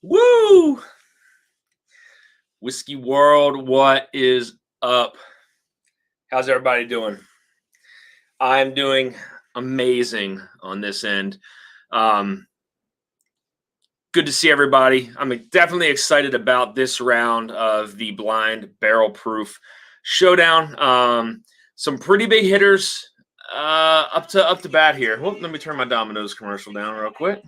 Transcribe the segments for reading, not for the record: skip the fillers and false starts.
Woo! Whiskey World, what is up? How's everybody doing? I'm doing amazing on this end. Good to see everybody. I'm definitely excited about this round of the Blind Barrel Proof Showdown. Some pretty big hitters up to bat here. Well, let me turn my Domino's commercial down real quick.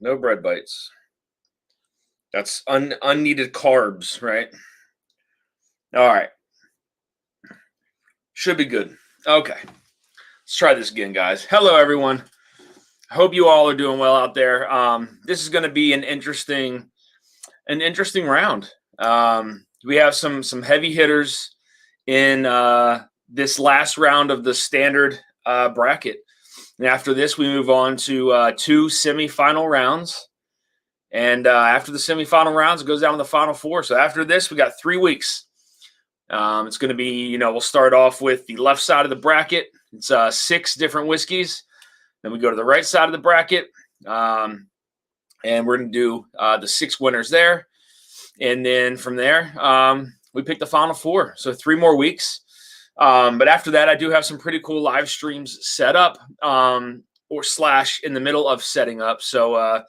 No bread bites. That's unneeded carbs, right? All right. Should be good. Okay. Let's try this again, guys. Hello, everyone. I hope you all are doing well out there. This is going to be an interesting round. We have some heavy hitters in this last round of the standard bracket. And after this, we move on to two semifinal rounds. And after the semifinal rounds, it goes down to the final four. So after this, we got 3 weeks. It's going to be, we'll start off with the left side of the bracket. It's 6 different whiskeys. Then we go to the right side of the bracket. And we're going to do the 6 winners there. And then from there, we pick the final 4. So 3 more weeks. But after that, I do have some pretty cool live streams set up or / in the middle of setting up. So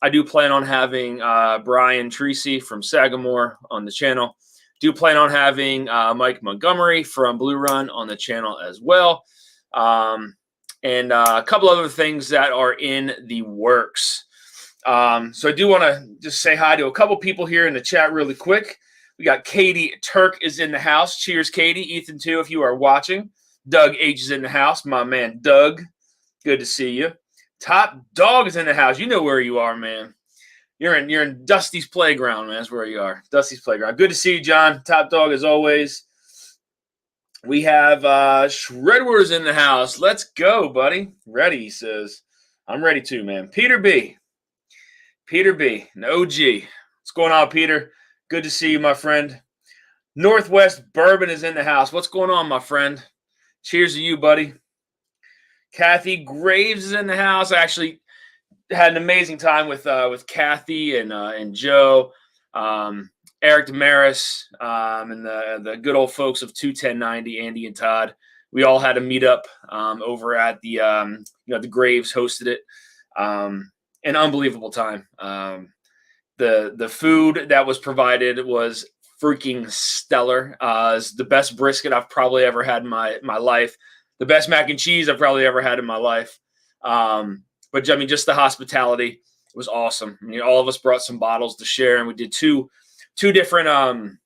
I do plan on having Brian Treacy from Sagamore on the channel. Do plan on having Mike Montgomery from Blue Run on the channel as well. And a couple other things that are in the works. So I do want to just say hi to a couple people here in the chat really quick. We got Katie Turk is in the house. Cheers, Katie. Ethan, too, if you are watching. Doug H is in the house. My man, Doug. Good to see you. Top Dog is in the house. You know where you are, man. You're in Dusty's Playground, man. That's where you are. Dusty's Playground. Good to see you, John. Top Dog, as always. We have Shredwar's in the house. Let's go, buddy. Ready, he says. I'm ready too, man. Peter B. Peter B. An OG. What's going on, Peter? Good to see you, my friend. Northwest Bourbon is in the house. What's going on, my friend? Cheers to you, buddy. Kathy Graves is in the house. I actually had an amazing time with Kathy and Joe, Eric Damaris, and the good old folks of 21090, Andy and Todd. We all had a meetup over at the the Graves hosted it. An unbelievable time. The food that was provided was freaking stellar. It's the best brisket I've probably ever had in my life. The best mac and cheese I've probably ever had in my life. But I mean, just the hospitality was awesome. I mean, all of us brought some bottles to share, and we did two different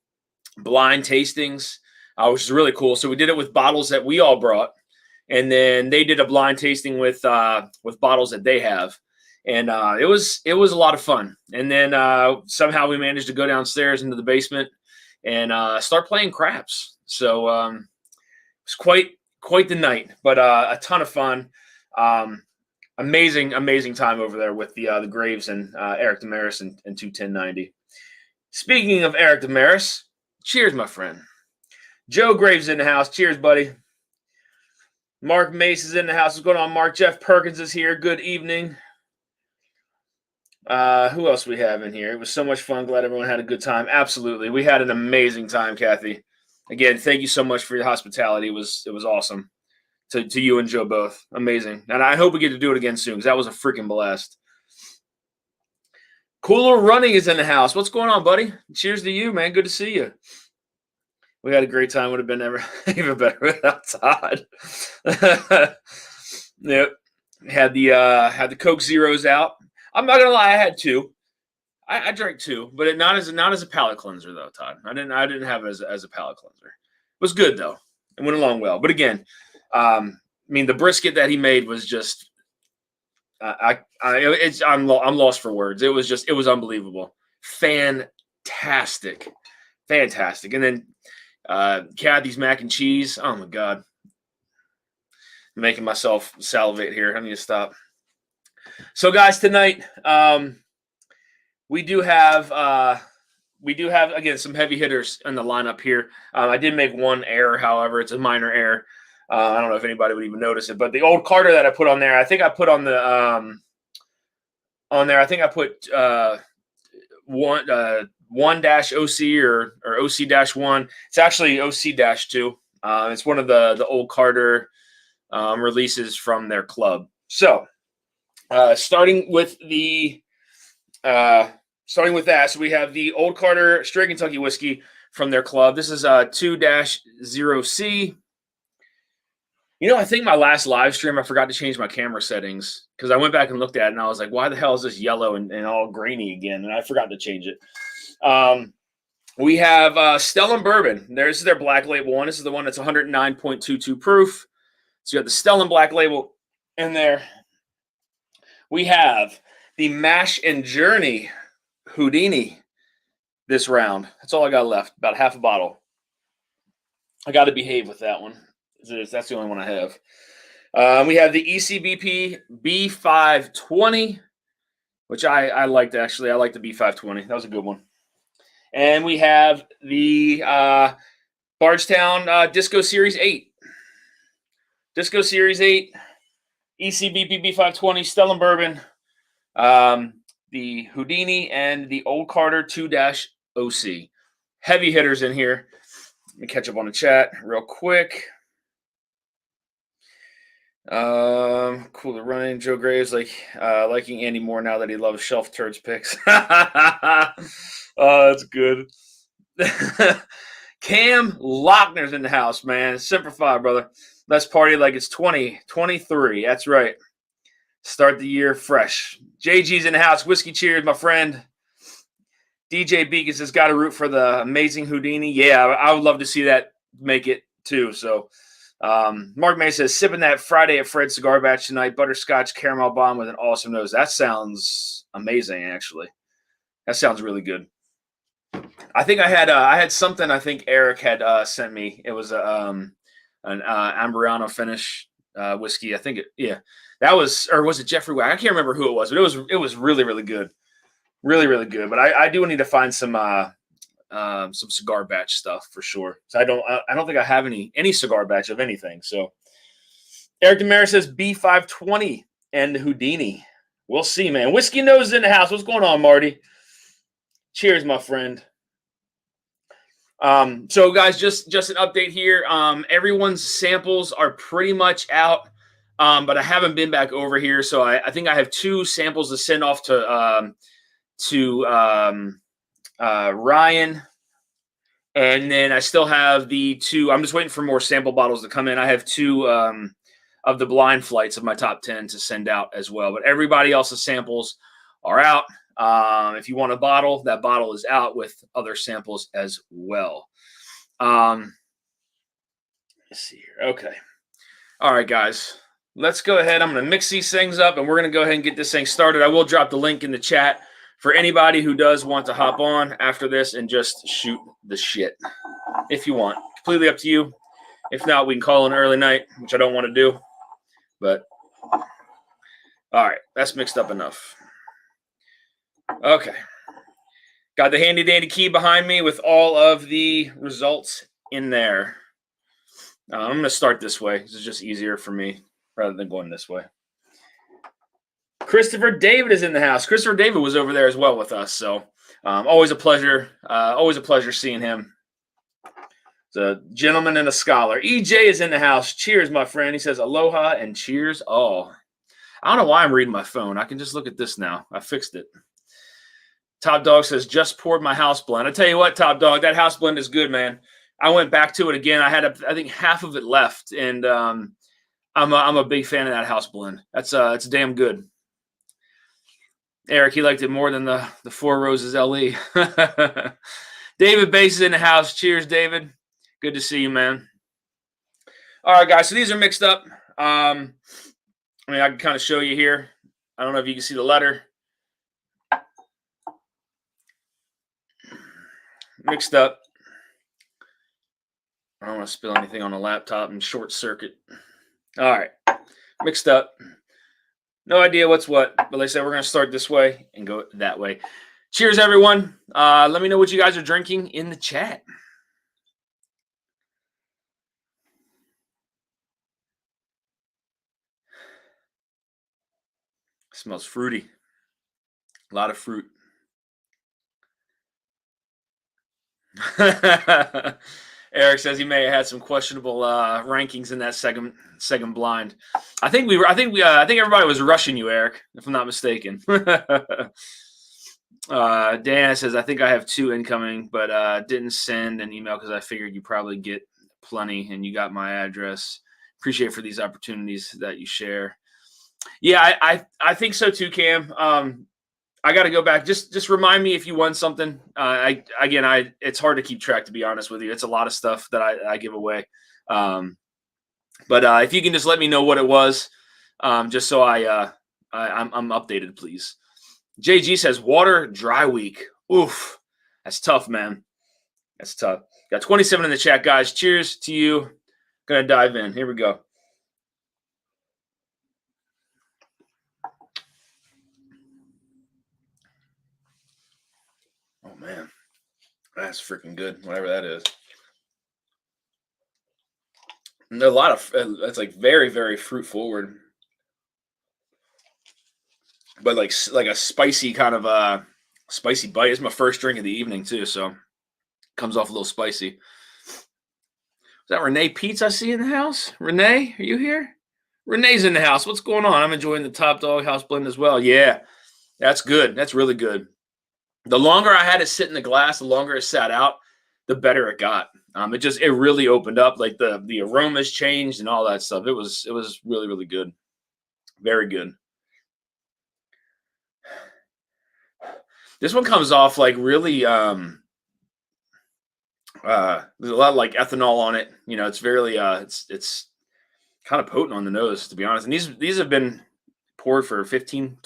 blind tastings, which is really cool. So we did it with bottles that we all brought, and then they did a blind tasting with bottles that they have, and it was a lot of fun. And then somehow we managed to go downstairs into the basement and start playing craps. So it was quite the night, but a ton of fun. Amazing time over there with the Graves and Eric Damaris and 21090. Speaking of Eric Damaris, cheers, my friend. Joe Graves in the house. Cheers, buddy. Mark Mace is in the house. What's going on, Mark? Jeff Perkins is here. Good evening. Who else we have in here? It was so much fun. Glad everyone had a good time. Absolutely. We had an amazing time, Kathy. Again, thank you so much for your hospitality. It was awesome. To you and Joe both. Amazing. And I hope we get to do it again soon because that was a freaking blast. Cooler Running is in the house. What's going on, buddy? Cheers to you, man. Good to see you. We had a great time. Would have been even better without Todd. Yep. Had the Coke Zeros out. I'm not gonna lie, I had 2. I drank 2, but not as a palate cleanser though, Todd. I didn't have it as a palate cleanser. It was good though. It went along well. But again, I mean, the brisket that he made was just, I'm lost for words. It was unbelievable. Fantastic. And then Kathy's mac and cheese. Oh my God. I'm making myself salivate here. I need to stop. So guys, tonight, we do have again some heavy hitters in the lineup here. I did make one error, however, it's a minor error. I don't know if anybody would even notice it, but the old Carter that I put on there, I think I put on the on there. I think I put one dash OC or OC dash one. It's actually OC dash two. It's one of the old Carter releases from their club. So starting with that, so we have the Old Carter Straight Kentucky Whiskey from their club. This is 2-0C. You know, I think my last live stream, I forgot to change my camera settings because I went back and looked at it and I was like, why the hell is this yellow and all grainy again? And I forgot to change it. We have Stellan Bourbon. This is their black label one. This is the one that's 109.22 proof. So you got the Stellan black label in there. We have the Mash and Journey Houdini this round. That's all I got left, about half a bottle. I got to behave with that one. That's the only one I have. We have the ECBP B520, which I liked, actually. I like the B520. That was a good one. And we have the Bardstown Disco Series 8. Disco Series 8, ECBP B520, Stellan Bourbon, the Houdini, and the Old Carter 2-OC. Heavy hitters in here. Let me catch up on the chat real quick. Cooler running. Joe Graves liking Andy more now that he loves shelf turds picks. Oh, that's good. Cam Lochner's in the house, man. Semper Fi, brother. Let's party like it's 2023. That's right. Start the year fresh. JG's in the house. Whiskey cheers, my friend. DJ Beacon says, got to root for the amazing Houdini. Yeah, I would love to see that make it too. So, Mark May says, sipping that Friday at Fred's cigar batch tonight. Butterscotch caramel bomb with an awesome nose. That sounds amazing, actually. That sounds really good. I think I had something. I think Eric had sent me. It was an Ambrano finish whiskey. I think that was, or was it Jeffrey Wack? I can't remember who it was, but it was really, really good, really, really good. But I do need to find some cigar batch stuff for sure. So I don't think I have any cigar batch of anything. So Eric Demaris says B520 and the Houdini. We'll see, man. Whiskey Nose in the house. What's going on, Marty? Cheers, my friend. So guys, just an update here. Everyone's samples are pretty much out, but I haven't been back over here. So I think I have 2 samples to send off to Ryan. And then I still have the 2. I'm just waiting for more sample bottles to come in. I have 2 of the blind flights of my top 10 to send out as well. But everybody else's samples are out. If you want a bottle, that bottle is out with other samples as well. Let's see here. Okay. All right, guys. Let's go ahead. I'm going to mix these things up, and we're going to go ahead and get this thing started. I will drop the link in the chat for anybody who does want to hop on after this and just shoot the shit if you want. Completely up to you. If not, we can call an early night, which I don't want to do. But, all right. That's mixed up enough. Okay. Got the handy dandy key behind me with all of the results in there. I'm going to start this way. This is just easier for me rather than going this way. Christopher David is in the house. Christopher David was over there as well with us. So always a pleasure. Always a pleasure seeing him. He's a gentleman and a scholar. EJ is in the house. Cheers, my friend. He says aloha and cheers all. I don't know why I'm reading my phone. I can just look at this now. I fixed it. Top Dog says, just poured my house blend. I tell you what, Top Dog, that house blend is good, man. I went back to it again. I had, I think, half of it left, and I'm a big fan of that house blend. It's damn good. Eric, he liked it more than the Four Roses LE. David Bass is in the house. Cheers, David. Good to see you, man. All right, guys. So these are mixed up. I can kind of show you here. I don't know if you can see the letter. Mixed up. I don't want to spill anything on the laptop and short circuit. All right. Mixed up. No idea what's what, but they said we're going to start this way and go that way. Cheers, everyone. Let me know what you guys are drinking in the chat. Smells fruity. A lot of fruit. Eric says he may have had some questionable rankings in that second blind. I think everybody was rushing you, Eric, if I'm not mistaken. Dan says I think I have 2 incoming, but didn't send an email because I figured you probably get plenty, and you got my address. Appreciate for these opportunities that you share. Yeah, I think so too, Cam. I got to go back. Just remind me if you won something. It's hard to keep track, to be honest with you. It's a lot of stuff that I give away. But if you can just let me know what it was, just so I'm updated, please. JG says water dry week. Oof, that's tough, man. That's tough. Got 27 in the chat, guys. Cheers to you. Gonna dive in. Here we go. Oh man, that's freaking good. Whatever that is. And a lot of that's like very, very fruit forward, but like a spicy kind of spicy bite. It's my first drink of the evening too, so comes off a little spicy. Is that Renee Pete's I see in the house? Renee, are you here? Renee's in the house. What's going on? I'm enjoying the Top Dog House Blend as well. Yeah, that's good. That's really good. The longer I had it sit in the glass, the longer it sat out, the better it got. It really opened up. Like the aromas changed and all that stuff. It was really, really good. Very good. This one comes off like really there's a lot of like ethanol on it. You know, it's very it's kind of potent on the nose, to be honest. And these have been poured for 15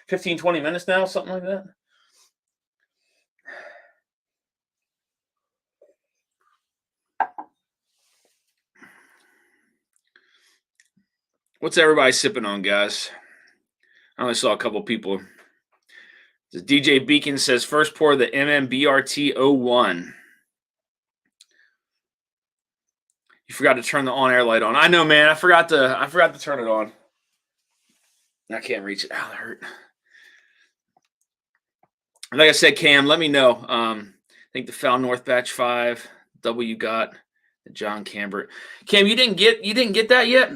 20 minutes now, something like that. What's everybody sipping on, guys? I only saw a couple people. The DJ Beacon says first pour the MMBRT 01. You forgot to turn the on-air light on. I know, man. I forgot to turn it on. I can't reach it. Ow, that hurt. Like I said, Cam, let me know. I think the Foul North Batch 5 W got the John Cambert. Cam, you didn't get that yet?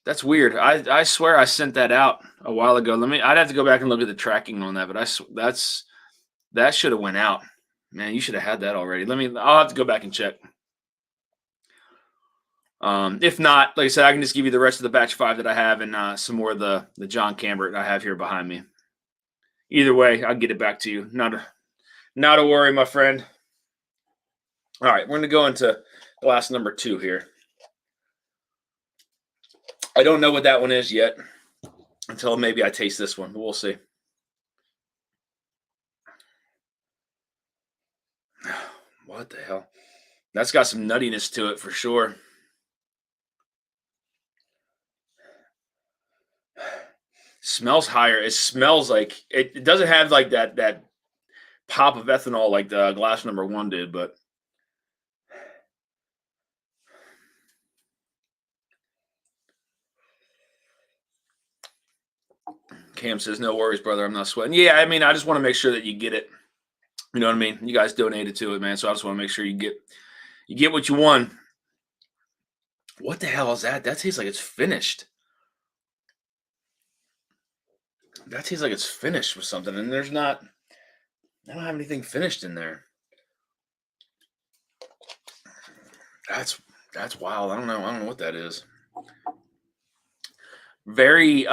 That's weird. I swear I sent that out a while ago. I'd have to go back and look at the tracking on that, but that should have went out. Man, you should have had that already. I'll have to go back and check. If not, like I said, I can just give you the rest of the batch 5 that I have and some more of the John Cambert I have here behind me. Either way, I'll get it back to you. Not a worry, my friend. All right, we're going to go into glass number 2 here. I don't know what that one is yet until maybe I taste this one, but we'll see. What the hell? That's got some nuttiness to it for sure. Smells higher. It smells like it doesn't have like that pop of ethanol like the glass number 1 did, but Cam says, no worries, brother. I'm not sweating. Yeah, I mean, I just want to make sure that you get it. You know what I mean? You guys donated to it, man. So I just want to make sure you get what you won. What the hell is that? That tastes like it's finished. That tastes like it's finished with something, and I don't have anything finished in there. That's wild. I don't know what that is. Very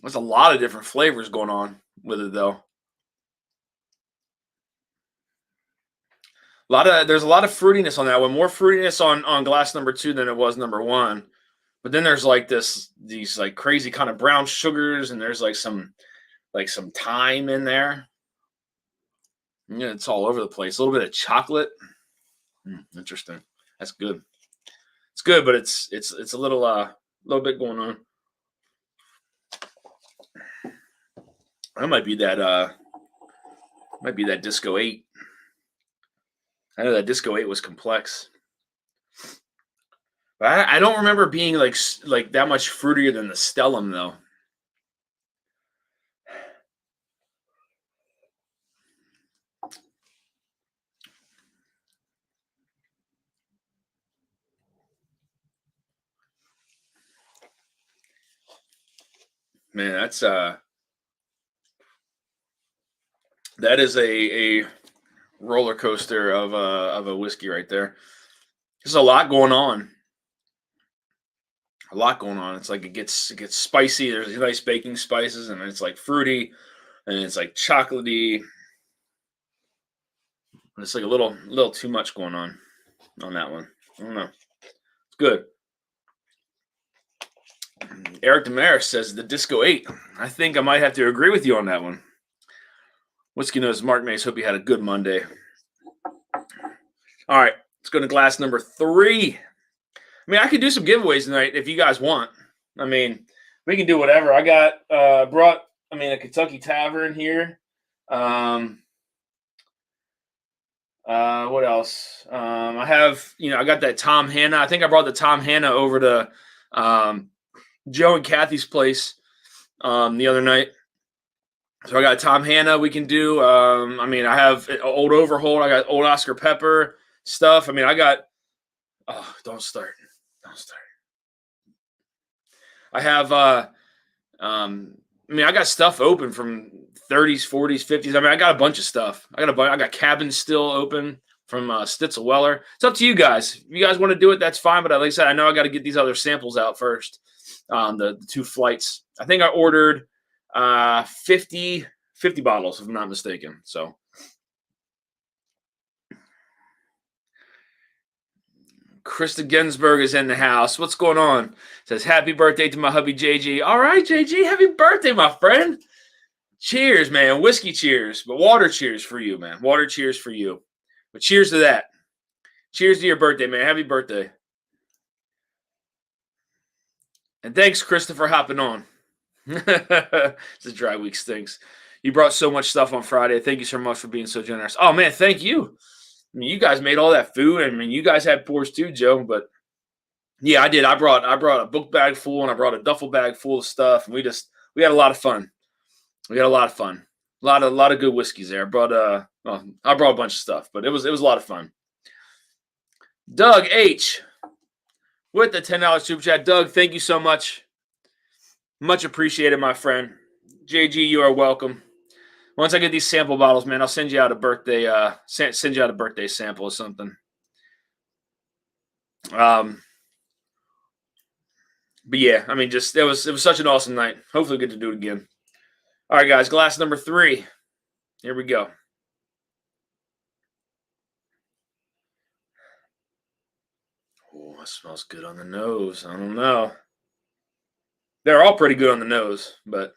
there's a lot of different flavors going on with it though. There's a lot of fruitiness on that one. More fruitiness on glass number 2 than it was number 1. But then there's like these like crazy kind of brown sugars, and there's like some thyme in there. Yeah, it's all over the place. A little bit of chocolate. Interesting. That's good. It's good, but it's a little bit going on. That might be that Disco 8. I know that Disco 8 was complex. But I don't remember being like that much fruitier than the Stellum though. Man, that is a roller coaster of a whiskey right there. There's a lot going on. A lot going on. It's like it gets spicy. There's nice baking spices, and it's like fruity, and it's like chocolatey. And it's like a little too much going on that one. I don't know. It's good. Eric Damaris says the Disco 8. I think I might have to agree with you on that one. Whiskey Knows Mark Mace. Hope you had a good Monday. All right, let's go to glass number 3. I mean, I could do some giveaways tonight if you guys want. I mean, we can do whatever. I got brought. I mean, a Kentucky Tavern here. What else? I have. I got that Tom Hanna. I think I brought the Tom Hanna over to Joe and Kathy's place the other night. So I got Tom Hanna. We can do. I mean, I have Old Overholt. I got Old Oscar Pepper stuff. I mean, I got. Oh, don't start. I have. I mean, I got stuff open from 30s, 40s, 50s. I mean, I got a bunch of stuff. I got cabins still open from Stitzel Weller. It's up to you guys. If you guys want to do it, that's fine. But like I said, I know I got to get these other samples out first. The 2 flights. I think I ordered 50 bottles, if I'm not mistaken. So. Krista Ginsburg is in the house. What's going on? Says, happy birthday to my hubby, JG. All right, JG, happy birthday, my friend. Cheers, man. Whiskey cheers, but water cheers for you, man. Water cheers for you. But cheers to that. Cheers to your birthday, man. Happy birthday. And thanks, Krista, for hopping on. This dry week stinks. You brought so much stuff on Friday. Thank you so much for being so generous. Oh, man, thank you. I mean, you guys made all that food. I mean, you guys had pours too, Joe. But yeah, I did. I brought a book bag full and I brought a duffel bag full of stuff, and we had a lot of fun. We had a lot of fun. A lot of good whiskeys there. I brought a bunch of stuff, but it was a lot of fun. Doug H with the $10 super chat. Doug, thank you so much. Much appreciated, my friend. JG, you are welcome. Once I get these sample bottles, man, I'll send you out a birthday sample or something. But yeah, I mean, just it was such an awesome night. Hopefully, we get to do it again. All right, guys, glass number 3. Here we go. Oh, it smells good on the nose. I don't know. They're all pretty good on the nose, but.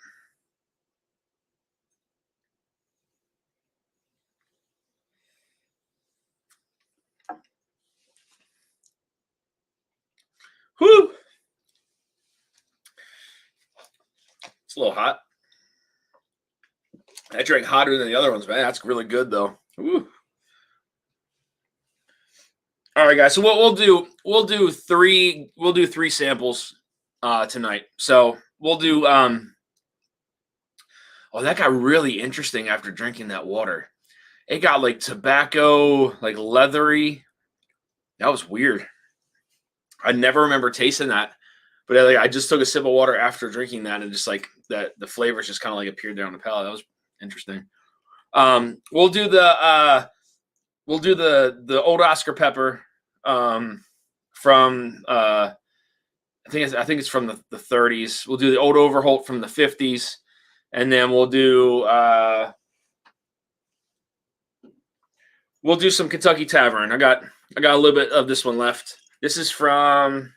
Whew. It's a little hot. I drank hotter than the other ones, man. That's really good, though. Woo. All right, guys. So what we'll do 3 samples tonight. So we'll do oh, that got really interesting after drinking that water. It got like tobacco, like leathery. That was weird. I never remember tasting that. But I just took a sip of water after drinking that, and just like that, the flavors just kind of like appeared there on the palate. That was interesting. We'll do the Old Oscar Pepper from I think it's from the 30s. We'll do the Old Overholt from the 50s, and then we'll do some Kentucky Tavern. I got a little bit of this one left. This is from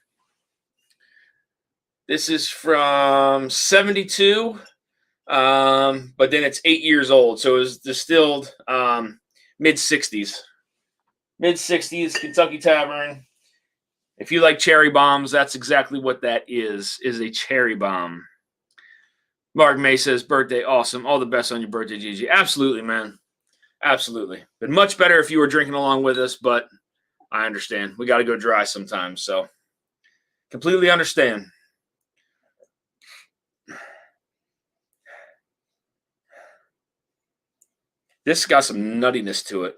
72, but then it's 8 years old. So it was distilled mid-60s. Mid-60s, Kentucky Tavern. If you like cherry bombs, that's exactly what that is a cherry bomb. Mark May says, birthday, awesome. All the best on your birthday, Gigi. Absolutely, man. Absolutely. But much better if you were drinking along with us, but I understand. We got to go dry sometimes, so completely understand. This got some nuttiness to it.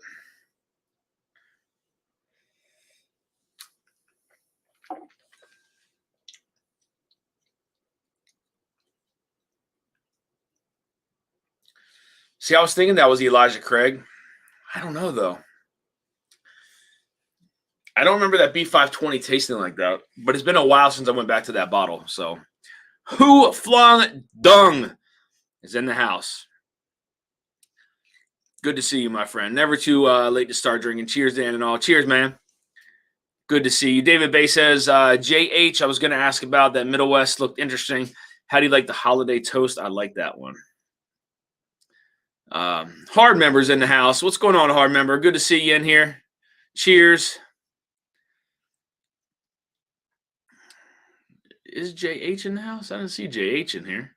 See, I was thinking that was Elijah Craig. I don't know, though. I don't remember that B520 tasting like that, but it's been a while since I went back to that bottle. So, Who Flung Dung is in the house. Good to see you, my friend. Never too late to start drinking. Cheers, Dan, and all. Cheers, man. Good to see you. David Bay says, JH, I was going to ask about that Middle West. Looked interesting. How do you like the holiday toast? I like that one. Hard Member's in the house. What's going on, Hard Member? Good to see you in here. Cheers. Is JH in the house? I didn't see JH in here.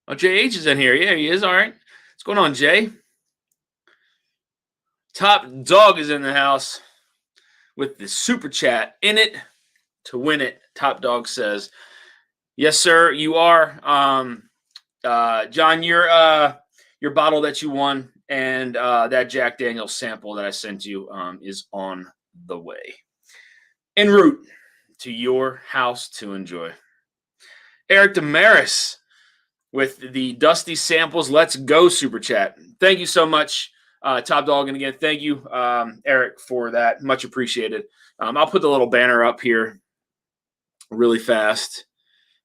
Oh, JH is in here. Yeah, he is. All right. What's going on, Jay? Top Dog is in the house with the super chat. In it to win it. Top Dog says, yes, sir, you are. John, your bottle that you won and that Jack Daniel's sample that I sent you is on the way. En route to your house to enjoy. Eric Damaris with the Dusty Samples Let's Go super chat. Thank you so much, Top Dog. And again, thank you, Eric, for that. Much appreciated. I'll put the little banner up here really fast.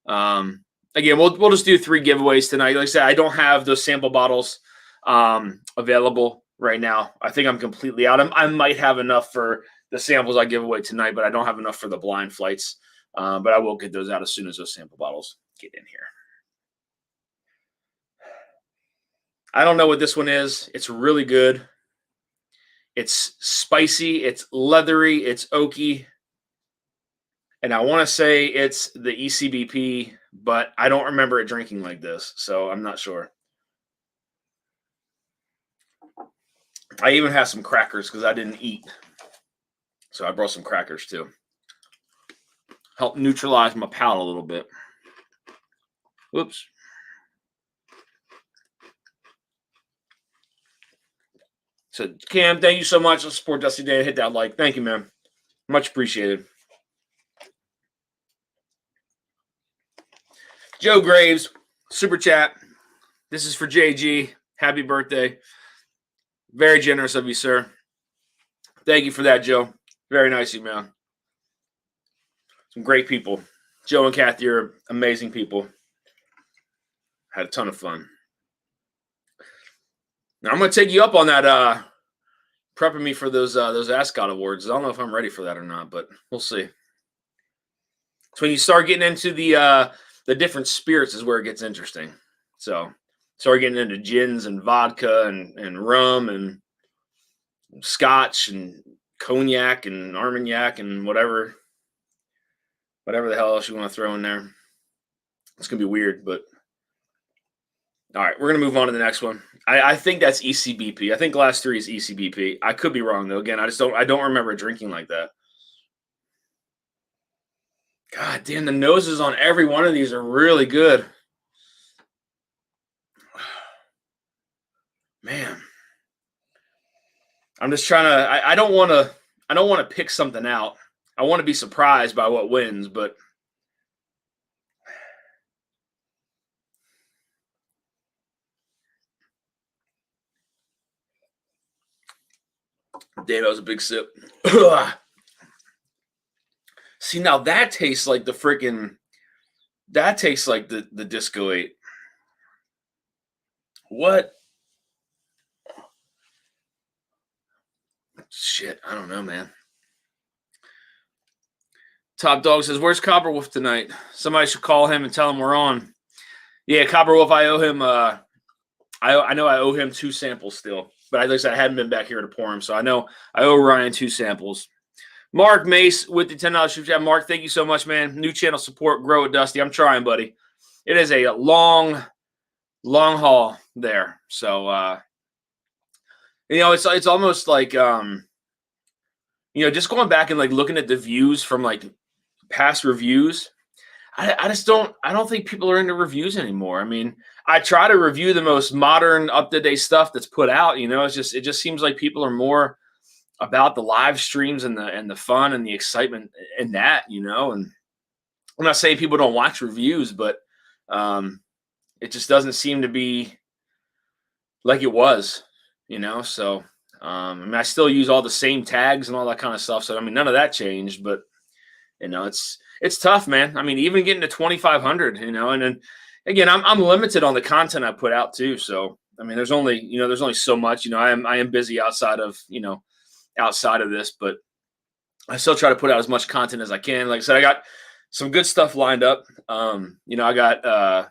Again, we'll just do 3 giveaways tonight. Like I said, I don't have those sample bottles available right now. I think I'm completely out. I might have enough for the samples I give away tonight, but I don't have enough for the blind flights. But I will get those out as soon as those sample bottles get in here. I don't know what this one is. It's really good. It's spicy. It's leathery. It's oaky. And I want to say it's the ECBP, but I don't remember it drinking like this, so I'm not sure. I even have some crackers because I didn't eat. So I brought some crackers too. Help neutralize my palate a little bit. Whoops. So, Cam, thank you so much. Let's support Dusty Dan. Hit that like. Thank you, man. Much appreciated. Joe Graves, super chat. This is for JG. Happy birthday. Very generous of you, sir. Thank you for that, Joe. Very nice of you, man. Some great people. Joe and Kathy are amazing people. Had a ton of fun. Now, I'm going to take you up on that prepping me for those Ascot Awards. I don't know if I'm ready for that or not, but we'll see. So when you start getting into the different spirits is where it gets interesting. So start getting into gins and vodka and rum and scotch and cognac and Armagnac and whatever the hell else you want to throw in there. It's going to be weird, but all right, we're going to move on to the next one. I think that's ECBP. I think glass 3 is ECBP. I could be wrong, though. Again, I don't remember drinking like that. God damn, the noses on every one of these are really good. Man. I'm just trying to I don't want to pick something out. I want to be surprised by what wins, but damn, that was a big sip. See, now that tastes like the freaking that tastes like the Disco 8. What? Shit, I don't know, man. Top Dog says, where's Copperwolf tonight? Somebody should call him and tell him we're on. Yeah, Copperwolf, I owe him I know I owe him 2 samples still. But like I said, I hadn't been back here to pour him. So I know I owe Ryan 2 samples. Mark Mace with the $10 super chat. Mark, thank you so much, man. New channel support, grow it, Dusty. I'm trying, buddy. It is a long haul there. So it's almost like just going back and like looking at the views from like past reviews. I don't think people are into reviews anymore. I mean, I try to review the most modern, up-to-date stuff that's put out. It just seems like people are more about the live streams and the fun and the excitement in that, And I'm not saying people don't watch reviews, but it just doesn't seem to be like it was, So, I still use all the same tags and all that kind of stuff. So, none of that changed, but it's tough, man. Even getting to 2,500, and then again, I'm limited on the content I put out too. So, there's only so much. I am busy outside of this, but I still try to put out as much content as I can. Like I said, I got some good stuff lined up. I got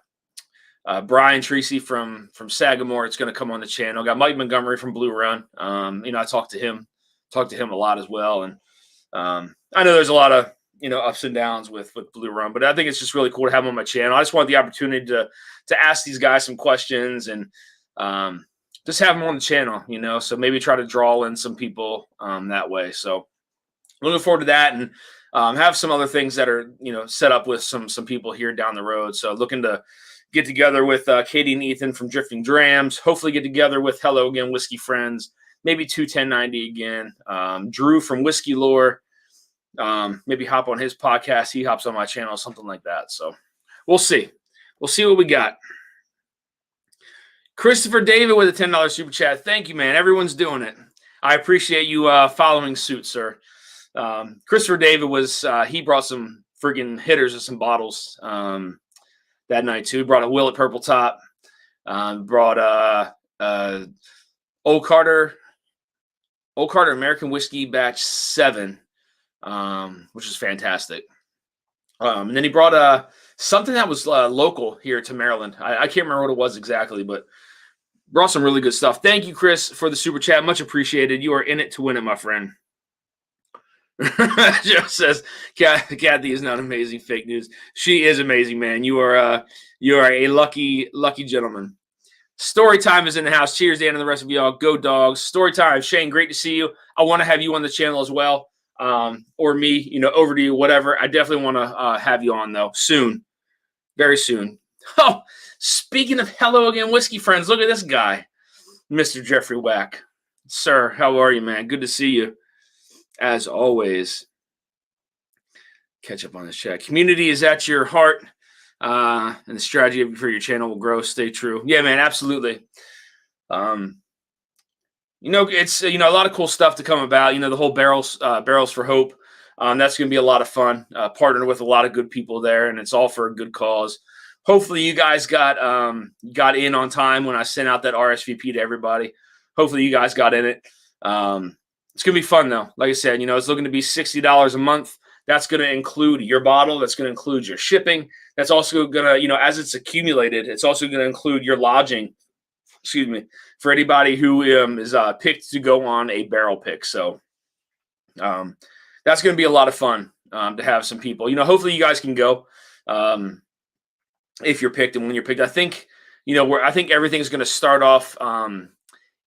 Brian Treacy from Sagamore. It's going to come on the channel. Got Mike Montgomery from Blue Run. I talked to him a lot as well. And I know there's a lot of ups and downs with Blue Run, but I think it's just really cool to have him on my channel. I just want the opportunity to ask these guys some questions and just have them on the channel. So maybe try to draw in some people that way. So looking forward to that, and have some other things that are set up with some people here down the road. So looking to get together with Katie and Ethan from Drifting Drams. Hopefully get together with Hello Again Whiskey Friends. Maybe 1090 again. Drew from Whiskey Lore. Maybe hop on his podcast. He hops on my channel, something like that. So we'll see. We'll see what we got. Christopher David with a $10 super chat. Thank you, man. Everyone's doing it. I appreciate you following suit, sir. Christopher David he brought some freaking hitters of some bottles that night too. He brought a Willet Purple Top. Brought Old Carter American Whiskey Batch 7, which is fantastic. And then he brought something that was local here to Maryland. I can't remember what it was exactly, but brought some really good stuff. Thank you, Chris, for the super chat. Much appreciated. You are in it to win it, my friend. Joe says, Kathy is not amazing. Fake news. She is amazing, man. You are a lucky gentleman. Story time is in the house. Cheers, Dan, and the rest of y'all. Go Dogs. Story time. Shane, great to see you. I want to have you on the channel as well. Or me, over to you, whatever. I definitely want to have you on, though, soon. Very soon. Oh, speaking of Hello Again Whiskey Friends, look at this guy, Mr. Jeffrey Wack. Sir, how are you, man? Good to see you. As always, catch up on this chat. Community is at your heart, and the strategy for your channel will grow. Stay true. Yeah, man, absolutely. It's a lot of cool stuff to come about. The whole barrels for hope. That's going to be a lot of fun. Partnered with a lot of good people there, and it's all for a good cause. Hopefully, you guys got in on time when I sent out that RSVP to everybody. Hopefully, you guys got in it. It's going to be fun, though. Like I said, it's looking to be $60 a month. That's going to include your bottle. That's going to include your shipping. That's also going to, as it's accumulated, it's also going to include your lodging, for anybody who is picked to go on a barrel pick. So that's going to be a lot of fun to have some people. Hopefully you guys can go if you're picked and when you're picked. I think, I think everything's going to start off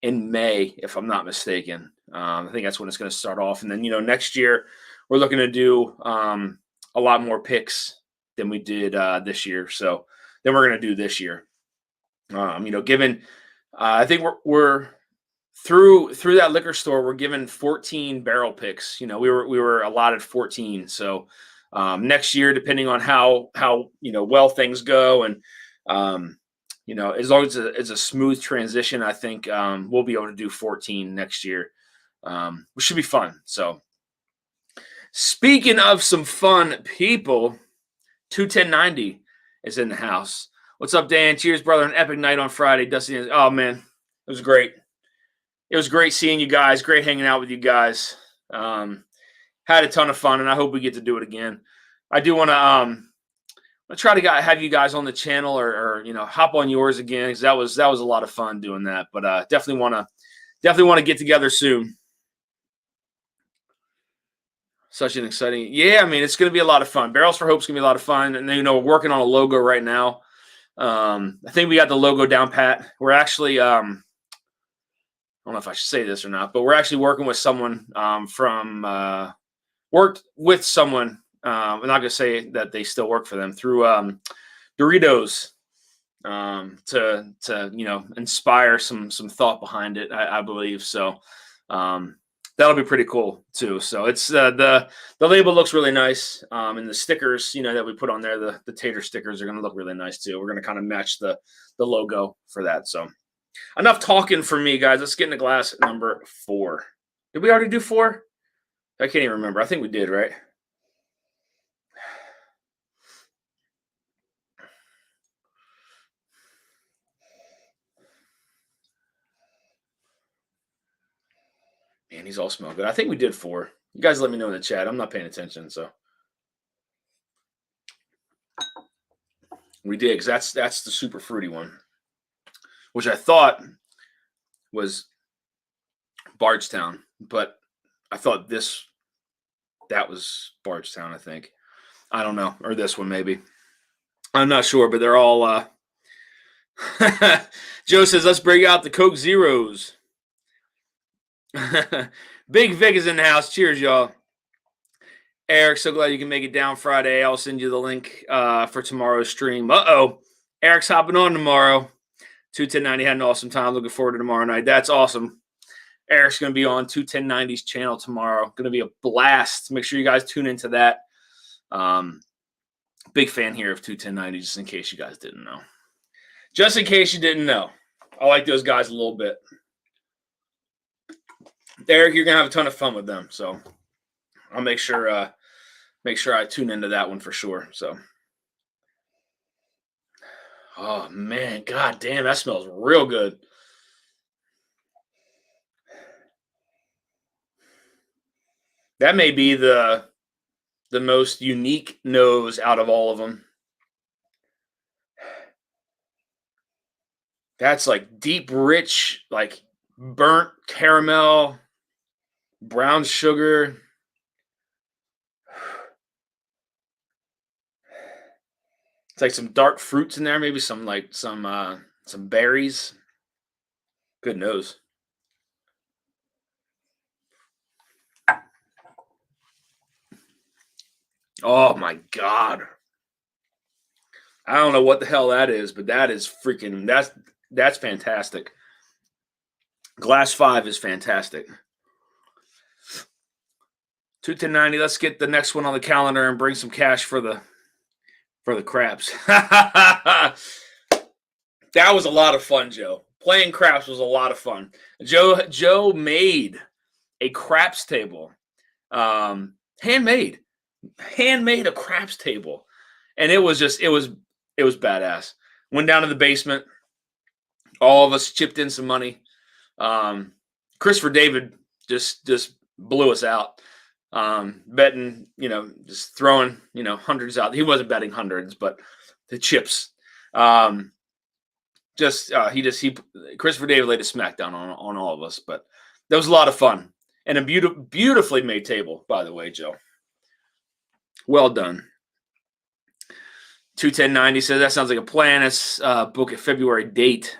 in May, if I'm not mistaken. I think that's when it's going to start off. And then, next year we're looking to do a lot more picks than we did this year. So then we're going to do this year. Given I think we're through that liquor store, we're given 14 barrel picks. We were allotted 14. So next year, depending on how well things go, and as long as it's a smooth transition, I think we'll be able to do 14 next year, which should be fun. So speaking of some fun people, 21090 is in the house. What's up, Dan? Cheers, brother. An epic night on Friday. Dusty. Oh, man. It was great. It was great seeing you guys. Great hanging out with you guys. Had a ton of fun, and I hope we get to do it again. I do want to try to have you guys on the channel or hop on yours again, because that was a lot of fun doing that. But definitely want to get together soon. Such an exciting. Yeah, it's going to be a lot of fun. Barrels for Hope's going to be a lot of fun. And we're working on a logo right now. I think we got the logo down pat. We're actually, I don't know if I should say this or not, but we're actually working with someone worked with someone. I'm not going to say that they still work for them, through Doritos to inspire some thought behind it, I believe. So that'll be pretty cool too. So it's the label looks really nice, and the stickers, that we put on there, the tater stickers are going to look really nice too. We're going to kind of match the logo for that. So enough talking for me, guys. Let's get into glass number 4. Did we already do 4? I can't even remember. I think we did, right? Man, these all smell good. I think we did 4. You guys let me know in the chat. I'm not paying attention, so. We did, because that's the super fruity one, which I thought was Bardstown, but I thought that was Bardstown, I think. I don't know, or this one maybe. I'm not sure, but they're all Joe says, let's bring out the Coke Zeros. Big Vic is in the house. Cheers, y'all. Eric, so glad you can make it down Friday. I'll send you the link for tomorrow's stream. Eric's hopping on tomorrow. 21090 had an awesome time. Looking forward to tomorrow night. That's awesome. Eric's going to be on 21090's channel tomorrow. Going to be a blast. Make sure you guys tune into that. Big fan here of 21090, just in case you guys didn't know. Just in case you didn't know. I like those guys a little bit. Eric, you're going to have a ton of fun with them. So I'll make sure I tune into that one for sure. So, oh man, god damn, that smells real good. That may be the most unique nose out of all of them. That's like deep, rich, like burnt caramel, brown sugar. It's like some dark fruits in there, maybe some berries. Good nose. Oh my god. I don't know what the hell that is, but that is freaking that's fantastic. Glass 5 is fantastic. 21090, let's get the next one on the calendar and bring some cash for the craps. That was a lot of fun, Joe. Playing craps was a lot of fun. Joe made a craps table. Handmade a craps table. And it was badass. Went down to the basement. All of us chipped in some money. Christopher David just blew us out. Betting, just throwing, hundreds out. He wasn't betting hundreds, but the chips. Christopher David laid a smackdown on all of us, but that was a lot of fun. And a beautifully made table, by the way, Joe. Well done. 21090 says that sounds like a plan. Let's book a February date.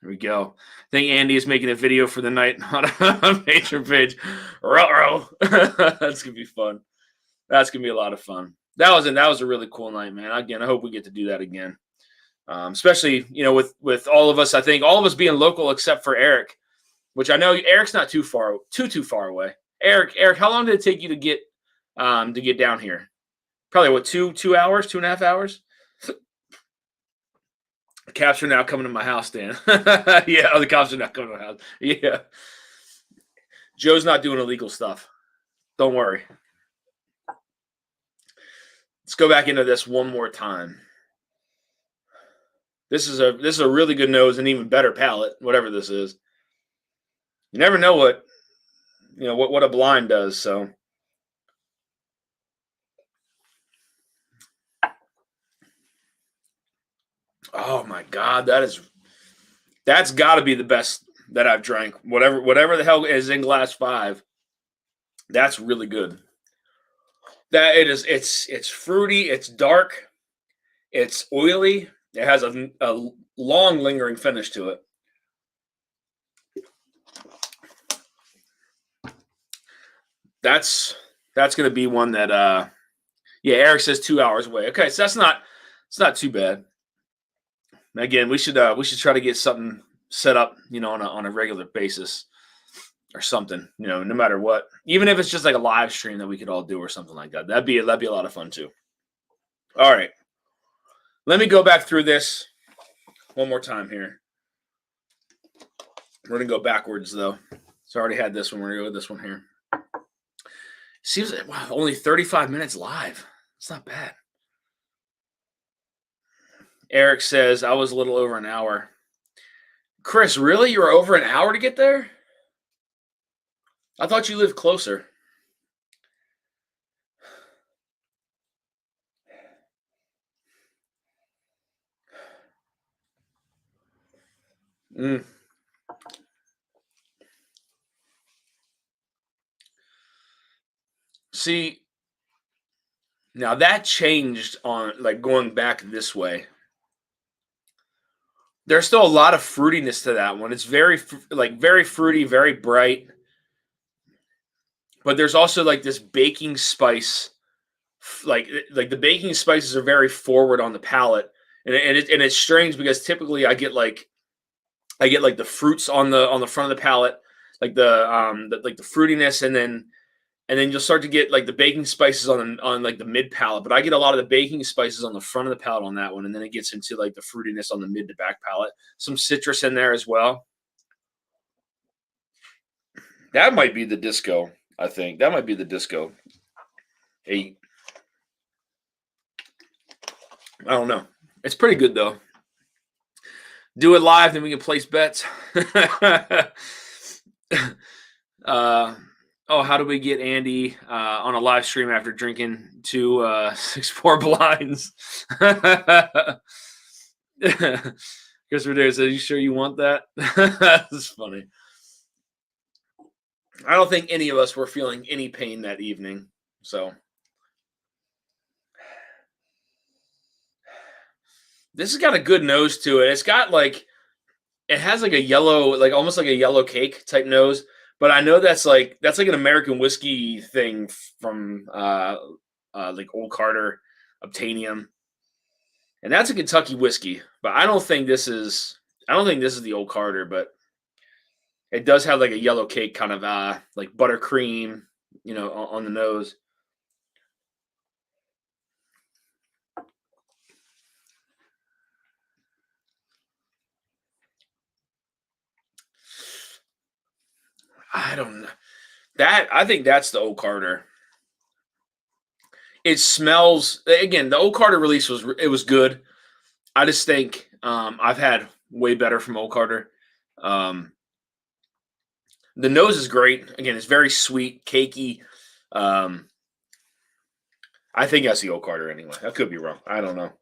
There we go. I think Andy is making a video for the night on a major page. That's gonna be fun. That's gonna be a lot of fun. That was a really cool night, man. Again, I hope we get to do that again. Especially, with all of us. I think all of us being local except for Eric, which I know Eric's not too far away. Eric, how long did it take you to get down here? Probably what, 2 hours, 2.5 hours? The cops are now coming to my house, Dan. Yeah, the cops are now coming to my house. Yeah. Joe's not doing illegal stuff. Don't worry. Let's go back into this one more time. This is a really good nose and even better palate, whatever this is. You never know what a blind does, so. Oh my god, that's got to be the best that I've drank. Whatever the hell is in glass 5, that's really good. That it is. It's fruity. It's dark. It's oily. It has a long, lingering finish to it. That's going to be one that. Yeah, Eric says 2 hours away. Okay, so it's not too bad. Again, we should try to get something set up, on a regular basis. or something, no matter what. Even if it's just like a live stream that we could all do or something like that. That'd be a lot of fun too. All right. Let me go back through this one more time here. We're going to go backwards though. So I already had this one. We're going to go with this one here. Seems like, wow, only 35 minutes live. It's not bad. Eric says, I was a little over an hour. Chris, really? You were over an hour to get there? I thought you lived closer. See, now that changed on like going back this way. There's still a lot of fruitiness to that one. It's very fruity, very bright. But there's also like this baking spice, like the baking spices are very forward on the palate, and it's strange because typically I get like the fruits on the front of the palate, like the fruitiness, and then you'll start to get like the baking spices on like the mid palate. But I get a lot of the baking spices on the front of the palate on that one, and then it gets into like the fruitiness on the mid to back palate. Some citrus in there as well. That might be the disco. I think that might be the disco. 8. I don't know. It's pretty good though. Do it live, then we can place bets. Oh, how do we get Andy on a live stream after drinking 2 6-4 blinds? Christopher Dare says, "You sure you want that?" That's funny. I don't think any of us were feeling any pain that evening. So this has got a good nose to it. It's got like, it has like a yellow, like almost like a yellow cake type nose. But I know that's like an American whiskey thing from like Old Carter, Obtainium, and that's a Kentucky whiskey. But I don't think this is the Old Carter, but it does have like a yellow cake kind of like buttercream, on the nose. I don't know. I think that's the Old Carter. It smells, again, the Old Carter release was good. I just think I've had way better from Old Carter. The nose is great. Again, it's very sweet, cakey. I think that's the Old Carter anyway. I could be wrong. I don't know.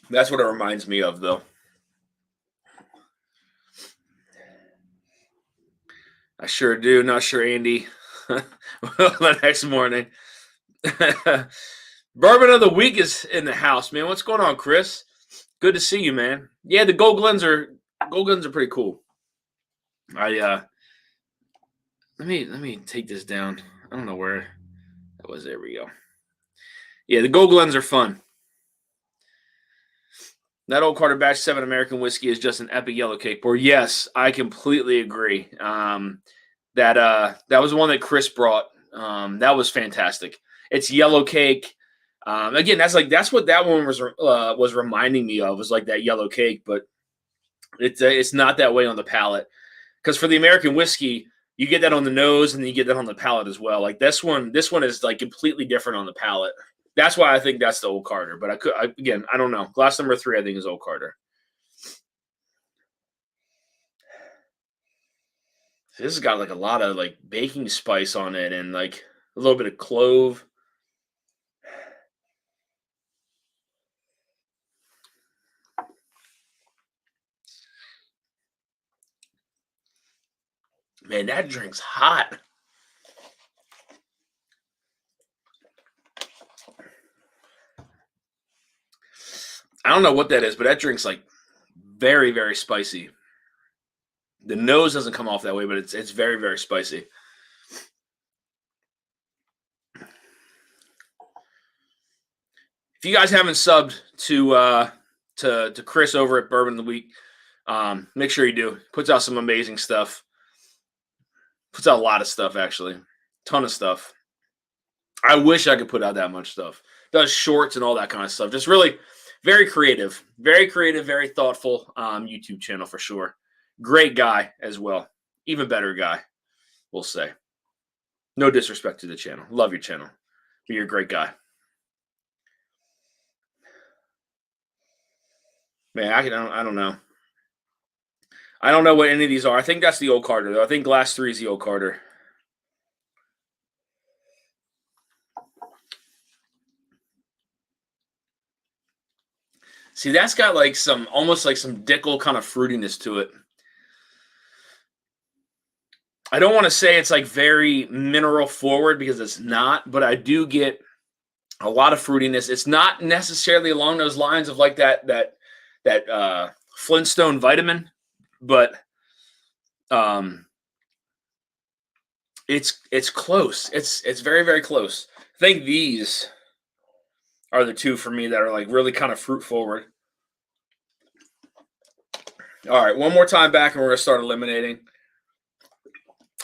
That's what it reminds me of, though. I sure do. Not sure, Andy. The next morning. Bourbon of the week is in the house, man. What's going on, Chris? Good to see you, man. Yeah, the Gold Glens are pretty cool. Let me take this down. I don't know where that was. There we go. Yeah, the Gold Glens are fun. That Old Carter Batch 7 American whiskey is just an epic yellow cake pour. Yes, I completely agree. That was the one that Chris brought. That was fantastic. It's yellow cake. Again, that's what that one was reminding me of, was like that yellow cake, but it's not that way on the palate. Because for the American whiskey, you get that on the nose and then you get that on the palate as well. Like this one is like completely different on the palate. That's why I think that's the Old Carter. But I don't know. Glass number 3, I think, is Old Carter. This has got like a lot of like baking spice on it and like a little bit of clove. Man, that drink's hot. I don't know what that is, but that drink's like very, very spicy. The nose doesn't come off that way, but it's very, very spicy. If you guys haven't subbed to Chris over at Bourbon of the Week, make sure you do. Puts out some amazing stuff. Puts out a lot of stuff, actually. Ton of stuff. I wish I could put out that much stuff. Does shorts and all that kind of stuff. Just really very creative, very thoughtful YouTube channel for sure. Great guy as well. Even better guy, we'll say. No disrespect to the channel. Love your channel. But you're a great guy. Man, I don't know. I don't know what any of these are. I think that's the old Carter, though. I think Glass 3 is the old Carter. See, that's got like some, almost like some Dickel kind of fruitiness to it. I don't want to say it's like very mineral forward because it's not, but I do get a lot of fruitiness. It's not necessarily along those lines of like that Flintstone vitamin, but it's close. It's very close. I think these are the two for me that are like really kind of fruit forward. All right, one more time back and we're going to start eliminating.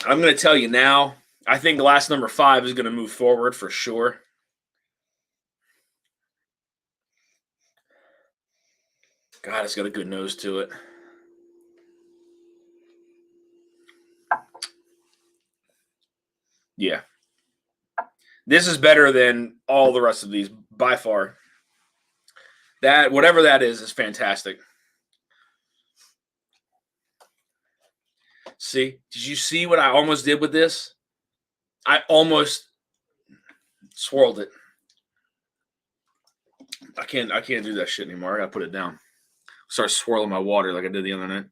I'm going to tell you now, I think glass number 5 is going to move forward for sure. God, it's got a good nose to it. Yeah. This is better than all the rest of these by far. That, whatever that is fantastic. See, did you see what I almost did with this? I almost swirled it. I can't do that shit anymore. I gotta put it down. Start swirling my water like I did the other night.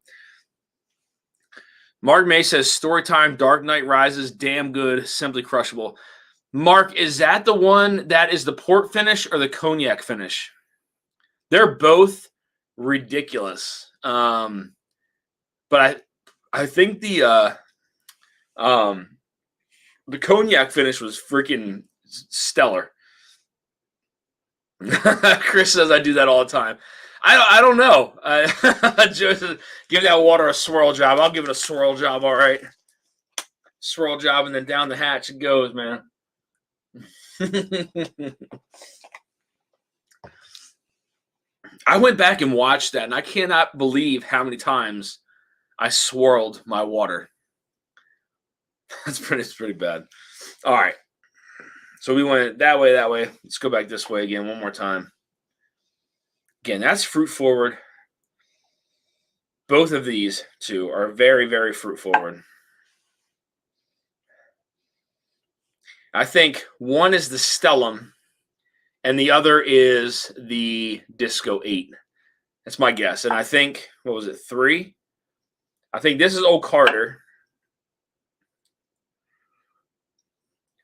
Mark May says, Storytime, Dark Knight Rises, damn good, simply crushable. Mark, is that the one that is the port finish or the cognac finish? They're both ridiculous. But I think the cognac finish was freaking stellar. Chris says I do that all the time. I don't know. Joe says, give that water a swirl job. I'll give it a swirl job, all right. Swirl job, and then down the hatch it goes, man. I went back and watched that, and I cannot believe how many times I swirled my water. That's pretty bad. All right. So we went that way. Let's go back this way again one more time. Again, that's fruit forward. Both of these two are very fruit forward. I think one is the Stellum and the other is the Disco 8. That's my guess. And I think, what was it, 3? I think this is Old Carter.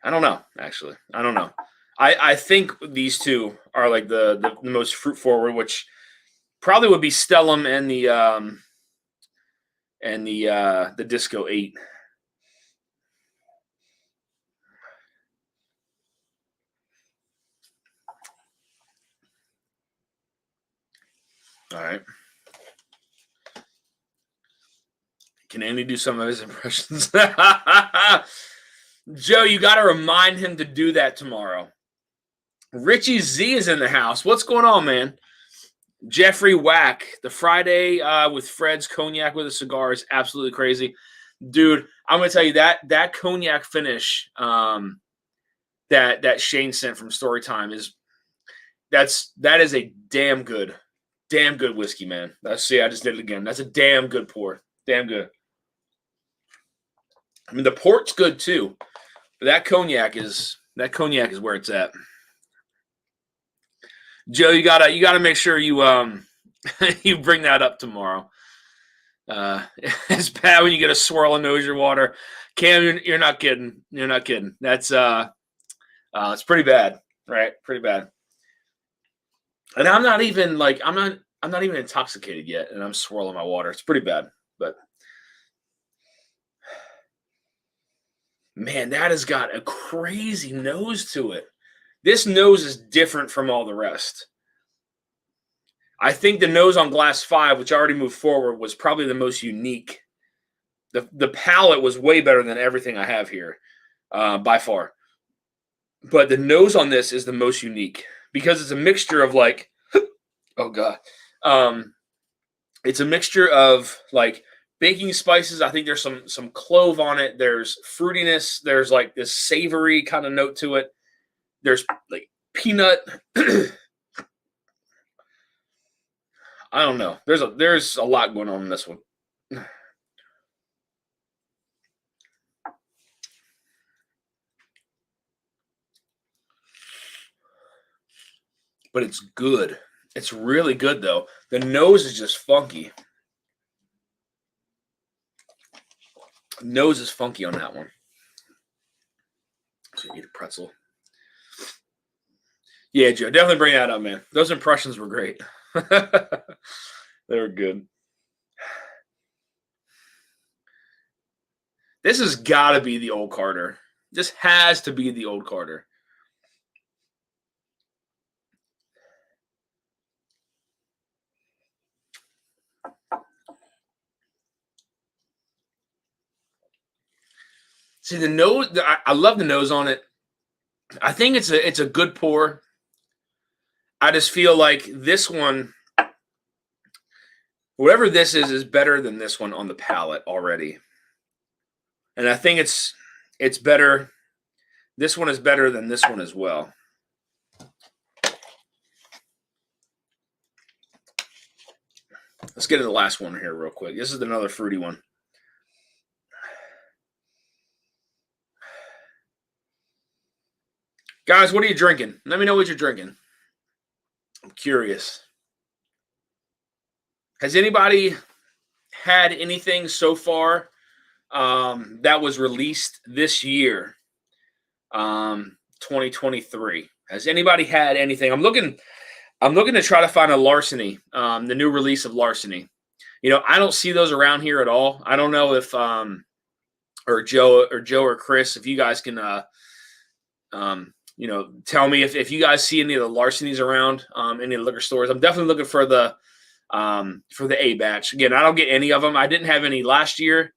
I don't know, actually. I don't know. I think these two are like the most fruit forward, which probably would be Stellum and the Disco 8. All right. Can Andy do some of his impressions? Joe, you got to remind him to do that tomorrow. Richie Z is in the house. What's going on, man? Jeffrey Wack, the Friday with Fred's cognac with a cigar is absolutely crazy. Dude, I'm going to tell you that cognac finish that Shane sent from Storytime that is a damn good whiskey, man. See, I just did it again. That's a damn good pour. Damn good. I mean, the port's good too, but that cognac is where it's at. Joe, you gotta make sure you you bring that up tomorrow. It's bad when you get a swirl and nose your water. Cam, you're not kidding. You're not kidding. That's it's pretty bad, right? Pretty bad. And I'm not even intoxicated yet, and I'm swirling my water. It's pretty bad, but man, that has got a crazy nose to it. This nose is different from all the rest. I think the nose on glass 5, which already moved forward, was probably the most unique The palate was way better than everything I have here, by far. But the nose on this is the most unique because it's a mixture of like, oh god, it's a mixture of like baking spices. I think there's some clove on it. There's fruitiness. There's like this savory kind of note to it. There's like peanut. I don't know. There's a lot going on in this one. But it's good. It's really good though. The nose is just funky. Nose is funky on that one. So you eat a pretzel. Yeah, Joe, definitely bring that up, man. Those impressions were great. They were good. This has got to be the old Carter. This has to be the old Carter. See the nose. I love the nose on it. I think it's a good pour. I just feel like this one, whatever this is better than this one on the palate already. And I think it's better. This one is better than this one as well. Let's get to the last one here real quick. This is another fruity one. Guys, what are you drinking? Let me know what you're drinking. I'm curious. Has anybody had anything so far that was released this year, 2023? Has anybody had anything? I'm looking to try to find a Larceny, the new release of Larceny. You know, I don't see those around here at all. I don't know if or Joe or Chris, if you guys can you know, tell me if you guys see any of the Larcenies around any of the liquor stores. I'm definitely looking for the A batch. Again, I don't get any of them. I didn't have any last year.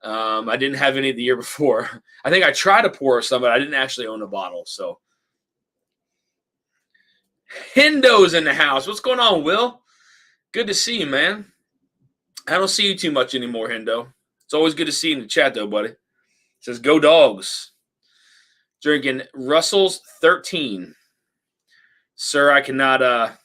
I didn't have any the year before. I think I tried to pour some, but I didn't actually own a bottle. So Hindo's in the house. What's going on, Will? Good to see you, man. I don't see you too much anymore, Hindo. It's always good to see you in the chat, though, buddy. It says, go dogs. Drinking Russell's 13. Sir, I cannot,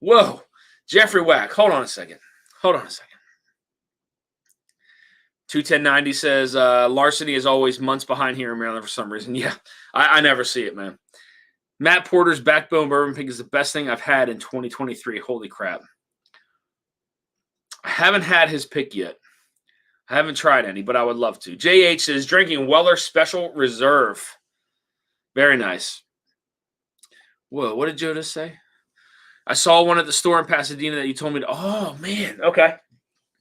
Whoa. Jeffrey Wack. Hold on a second. 21090 says, Larceny is always months behind here in Maryland for some reason. Yeah, I never see it, man. Matt Porter's Backbone Bourbon Pick is the best thing I've had in 2023. Holy crap. I haven't had his pick yet. I haven't tried any, but I would love to. JH says, drinking Weller Special Reserve. Very nice. Whoa, what did Joe just say? I saw one at the store in Pasadena that you told me to. Oh, man. Okay.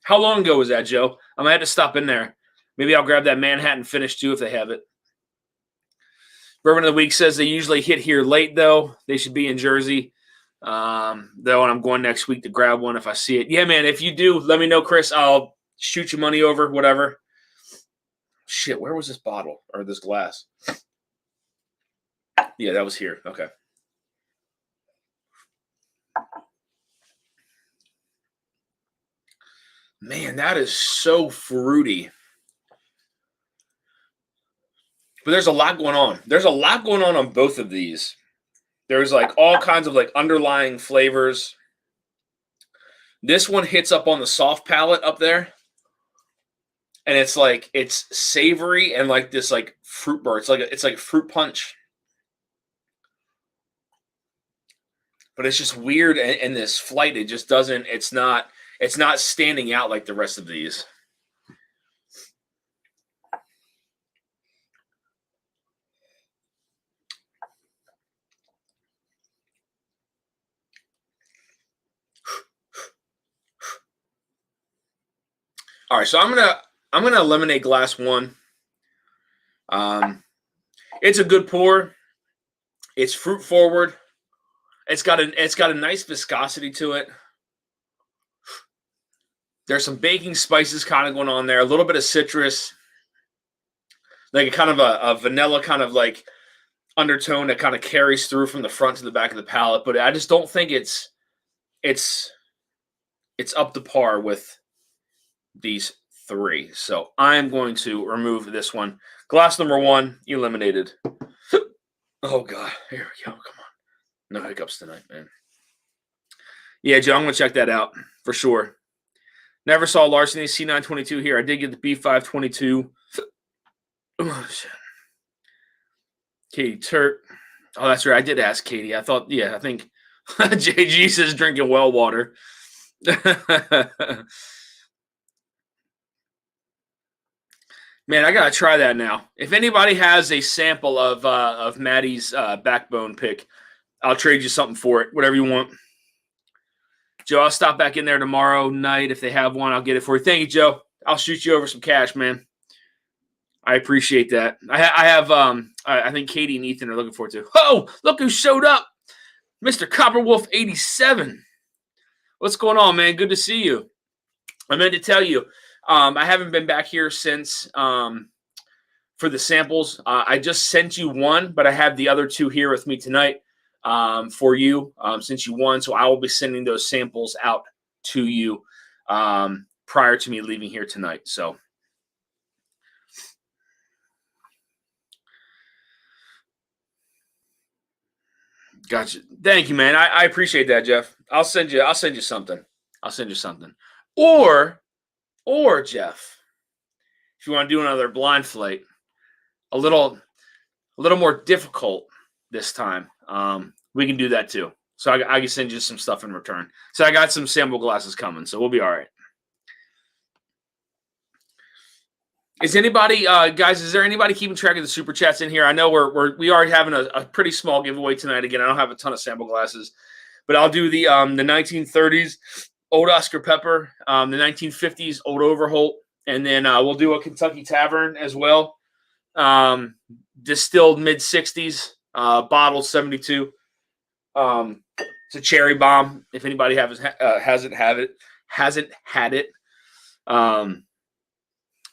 How long ago was that, Joe? I'm going to have to stop in there. Maybe I'll grab that Manhattan finish, too, if they have it. Bourbon of the Week says they usually hit here late, though. They should be in Jersey. Though, and I'm going next week to grab one if I see it. Yeah, man, if you do, let me know, Chris. I'll shoot you money over, whatever. Shit, where was this bottle or this glass? Yeah, that was here. Okay. Man, that is so fruity. But there's a lot going on. There's a lot going on both of these. There's like all kinds of like underlying flavors. This one hits up on the soft palate up there. And it's like it's savory and like this like fruit bar. It's like fruit punch. But it's just weird in this flight. It just doesn't, it's not standing out like the rest of these. All right, so I'm gonna eliminate glass one. It's a good pour. It's fruit forward. It's got a nice viscosity to it. There's some baking spices kind of going on there, a little bit of citrus, like a kind of a vanilla kind of like undertone that kind of carries through from the front to the back of the palate. But I just don't think it's up to par with these three. So I'm going to remove this one. Glass number one, eliminated. Oh, God. Here we go. Come on. No hiccups tonight, man. Yeah, Joe, I'm going to check that out for sure. Never saw Larceny C922 here. I did get the B522. Oh, shit. Katie Turt. Oh, that's right. I did ask Katie. I thought, yeah, I think JG says drinking well water. Man, I got to try that now. If anybody has a sample of Maddie's backbone pick, I'll trade you something for it, whatever you want. Joe, I'll stop back in there tomorrow night. If they have one, I'll get it for you. Thank you, Joe. I'll shoot you over some cash, man. I appreciate that. I think Katie and Ethan are looking forward to. Oh, look who showed up. Mr. Copperwolf 87. What's going on, man? Good to see you. I meant to tell you, I haven't been back here since for the samples. I just sent you one, but I have the other two here with me tonight for you since you won. So I will be sending those samples out to you prior to me leaving here tonight. So. Gotcha. Thank you, man. I appreciate that, Jeff. I'll send you something. I'll send you something. Or Jeff, if you want to do another blind flight, a little more difficult this time, we can do that too. So I can send you some stuff in return. So I got some sample glasses coming, so we'll be all right. Is anybody, guys? Is there anybody keeping track of the super chats in here? I know we are having a pretty small giveaway tonight. Again, I don't have a ton of sample glasses, but I'll do the 1930s Old Oscar Pepper, the 1950s Old Overholt, and then we'll do a Kentucky Tavern as well. Distilled mid 60s, bottled 72. It's a cherry bomb. If anybody hasn't had it.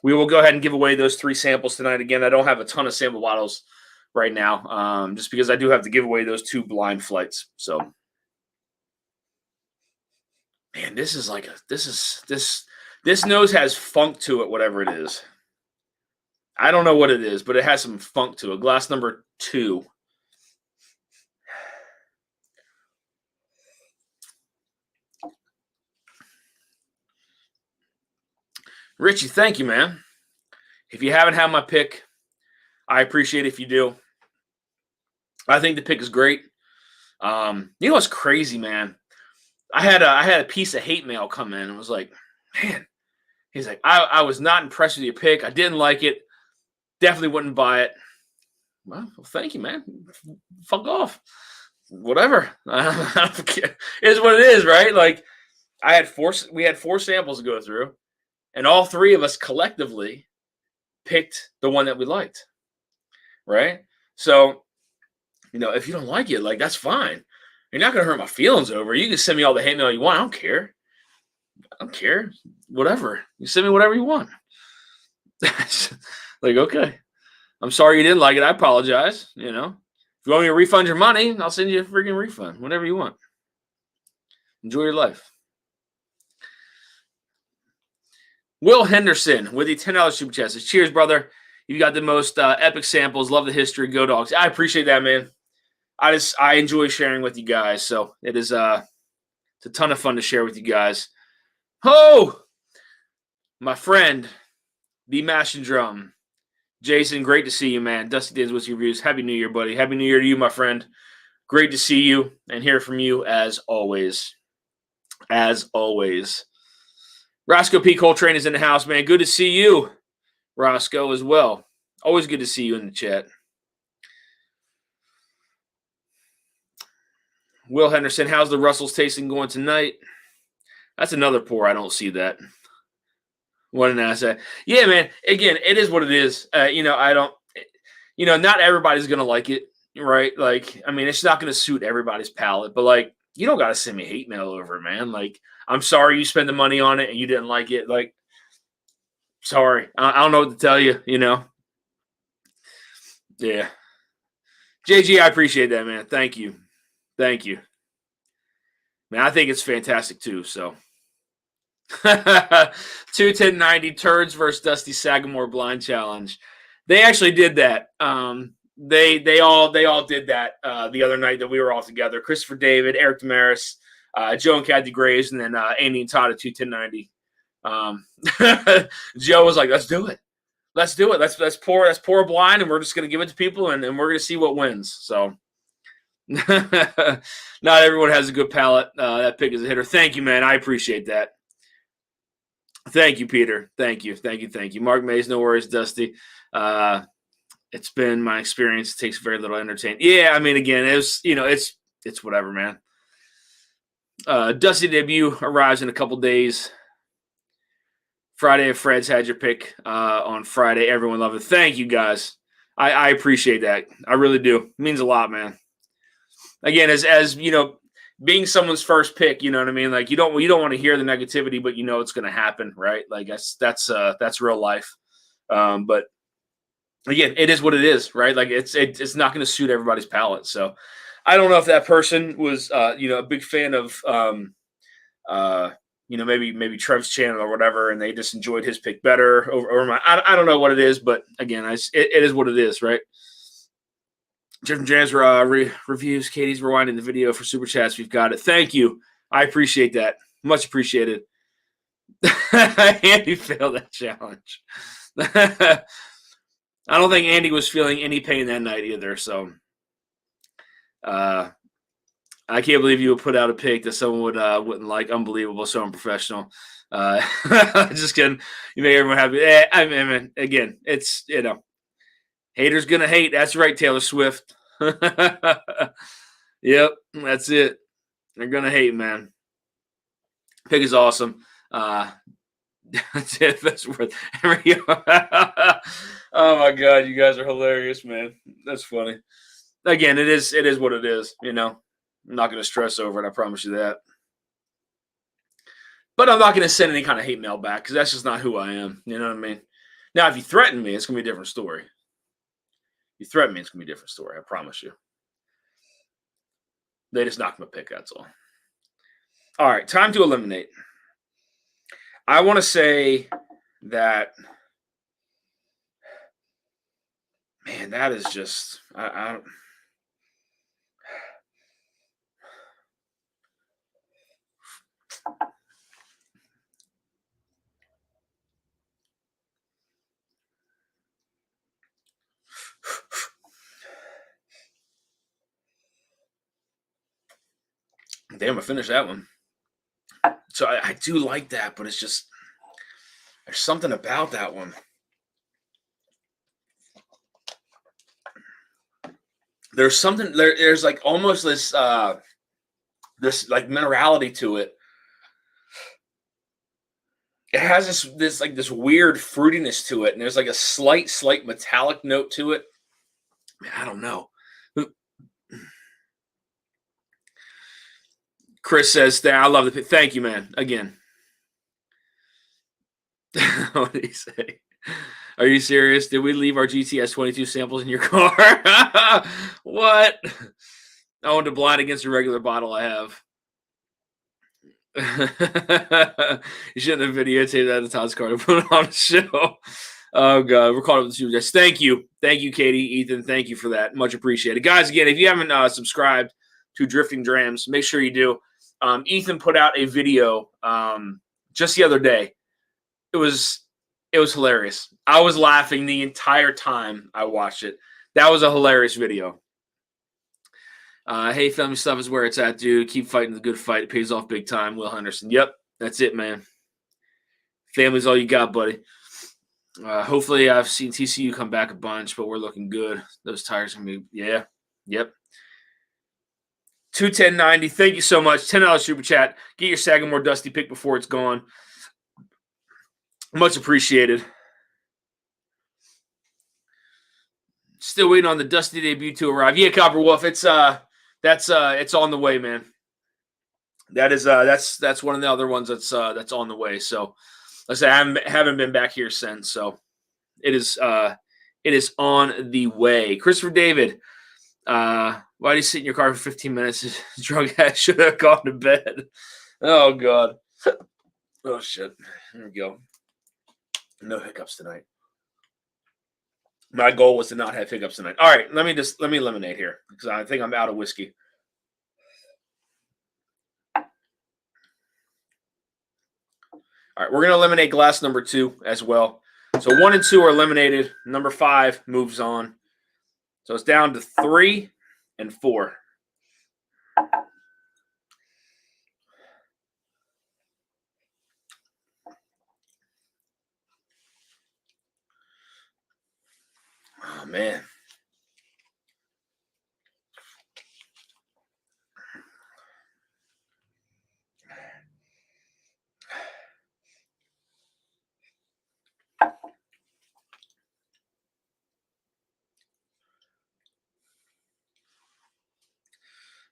We will go ahead and give away those three samples tonight. Again, I don't have a ton of sample bottles right now, just because I do have to give away those two blind flights. So, man, this nose has funk to it, whatever it is. I don't know what it is, but it has some funk to it. Glass number 2. Richie, thank you, man. If you haven't had my pick, I appreciate it if you do. I think the pick is great. You know what's crazy, man? I had a piece of hate mail come in and was like, man, he's like, I was not impressed with your pick. I didn't like it. Definitely wouldn't buy it. Well, thank you, man. Fuck off. Whatever. I don't care. It is what it is, right? Like, we had 4 samples to go through. And all 3 of us collectively picked the one that we liked, right? So, if you don't like it, like, that's fine. You're not going to hurt my feelings over it. You can send me all the hate mail you want. I don't care. Whatever. You send me whatever you want. Like, okay. I'm sorry you didn't like it. I apologize. If you want me to refund your money, I'll send you a freaking refund. Whatever you want. Enjoy your life. Will Henderson with the $10 super chat says, cheers, brother. You got the most epic samples. Love the history. Go Dogs. I appreciate that, man. I enjoy sharing with you guys. So it is it's a ton of fun to share with you guys. Oh, my friend, the Mash and Drum. Jason, great to see you, man. Dusty Days with your reviews. Happy New Year, buddy. Happy New Year to you, my friend. Great to see you and hear from you as always. As always. Roscoe P. Coltrane is in the house, man. Good to see you, Roscoe, as well. Always good to see you in the chat. Will Henderson, how's the Russell's tasting going tonight? That's another pour. I don't see that. What an asset. Yeah, man. Again, it is what it is. I don't, not everybody's going to like it, right? Like, I mean, it's not going to suit everybody's palate, but like, you don't got to send me hate mail over it, man. Like, I'm sorry you spent the money on it and you didn't like it. Like, sorry. I don't know what to tell you, you know? Yeah. JG, I appreciate that, man. Thank you. Thank you. Man, I think it's fantastic too. So 21090 Turds versus Dusty Sagamore blind challenge. They actually did that. They all did that the other night that we were all together. Christopher David, Eric Damaris, Joe and Kathy Graves, and then Andy and Todd at 21090. Joe was like, "Let's do it. Let's do it. Let's pour a blind, and we're just gonna give it to people, and we're gonna see what wins." So not everyone has a good palate. That pick is a hitter. Thank you, man. I appreciate that. Thank you, Peter. Thank you. Mark Mays, no worries, Dusty. It's been my experience. It takes very little entertain. Yeah, I mean, again, it's whatever, man. Dusty debut arrives in a couple days. Friday of Fred's had your pick on Friday. Everyone loved it. Thank you, guys. I appreciate that. I really do. It means a lot, man. Again, as you know, being someone's first pick, you know what I mean? Like you don't want to hear the negativity, but you know it's going to happen, right? Like that's real life. But again, it is what it is, right? Like it's not going to suit everybody's palate. So I don't know if that person was a big fan of maybe Trev's channel or whatever, and they just enjoyed his pick better over my. I don't know what it is, but again, it is what it is, right? Jeff Jams reviews. Katie's rewinding the video for super chats. We've got it. Thank you. I appreciate that. Much appreciated. Andy failed that challenge. I don't think Andy was feeling any pain that night either. So, I can't believe you would put out a pick that someone wouldn't like. Unbelievable. So unprofessional. Just kidding. You make everyone happy. I mean, again, it's haters gonna hate. That's right, Taylor Swift. Yep, that's it. They're gonna hate, man. Pick is awesome. That's it. That's worth. Oh my god, you guys are hilarious, man. That's funny. Again, it is what it is. You know, I'm not gonna stress over it. I promise you that. But I'm not gonna send any kind of hate mail back because that's just not who I am. You know what I mean? Now, if you threaten me, it's gonna be a different story. You threaten me, it's going to be a different story. I promise you. They just knocked my pick, that's all. All right, time to eliminate. I want to say that, man, that is just, I don't. Damn, I finished that one. So I do like that, but it's just there's something about that one. There's something there's like almost this like minerality to it. It has this weird fruitiness to it, and there's like a slight metallic note to it. Man, I don't know. Chris says, I love the pick. Thank you, man. Again. What did he say? Are you serious? Did we leave our GTS 22 samples in your car? What? I want to blind against a regular bottle I have. You shouldn't have videotaped that at Todd's car to put it on the show. Oh, God. We're calling up the super guys. Thank you. Thank you, Katie, Ethan. Thank you for that. Much appreciated. Guys, again, if you haven't subscribed to Drifting Drams, make sure you do. Ethan put out a video just the other day. It was hilarious. I was laughing the entire time I watched it. That was a hilarious video. Hey, family stuff is where it's at, dude. Keep fighting the good fight. It pays off big time. Will Henderson. Yep, that's it, man. Family's all you got, buddy. Hopefully, I've seen TCU come back a bunch, but we're looking good. Those tires can be, yeah, yep. 21090. Thank you so much. $10 super chat. Get your Sagamore Dusty pick before it's gone. Much appreciated. Still waiting on the Dusty debut to arrive. Yeah, Copper Wolf. It's on the way, man. That is that's one of the other ones that's on the way. So let's say I haven't been back here since. So it is on the way. Christopher David, why do you sit in your car for 15 minutes? Drug ass should have gone to bed. Oh God. Oh shit. Here we go. No hiccups tonight. My goal was to not have hiccups tonight. All right, let me eliminate here because I think I'm out of whiskey. All right, we're going to eliminate glass number 2 as well. So 1 and 2 are eliminated. Number 5 moves on. So it's down to 3 and 4. Oh, man.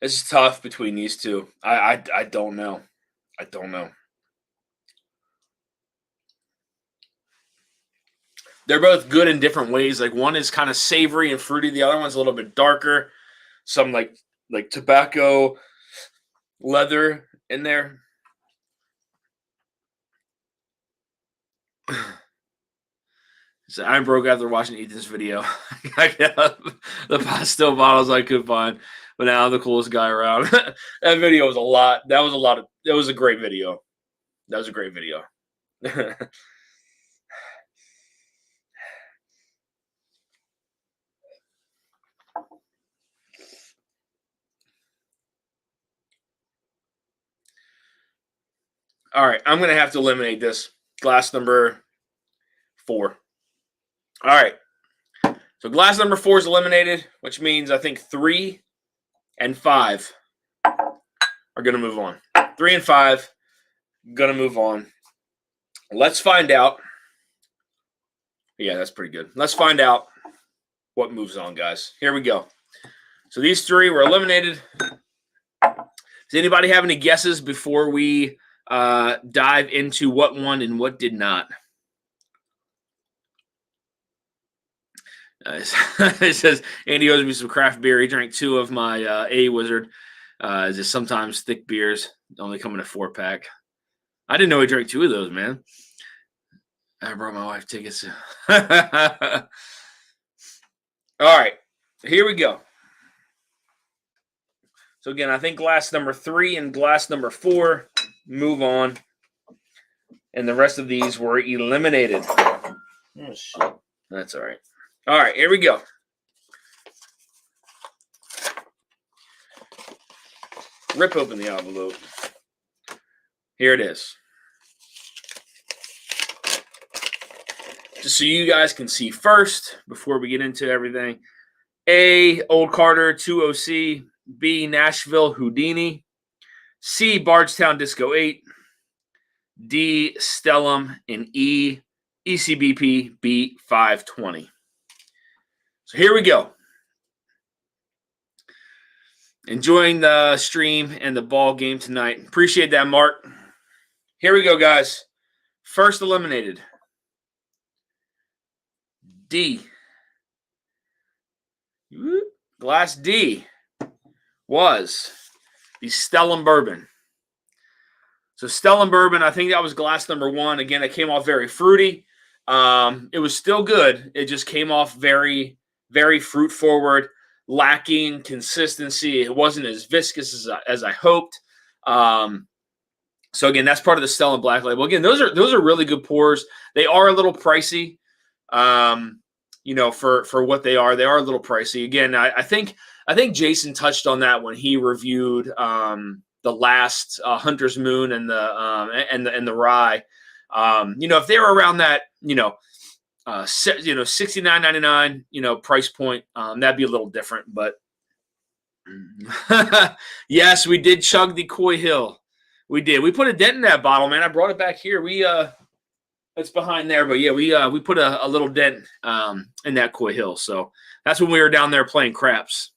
This is tough between these two. I don't know. I don't know. They're both good in different ways. Like one is kind of savory and fruity. The other one's a little bit darker. Some like tobacco, leather in there. So I'm broke after watching Ethan's video. I got the pastel bottles I could find, but now I'm the coolest guy around. That video was a lot. That was a great video. That was a great video. All right, I'm going to have to eliminate this. Glass number 4. All right. So glass number 4 is eliminated, which means I think 3 and 5 are going to move on. 3 and 5 going to move on. Let's find out. Yeah, that's pretty good. Let's find out what moves on, guys. Here we go. So these 3 were eliminated. Does anybody have any guesses before we dive into what won and what did not? It says Andy owes me some craft beer. He drank 2 of my A Wizard. Just sometimes thick beers only come in a 4-pack. I didn't know he drank 2 of those, man. I brought my wife tickets. All right, here we go. So again, I think glass number 3 and glass number 4 move on, and the rest of these were eliminated. Oh shit, that's all right. All right, here we go. Rip open the envelope. Here it is. Just so you guys can see first before we get into everything. A, Old Carter 2OC. B, Nashville Houdini. C, Bardstown Disco 8. D, Stellum. And E, ECBP B520. So here we go. Enjoying the stream and the ball game tonight. Appreciate that, Mark. Here we go, guys. First eliminated. D. Glass D was the Stellum Bourbon. So Stellum Bourbon, I think that was glass number 1. Again, it came off very fruity. It was still good. It just came off very, very fruit forward, lacking consistency. It wasn't as viscous as I hoped. So again, that's part of the Stellum Black Label. Again, those are really good pours. They are a little pricey. For what they are a little pricey. Again, I think Jason touched on that when he reviewed the last Hunter's Moon and the Rye. If they were around that, $69.99, price point, that'd be a little different. But yes, we did chug the Coy Hill. We did. We put a dent in that bottle, man. I brought it back here. It's behind there, but yeah, we put a little dent in that Coy Hill. So that's when we were down there playing craps.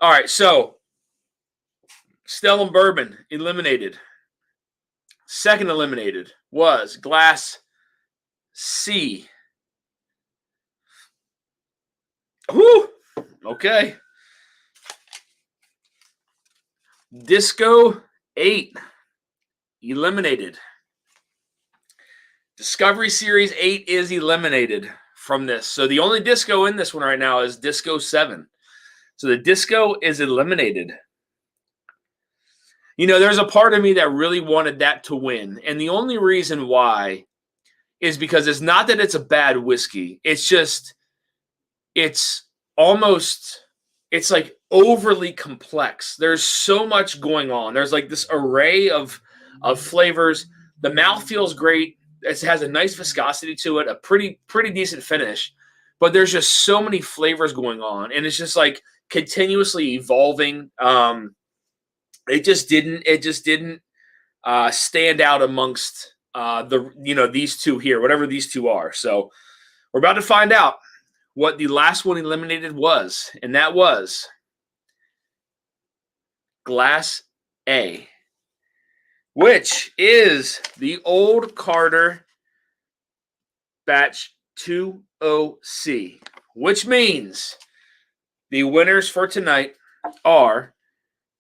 All right, so Stella Bourbon eliminated. Second eliminated was Glass C. Whew. Okay. Disco 8 eliminated. Discovery Series 8 is eliminated from this. So the only disco in this one right now is Disco 7. So the disco is eliminated. You know, there's a part of me that really wanted that to win. And the only reason why is because it's not that it's a bad whiskey. It's just, it's like overly complex. There's so much going on. There's like this array of flavors. The mouth feels great. It has a nice viscosity to it, a pretty decent finish. But there's just so many flavors going on. And it's just like continuously evolving. It just didn't stand out amongst these two here, whatever these two are. So we're about to find out what the last one eliminated was, and that was Glass A, which is the Old Carter Batch 20C, which means the winners for tonight are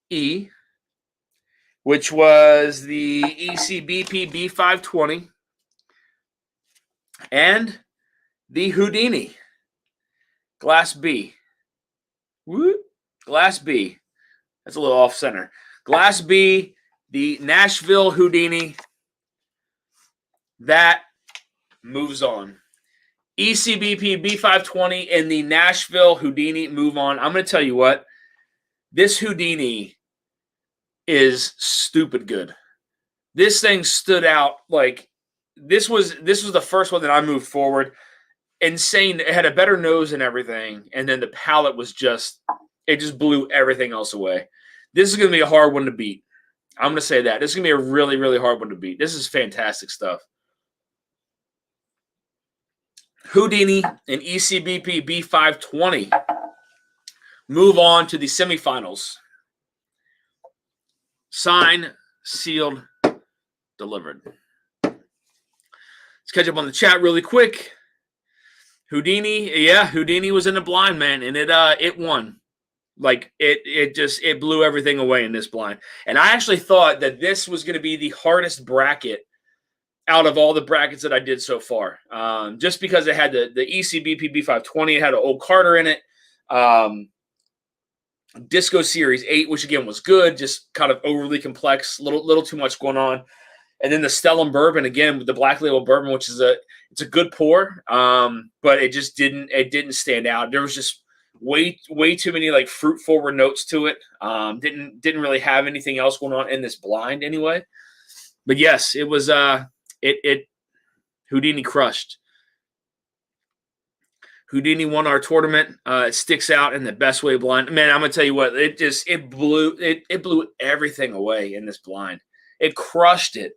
E, which was the ECBP B520, and the Houdini Glass B. Woo. Glass B. That's a little off center. Glass B, the Nashville Houdini. That moves on. ECBP B520 and the Nashville Houdini move on. I'm going to tell you what. This Houdini is stupid good. This thing stood out like this was the first one that I moved forward. Insane. It had a better nose and everything, and then the palate was just blew everything else away. This is going to be a hard one to beat. I'm going to say that. This is going to be a really, really hard one to beat. This is fantastic stuff. Houdini and ECBP B520 move on to the semifinals. Signed, sealed, delivered. Let's catch up on the chat really quick. Houdini was in the blind, man, and it won. Like it blew everything away in this blind. And I actually thought that this was going to be the hardest bracket out of all the brackets that I did so far. Just because it had the ECBP B520, it had an Old Carter in it. Disco Series 8, which again was good, just kind of overly complex, little too much going on. And then the Stella Bourbon, again, with the Black Label Bourbon, which is it's a good pour, but it just didn't stand out. There was just way too many like fruit forward notes to it. Didn't really have anything else going on in this blind anyway. But yes, it was Houdini crushed. Houdini won our tournament. It sticks out in the best way blind. Man, I'm gonna tell you what, it blew everything away in this blind. It crushed it.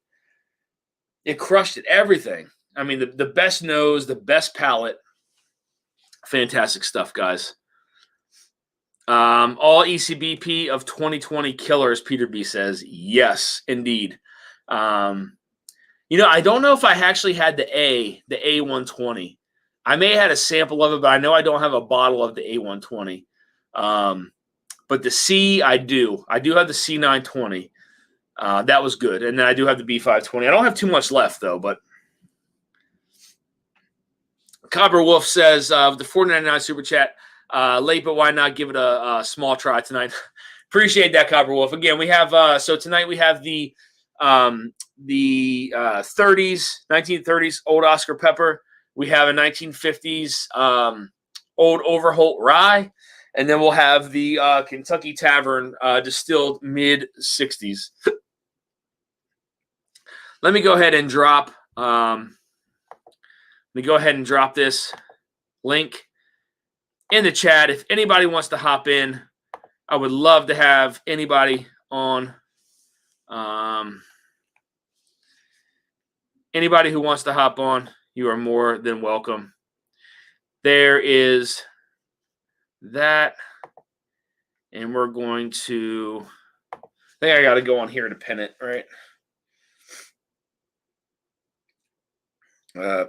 It crushed it, everything. I mean, the best nose, the best palate. Fantastic stuff, guys. All ECBP of 2020 killers, Peter B says. Yes, indeed. I don't know if I actually had the A120. I may have had a sample of it, but I know I don't have a bottle of the A120. But the C, I do. I do have the C920. That was good. And then I do have the B520. I don't have too much left, though. But Cobber Wolf says, the $4.99 super chat, late, but why not give it a small try tonight? Appreciate that, Cobber Wolf. Again, we have, so tonight we have the 1930s Old Oscar Pepper. We have a 1950s Old Overholt Rye. And then we'll have the Kentucky Tavern distilled mid-60s. Let me go ahead and drop this link in the chat. If anybody wants to hop in, I would love to have anybody on. Anybody who wants to hop on, you are more than welcome. There is that. And we're going to, I think I got to go on here to pin it, right?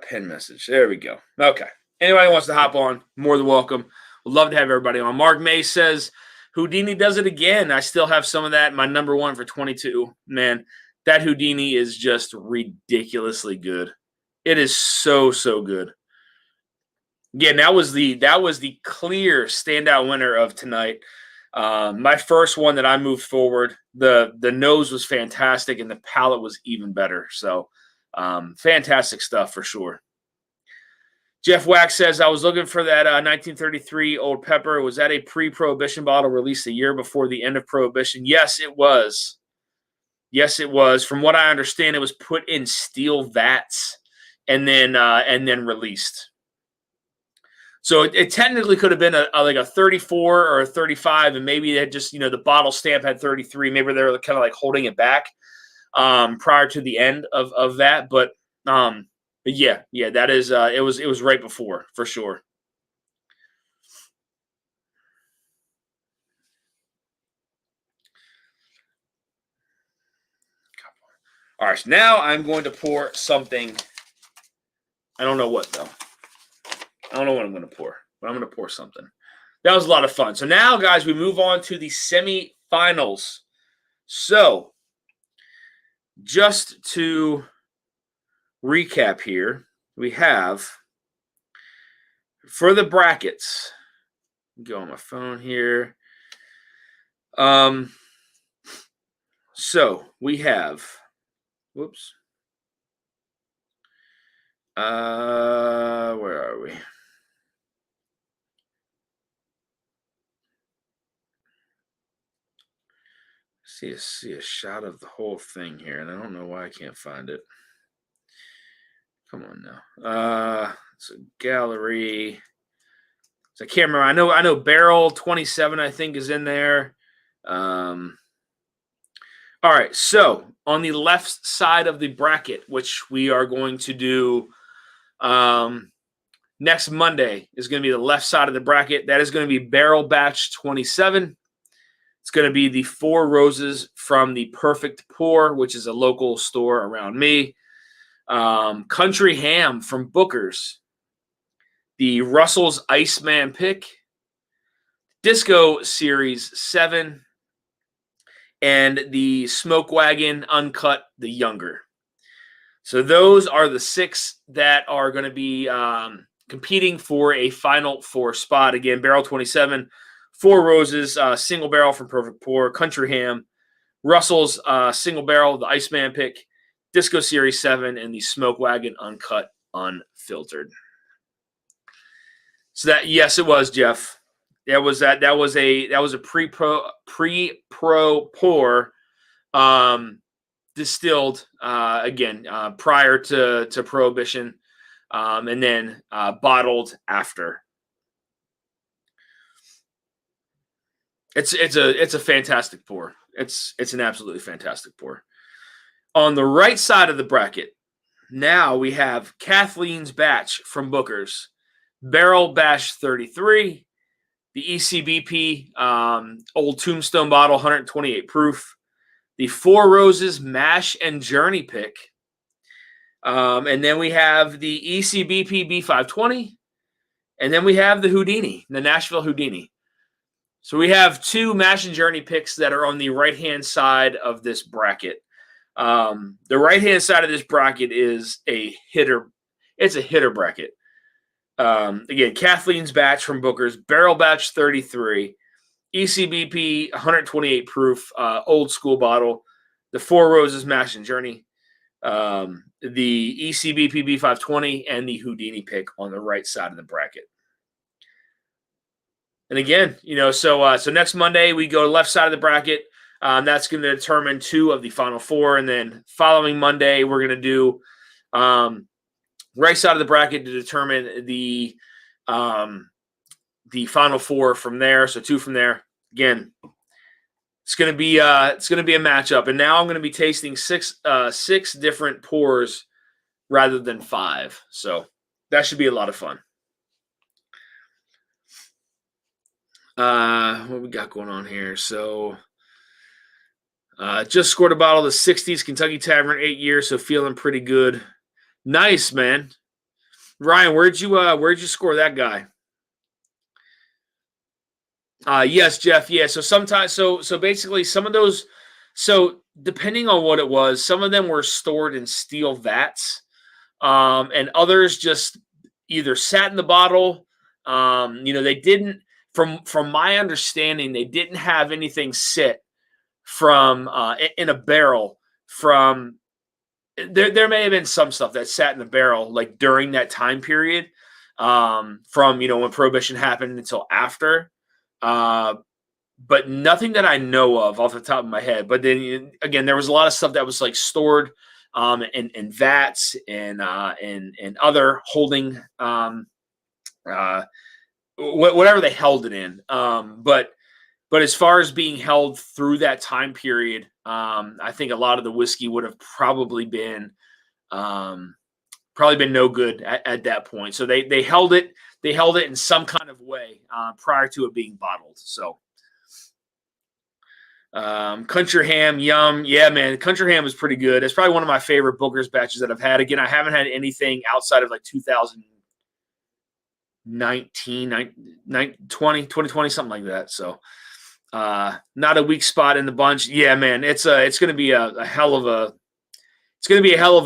Pin message. There we go. Okay. Anybody wants to hop on, more than welcome. Would love to have everybody on. Mark May says, Houdini does it again. I still have some of that. My number one for 22. Man, that Houdini is just ridiculously good. It is so, so good. Again, that was the clear standout winner of tonight. My first one that I moved forward, the nose was fantastic and the palate was even better. So fantastic stuff for sure. Jeff Wax says, I was looking for that 1933 Old Pepper. Was that a pre-Prohibition bottle released a year before the end of Prohibition? Yes, it was. Yes, it was. From what I understand, it was put in steel vats and then released. So it technically could have been like a 34 or a 35, and maybe they had just, the bottle stamp had 33. Maybe they were kind of like holding it back prior to the end of that. But yeah, that is it was right before for sure. All right, so now I'm going to pour something. I don't know what though. I don't know what I'm going to pour, but I'm going to pour something. That was a lot of fun. So now, guys, we move on to the semifinals. So just to recap here, we have for the brackets, go on my phone here. So we have, whoops. Where are we? See a shot of the whole thing here, and I don't know why I can't find it. Come on now. It's a gallery. So I can't remember. I know Barrel 27, I think, is in there. All right. So on the left side of the bracket, which we are going to do next Monday, is going to be the left side of the bracket. That is going to be Barrel Batch 27. It's going to be the 4 Roses from the Perfect Pour, which is a local store around me. Country Ham from Booker's. The Russell's Iceman Pick. Disco Series 7. And the Smoke Wagon Uncut, the Younger. So those are the 6 that are going to be competing for a Final 4 spot. Again, Barrel 27, 4 Roses, Single Barrel from Perfect Pour, Country Ham, Russell's Single Barrel, the Iceman Pick, Disco Series 7, and the Smoke Wagon Uncut Unfiltered. So that, yes, it was, Jeff. That was a pre-pro pour distilled again prior to Prohibition, and then bottled after. It's a fantastic pour. It's an absolutely fantastic pour. On the right side of the bracket, now we have Kathleen's Batch from Booker's, Barrel Batch 33, the ECBP Old Tombstone bottle, 128 proof, the 4 Roses Mash and Journey Pick, and then we have the ECBP B520, and then we have the Houdini, the Nashville Houdini. So we have 2 Mash and Journey picks that are on the right-hand side of this bracket. The right-hand side of this bracket is a hitter. It's a hitter bracket. Again, Kathleen's Batch from Booker's, Barrel Batch 33, ECBP 128 proof, old school bottle, the 4 Roses Mash and Journey, the ECBP B520, and the Houdini pick on the right side of the bracket. And again, so next Monday we go to left side of the bracket. That's going to determine 2 of the Final 4, and then following Monday we're going to do right side of the bracket to determine the Final 4 from there. So 2 from there. Again, it's going to be a matchup, and now I'm going to be tasting 6 different pours rather than 5. So that should be a lot of fun. What we got going on here? So, just scored a bottle of the 60s Kentucky Tavern, 8 years, so feeling pretty good. Nice, man. Ryan, where'd you score that guy? Yes, Jeff. Yeah. So sometimes, so basically, some of those. So depending on what it was, some of them were stored in steel vats, and others just either sat in the bottle. They didn't. From my understanding, they didn't have anything sit from in a barrel from. There may have been some stuff that sat in the barrel like during that time period, from when Prohibition happened until after. But nothing that I know of off the top of my head. But then again, there was a lot of stuff that was like stored in vats and other holding whatever they held it in. But as far as being held through that time period, I think a lot of the whiskey would have probably been no good at that point. So they held it. They held it in some kind of way prior to it being bottled. So, Country Ham, yum. Yeah, man. Country Ham is pretty good. It's probably one of my favorite Booker's batches that I've had. Again, I haven't had anything outside of like 2019, 2020, something like that. So, not a weak spot in the bunch. Yeah, man. It's going to be a hell of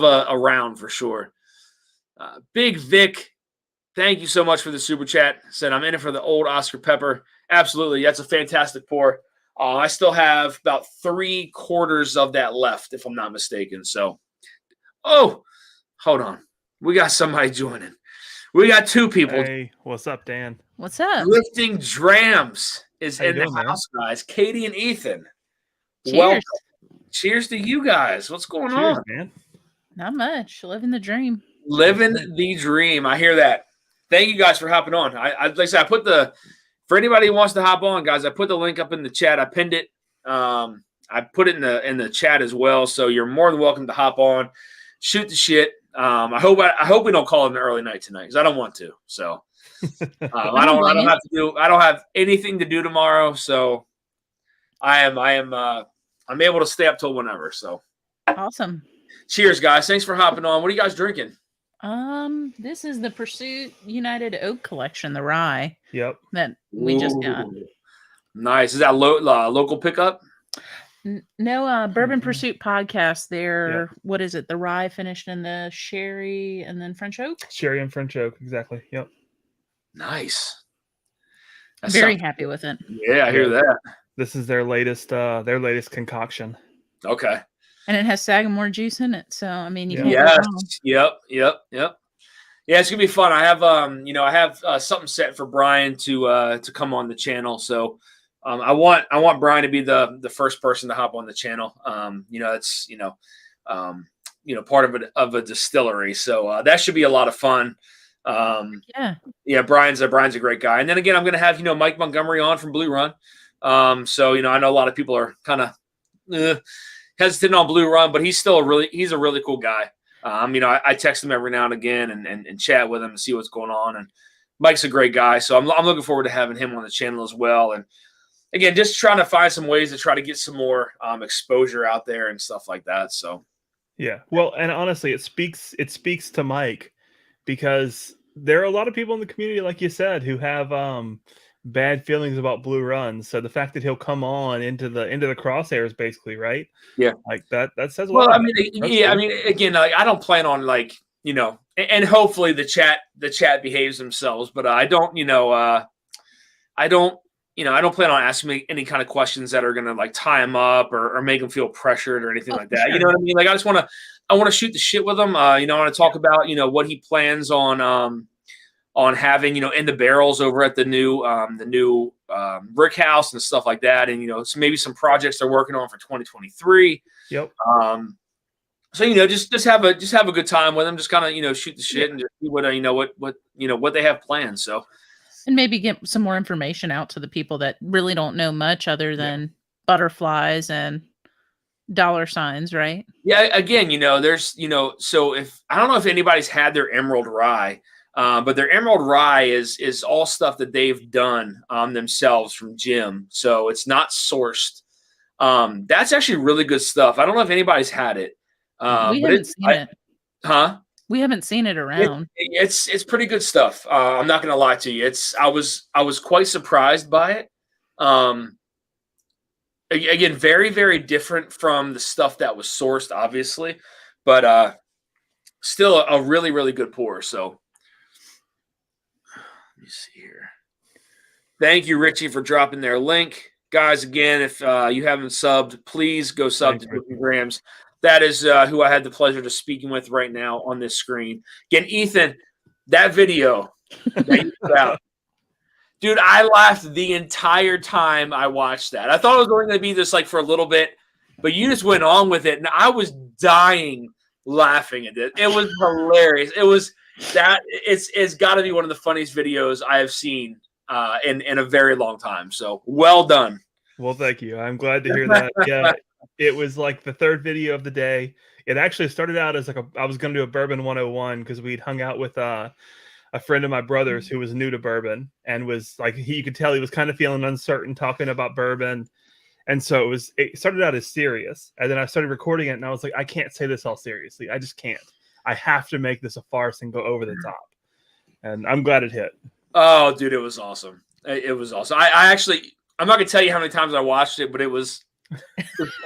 a round for sure. Big Vic, thank you so much for the super chat. Said I'm in it for the old Oscar Pepper. Absolutely, that's a fantastic pour. I still have about 3/4 of that left, if I'm not mistaken. So, hold on, we got somebody joining. We got two people. Hey, what's up, Dan? What's up? Lifting Drams is in the house, guys. Katie and Ethan. Cheers. Welcome. Cheers to you guys. What's going on, man? Not much. Living the dream. Living the dream. I hear that. Thank you guys for hopping on. Like I said, for anybody who wants to hop on, guys, I put the link up in the chat. I pinned it. I put it in the chat as well. So you're more than welcome to hop on, shoot the shit. I hope we don't call it an early night tonight because I don't want to. So I don't have anything to do tomorrow. So I'm able to stay up till whenever. So awesome. Cheers, guys. Thanks for hopping on. What are you guys drinking? This is the Pursuit United Oak Collection, the rye. Yep. That we just got. Nice. Is that local pickup? No, Bourbon Pursuit podcast. There, what is it? The rye finished in the sherry and then French oak. Sherry and French oak, exactly. Yep. Nice. Very happy with it. Yeah, I hear that. This is their latest concoction. Okay. And it has Sagamore juice in it, so I mean, you can't yes, go wrong. Yep. Yeah, it's gonna be fun. I have something set for Brian to come on the channel. So I want Brian to be the first person to hop on the channel. It's part of a distillery. So that should be a lot of fun. Yeah, Brian's a great guy. And then again, I'm gonna have Mike Montgomery on from Blue Run. So I know a lot of people are kind of hesitant on Blue Run, but he's a really cool guy. I text him every now and again and chat with him and see what's going on. And Mike's a great guy, so I'm looking forward to having him on the channel as well. And again, just trying to find some ways to try to get some more exposure out there and stuff like that. So yeah, well, and honestly, it speaks to Mike because there are a lot of people in the community, like you said, who have bad feelings about Blue Run. So the fact that he'll come on into the crosshairs, basically, right? Yeah, like that says a lot. Well, I mean, again, like I don't plan on and hopefully the chat behaves themselves, but I don't plan on asking any kind of questions that are going to tie him up or make him feel pressured or anything like that. Sure. You know what I mean? Like I want to shoot the shit with him. I want to talk about what he plans on having in the barrels over at the new brick house and stuff like that, and so maybe some projects they're working on for 2023. Yep. So just have a good time with them, just kind of shoot the shit and just see what they have planned. So, and maybe get some more information out to the people that really don't know much other than butterflies and dollar signs, right? Yeah. Again, there's so if I don't know if anybody's had their Emerald Rye. But their Emerald Rye is all stuff that they've done themselves from Jim. So it's not sourced. That's actually really good stuff. I don't know if anybody's had it. We haven't seen it. Huh? We haven't seen it around. It's pretty good stuff. I'm not gonna lie to you. I was quite surprised by it. Again, very, very different from the stuff that was sourced, obviously, but still a really, really good pour. So let me see here. Thank you, Richie, for dropping their link. Guys, again, if you haven't subbed, please go sub to Drinking Grams. That is who I had the pleasure of speaking with right now on this screen. Again, Ethan, that video that you put out, dude, I laughed the entire time I watched that. I thought it was going to be just like for a little bit, but you just went on with it, and I was dying laughing at it. It was hilarious. It's got to be one of the funniest videos I have seen in a very long time. So well done. Well, thank you. I'm glad to hear that. Yeah, it was like the third video of the day. It actually started out as I was going to do a Bourbon 101 because we'd hung out with a friend of my brother's who was new to bourbon and was like, you could tell he was kind of feeling uncertain talking about bourbon. And so it started out as serious. And then I started recording it and I was like, I can't say this all seriously. I just can't. I have to make this a farce and go over the top. And I'm glad it hit. Oh, dude, it was awesome. It was awesome. I'm not going to tell you how many times I watched it, but it was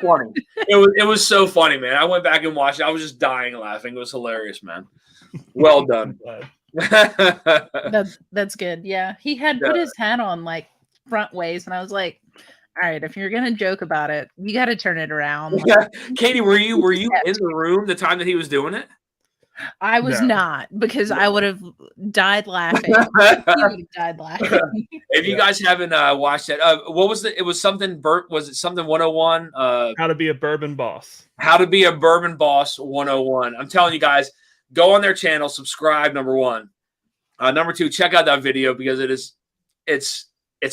funny. It was so funny, man. I went back and watched it. I was just dying laughing. It was hilarious, man. Well done. That's good. Yeah. He had put his hat on like front ways, and I was like, all right, if you're gonna joke about it, you got to turn it around. Yeah. Katie, were you in the room the time that he was doing it? I was not, because I would have died laughing. He would have died laughing. If you guys haven't watched that, what was it? It was something. Was it something 101? How to be a bourbon boss. How to be a bourbon boss 101. I'm telling you guys, go on their channel, subscribe. Number one. Number two, check out that video because it's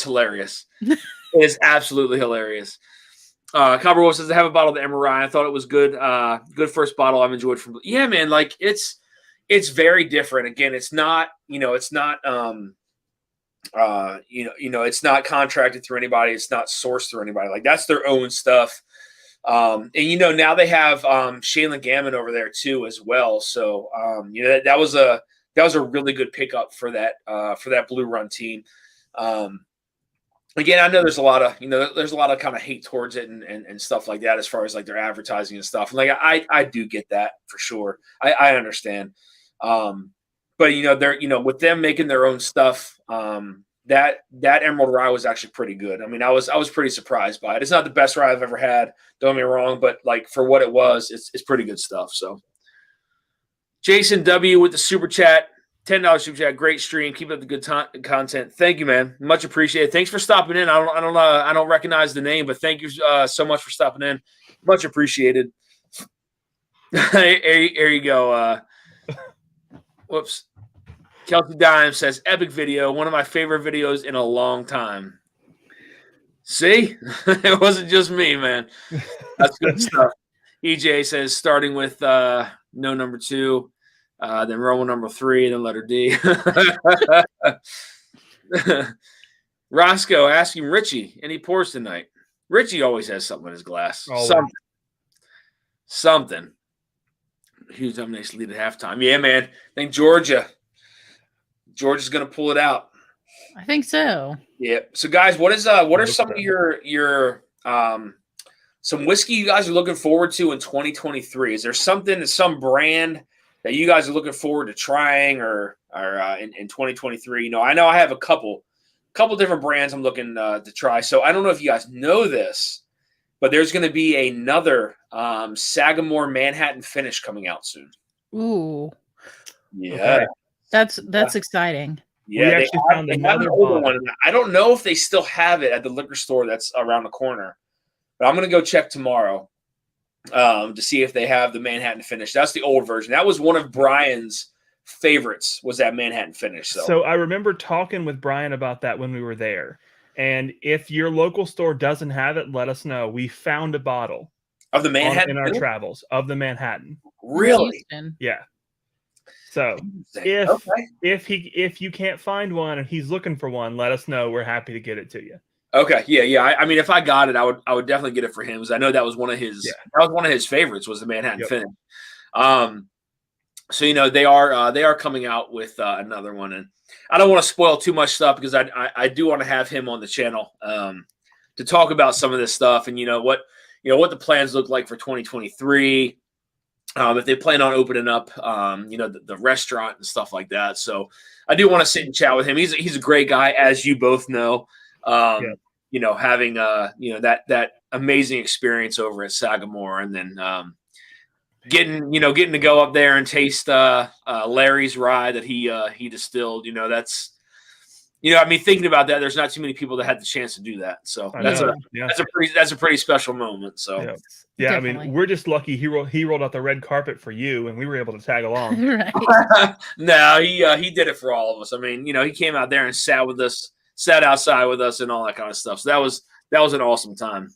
hilarious. It is absolutely hilarious. Copper Wolf says, I have a bottle of the Emerald Rye. I thought it was good. Good first bottle I've enjoyed from. Yeah, man. Like it's very different. Again, it's not it's not contracted through anybody. It's not sourced through anybody. Like that's their own stuff. And now they have Shaylin Gammon over there too as well. So that was a really good pickup for that Blue Run team. Again, I know there's a lot of kind of hate towards it and stuff like that as far as like their advertising and stuff. Like I do get that for sure. I understand. But they're with them making their own stuff. That Emerald Rye was actually pretty good. I mean, I was pretty surprised by it. It's not the best rye I've ever had. Don't get me wrong, but like for what it was, it's pretty good stuff. So, Jason W with the super chat. $10 super chat, great stream. Keep up the good content. Thank you, man. Much appreciated. Thanks for stopping in. I don't recognize the name, but thank you so much for stopping in. Much appreciated. Here you go. Whoops. Kelsey Dime says, epic video. One of my favorite videos in a long time. See? It wasn't just me, man. That's good stuff. EJ says, starting with no number 2. Then Roman number 3, then letter D. Roscoe asking Richie, any pours tonight? Richie always has something in his glass. Always. Something. Huge domination lead at halftime. Yeah, man. I think Georgia's going to pull it out. I think so. Yeah. So, guys, what are some of your some whiskey you guys are looking forward to in 2023? Is there some brand that you guys are looking forward to trying or in 2023? I know I have a couple different brands I'm looking to try. So I don't know if you guys know this, but there's going to be another Sagamore Manhattan finish coming out soon. Ooh. Yeah. Okay. That's exciting. Yeah, we actually found another one. I don't know if they still have it at the liquor store that's around the corner, but I'm going to go check tomorrow. To see if they have the Manhattan finish. That's the old version. That was one of Brian's favorites, was that Manhattan finish. So I remember talking with Brian about that when we were there. And if your local store doesn't have it, let us know. We found a bottle of the Manhattan in our travels of the Manhattan. Really? Yeah. So Okay. if you can't find one and he's looking for one, let us know. We're happy to get it to you. Okay. Yeah. I mean, if I got it, I would definitely get it for him because I know that was one of his favorites was the Manhattan Finish. So they are coming out with another one, and I don't want to spoil too much stuff because I do want to have him on the channel to talk about some of this stuff and what the plans look like for 2023. If they plan on opening up, the restaurant and stuff like that. So I do want to sit and chat with him. He's a great guy, as you both know. Having that amazing experience over at Sagamore, and then getting to go up there and taste Larry's rye that he distilled. That's thinking about that, there's not too many people that had the chance to do that. So that's a pretty special moment. So yeah, I mean, we're just lucky he rolled out the red carpet for you, and we were able to tag along. Right. No, he did it for all of us. I mean, he came out there and sat outside with us, and all that kind of stuff. So that was an awesome time.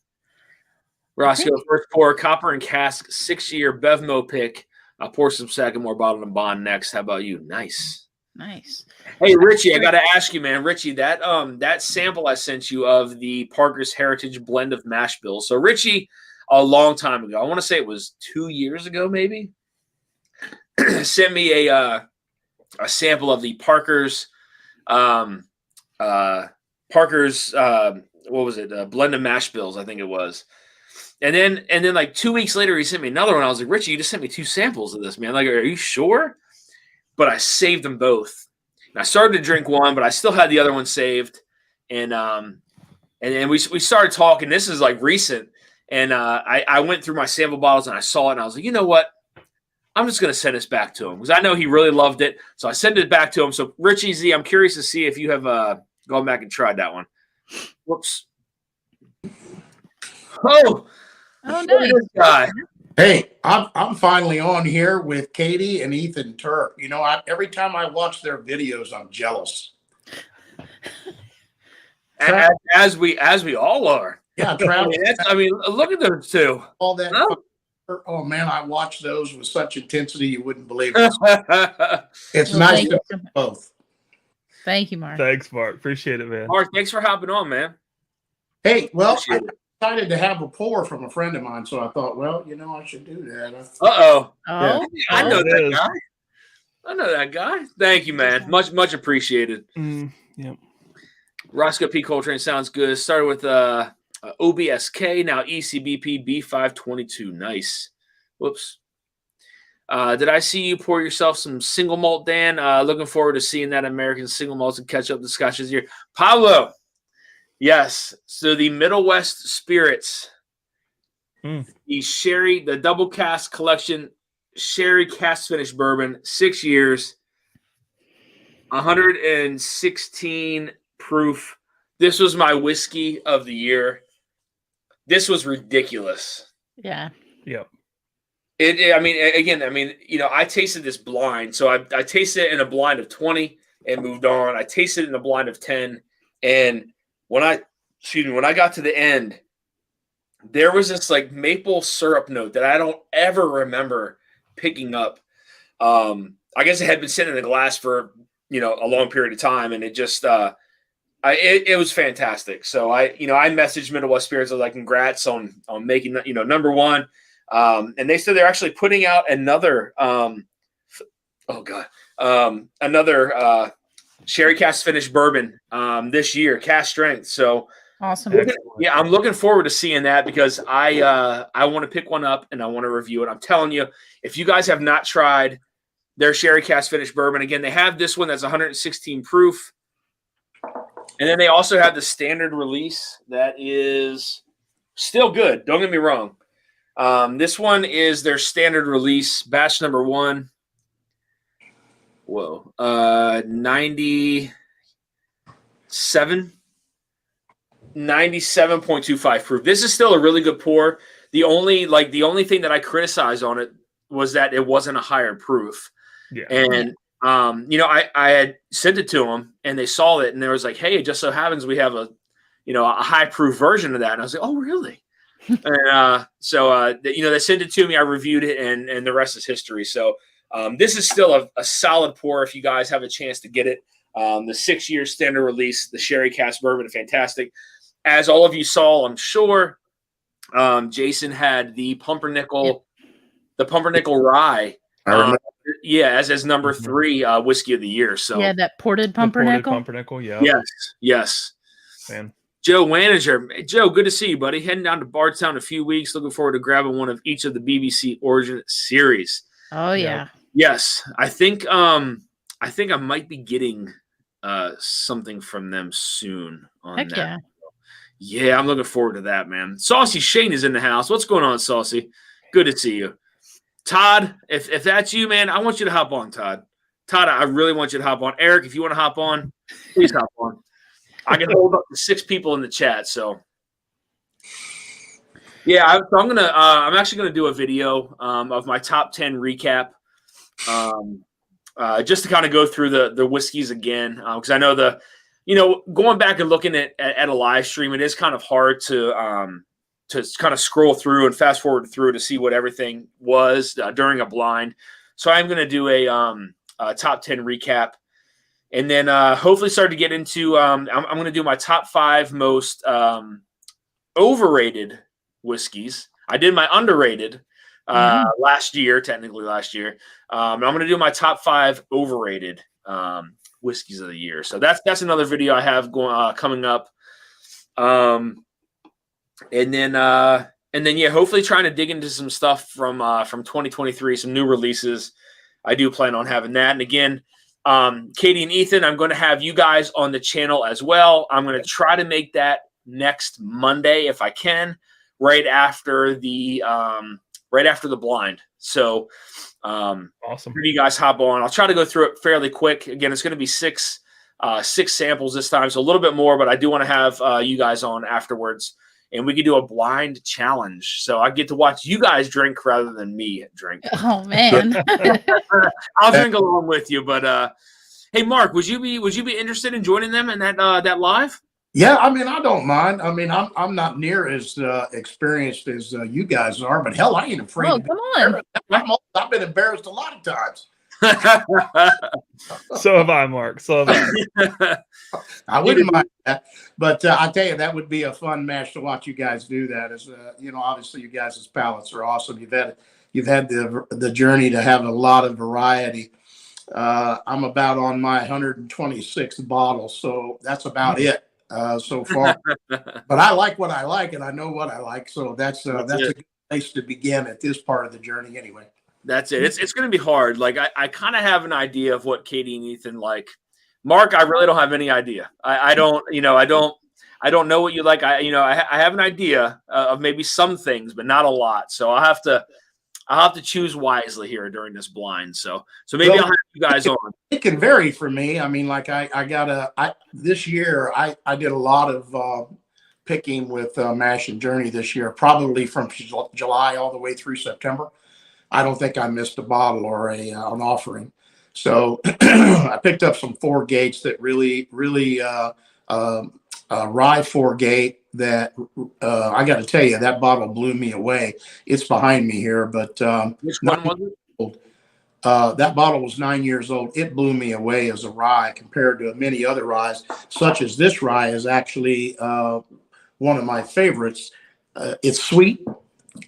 Roscoe, first pour, copper and cask, 6-year Bevmo pick. I'll pour some Sagamore bottled and bond next. How about you? Nice. Hey, Richie, I got to ask you, man. Richie, that sample I sent you of the Parker's Heritage blend of mash bills. So Richie, a long time ago, I want to say it was 2 years ago, maybe, sent me a sample of the Parker's what was it? Blend of mash bills, I think it was. And then like 2 weeks later, he sent me another one. I was like, Richie, you just sent me 2 samples of this, man. Like, are you sure? But I saved them both. And I started to drink one, but I still had the other one saved. And we started talking. This is like recent. And I went through my sample bottles and I saw it, and I was like, you know what? I'm just going to send this back to him because I know he really loved it. So I sent it back to him. So Richie Z, I'm curious to see if you have gone back and tried that one. Whoops. Oh, nice. This guy. Hey, I'm finally on here with Katie and Ethan Turk. Every time I watch their videos, I'm jealous. As we all are. Yeah, Travis. Look at those two. All that. No? Oh man, I watch those with such intensity you wouldn't believe it. It's nice to both. Thank you, Mark. Thanks, Mark. Appreciate it, man. Mark, thanks for hopping on, man. Hey, well, I decided to have a pour from a friend of mine, so I thought, well, I should do that. Uh-oh. Oh, I know that guy. I know that guy. Thank you, man. Much appreciated. Yep. Roscoe P. Coltrane sounds good. Started with OBSK, now ECBP B522. Nice. Whoops. Did I see you pour yourself some single malt, Dan? Looking forward to seeing that American single malt and catch up the Scotch this year. Pablo. Yes. So the Middle West Spirits, the double cask collection, sherry cask finish bourbon, 6 years, 116 proof. This was my whiskey of the year. This was ridiculous. Yeah. Yep. I tasted this blind. So I tasted it in a blind of 20 and moved on. I tasted it in a blind of 10. And when I got to the end, there was this like maple syrup note that I don't ever remember picking up. I guess it had been sitting in the glass for, a long period of time. And it just, it was fantastic. So I messaged Middle West Spirits. I was like, congrats on making that, number one. And they said they're actually putting out another, another sherry cask finish bourbon this year, cask strength. So awesome. Yeah, I'm looking forward to seeing that because I want to pick one up and I want to review it. I'm telling you, if you guys have not tried their sherry cask finish bourbon, again, they have this one that's 116 proof. And then they also have the standard release that is still good. Don't get me wrong. This one is their standard release, batch number 1. Whoa. 97.25 proof. This is still a really good pour. The only thing that I criticized on it was that it wasn't a higher proof. Yeah. And I had sent it to them and they saw it and they was like, hey, it just so happens we have a high proof version of that. And I was like, oh, really? And they sent it to me. I reviewed it and the rest is history. So This is still a solid pour if you guys have a chance to get it. The 6-year standard release, the sherry cask bourbon, fantastic. As all of you saw, I'm sure, Jason had the pumpernickel rye. I remember. As number 3 whiskey of the year. So yeah, that ported The ported pumpernickel. pumpernickel, yeah. yes. Man. Joe Wanager. Joe, good to see you, buddy. Heading down to Bardstown in a few weeks. Looking forward to grabbing one of each of the BBC Origin series. Oh yeah. Yes, I think I might be getting something from them soon on Heck that. yeah. Yeah, I'm looking forward to that, man. Saucy Shane is in the house. What's going on, Saucy? Good to see you. Todd, if that's you, man, I want you to hop on, Todd. Todd, I really want you to hop on. Eric, if you want to hop on, please hop on. I can hold up to 6 people in the chat, so yeah. I'm actually gonna do a video of my top 10 recap, just to kind of go through the whiskeys again, because I know going back and looking at a live stream, it is kind of hard to kind of scroll through and fast forward through to see what everything was during a blind. So I'm going to do a top 10 recap, and then hopefully start to get into I'm going to do my top 5 most overrated whiskeys. I did my underrated technically last year. I'm going to do my top 5 overrated whiskeys of the year. So that's another video I have coming up. And then yeah, hopefully trying to dig into some stuff from 2023, some new releases. I do plan on having that. And again, Katie and Ethan, I'm going to have you guys on the channel as well. I'm going to try to make that next Monday if I can, right after the blind. So Awesome. you guys hop on. I'll try to go through it fairly quick. Again, it's going to be 6 samples this time, so a little bit more, but I do want to have you guys on afterwards, and we could do a blind challenge. So I get to watch you guys drink rather than me drink. Oh man. I'll drink along with you, but hey, Mark, would you be interested in joining them in that live? Yeah, I mean, I don't mind. I mean, I'm not near as experienced as you guys are, but hell, I ain't afraid. Oh, come on. I've been embarrassed a lot of times. So have I, Mark. So have I. I wouldn't mind that, but I tell you, that would be a fun match to watch you guys do that. As obviously, you guys' palates are awesome. You've had the journey to have a lot of variety. I'm about on my 126th bottle, so that's about it. So far, but I like what I like, and I know what I like, so that's a good place to begin at this part of the journey. Anyway, that's it. It's going to be hard. Like I kind of have an idea of what Katie and Ethan like. Mark, I really don't have any idea. I don't know what you like. I have an idea of maybe some things, but not a lot. So I'll have to choose wisely here during this blind. So maybe I'll have you guys on. It can vary for me. I mean, like this year I did a lot of picking with Mash and Journey this year, probably from July all the way through September. I don't think I missed a bottle or an offering. So I picked up some 4 gates that really rye 4 gate that I got to tell you, that bottle blew me away. It's behind me here, but which one was it? That bottle was 9 years old. It blew me away as a rye compared to many other ryes, such as this rye is actually one of my favorites. It's sweet,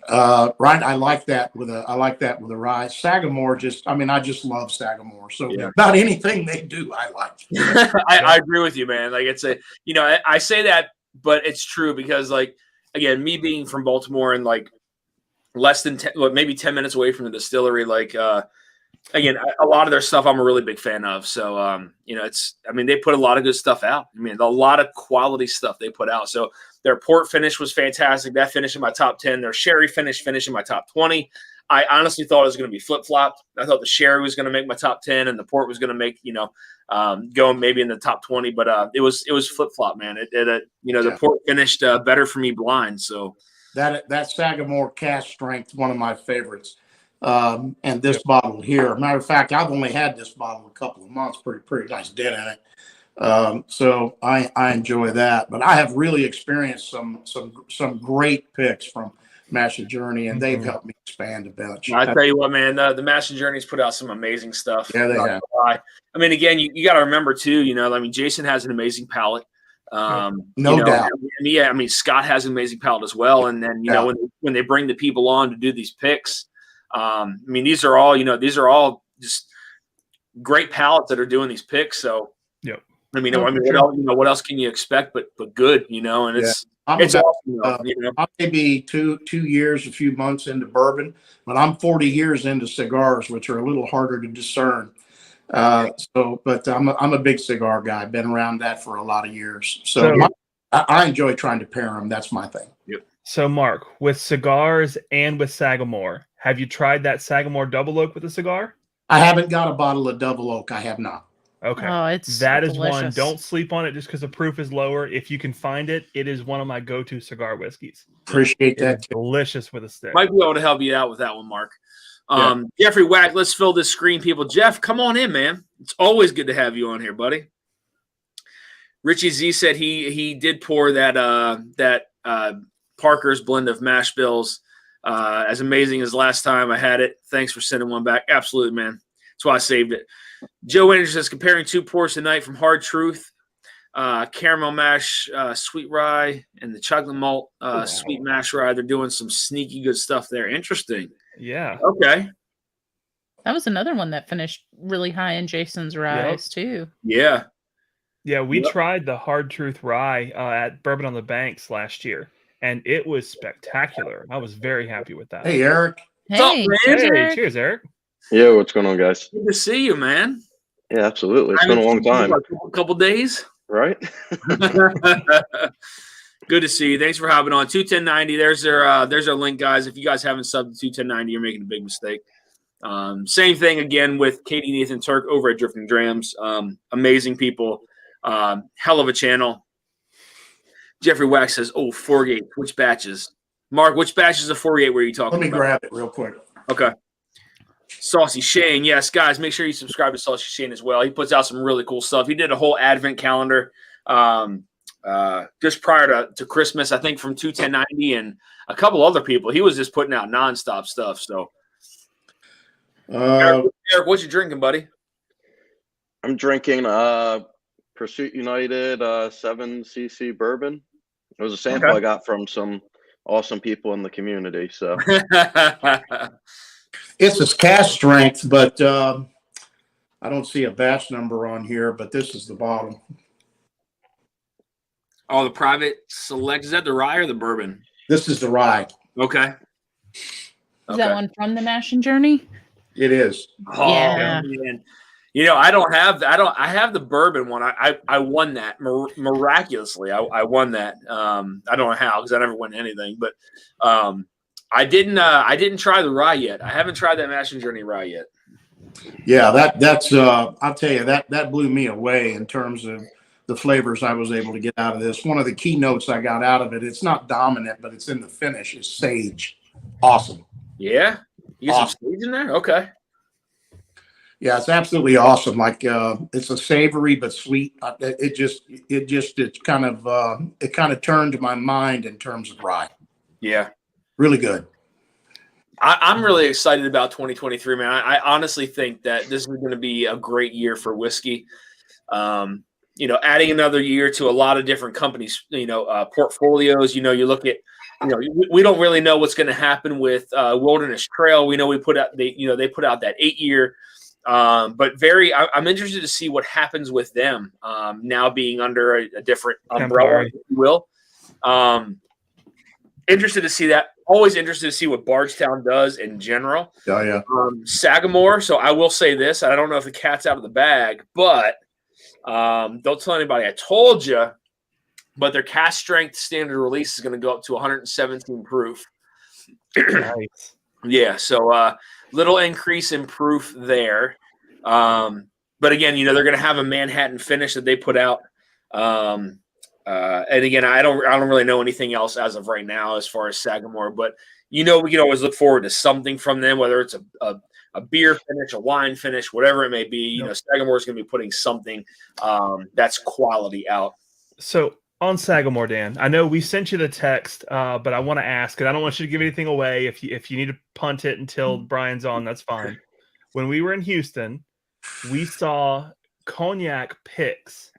right? I like that with a rye. Sagamore I just love Sagamore. So about anything they do, I like. I agree with you, man. Like I say that, but it's true because, like, again, me being from Baltimore and like less than maybe 10 minutes away from the distillery, like again, a lot of their stuff I'm a really big fan of. So they put a lot of good stuff out. I mean, a lot of quality stuff they put out. So their port finish was fantastic. That finished in my top 10. Their sherry finished in my top 20. I honestly thought it was going to be flip-flopped. I thought the sherry was going to make my top 10 and the port was going to make, go maybe in the top 20, but it was flip-flop, man. The port finished better for me blind. So that Sagamore cask strength, one of my favorites. And this bottle here, matter of fact, I've only had this bottle a couple of months, pretty nice dent in it. So I enjoy that. But I have really experienced some great picks from Master Journey, and they've helped me expand a bunch. I tell you what, man, the Master Journey's put out some amazing stuff. Yeah, they have. I mean, again, you got to remember too. I mean, Jason has an amazing palette. No doubt. Yeah, I mean, Scott has an amazing palette as well. And then when they bring the people on to do these picks, I mean, these are all just great palettes that are doing these picks. So, I mean, what else can you expect but good, and it's awesome. I may be two years, a few months into bourbon, but I'm 40 years into cigars, which are a little harder to discern. But I'm a big cigar guy. I've been around that for a lot of years. So I enjoy trying to pair them. That's my thing. Yep. So Mark, with cigars and with Sagamore, have you tried that Sagamore Double Oak with a cigar? I haven't got a bottle of Double Oak. I have not. Okay. Oh, it's that is delicious. one. Don't sleep on it just because the proof is lower. If you can find it, it is one of my go-to cigar whiskeys. Appreciate that. Delicious with a stick. Might be able to help you out with that one, Mark. Jeffrey Wack, let's fill this screen, people. Jeff, come on in, man. It's always good to have you on here, buddy. Richie Z said he did pour that Parker's blend of mash bills. As amazing as last time I had it. Thanks for sending one back. Absolutely, man. That's why I saved it. Joe Anderson says, comparing two pours tonight from Hard Truth, caramel mash, sweet rye, and the chocolate malt sweet mash rye. They're doing some sneaky good stuff there. Interesting. Yeah. Okay. That was another one that finished really high in Jason's ryes too. Yeah. Yeah, we tried the Hard Truth rye at Bourbon on the Banks last year, and it was spectacular. I was very happy with that. Hey, Eric. Hey, What's up, man? Eric. Cheers, Eric. Yeah, what's going on, guys? Good to see you, man. Yeah, absolutely. It's been a long time. A couple days. Right? Good to see you. Thanks for hopping on. 21090. There's our link, guys. If you guys haven't subbed to 21090, you're making a big mistake. Same thing again with Katie and Ethan Turk over at Drifting Drams. Amazing people. Hell of a channel. Jeffrey Wax says, 4-gate. Which batches? Mark, which batches of 4-gate were you talking about? Let me grab it real quick. Okay. Saucy Shane. Yes, guys, make sure you subscribe to Saucy Shane as well. He puts out some really cool stuff. He did a whole advent calendar just prior to Christmas, I think, from 21090 and a couple other people. He was just putting out nonstop stuff. So, Eric, what you drinking, buddy? I'm drinking Pursuit United 7cc bourbon. It was a sample I got from some awesome people in the community. So it's a cask strength, but I don't see a batch number on here, but this is the bottle. Oh, the private select. Is that the rye or the bourbon? This is the rye. Okay. Is that one from the Mash and Journey? It is. Oh, Yeah. man. I have the bourbon one. I won that miraculously. I won that. I don't know how, because I never won anything, but I didn't try the rye yet. I haven't tried that Mash and Journey rye yet. Yeah, that's I'll tell you, that blew me away in terms of the flavors I was able to get out of this. One of the keynotes I got out of it, it's not dominant, but it's in the finish, is sage. Awesome. Yeah? You get some sage in there? Okay. Yeah, it's absolutely awesome. Like it's a savory but sweet. It kind of turned my mind in terms of rye. Yeah. Really good. I'm really excited about 2023, man. I honestly think that this is going to be a great year for whiskey. Adding another year to a lot of different companies, portfolios. You look at, we don't really know what's going to happen with Wilderness Trail. We know they put out that 8-year. But I'm interested to see what happens with them now being under a different umbrella, if you will. Interested to see that. Always interested to see what Bardstown does in general. Oh, yeah. Sagamore. So I will say this. I don't know if the cat's out of the bag, but don't tell anybody I told you. But their cast strength standard release is going to go up to 117 proof. Nice. Yeah. So little increase in proof there. But again, they're going to have a Manhattan finish that they put out. And again, I don't really know anything else as of right now as far as Sagamore, but we can always look forward to something from them, whether it's a beer finish, a wine finish, whatever it may be. You know, Sagamore is going to be putting something that's quality out. So on Sagamore, Dan, I know we sent you the text, but I want to ask, and I don't want you to give anything away. If you need to punt it until Brian's on, that's fine. When we were in Houston, we saw cognac picks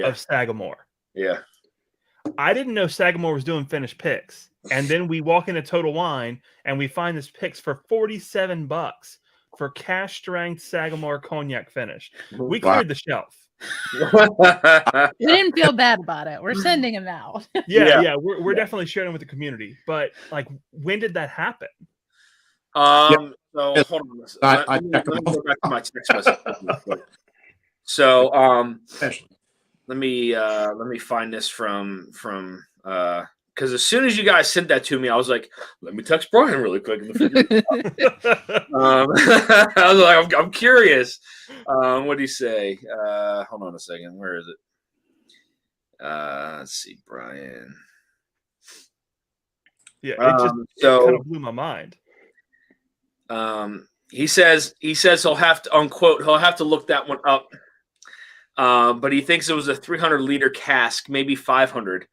of Sagamore. Yeah. I didn't know Sagamore was doing finished picks. And then we walk into Total Wine and we find this picks for $47 for cash strength Sagamore cognac finish. We cleared the shelf. We didn't feel bad about it. We're sending them out. Yeah. We're definitely sharing with the community. But like, when did that happen? So hold on. Let me go back to my text message. So let me find this from because as soon as you guys sent that to me, I was like, let me text Brian really quick. I was like, I'm curious. What do you say? Hold on a second. Where is it? Let's see, Brian. Yeah, it kind of blew my mind. He says he'll have to, unquote, he'll have to look that one up. But he thinks it was a 300-liter cask, maybe 500.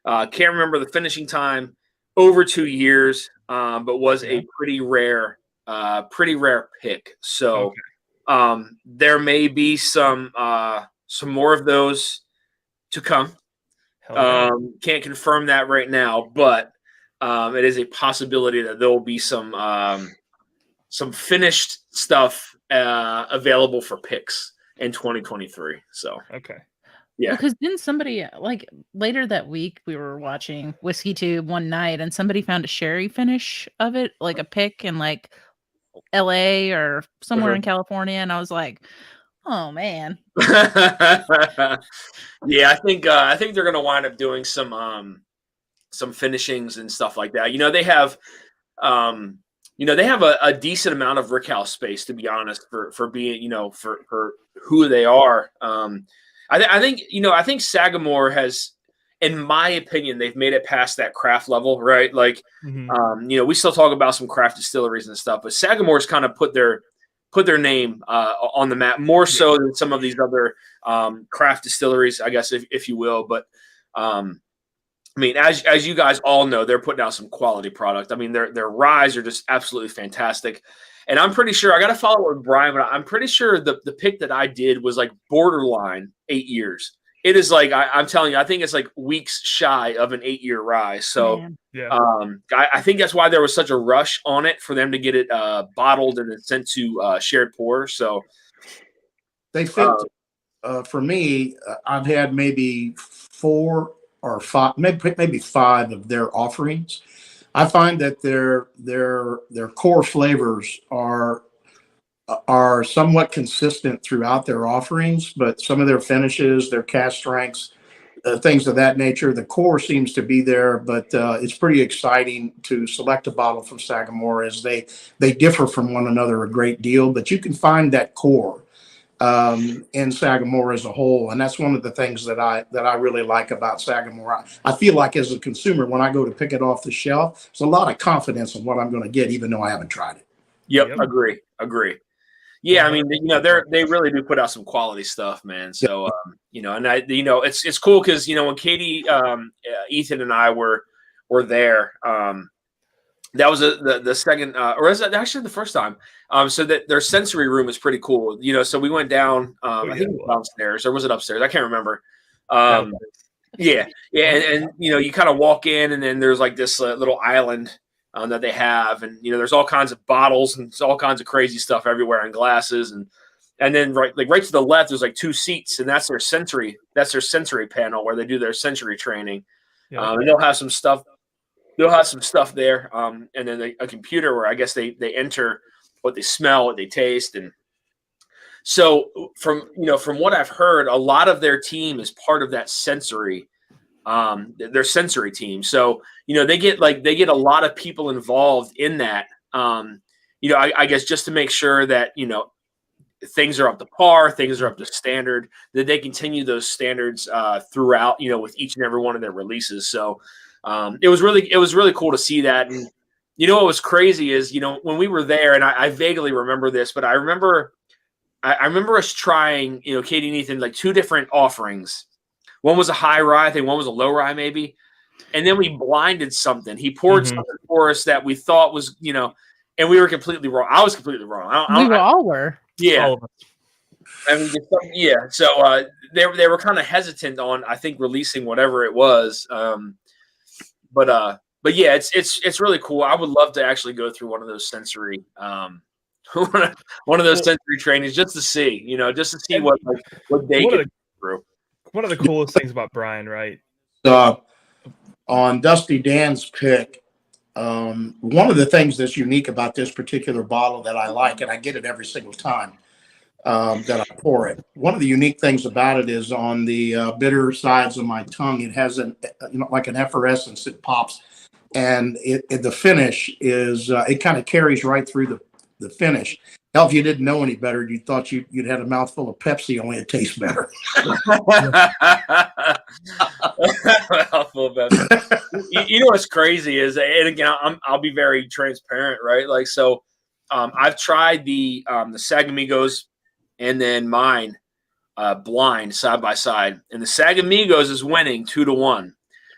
Can't remember the finishing time, over 2 years, but was a pretty rare pick. So there may be some more of those to come. Can't confirm that right now, but it is a possibility that there will be some finished stuff available for picks in 2023. So yeah, because then somebody like later that week we were watching Whiskey Tube one night and somebody found a sherry finish of it, like a pick in like LA or somewhere in California, and I was like, oh man. Yeah, I think they're gonna wind up doing some finishings and stuff like that. You know, they have a decent amount of rickhouse space, to be honest, for being, you know, for who they are. I think Sagamore has, in my opinion, they've made it past that craft level, right? Like, you know, we still talk about some craft distilleries and stuff, but Sagamore's kind of put their name on the map more so than some of these other craft distilleries, I guess, if you will. But I mean, as you guys all know, they're putting out some quality product. I mean, their ryes are just absolutely fantastic. And I'm pretty sure, I got to follow up with Brian, but I'm pretty sure the pick that I did was like borderline 8 years. It is like, I'm telling you, I think it's like weeks shy of an 8-year rye. So I think that's why there was such a rush on it for them to get it bottled and then sent to shared pour. So they fit. For me, I've had maybe 4 or 5, maybe 5 of their offerings. I find that their core flavors are somewhat consistent throughout their offerings, but some of their finishes, their cast strengths, things of that nature, the core seems to be there. But it's pretty exciting to select a bottle from Sagamore, as they differ from one another a great deal, but you can find that core in Sagamore as a whole, and that's one of the things that I really like about Sagamore. I feel like as a consumer, when I go to pick it off the shelf, there's a lot of confidence in what I'm going to get, even though I haven't tried it. Yep. Agree. Yeah, I mean, you know, they really do put out some quality stuff, man. So you know, and it's cool because, you know, when Katie, Ethan, and I were there. That was the second, or is that actually the first time? So that their sensory room is pretty cool. You know, so we went down. I think it was downstairs, or was it upstairs? I can't remember. Yeah, and you know, you kind of walk in, and then there's like this little island that they have, and you know, there's all kinds of bottles and all kinds of crazy stuff everywhere, and glasses, and then right to the left, there's like 2 seats, and that's their sensory panel where they do their sensory training, and they'll have some stuff. They'll have some stuff there, and then a computer where I guess they enter what they smell, what they taste, and so from what I've heard, a lot of their team is part of that sensory, their sensory team. So you know, they get a lot of people involved in that. You know, I guess just to make sure that, you know, things are up to par, things are up to standard, that they continue those standards throughout, you know, with each and every one of their releases. So. It was really cool to see that, and You know what was crazy is, when we were there, and I vaguely remember this, but I remember us trying, Katie and Ethan, like 2 different offerings. One was a high rye, I think one was a low rye maybe. And then we blinded something. He poured something for us that we thought was, and we were completely wrong. I was completely wrong. We all were. Yeah. All of us. I mean, yeah. So they were kind of hesitant on, I think, releasing whatever it was. But yeah, it's really cool. I would love to actually go through one of those sensory, one of those sensory trainings just to see, just to see what they get through. One of the coolest things about Brian, right? On Dusty Dan's pick, one of the things that's unique about this particular bottle that I like, and I get it every single time that I pour it. One of the unique things about it is on the bitter sides of my tongue, it has like an effervescence that pops. And the finish is it kind of carries right through the finish. Hell, if you didn't know any better, you thought you'd had a mouthful of Pepsi, only it tastes better. Mouthful of Pepsi. You know what's crazy is, and again, I'll be very transparent, right? Like, so I've tried the Sagamigos and then mine blind side by side, and the Sagamigos is winning 2-1.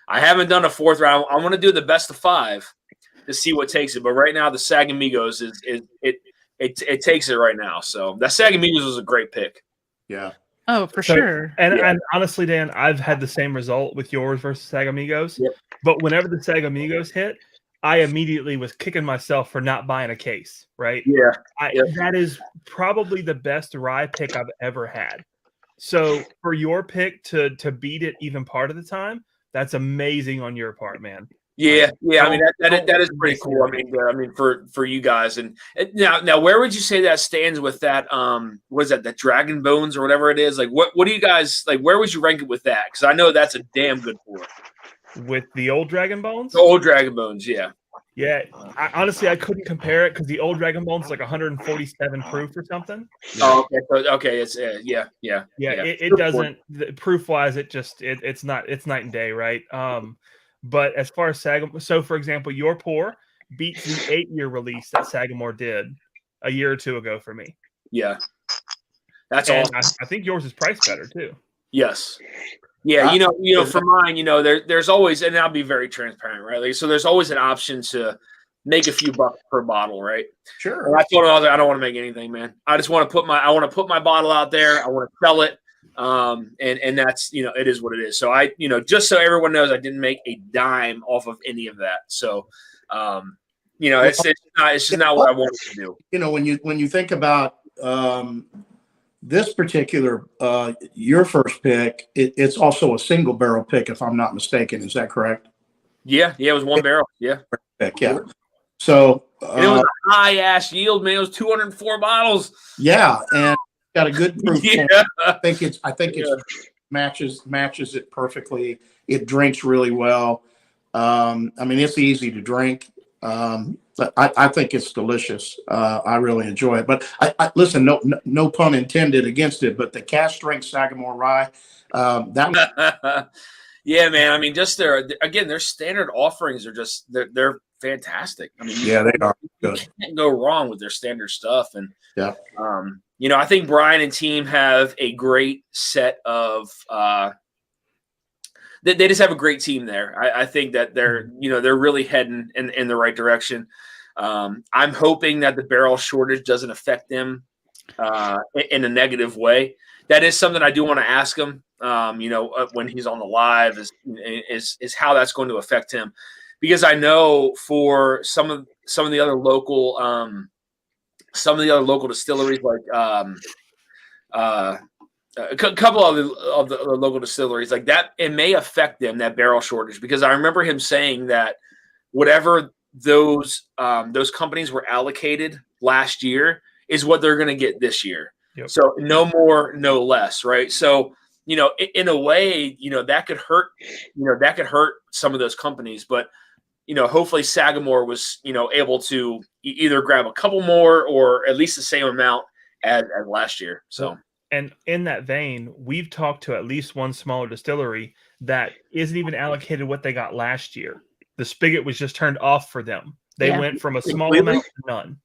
I haven't done a 4th round. I want to do the best of 5 to see what takes it. But right now, the Sagamigos it takes it right now. So that Sagamigos was a great pick. Yeah. Oh, for sure. And honestly, Dan, I've had the same result with yours versus Sagamigos. Yep. But whenever the Sagamigos hit, I immediately was kicking myself for not buying a case. Right? Yeah. That is probably the best rye pick I've ever had. So for your pick to beat it even part of the time, that's amazing on your part, man. Yeah. I mean, that is pretty cool. I mean, for you guys, and now, where would you say that stands with that? What is that? That Dragon Bones or whatever it is? Like, what do you guys like? Where would you rank it with that? Because I know that's a damn good pour. With the old Dragon Bones. The old Dragon Bones, yeah. Yeah, honestly, I couldn't compare it because the old Dragon Bones is like 147 proof or something. Oh, okay. It's yeah. It doesn't proof wise. It's night and day, right? But as far as Sagamore, so for example, your pour beats the 8-year release that Sagamore did a year or 2 ago for me. Yeah, that's and awesome. I think yours is priced better too. Yes. Yeah, for mine, there's always, and I'll be very transparent, right? Like, so there's always an option to make a few bucks per bottle, right? Sure. And I told him, I don't want to make anything, man. I just want to put my bottle out there. I want to sell it, and that's it is what it is. So I just so everyone knows, I didn't make a dime off of any of that. So it's just not what I wanted to do. When you think about this particular, your first pick, it's also a single barrel pick, if I'm not mistaken. Is that correct? Yeah, it was 1 barrel. Yeah. Pick, yeah. So and it was a high ass yield, man. It was 204 bottles. Yeah, and got a good proof. Yeah. I think it matches it perfectly. It drinks really well. I mean, it's easy to drink. But I think it's delicious. I really enjoy it. But I listen, no pun intended against it, but the cask strength Sagamore rye, yeah, man. I mean, just their standard offerings are just they're fantastic. I mean, yeah, they are good. You can't go wrong with their standard stuff. And yeah, I think Brian and team have a great set of. They just have a great team there. I think that they're really heading in the right direction. I'm hoping that the barrel shortage doesn't affect them in a negative way. That is something I do want to ask him. When he's on the live is how that's going to affect him, because I know for some of the other local distilleries like a couple of the local distilleries like that, it may affect them, that barrel shortage, because I remember him saying that whatever those companies were allocated last year is what they're going to get this year. Yep. So no more, no less, right? So in a way, that could hurt some of those companies, but hopefully Sagamore was able to either grab a couple more or at least the same amount as last year. So. And in that vein, we've talked to at least one smaller distillery that isn't even allocated what they got last year. The spigot was just turned off for them They Yeah. went from a small Completely? amount to none.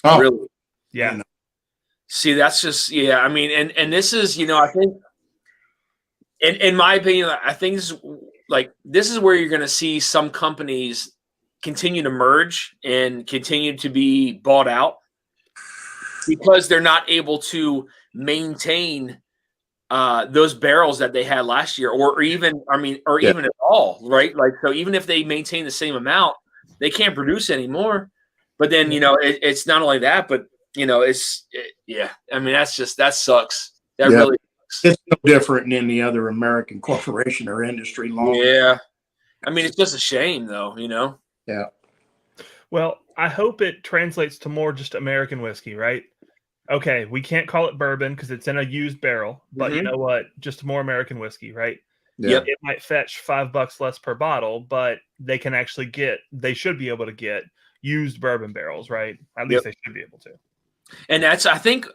Oh, Really? Yeah. See, that's just I mean, and this is I think in my opinion, I think this is where you're going to see some companies continue to merge and continue to be bought out because they're not able to maintain those barrels that they had last year, or even even at all, right? Like, so even if they maintain the same amount, they can't produce anymore. But then it's not only that, but I mean, that sucks. That Yeah. really sucks. It's no different than any other American corporation or industry. Yeah. I mean, it's just a shame, though. Yeah. Well, I hope it translates to more just American whiskey, right? Okay, we can't call it bourbon because it's in a used barrel, but you know what? Just more American whiskey, right? Yeah. It might fetch $5 less per bottle, but they can actually they should be able to get used bourbon barrels, right? At least they should be able to. And that's I think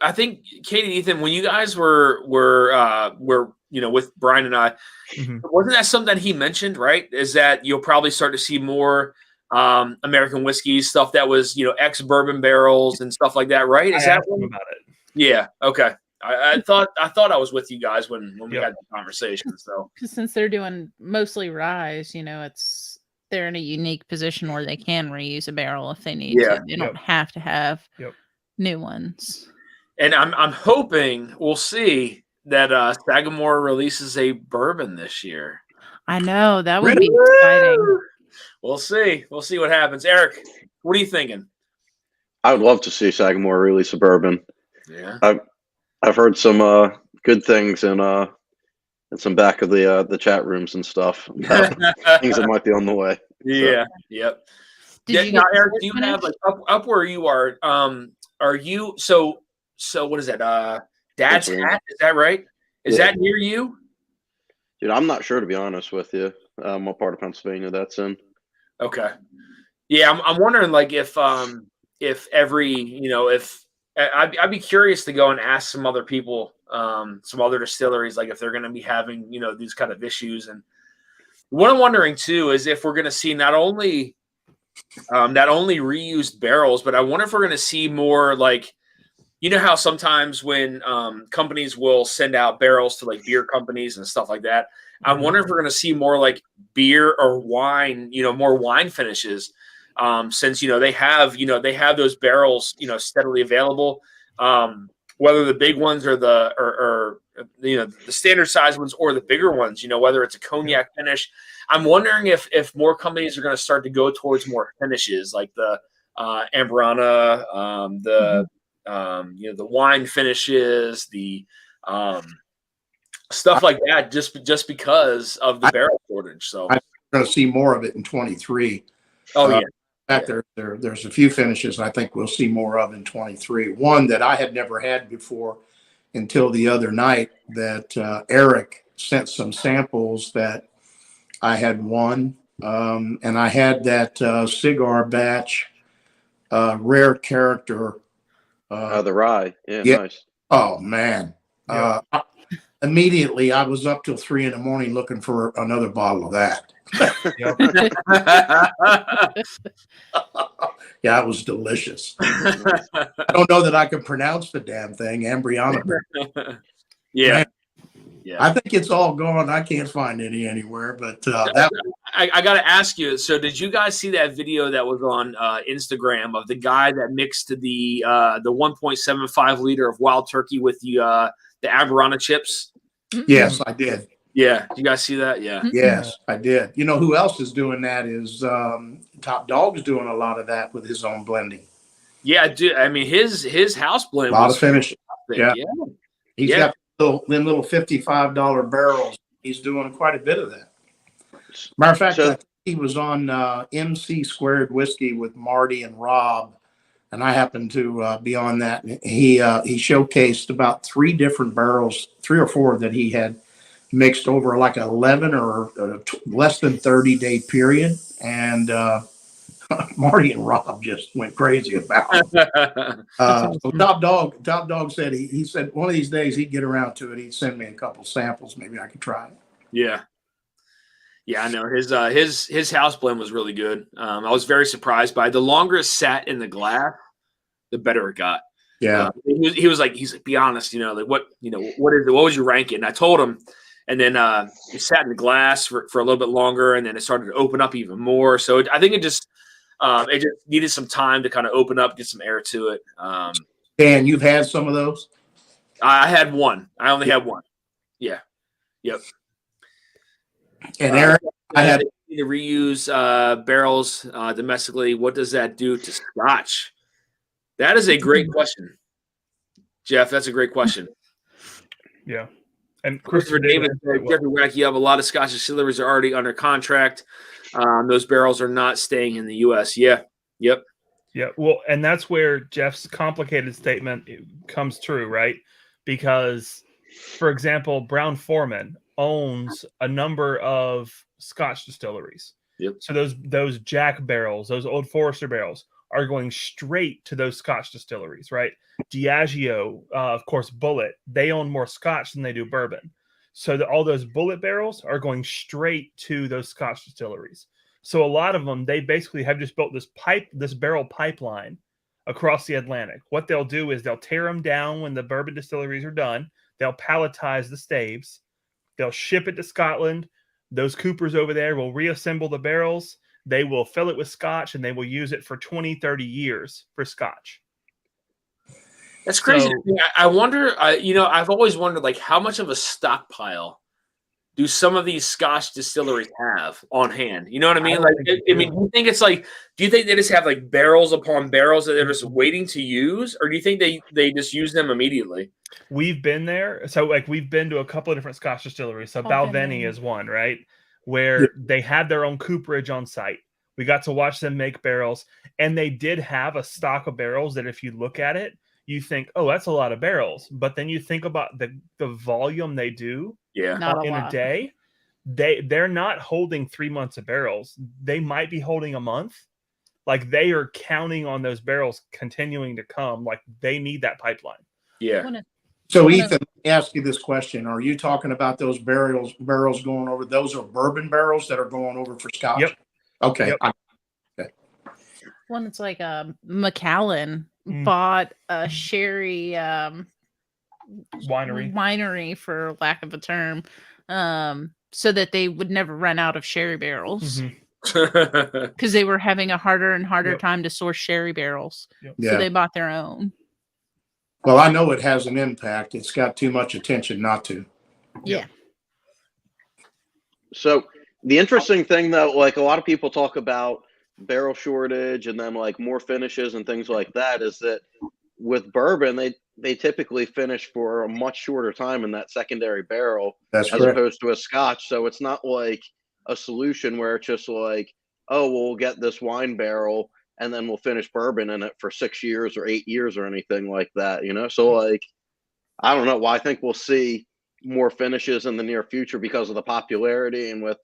Katie, Ethan, when you guys were with Brian and I, wasn't that something that he mentioned, right? Is that you'll probably start to see more American whiskeys, stuff that was ex bourbon barrels and stuff like that, right? Is that about it? Yeah. Okay. I thought I was with you guys when we had the conversation. So since they're doing mostly ryes, they're in a unique position where they can reuse a barrel if they need to. They don't have to have new ones. And I'm hoping we'll see that Sagamore releases a bourbon this year. I know that would be exciting. We'll see. We'll see what happens. Eric, what are you thinking? I would love to see Sagamore release a bourbon. Yeah, I've heard some good things in some back of the chat rooms and stuff. Things that might be on the way. Yeah. So. Yep. Now, Eric, do you have up where you are? Are you so what is that? Dad's Hat? Is that right? Is that near you? Dude, I'm not sure, to be honest with you. What part of Pennsylvania that's in? Okay. Yeah, I'm wondering if every if I'd be curious to go and ask some other people, some other distilleries, if they're going to be having these kind of issues. And what I'm wondering too is if we're going to see not only reused barrels, but I wonder if we're going to see more how sometimes when companies will send out barrels to beer companies and stuff like that. I wonder if we're going to see more beer or wine, more wine finishes, since they have those barrels steadily available, whether the big ones or the standard size ones or the bigger ones, whether it's a cognac finish. I'm wondering if more companies are going to start to go towards more finishes like the Ambrana, the wine finishes, the stuff like that, just because of the barrel shortage. So I'm going to see more of it in 23. Oh yeah. In fact, there's a few finishes I think we'll see more of in 23. One that I had never had before until the other night that Eric sent some samples that I had won, and I had that cigar batch, rare character. The rye. Yeah, nice. Oh man. Immediately I was up till 3 a.m. looking for another bottle of that. Yeah, it was delicious. I don't know that I can pronounce the damn thing, Ambriana. Yeah. Man, yeah. I think it's all gone. I can't find any anywhere, but I got to ask you. So, did you guys see that video that was on Instagram of the guy that mixed the 1.75 liter of wild turkey with the Ambrana chips? Yes, I did. Yeah, you guys see that? Yeah. Yes, I did. You know who else is doing that is Top Dog's doing a lot of that with his own blending. Yeah, dude. I mean, his house blend a lot of finish. Yeah. He's got them little $55 barrels. He's doing quite a bit of that. Matter of fact, I think he was on MC Squared Whiskey with Marty and Rob, and I happened to be on that. He showcased about 3 different barrels, 3 or 4 that he had mixed over 11 or less than 30-day period, and Marty and Rob just went crazy about it. So Top Dog said he said one of these days he'd get around to it. He'd send me a couple samples. Maybe I could try it. Yeah. Yeah, I know his house blend was really good. I was very surprised by it. The longer it sat in the glass, the better it got. Yeah. He was like, be honest, like what was your ranking? And I told him, and then it sat in the glass for a little bit longer, and then it started to open up even more. So I think it just needed some time to kind of open up, get some air to it. Dan, you've had some of those? I had one. I only had one. Yeah. Yep. And Aaron, I had to reuse barrels domestically. What does that do to Scotch? That is a great question, Jeff. That's a great question. Yeah. And Christopher Davis, Jeffrey Wack, you have a lot of Scotch distilleries are already under contract. Those barrels are not staying in the U.S. Yeah. Yep. Yeah. Well, and that's where Jeff's complicated statement comes true, right? Because, for example, Brown-Forman owns a number of Scotch distilleries. Yep. So those Jack barrels, those Old Forester barrels, are going straight to those Scotch distilleries, right? Diageo, of course, Bullet, they own more Scotch than they do bourbon. So all those Bullet barrels are going straight to those Scotch distilleries. So a lot of them, they basically have just built this barrel pipeline across the Atlantic. What they'll do is they'll tear them down when the bourbon distilleries are done. They'll palletize the staves. They'll ship it to Scotland. Those coopers over there will reassemble the barrels. They will fill it with Scotch, and they will use it for 20, 30 years for Scotch. That's crazy. So, I wonder, I've always wondered, like, how much of a stockpile do some of these Scotch distilleries have on hand? You know what I mean? Do you think it's like, do you think they just have like barrels upon barrels that they're just waiting to use? Or do you think they just use them immediately? We've been there. So like we've been to a couple of different Scotch distilleries. So Balvenie is one, right? Where they had their own cooperage on site. We got to watch them make barrels, and they did have a stock of barrels that if you look at it, you think, oh, that's a lot of barrels. But then you think about the volume they do in a day. They're not holding 3 months of barrels. They might be holding a month. Like they are counting on those barrels continuing to come. Like they need that pipeline. Yeah. So Ethan, let me ask you this question. Are you talking about those barrels going over? Those are bourbon barrels that are going over for Scotch? Yep. Okay. Yep. Okay. One that's like Macallan bought a sherry winery, for lack of a term, so that they would never run out of sherry barrels. Because they were having a harder and harder time to source sherry barrels. So they bought their own. Well, I know it has an impact. It's got too much attention not to. Yeah. So the interesting thing, though, like a lot of people talk about barrel shortage and then like more finishes and things like that, is that with bourbon, they typically finish for a much shorter time in that secondary barrel as opposed to a Scotch. So it's not like a solution where it's just like, oh, we'll get this wine barrel and then we'll finish bourbon in it for 6 years or 8 years or anything like that, So like, I don't know. Well, I think we'll see more finishes in the near future because of the popularity and with,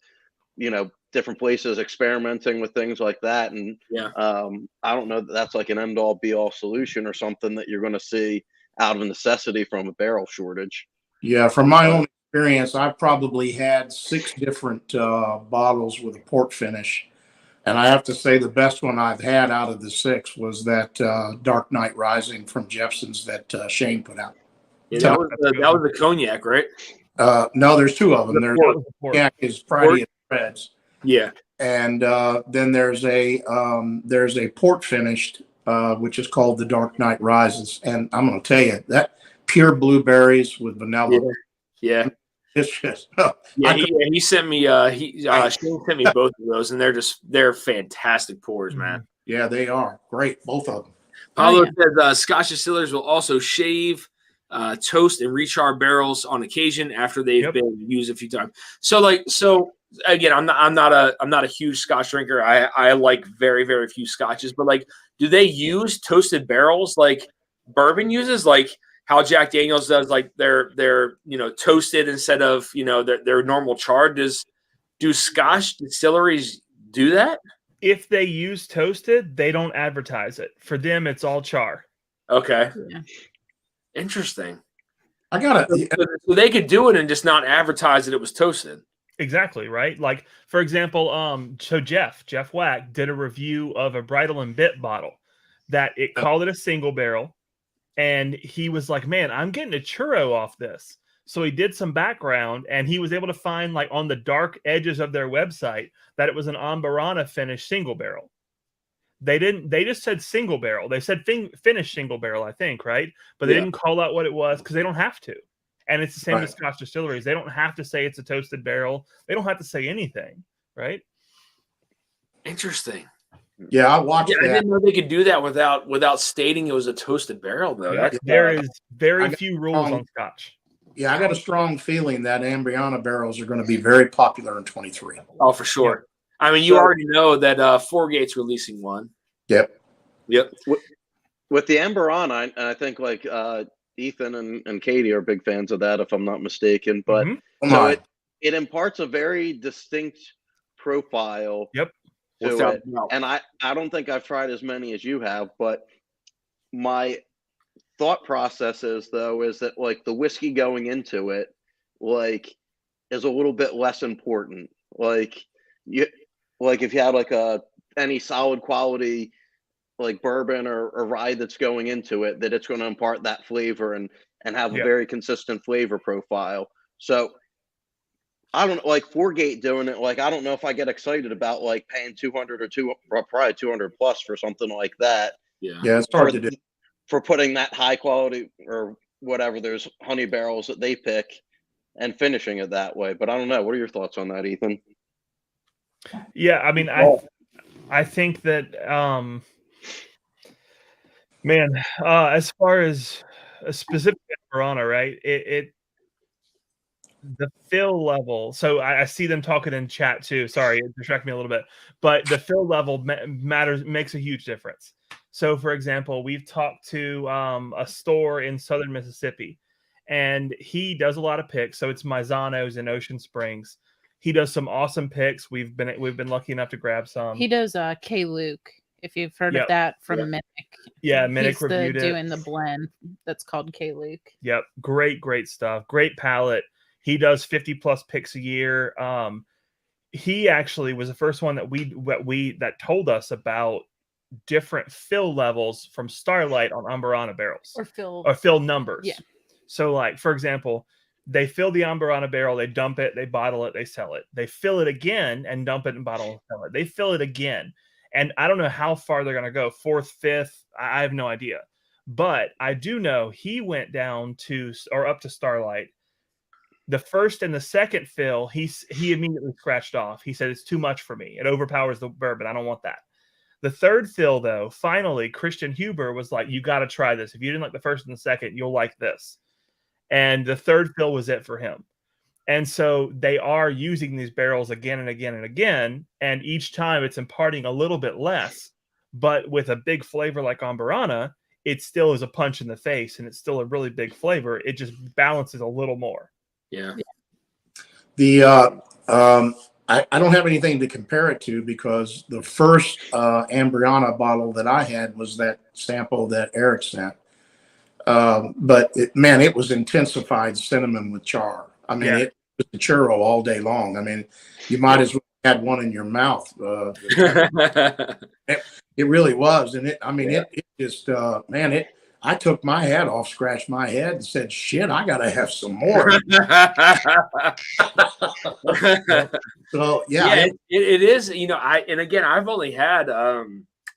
different places experimenting with things like that. And I don't know that that's like an end all be all solution or something that you're going to see out of necessity from a barrel shortage. Yeah. From my own experience, I've probably had 6 different bottles with a port finish. And I have to say the best one I've had out of the 6 was that Dark Knight Rising from Jepson's that Shane put out. Yeah, that was the cognac, right? No, there's 2 of them. There's cognac is Friday and Reds. Yeah. And then there's a port finished, which is called the Dark Knight Rises. And I'm going to tell you that pure blueberries with vanilla. Yeah. It's just, he sent me, Shane sent me both of those, and they're fantastic pours, man. Yeah, they are great. Both of them. Paulo says Scotch distillers will also shave, toast, and rechar barrels on occasion after they've been used a few times. So again, I'm not a huge Scotch drinker. I like very, very few Scotches, but like, do they use toasted barrels like bourbon uses, like how Jack Daniels does, like they're toasted instead of their normal charred? Do Scotch distilleries do that? If they use toasted, they don't advertise it. For them, it's all char. Okay. Yeah. Interesting. I got it. So they could do it and just not advertise that it was toasted. Exactly, right? Like, for example, so Jeff Wack did a review of a Bridle and Bit bottle that it called it a single barrel, and he was like, man, I'm getting a churro off this. So he did some background, and he was able to find, like, on the dark edges of their website that it was an Ambarana finished single barrel. They just said single barrel. They said finished single barrel, I think, right? But they didn't call out what it was because they don't have to. And it's the same with Scotch distilleries. They don't have to say it's a toasted barrel. They don't have to say anything, right? Interesting. Yeah, I watched I that. didn't know they could do that without stating it was a toasted barrel, though. Yeah, That's, there is very few rules on Scotch. Yeah, I got a strong feeling that Ambriana barrels are going to be very popular in 23. Oh, for sure. I mean, you already know that Fourgate's releasing one. Yep. With the Ambarana, I think like Ethan and Katie are big fans of that, if I'm not mistaken. But so it imparts a very distinct profile to it. And I don't think I've tried as many as you have, but my thought process is that like the whiskey going into it, like, is a little bit less important. Like if you had like any solid quality like bourbon or rye that's going into it, that it's going to impart that flavor and have a very consistent flavor profile. So I don't like Fourgate doing it. Like, I don't know if I get excited about like paying 200 or probably 200 plus for something like that. Yeah, it's hard to do. For putting that high quality or whatever, there's honey barrels that they pick and finishing it that way. But I don't know. What are your thoughts on that, Ethan? Yeah, I mean, I think that as far as a specific Ambarana, right? The fill level. So I see them talking in chat too. Sorry, it distracted me a little bit. But the fill level makes a huge difference. So, for example, we've talked to a store in southern Mississippi, and he does a lot of picks. So it's Maizanos in Ocean Springs. He does some awesome picks. We've been lucky enough to grab some. He does K. Luke, if you've heard of that from Minnick. Yeah, Minnick He's reviewed it. Doing the blend that's called K. Luke. Yep, great stuff. Great palate. He does 50 plus picks a year. He actually was the first one that told us about different fill levels from Starlight on Ambarana barrels or fill numbers. Yeah. So, like, for example, they fill the Ambarana barrel, they dump it, they bottle it, they sell it. They fill it again and dump it and bottle and sell it. They fill it again. And I don't know how far they're going to go, 4th, 5th. I have no idea. But I do know he went down to or up to Starlight. The first and the second fill, he immediately scratched off. He said, it's too much for me. It overpowers the bourbon. I don't want that. The third fill, though, finally, Christian Huber was like, you got to try this. If you didn't like the first and the second, you'll like this. And the third fill was it for him. And so they are using these barrels again and again and again. And each time it's imparting a little bit less. But with a big flavor like Ambarana, it still is a punch in the face. And it's still a really big flavor. It just balances a little more. Yeah. I don't have anything to compare it to because the first Ambriana bottle that I had was that sample that Eric sent. But it was intensified cinnamon with char. I mean, it was a churro all day long. I mean, you might as well have one in your mouth. It really was. And it just, I took my hat off, scratched my head, and said, shit, I got to have some more. So, it is, I've only had, I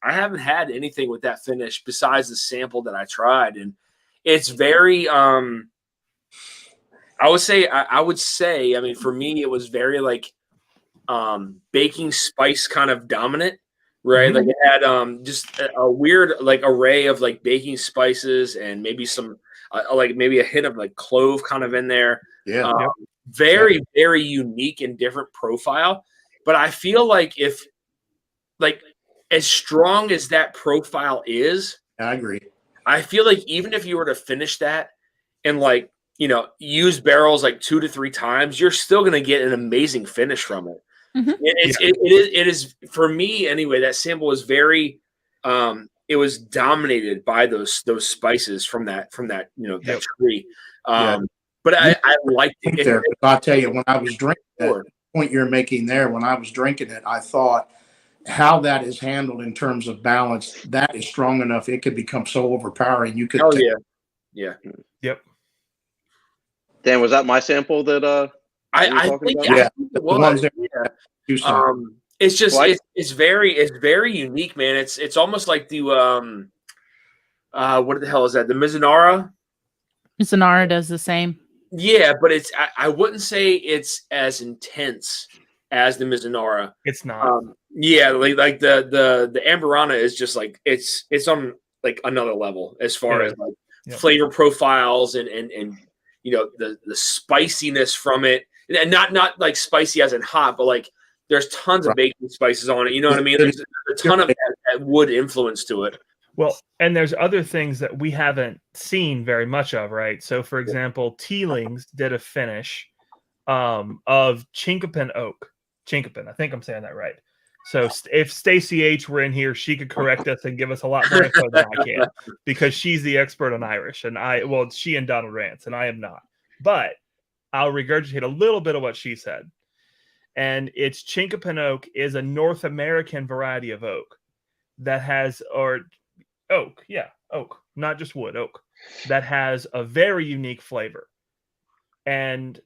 haven't had anything with that finish besides the sample that I tried. And it's very, I would say, I mean, for me, it was very like baking spice kind of dominant. Right, like it had just a weird like array of like baking spices and maybe some like maybe a hint of like clove kind of in there. Very unique and different profile. But I feel like if like as strong as that profile is, I agree. I feel like even if you were to finish that and like use barrels like 2 to 3 times, you're still going to get an amazing finish from it. It is for me anyway. That sample was very, it was dominated by those spices from that that tree. But I liked it. I'll tell you, when I was drinking point you're making there. When I was drinking it, I thought how that is handled in terms of balance, that is strong enough. It could become so overpowering. You could. Oh yeah. Yep. Dan, was that my sample that you were I talking think about? Yeah, it the was. ones that Yeah. you said. It's just Well, it's very unique, man. It's almost like the what the hell is that? The Mizunara? Zanara does the same. Yeah, but I wouldn't say it's as intense as the Mizunara. It's not. Yeah, like the Amberana is just like it's on like another level as far as like flavor profiles and you know the spiciness from it, and not like spicy as in hot, but like there's tons of baking spices on it. You know what I mean? There's a ton of that wood influence to it. Well, and there's other things that we haven't seen very much of, right? So, for example, Teelings did a finish of Chinkapin oak. Chinkapin, I think I'm saying that right. So, if Stacey H were in here, she could correct us and give us a lot more info than I can, because she's the expert on Irish, and she and Donald Rance, and I am not. But I'll regurgitate a little bit of what she said. And it's Chinkapin oak is a North American variety of oak that has, oak, not just wood, oak, that has a very unique flavor. And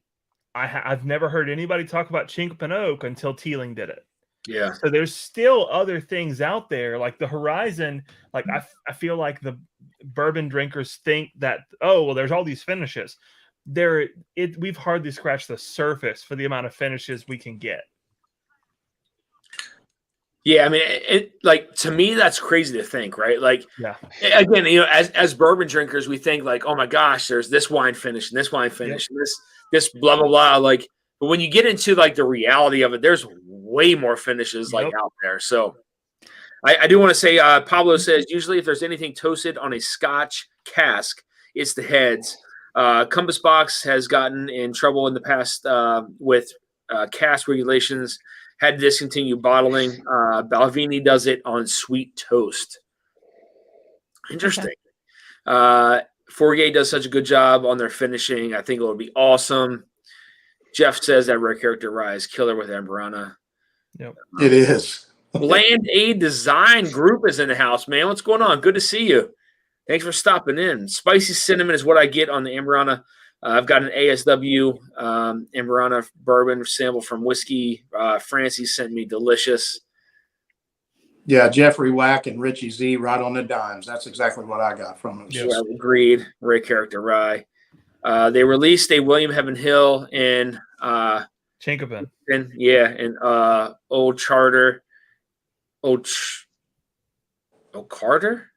I've never heard anybody talk about Chinkapin oak until Teeling did it. Yeah. So there's still other things out there, like the horizon. Like I feel like the bourbon drinkers think that, oh, well, there's all these finishes. We've hardly scratched the surface for the amount of finishes we can get. Yeah, I mean, like to me, that's crazy to think, right? Like, yeah, again, you know, as bourbon drinkers, we think like, oh my gosh, there's this wine finish and this wine finish and this blah blah blah. Like, but when you get into like the reality of it, there's way more finishes like out there. So, I do want to say, Pablo says usually if there's anything toasted on a Scotch cask, it's the heads. Compass Box has gotten in trouble in the past with cask regulations. Had to discontinue bottling. Balvenie does it on sweet toast. Interesting. Okay. Forgay does such a good job on their finishing. I think it would be awesome. Jeff says that rare character rye is killer with Amberana. Yep. It is. Bland A Design Group is in the house, man. What's going on? Good to see you. Thanks for stopping in. Spicy cinnamon is what I get on the Amberana. I've got an ASW Amberana bourbon sample from whiskey. Francie sent me delicious. Yeah, Jeffrey Wack and Richie Z right on the dimes. That's exactly what I got from them. Yeah, agreed. Rare character rye. They released a William Heaven Hill in Chinkapin. In Old Charter. Old Charter?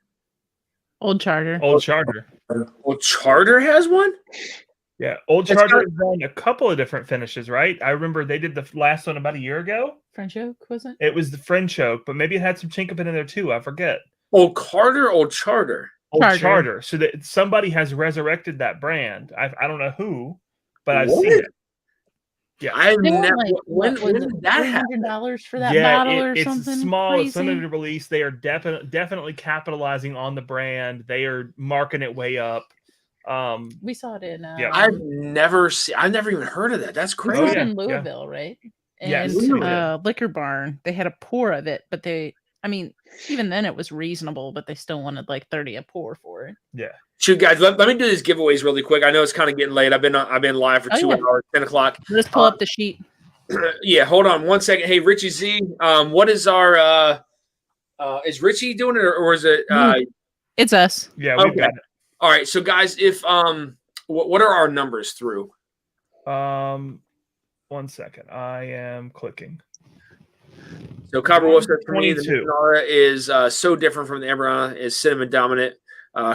Old Charter. Old Charter. Old Charter has one? Yeah, Old Charter has done a couple of different finishes, right? I remember they did the last one about a year ago. French oak, was it? It was the French oak, but maybe it had some Chinkapin in there too. I forget. Old Carter, Old Charter. Old Charter. So that somebody has resurrected that brand. I don't know who, but I've seen it. Yeah, I've never. When did that happen? $300 for that bottle or something? It's small. Crazy. It's limited release. They are definitely capitalizing on the brand. They are marking it way up. We saw it in. I've never even heard of that. That's crazy. We saw it in Louisville, right? And Liquor Barn. They had a pour of it, but even then it was reasonable, but they still wanted like 30 a pour for it. Yeah. Shoot, guys, let me do these giveaways really quick. I know it's kind of getting late. I've been live for 2 hours, 10 o'clock. Let's pull up the sheet. Yeah, hold on 1 second. Hey, Richie Z, what is our is Richie doing it or is it it's us. Yeah, we've got it. All right, so guys, if what are our numbers through? 1 second. I am clicking. So Copper Wolf said for me, the Mizunara is so different from the Amberana, is cinnamon dominant,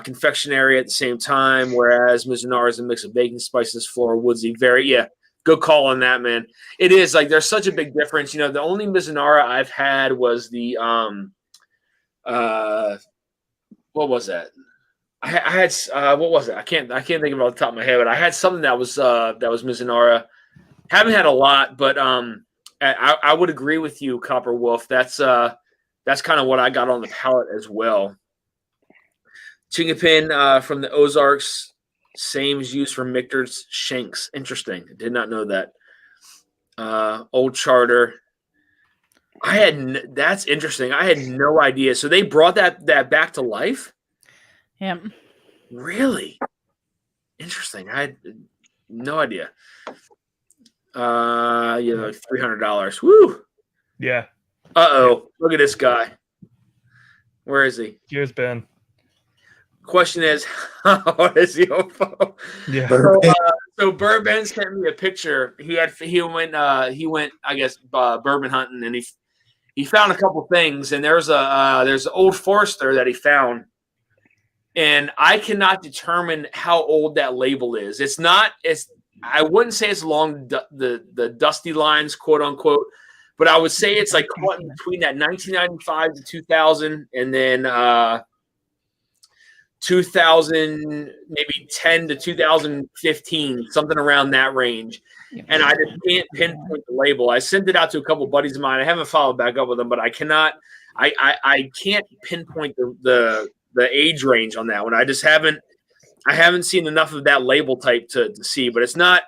confectionery at the same time, whereas Mizunara is a mix of baking spices, floral, woodsy, good call on that, man. It is like there's such a big difference. You know, the only Mizunara I've had was the what was that? I had what was it? I can't think of it off the top of my head, but I had something that was Mizunara. Haven't had a lot, but I would agree with you, Copper Wolf. That's kind of what I got on the palate as well. Chinkapin from the Ozarks, same is used for Michter's Shanks. Interesting. Did not know that. Old Charter. That's interesting. I had no idea. So they brought that back to life? Yeah. Really? Interesting. I had no idea. Like $300. Woo! Yeah. Uh-oh. Look at this guy. Where is he? Here's Ben. Question is, what is the OFO? Yeah. So Bourbon sent me a picture. He went I guess bourbon hunting, and he found a couple things, and there's an Old Forester that he found, and I cannot determine how old that label is. I wouldn't say it's along the dusty lines, quote unquote, but I would say it's like caught in between that 1995 to 2000, and then 2000, maybe 10 to 2015, something around that range. And I just can't pinpoint the label. I sent it out to a couple buddies of mine. I haven't followed back up with them, but I cannot. I can't pinpoint the age range on that one. I haven't seen enough of that label type to see. But it's not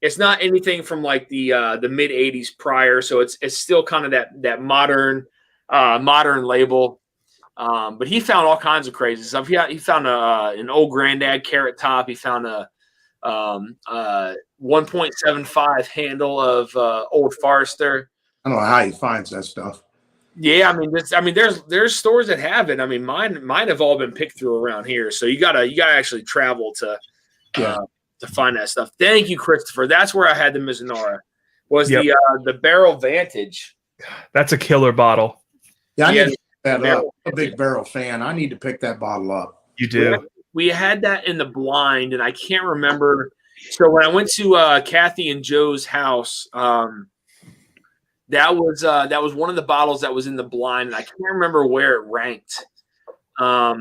anything from like the mid 80s prior. So it's still kind of that modern label. But he found all kinds of crazy stuff. He found an old granddad carrot top. He found a 1.75 handle of Old Forester. I don't know how he finds that stuff. Yeah, there's stores that have it. I mean, mine have all been picked through around here. So you gotta actually travel to find that stuff. Thank you, Christopher. That's where I had the Mizunara. Was the Barrel Vantage. That's a killer bottle. Yeah, I need to pick that up. I'm a big Barrel fan. I need to pick that bottle up. You do. We had that in the blind, and I can't remember. So when I went to Kathy and Joe's house, that was one of the bottles that was in the blind, and I can't remember where it ranked. But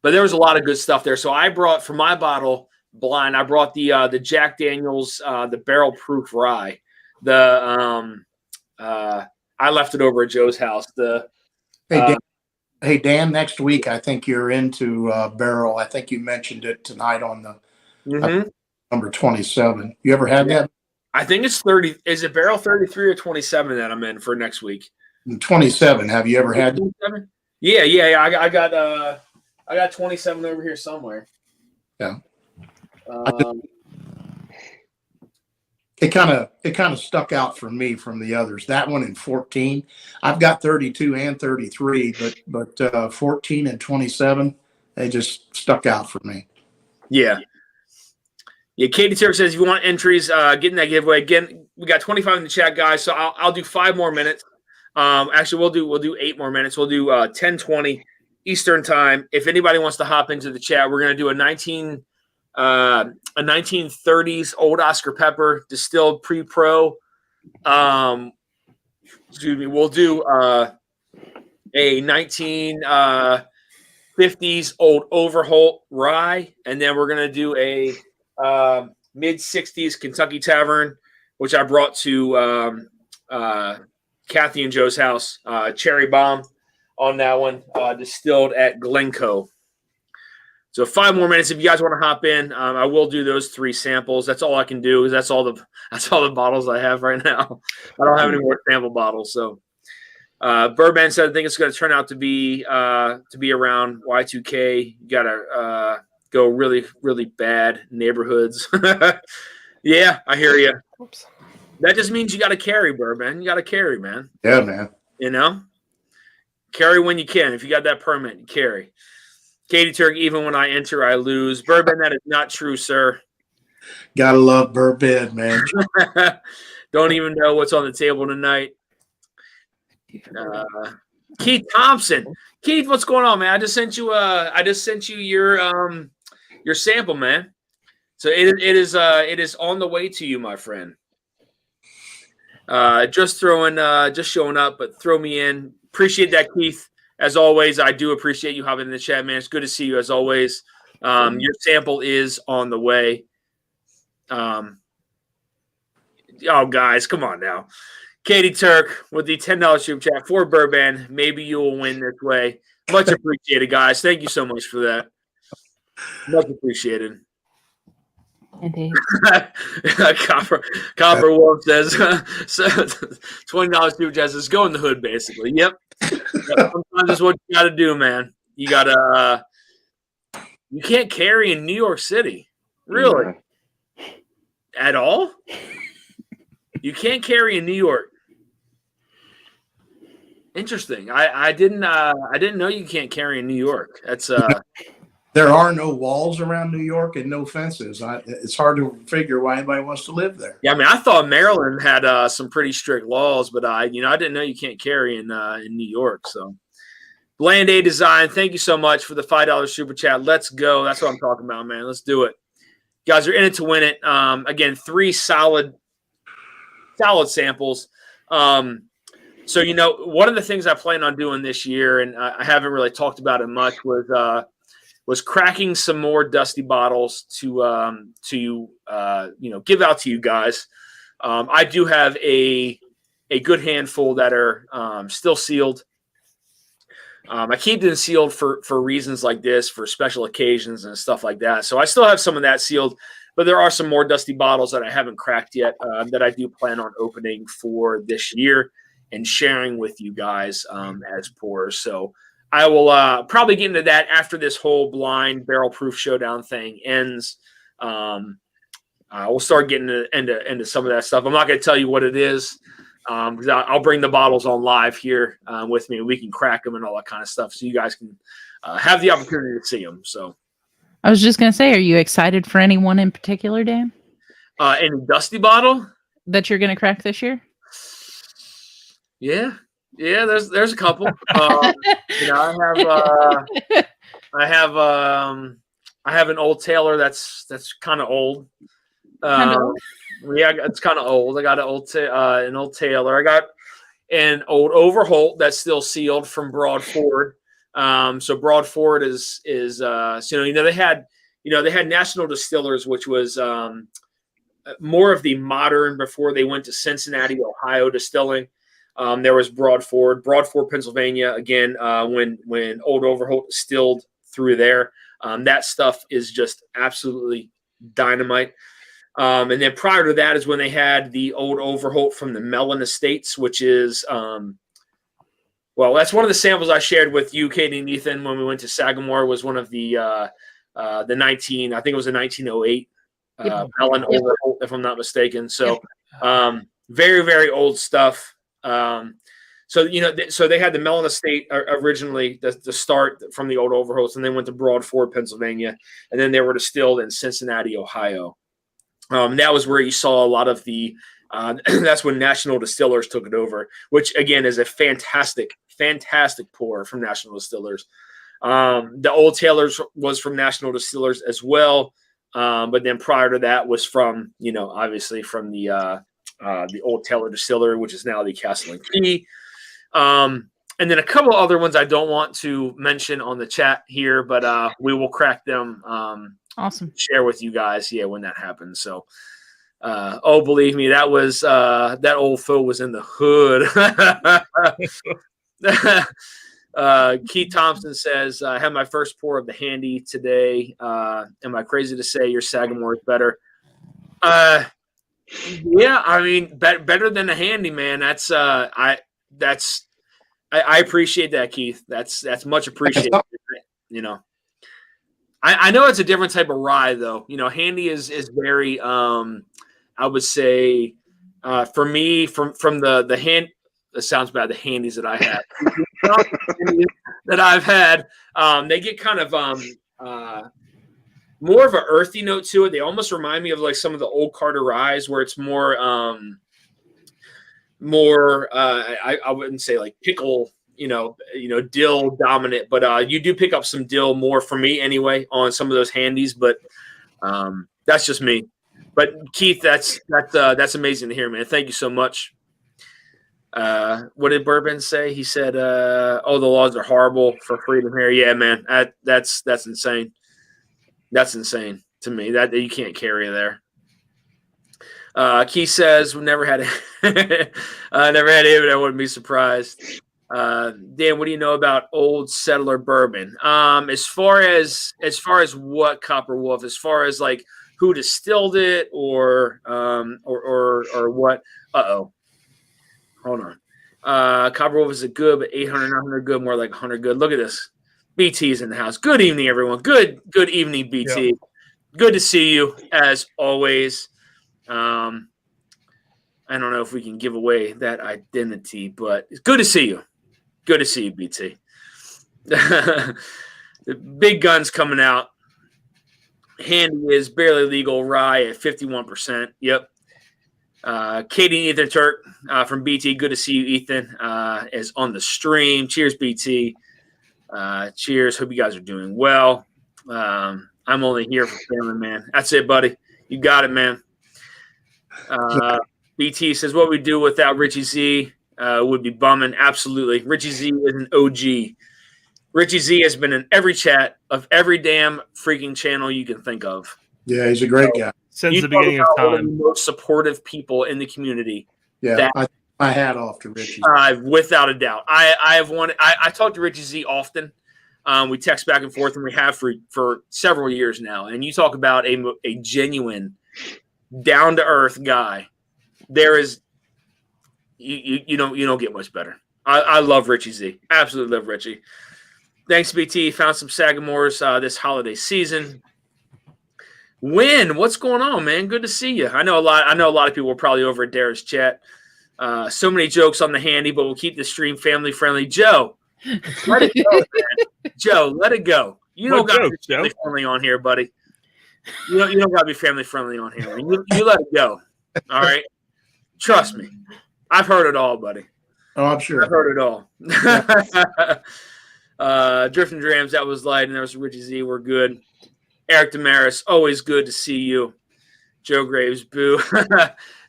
there was a lot of good stuff there. So I brought for my bottle blind. I brought the Jack Daniel's the Barrel Proof Rye. I left it over at Joe's house. Hey Dan, next week I think you're into Barrel. I think you mentioned it tonight on the number 27. You ever had that? I think it's 30. Is it Barrel 33 or 27 that I'm in for next week? 27. Have you ever had 27? Yeah. I got 27 over here somewhere. Yeah. It kind of stuck out for me from the others. That one in 14. I've got 32 and 33, but 14 and 27, they just stuck out for me. Yeah. Yeah, Katie Turk says if you want entries, get in that giveaway. Again, we got 25 in the chat, guys. So I'll do 5 more minutes. Actually, we'll do 8 more minutes. We'll do 10:20 Eastern time. If anybody wants to hop into the chat, we're gonna do a 1930s Old Oscar Pepper distilled pre-pro. Excuse me. We'll do a 1950s Old Overholt Rye, and then we're gonna do a mid-60s Kentucky Tavern, which I brought to Kathy and Joe's house. Cherry Bomb on that one, distilled at Glencoe. So 5 more minutes. If you guys want to hop in, I will do those 3 samples. That's all I can do. That's all the bottles I have right now. I don't have any more sample bottles. So Burbank said I think it's going to turn out to be around Y2K. You gotta go really, really bad neighborhoods. Yeah, I hear you. Oops. That just means you got to carry, Burbank. You got to carry, man. Yeah, man. You know, carry when you can. If you got that permit, you carry. Katie Turk, even when I enter, I lose. Bourbon, that is not true, sir. Gotta love Bourbon, man. Don't even know what's on the table tonight. Keith Thompson. Keith, what's going on, man? I just sent you your sample, man. So it is on the way to you, my friend. Just showing up, but throw me in. Appreciate that, Keith. As always, I do appreciate you hopping in the chat, man. It's good to see you as always. Your sample is on the way. Oh, guys, come on now. Katie Turk with the $10 super chat for Bourbon. Maybe you will win this way. Much appreciated, guys. Thank you so much for that. Much appreciated. Indeed. Copper Wolf says, so $20 super chat says, go in the hood, basically. Yep. Sometimes that's what you got to do, man. You got to, you can't carry in New York City. Really? Yeah. At all? You can't carry in New York. Interesting. I didn't know you can't carry in New York. That's There are no walls around New York and no fences. It's hard to figure why anybody wants to live there. yeah. I mean, I thought Maryland had some pretty strict laws, but I didn't know you can't carry in New York. So, Bland A Design, thank you so much for the $5 super chat. Let's go. That's what I'm talking about, man. Let's do it. You guys are in it to win it. Again, 3 solid samples. So, one of the things I plan on doing this year, and I haven't really talked about it much, was cracking some more Dusty bottles to give out to you guys. I do have a good handful that are still sealed. I keep them sealed for reasons like this, for special occasions and stuff like that. So I still have some of that sealed, but there are some more Dusty bottles that I haven't cracked yet that I do plan on opening for this year and sharing with you guys as pours. So I will probably get into that after this whole Blind Barrel Proof Showdown thing ends. We'll start getting into some of that stuff. I'm not going to tell you what it is because I'll bring the bottles on live here with me. We can crack them and all that kind of stuff so you guys can have the opportunity to see them. So I was just going to say, are you excited for anyone in particular, Dan? Any Dusty bottle? That you're going to crack this year? Yeah, there's a couple. I have an Old Taylor that's kind of old. Yeah, it's kind of old. I got an Old Taylor. I got an old Overholt that's still sealed from Broad Ford. So Broad Ford is they had National Distillers, which was more of the modern before they went to Cincinnati, Ohio distilling. There was Broad Ford, Pennsylvania. Again, when Old Overholt distilled through there, that stuff is just absolutely dynamite. And then prior to that is when they had the Old Overholt from the Mellon Estates, which is that's one of the samples I shared with you, Katie and Ethan, when we went to Sagamore. Was one of the 1908 Mellon Overholt, if I'm not mistaken. So very, very old stuff. So they had the Mellon Estate originally to start from the Old Overholts, and then went to Broad Ford, Pennsylvania, and then they were distilled in Cincinnati, Ohio. That was where you saw a lot of the. That's when National Distillers took it over, which again is a fantastic pour from National Distillers. The Old Taylor's was from National Distillers as well, but then prior to that was from obviously from the Old Taylor Distillery, which is now the Castle and Key. And then a couple other ones I don't want to mention on the chat here, but we will crack them. Awesome. Share with you guys, when that happens. So, believe me, that was that old foe was in the hood. Keith Thompson says, I had my first pour of the Handy today. Am I crazy to say your Sagamore is better? Yeah, I mean, better than the Handy, man. I appreciate that, Keith. That's much appreciated. I know it's a different type of rye, though. Handy is very, I would say, for me, from the hand. It sounds bad. The Handies that I have, that I've had, they get kind of more of an earthy note to it. They almost remind me of like some of the old Carter ryes, where it's more, I wouldn't say like pickle, dill dominant, but you do pick up some dill more for me anyway on some of those Handies. But that's just me. But Keith, that's amazing to hear, man. Thank you so much. What did Bourbon say? He said, the laws are horrible for freedom here. Yeah, man, that's insane. That's insane to me that you can't carry there. Keith says, we never had it. Never had it, but I wouldn't be surprised. Dan, what do you know about Old Settler bourbon? As far as what, Copper Wolf, as far as like who distilled it or what. Uh-oh. Hold on. Copper Wolf is a good, but 800, 900 good, more like 100 good. Look at this. BT's in the house. Good evening, everyone. Good evening, BT. Yep. Good to see you, as always. I don't know if we can give away that identity, but it's good to see you. Good to see you, BT. The big guns coming out. Handy is barely legal rye at 51%. Yep. Katie and Ethan Turk from BT. Good to see you, Ethan, is on the stream. Cheers, BT. Cheers. Hope you guys are doing well. I'm only here for family, man. That's it, buddy. You got it, man. BT says, what we do without Richie Z would be bumming. Absolutely. Richie Z is an OG. Richie Z has been in every chat of every damn freaking channel you can think of. Yeah, he's a great guy. Since the beginning of One of the time. most supportive people in the community. Yeah, I my hat off to Richie. Without a doubt. I talk to Richie Z often. We text back and forth, and we have for several years now. And you talk about a genuine, down to earth guy. There is you don't get much better. I love Richie Z. Absolutely love Richie. Thanks, BT. Found some Sagamores this holiday season. Win, what's going on, man? Good to see you. I know a lot of people are probably over at Dara's chat. So many jokes on the handy, but we'll keep the stream family friendly. Joe, let it go, man. Joe, let it go. You don't got to be family friendly on here, buddy. You don't got to be family friendly on here. You let it go. All right, trust me. I've heard it all, buddy. Oh, I'm sure. I've heard it all. Drift and Drams, that was light, and there was Richie Z. We're good. Eric Damaris, always good to see you. Joe Graves, boo.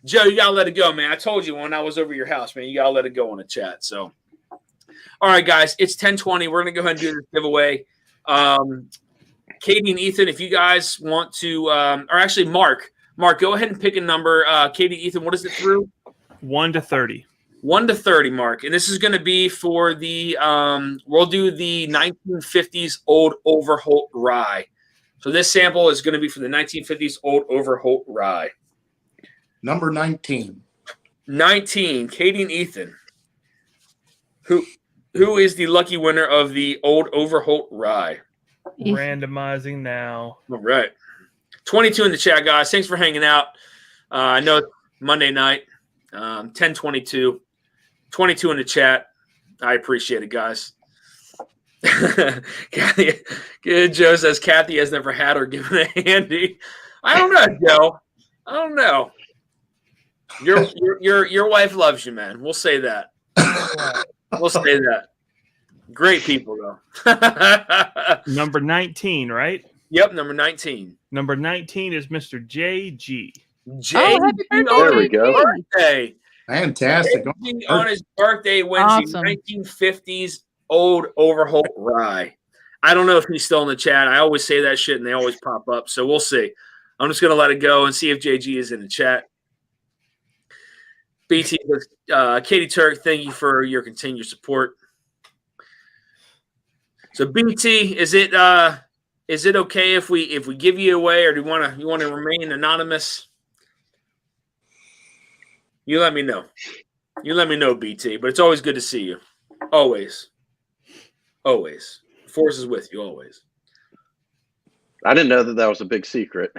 Joe, you gotta let it go, man. I told you when I was over your house, man. You gotta let it go on the chat. So, all right, guys, it's 10:20. We're gonna go ahead and do this giveaway. Katie and Ethan, if you guys want to, or actually Mark, go ahead and pick a number. Katie, Ethan, what is it through? 1 to 30. 1 to 30, Mark. And this is going to be for the, we'll do the 1950s Old Overholt Rye. So this sample is going to be for the 1950s Old Overholt Rye. Number 19. 19, Katie and Ethan. Who is the lucky winner of the Old Overholt Rye? Randomizing now. All right. 22 in the chat, guys. Thanks for hanging out. I know it's Monday night, 10:22. 22 in the chat. I appreciate it, guys. Kathy, Joe says Kathy has never had or given a handy. I don't know, Joe. I don't know. Your wife loves you, man. We'll say that. We'll say that. Great people, though. Number 19, right? Yep, number 19. Number 19 is Mr. JG. Happy birthday, There we go. Birthday. Fantastic. On his birthday wins the Awesome. 1950s Old Overholt Rye. I don't know if he's still in the chat. I always say that shit and they always pop up. So we'll see. I'm just going to let it go and see if JG is in the chat. BT, Katie Turk, thank you for your continued support. So BT, is it okay if we give you away, or do you want to remain anonymous? You let me know. You let me know, BT. But it's always good to see you. Always. Always. The force is with you always. I didn't know that was a big secret.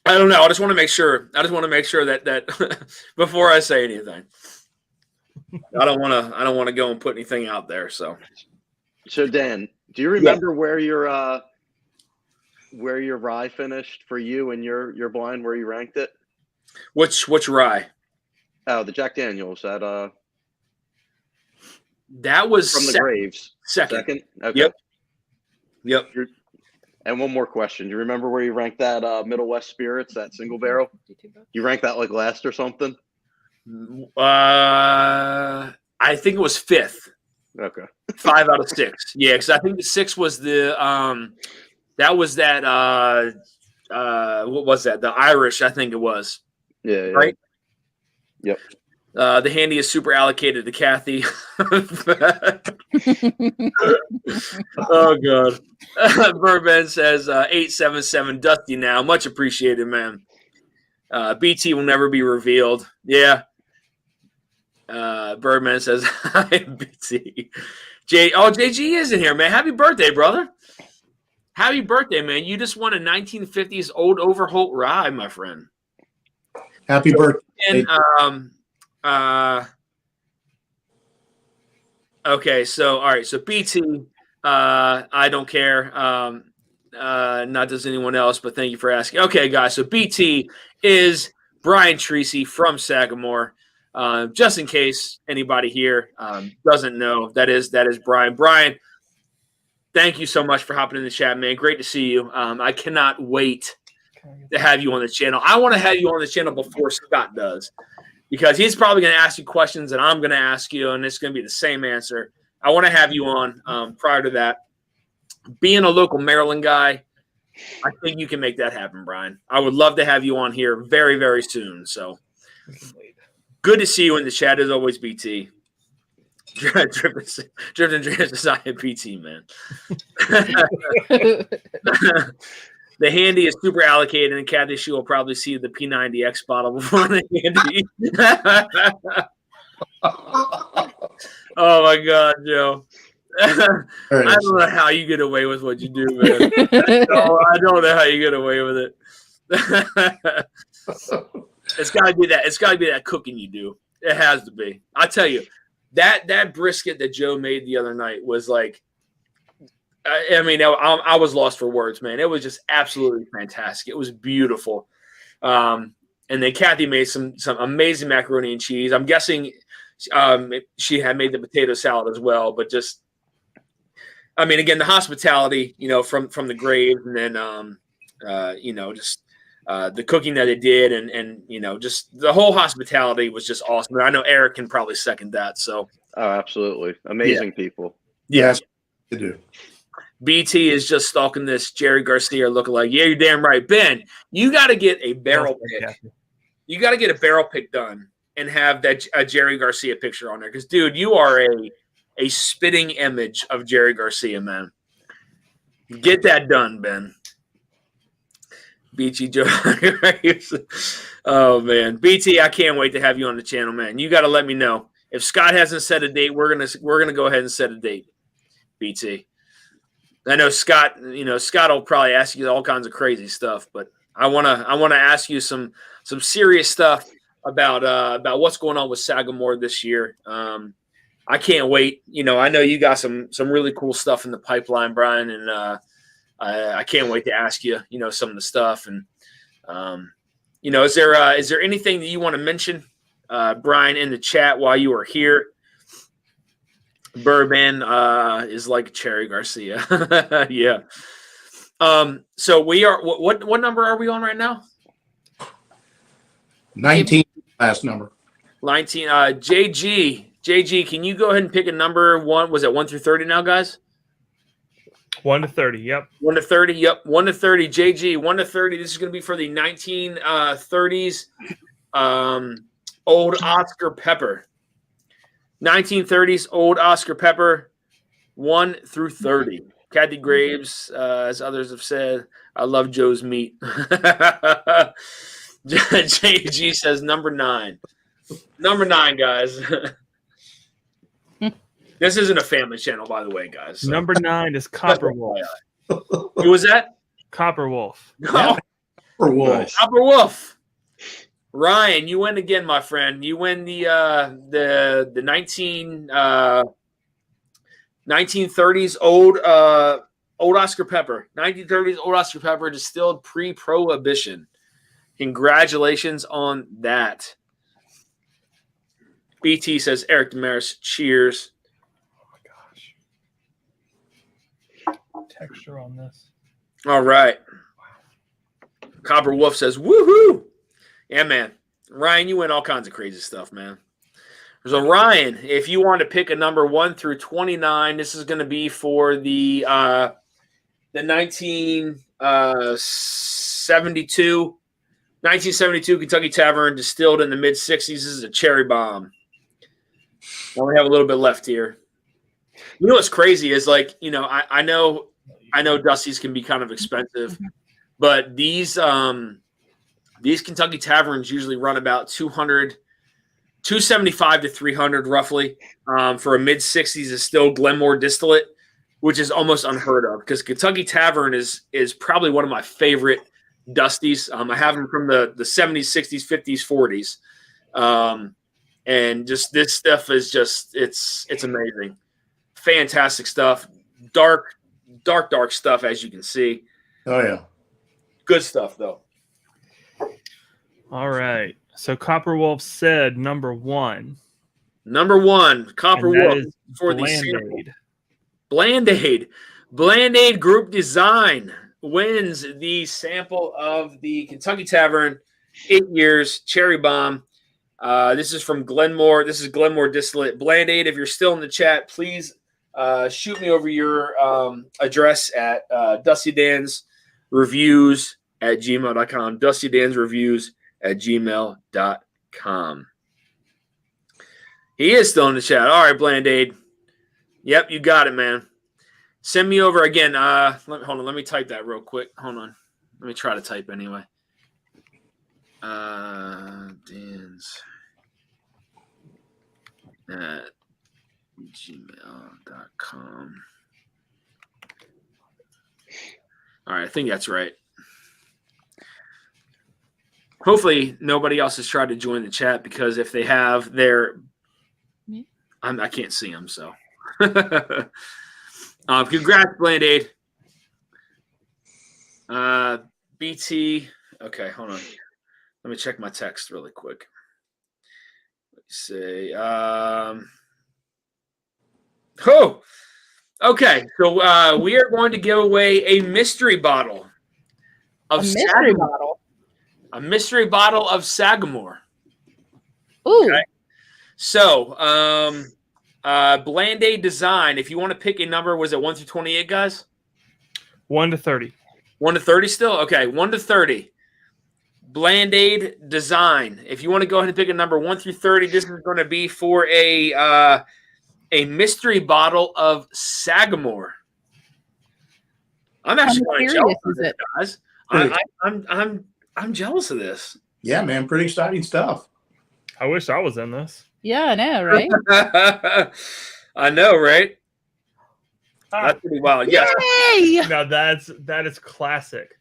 I don't know. I just want to make sure. that before I say anything, I don't want to go and put anything out there. So Dan, do you remember where your rye finished for you and your blind, where you ranked it? Which rye? Oh, the Jack Daniels at That was from the Graves. Second. Okay. Yep. And one more question. Do you remember where you ranked that Middle West Spirits, that single barrel? You ranked that like last or something? I think it was 5th. Okay. 5 out of 6. Yeah, because I think the 6 was the what was that? The Irish, I think it was. Yeah. Right? Yep. The handy is super allocated to Kathy. Oh, God. Burban says 877 Dusty now. Much appreciated, man. BT will never be revealed. Yeah. Birdman says, hi, BT. JG is in here, man. Happy birthday, brother. Happy birthday, man. You just won a 1950s Old Overholt rye, my friend. Happy birthday. And, okay, so, all right. So, BT, I don't care. Not does anyone else, but thank you for asking. Okay, guys. So, BT is Brian Treacy from Sagamore. Just in case anybody here doesn't know, that is Brian. Brian, thank you so much for hopping in the chat, man. Great to see you. I cannot wait to have you on the channel. I want to have you on the channel before Scott does, because he's probably going to ask you questions and I'm going to ask you, and it's going to be the same answer. I want to have you on prior to that. Being a local Maryland guy, I think you can make that happen, Brian. I would love to have you on here very, very soon. So good to see you in the chat as always, BT. Drifting Society BT, man. The handy is super allocated, and Kathy, she will probably see the P90X bottle before the handy. Oh my God, Joe. I don't know how you get away with what you do, man. I don't know how you get away with it. It's gotta be that. It's gotta be that cooking you do. It has to be. I tell you, that brisket that Joe made the other night was like, I mean, I was lost for words, man. It was just absolutely fantastic. It was beautiful. And then Kathy made some amazing macaroni and cheese. I'm guessing she had made the potato salad as well. But just, I mean, again, the hospitality, from the grave, and then just the cooking that it did, and just the whole hospitality was just awesome. I know Eric can probably second that. So, oh, absolutely, amazing people. Yes, to do. BT is just stalking this Jerry Garcia lookalike. Yeah, you're damn right, Ben. You got to get a barrel pick. You got to get a barrel pick done and have that a Jerry Garcia picture on there, because, dude, you are a spitting image of Jerry Garcia, man. Get that done, Ben. BT Joe. Oh man, BT, I can't wait to have you on the channel, man. You got to let me know if Scott hasn't set a date. We're gonna go ahead and set a date, BT. I know Scott. Scott will probably ask you all kinds of crazy stuff, but I wanna ask you some serious stuff about what's going on with Sagamore this year. I can't wait. I know you got some really cool stuff in the pipeline, Brian, and I can't wait to ask you, some of the stuff. And, is there anything that you want to mention, Brian, in the chat while you are here? Bourbon is like Cherry Garcia. Yeah. So we are, what number are we on right now? 19, last number. 19. JG, can you go ahead and pick a number? Was it 1 through 30 now, guys? 1 to 30, yep. 1 to 30, yep. 1 to 30, JG, 1 to 30. This is going to be for the 1930s Old Oscar Pepper. 1930s Old Oscar Pepper, 1 through 30. Kathy Graves, as others have said, I love Joe's meat. JG says number 9. Number 9, guys. This isn't a family channel, by the way, guys. So. Number 9 is Copper Wolf. Who was that? Copper Wolf. Oh, Copper Wolf. Copper Wolf. Ryan, you win again, my friend. You win the 1930s old Oscar Pepper. 1930s Old Oscar Pepper, distilled pre-prohibition. Congratulations on that. BT says Eric Damaris, cheers. Texture on this. All right. Copper Wolf says, woohoo. Yeah, man. Ryan, you win all kinds of crazy stuff, man. So, Ryan, if you want to pick a number 1 through 29, this is going to be for the 1972. 1972 Kentucky Tavern, distilled in the mid-60s. This is a cherry bomb. I only have a little bit left here. You know what's crazy is, like, you know, I know Dusty's can be kind of expensive, but these Kentucky Taverns usually run about 275 to 300 roughly for a mid-60s distilled Glenmore distillate, which is almost unheard of because Kentucky Tavern is probably one of my favorite Dusties. I have them from the 70s, 60s, 50s, 40s. And just this stuff is just it's amazing. Fantastic stuff. Dark stuff, as you can see. Oh yeah. Good stuff though. All right. So Copper Wolf said number one. Number one, Copper And that Wolf is for the Bland sample. Aid. Bland Aid Group Design wins the sample of the Kentucky Tavern 8 years cherry bomb. This is from Glenmore. This is Glenmore distillate. Bland Aid, if you're still in the chat, please shoot me over your address at dustydansreviews@gmail.com. dustydansreviews@gmail.com. He is still in the chat. All right, Bland Aid. Yep, you got it, man. Send me over again. Hold on. Let me type that real quick. Hold on. Let me try to type anyway. Dans at gmail.com. All right, I think that's right. Hopefully nobody else has tried to join the chat, because if they have, I can't see them. So congrats, Bland Aid. BT. Okay, hold on. Let me check my text really quick. Let's say, okay. So we are going to give away a mystery bottle of a mystery bottle of Sagamore. Ooh. Okay. So, Bland Aid Design. If you want to pick a number, was it 1 through 28, guys? 1 to 30. 1 to 30 still? Okay, 1 to 30. Bland Aid Design. If you want to go ahead and pick a number 1 through 30, this is going to be for a mystery bottle of Sagamore. I'm actually kind of jealous of this, guys. I'm jealous of this. Yeah, man, pretty exciting stuff. I wish I was in this. Yeah, I know, right? I know, right? That's pretty wild. Yes. Yay! Now that is classic.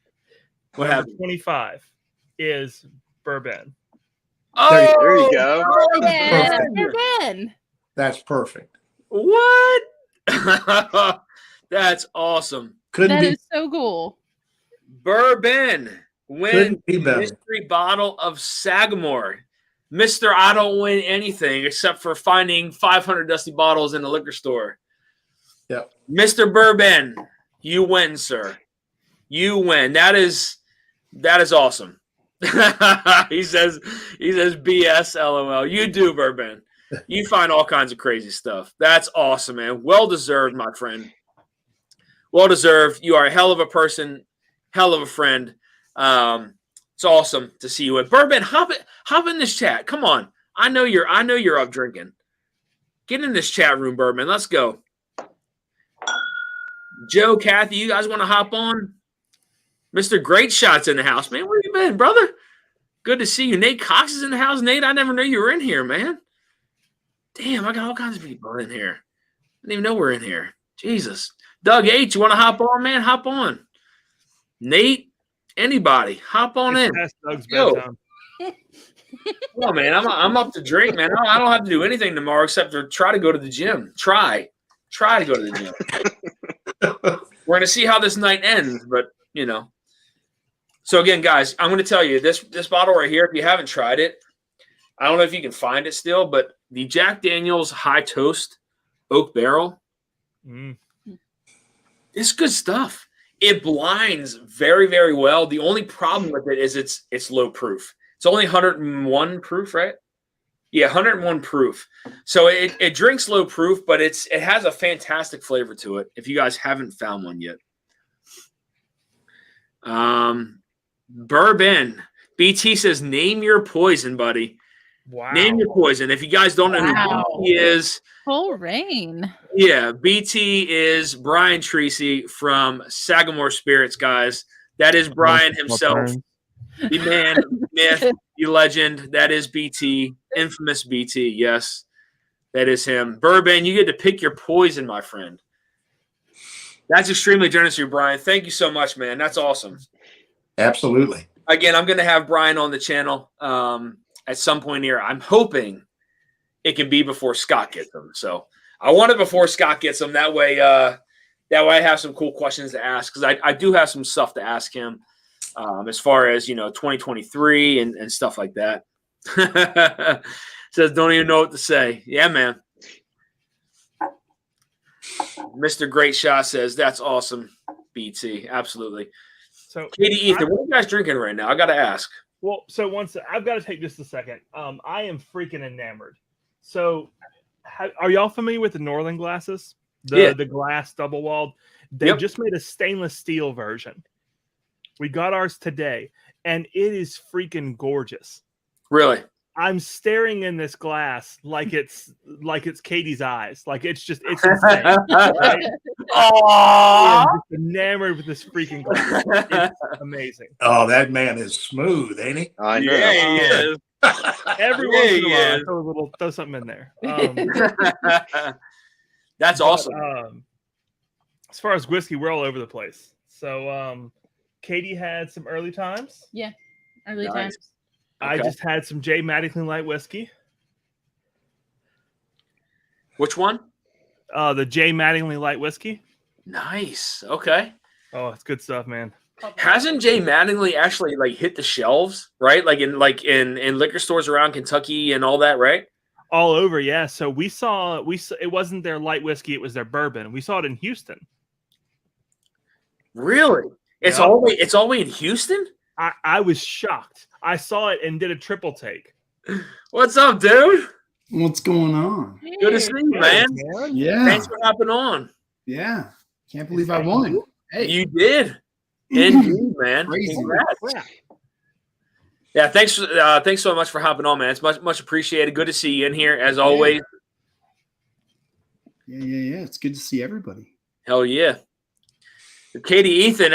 What Number happened? 25 is Bourbon. Oh, There you go. Yeah, Perfect. you're Ben. That's perfect. What? That's awesome. Couldn't That be is so cool. Bourbon wins couldn't be better. mystery bottle of Sagamore. Mr. I don't win anything except for finding 500 dusty bottles in the liquor store. Yep. Mr. Bourbon, you win, sir. You win. That is awesome. he says BS LOL. You do, Bourbon. You find all kinds of crazy stuff. That's awesome, man. Well deserved, my friend. Well deserved. You are a hell of a person, hell of a friend. It's awesome to see you. Bourbon, hop in this chat. Come on. I know you're up drinking. Get in this chat room, Bourbon. Let's go. Joe, Kathy, you guys want to hop on? Mr. Great Shot's in the house, man. Where you been, brother? Good to see you. Nate Cox is in the house. Nate, I never knew you were in here, man. Damn, I got all kinds of people in here. I didn't even know we're in here. Jesus. Doug H, you want to hop on, man? Hop on. Nate, anybody, hop on in. Past Doug's Yo. bedtime. Well, man, I'm up to drink, man. I don't have to do anything tomorrow except to try to go to the gym. Try to go to the gym. We're gonna see how this night ends, but you know. So again, guys, I'm gonna tell you this bottle right here. If you haven't tried it, I don't know if you can find it still, but the Jack Daniel's High Toast Oak Barrel, it's good stuff. It blinds very, very well. The only problem with it is it's low proof. It's only 101 proof, right? Yeah, 101 proof. So it drinks low proof, but it has a fantastic flavor to it. If you guys haven't found one yet, Bourbon. BT says, "Name your poison, buddy. Wow. Name your poison." If you guys don't know who BT is, Full rain. yeah, BT is Brian Treacy from Sagamore Spirits, guys. That is Brian himself, the man, myth, the legend. That is BT, infamous BT. Yes, that is him. Bourbon, you get to pick your poison, my friend. That's extremely generous of you, Brian. Thank you so much, man. That's awesome. Absolutely. Again, I'm going to have Brian on the channel at some point here. I'm hoping it can be before Scott gets them. So I want it before Scott gets them. That way I have some cool questions to ask, because I do have some stuff to ask him as far as, 2023 and stuff like that. Says, don't even know what to say. Yeah, man. Mr. Great Shot says, that's awesome, BT. Absolutely. So, Katie Ethan, what are you guys drinking right now? I got to ask. Well, so I've got to take just a second. I am freaking enamored. So, are y'all familiar with the Northern glasses? The glass double walled. They just made a stainless steel version. We got ours today, and it is freaking gorgeous. Really? I'm staring in this glass like it's Katie's eyes. Like it's insane. Right? I'm just enamored with this freaking glass. It's amazing. Oh, that man is smooth, ain't he? I know. Yeah, he is. Every once in a while, throw something in there. That's awesome. As far as whiskey, we're all over the place. So, Katie had some early times. Yeah, early times. I just had some J. Mattingly Light whiskey. Which one? The J. Mattingly Light whiskey. Nice. Okay. Oh, it's good stuff, man. Hasn't J. Mattingly actually hit the shelves, right? In liquor stores around Kentucky and all that, right? All over, yeah. So we saw it wasn't their light whiskey, it was their bourbon. We saw it in Houston. Really? It's all the way in Houston? I was shocked. I saw it and did a triple take. What's up, dude? What's going on? Good to see you, man. Yeah. Thanks for hopping on. Yeah. Can't believe I won. Hey. You did. Indeed, man. Crazy. Congrats. Yeah, thanks so much for hopping on, man. It's much appreciated. Good to see you in here as always. Yeah. It's good to see everybody. Hell yeah. Katie Ethan,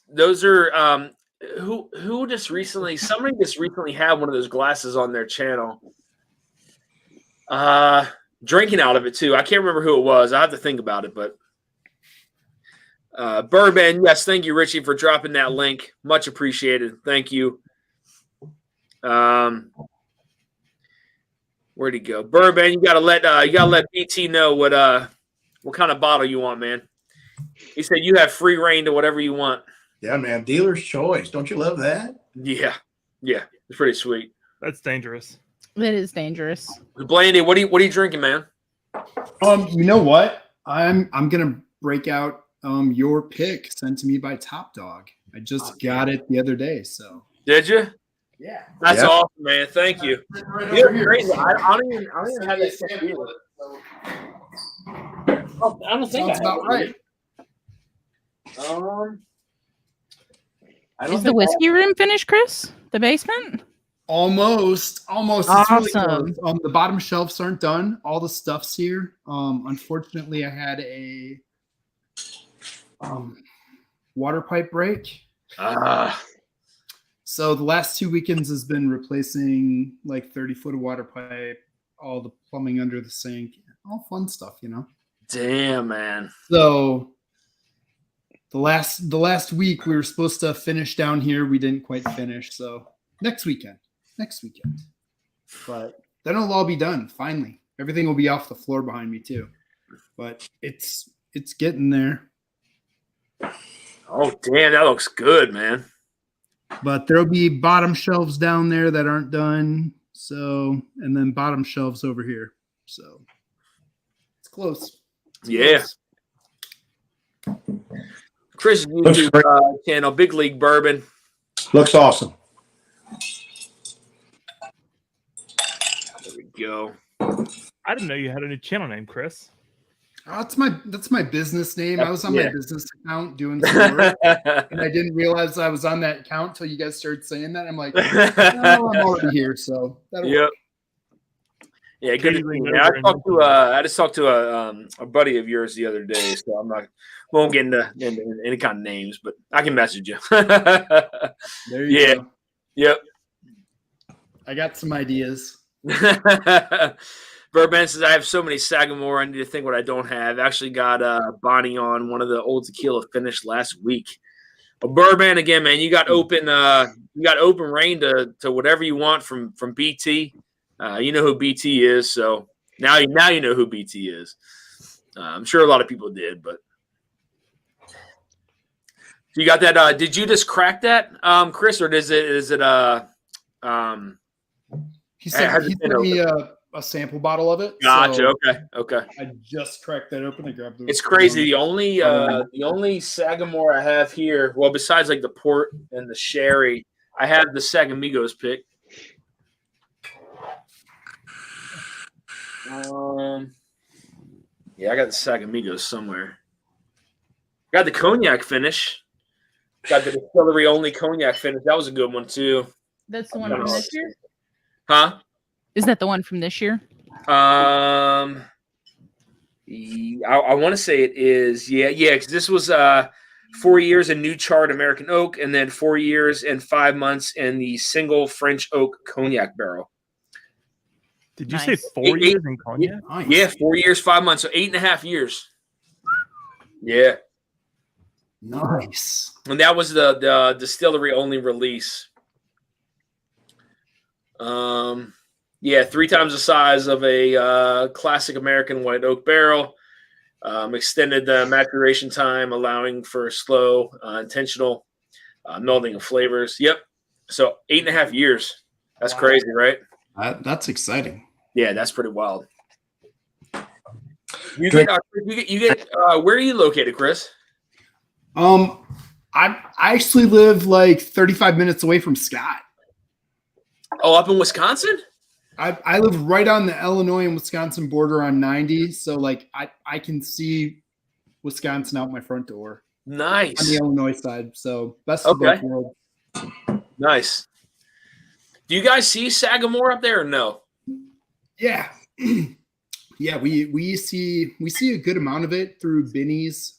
those are who just recently, somebody just recently had one of those glasses on their channel. Drinking out of it too. I can't remember who it was. I have to think about it, but Bourbon, yes, thank you, Richie, for dropping that link. Much appreciated. Thank you. Where'd he go? Bourbon, you gotta let BT know what kind of bottle you want, man. He said you have free reign to whatever you want. Yeah, man. Dealer's choice. Don't you love that? Yeah. It's pretty sweet. That's dangerous. It is dangerous. Blandy, what are you drinking, man? You know what? I'm gonna break out your pick sent to me by Top Dog. I just got it the other day. So Did you? yeah, That's awesome, man. Thank you. Right You're over here. crazy. I don't even have that stuff either. Oh, I don't think Sounds about right. Is the whiskey room finished, Chris? The basement? Almost. It's Awesome. really close. The bottom shelves aren't done. All the stuff's here. Unfortunately, I had a water pipe break. So the last 2 weekends has been replacing 30-foot of water pipe, all the plumbing under the sink, all fun stuff, Damn, man. So the last week we were supposed to finish down here. We didn't quite finish. So next weekend. But then it'll all be done. Finally, everything will be off the floor behind me too. But it's getting there. Oh, damn, that looks good, man. But there'll be bottom shelves down there that aren't done. So, and then bottom shelves over here. So it's close. Yeah. Chris' YouTube channel, Big League Bourbon. Looks awesome. There we go. I didn't know you had a new channel name, Chris. Oh, that's my business name. I was on Yeah. my business account doing some work, and I didn't realize I was on that account until you guys started saying that. I'm like, oh, I'm already here, so that'll Yep. work. Yeah, good to see Occasionally you, knows man. her invention. I just talked to a buddy of yours the other day, so I'm not won't get into any kind of names, but I can message you. There you Yeah. go. Yep. I got some ideas. Burbank says, I have so many Sagamore. I need to think what I don't have. Actually got Bonnie on one of the old tequila finished last week. But Burbank again, man, you got open reign to whatever you want from BT. You know who BT is, so now you know who BT is. I'm sure a lot of people did, but you got that. Did you just crack that, Chris, or is it He sent me a sample bottle of it. Gotcha. So Okay. I just cracked that open. I grabbed the. It's crazy. The only Sagamore I have here, well, besides like the port and the sherry, I have the Sagamigos pick. Yeah, I got the Sagamigos somewhere. Got the cognac finish. Got the distillery only cognac finish. That was a good one too. That's the one from this year? Huh? Is that the one from this year? I want to say it is. Yeah. Because this was 4 years in New Chard American Oak, and then 4 years and 5 months in the single French Oak cognac barrel. Did you Nice. say 4 years in cognac? Nice. Yeah, 4 years, 5 months, so 8.5 years. Yeah, Nice. and that was the distillery only release. Yeah, 3 times the size of a classic American white oak barrel. Extended the maturation time, allowing for slow, intentional melding of flavors. Yep. So 8.5 years. That's crazy, right? That's exciting. Yeah, that's pretty wild. You get where are you located, Chris? I actually live like 35 minutes away from Scott. Oh, up in Wisconsin? I live right on the Illinois and Wisconsin border on 90, so like I can see Wisconsin out my front door on Nice. the Illinois side. So best of both worlds. Nice. Do you guys see Sagamore up there or no? Yeah. Yeah, we see a good amount of it through Binny's.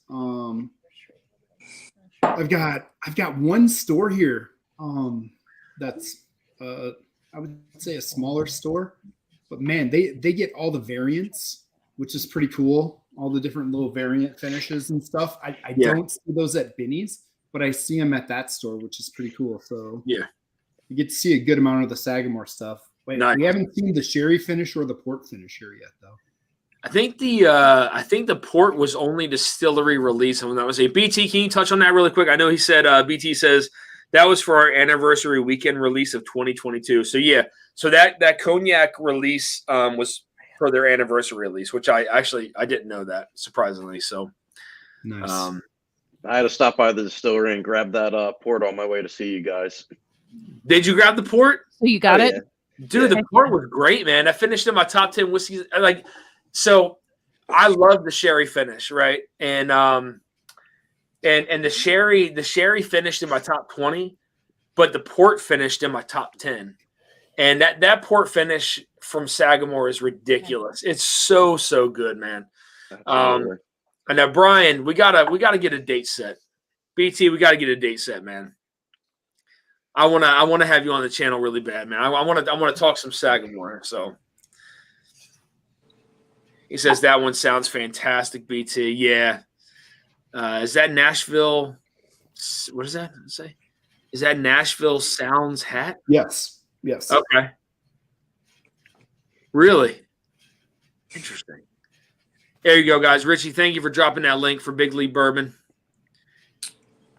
I've got one store here that's I would say a smaller store, but man, they get all the variants, which is pretty cool. All the different little variant finishes and stuff. I don't see those at Binny's, but I see them at that store, which is pretty cool. So Yeah. you get to see a good amount of the Sagamore stuff. Wait, Nice. We haven't seen the sherry finish or the port finish here yet, though. I think the port was only distillery release. And that was a BT. Can you touch on that really quick? I know he said BT says that was for our anniversary weekend release of 2022. So yeah, so that cognac release was for their anniversary release, which I didn't know that, surprisingly. So Nice. I had to stop by the distillery and grab that port on my way to see you guys. Did you grab the port? So you got it? Yeah. Dude, the port was great, man. I finished in my top 10 whiskeys. So I love the sherry finish, right? And the sherry finished in my top 20, but the port finished in my top 10. And that port finish from Sagamore is ridiculous. It's so good, man. Absolutely. And now Brian, we gotta get a date set. BT, we gotta get a date set, man. I wanna have you on the channel really bad, man. I wanna talk some Sagamore. So he says that one sounds fantastic, BT. Yeah. Is that Nashville? What does that say? Is that Nashville Sounds hat? Yes. Okay. Really? Interesting. There you go, guys. Richie, thank you for dropping that link for Big League Bourbon.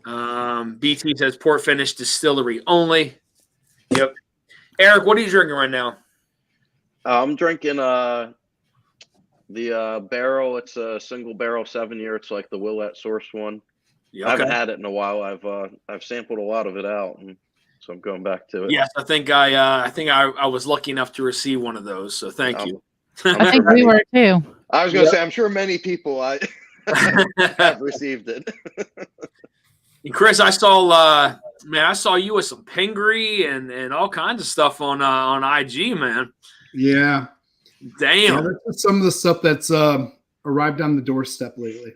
BT says port finish distillery only. Yep. Eric, what are you drinking right now? I'm drinking the barrel. It's a single barrel 7-year. It's like the Willette Source one. Yeah, I haven't had it in a while. I've sampled a lot of it out, and so I'm going back to it. Yes, I think I was lucky enough to receive one of those. So thank you. I think we were too. I was going to say, I'm sure many people have received it. Chris, I saw man, I saw you with some Pingree and all kinds of stuff on IG, man. Yeah. Damn. Yeah, that's some of the stuff that's arrived on the doorstep lately.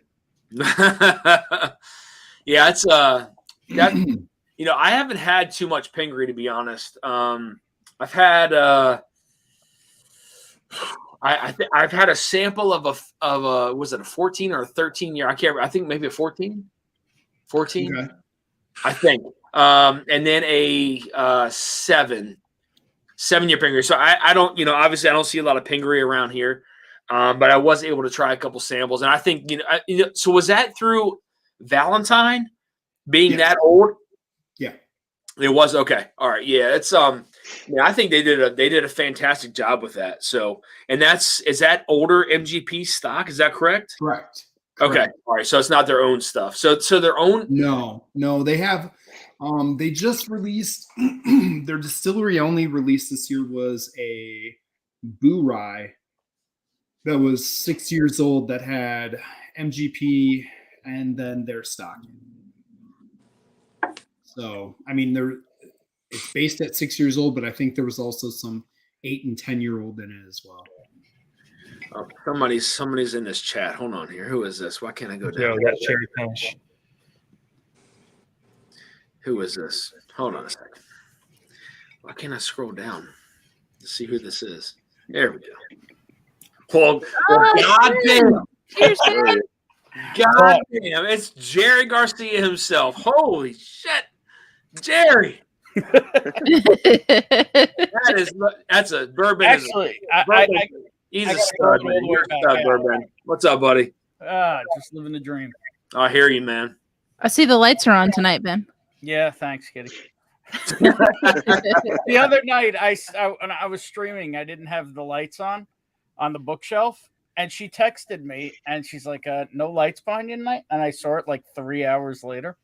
Yeah, it's that I haven't had too much Pingree, to be honest. I've had I've had a sample of a was it a 14 or a 13 year? I can't remember. I think maybe a 14. 14, okay. I think. And then a 7-year Pingree. So I don't, obviously I don't see a lot of Pingree around here. But I was able to try a couple samples. And I think, so was that through Valentine being that old? Yeah. It was. Okay. All right. Yeah. It's I think they did a fantastic job with that. So, and is that older MGP stock? Is that correct? Correct. Okay. All right. So it's not their own stuff. So their own. No, they have. They just released their distillery only release this year was a Boo Rye that was 6 years old that had MGP and then their stock. So I mean, it's based at 6 years old, but I think there was also some 8 and 10-year-old in it as well. Oh, somebody's in this chat. Hold on here. Who is this? Why can't I go down? Yo, that cherry punch. Who is this? Hold on a second. Why can't I scroll down to see who this is? There we go. Goddamn. Goddamn. It's Jerry Garcia himself. Holy shit. Jerry. That's a bourbon. Actually, He's a stud, man. You're a stud, bourbon. What's up, buddy? Just living the dream. I hear you, man. I see the lights are on tonight, Ben. Yeah, thanks, Kitty. The other night, when I was streaming, I didn't have the lights on the bookshelf, and she texted me, and she's like, "No lights behind you tonight," and I saw it like 3 hours later.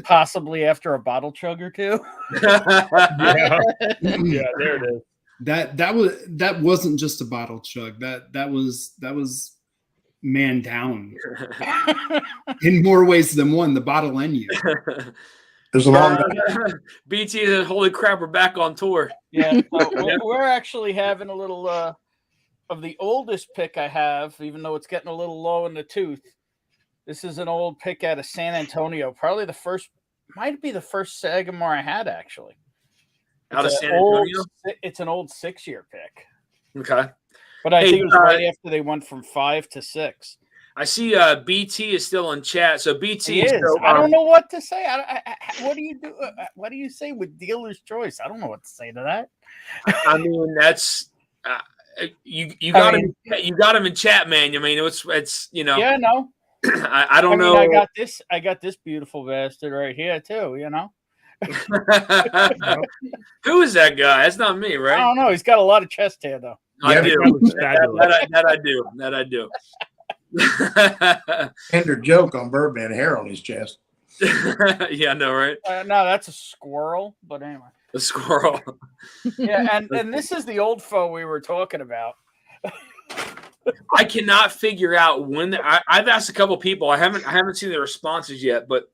Possibly after a bottle chug or two. Yeah, there it is. That wasn't just a bottle chug. That was man down in more ways than one. The bottle and you. There's a long. BT says, "Holy crap, we're back on tour." Yeah, so we're actually having a little of the oldest pick I have, even though it's getting a little low in the tooth. This is an old pick out of San Antonio. Probably might be the first Sagamore I had, actually. Out of San Antonio? It's an old 6-year pick. Okay. But I think it was right after they went from 5 to 6. I see BT is still in chat. So BT is. Still, I don't know what to say. What do you do? What do you say with dealer's choice? I don't know what to say to that. I mean, that's you got him. You got him in chat, man. I mean, it's Yeah, no. I don't know. I got this beautiful bastard right here too. Who is that guy? That's not me, right? I don't know. He's got a lot of chest hair though. I do. That I do. Tender joke on Bourbon, hair on his chest. Yeah, I know, right? No, that's a squirrel. But anyway, a squirrel. Yeah, and this is the old foe we were talking about. I cannot figure out when I've asked a couple people. I haven't seen the responses yet, but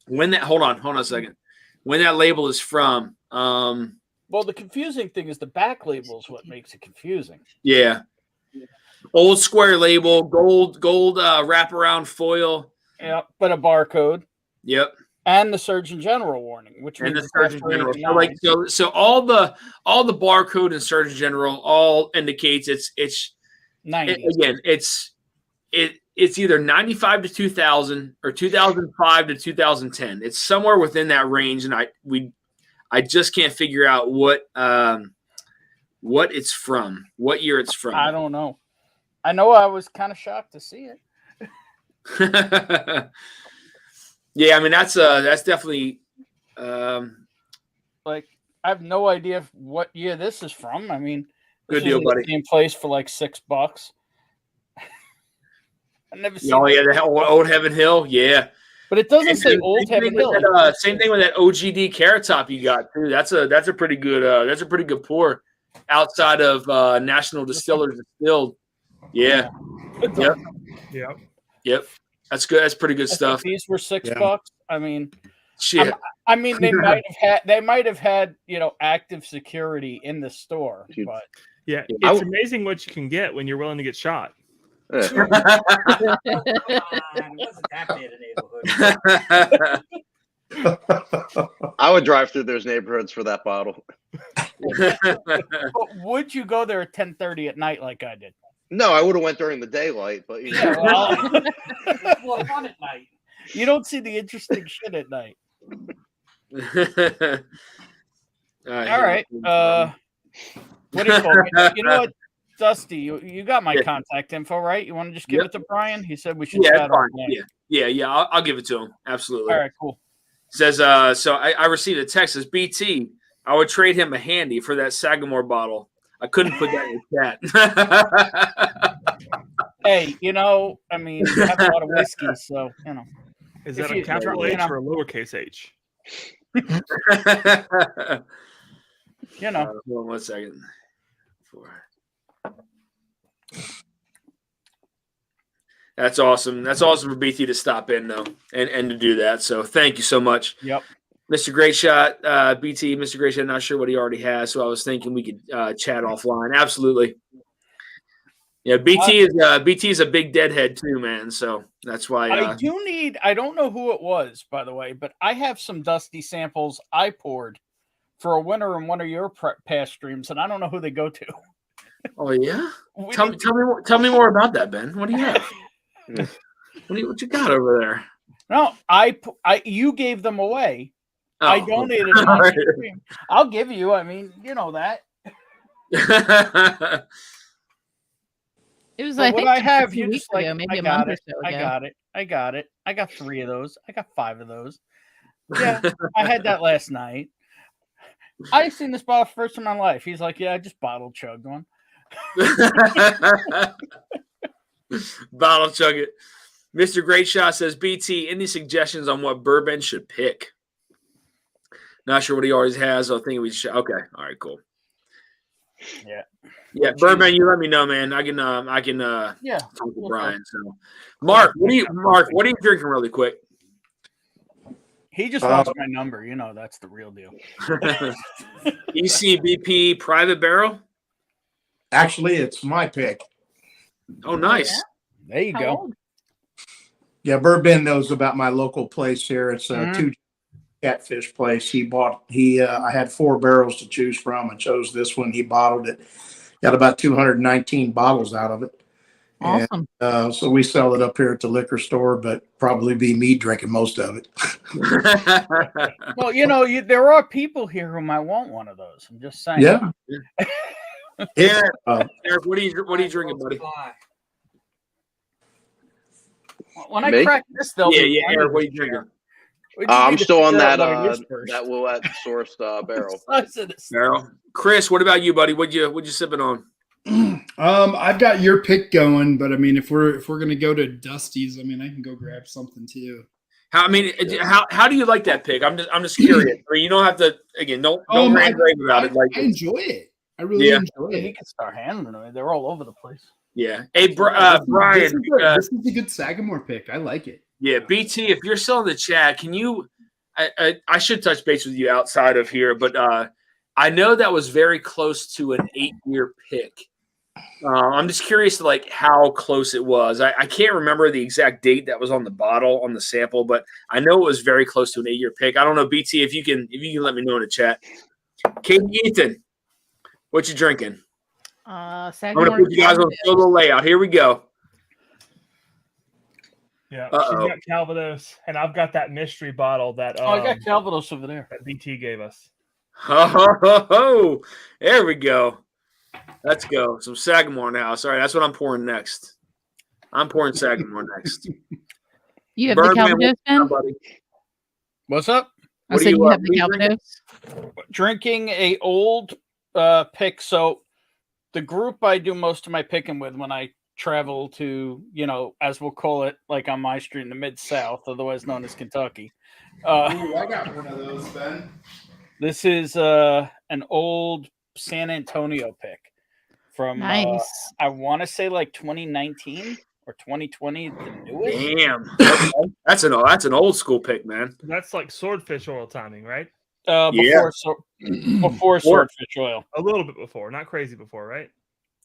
when that hold on a second. When that label is from. Well, the confusing thing is the back label is what makes it confusing. Yeah. Old square label, gold wraparound foil. Yeah, but a barcode. Yep. And the Surgeon General warning, which and means the Surgeon General. So all the barcode and Surgeon General all indicates it's 90. It's either 95 to 2000 or 2005 to 2010. It's somewhere within that range, and I just can't figure out what it's from, what year it's from. I don't know. I know I was kind of shocked to see it. Yeah, I mean that's definitely like I have no idea what year this is from. I mean, good deal, buddy. In place for like $6. I never seen. Oh yeah, the Old Heaven Hill, yeah. But it doesn't say Old Heaven Hill. Same thing with that OGD Carrot Top you got too. That's a pretty good pour. outside of National Distillers Distilled. Yeah. Yep. Yep. Yep. That's good. That's pretty good I stuff. think these were $6. Yeah. I mean, Shit. I mean, they might have had active security in the store, but Yeah, I it's w- amazing what you can get when you're willing to get shot. Yeah. It wasn't that bad a neighborhood. I would drive through those neighborhoods for that bottle. but would you go there at 10:30 at night like I did? No, I would have went during the daylight, but you know. Yeah, well, Well, fun at night. you don't see the interesting shit at night. All All right. What do you call it? You know what, Dusty? You got my Yeah. contact info, right? You want to just give Yep. it to Brian? He said we should Yeah, chat that's fine. offline. Yeah. I'll give it to him. Absolutely. All right, cool. Says, so I received a text. Says, BT, I would trade him a handy for that Sagamore bottle. I couldn't put that in the chat. Hey, I mean, you have a lot of whiskey, so Is If that you- a capital you H know. or a lowercase h? Hold on 1 second. 4. That's awesome. That's awesome for BT to stop in though, and to do that. So thank you so much. Yep. Mr. Great Shot, BT, Mr. Great Shot, not sure what he already has, so I was thinking we could chat offline. Absolutely. Yeah, BT is a big deadhead too, man. So that's why I do need. I don't know who it was, by the way, but I have some Dusty samples I poured for a winner in one of your past streams, and I don't know who they go to. Oh yeah. We Tell me more about that, Ben. What do you have? What you got over there? No, you gave them away. Oh, I donated them on the stream. I'll give you. I mean, you know that. It was, But I what think, I have, a few you weeks just like, ago, maybe I a got month or it. so I ago. got it. I got it. I got 3 of those. I got 5 of those. Yeah, I had that last night. I seen this bottle first in my life. He's like, yeah, I just bottle chugged one. Bottle chug it. Mr. Great Shot says, BT, any suggestions on what bourbon should pick? Not sure what he always has. I think we should. Okay. All right, cool. Yeah. Yeah, bourbon, you let me know, man. I can Yeah. talk to We'll Brian. So Mark, what are you drinking really quick? He just wants my number. You know, that's the real deal. ECBP Private Barrel? Actually, it's my pick. Oh, nice. There you How go. old? Yeah, Bourbon knows about my local place here. It's a Mhm. two catfish place. I had 4 barrels to choose from. I chose this one. He bottled it. Got about 219 bottles out of it. Awesome. And, so we sell it up here at the liquor store, but probably be me drinking most of it. Well, there are people here who might want one of those. I'm just saying. Yeah. Yeah. Eric, what are you drinking, buddy? When I Me? crack this, they'll Yeah, be yeah, plenty Eric, what are to you drinking? share. We just I'm need to still on figure out that what it is first. that Willet sourced barrel. Size of this- Barrel. Chris, what about you, buddy? What'd you sipping on? I've got your pick going, but I mean, if we're gonna go to Dusty's, I mean, I can go grab something too. How do you like that pick? I'm just curious. I mean, you don't have to don't rant rave about it. Like I enjoy it. I really Yeah. enjoy He it. can start handling them. They're all over the place. yeah. Hey, This Brian. is a good Sagamore pick. I like it. Yeah, BT. If you're still in the chat, can you? I should touch base with you outside of here, but I know that was very close to an 8-year pick. I'm just curious to like how close it was. I can't remember the exact date that was on the bottle on the sample, but I know it was very close to an 8-year pick. I don't know, BT, if you can let me know in the chat. Katie Ethan, what you drinking? I'm gonna put you guys on a solo layout. Here we go. Yeah, Uh-oh. she's got Calvados, and I've got that mystery bottle that I got Calvados over there. that BT gave us. Oh, there we go. Let's go. Some Sagamore now. Sorry, that's what I'm pouring next. I'm pouring Sagamore next. You have the Calvados, Ben? Buddy. What's up? I What do said you, you have what the are you drinking? Calvados. Drinking a old pick. So the group I do most of my picking with when I travel to, as we'll call it, like on my street in the Mid-South, otherwise known as Kentucky. Ooh, I got one of those, Ben. This is an old San Antonio pick from Nice. I want to say like 2019 or 2020, the newest. Damn. Okay. That's an old school pick, man. That's like swordfish oil timing, right? Before swordfish oil. A little bit before, not crazy before, right?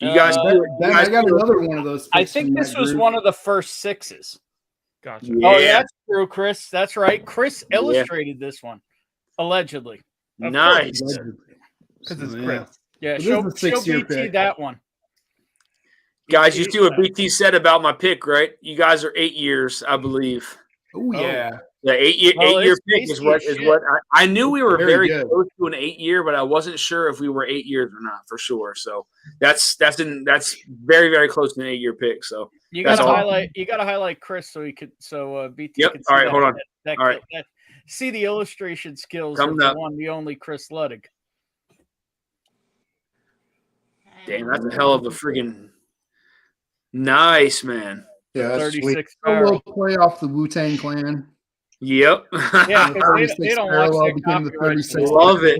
You guys, Ben, I got another one of those. I picks think from this that was group. one of the first sixes. Gotcha. Yeah. Oh, yeah, that's true, Chris. That's right. Chris illustrated this one, allegedly. nice. Because it's Yeah. Chris. Yeah, This show is a 6-year BT pick. that one. Guys, you see what BT said about my pick, right? You guys are 8 years, I believe. Oh yeah. The 8 year Well, 8 year it's pick is tasty what as is shit. what I knew we were Very very good. close to an 8 year, but I wasn't sure if we were 8 years or not for sure. So that's very, very close to an 8 year pick. So You That's gotta all. highlight Chris so BT Yep. can see All right, that, hold on. that All right. see the illustration skills Coming of the up. one, the only Chris Luddig. damn, that's a hell of a friggin' nice, man. Yeah, that's sweet. 36 A barrel. little play off the Wu-Tang Clan. Yep. Yeah, The because they 36 don't watch parallel that became the copyright. 36. Love it.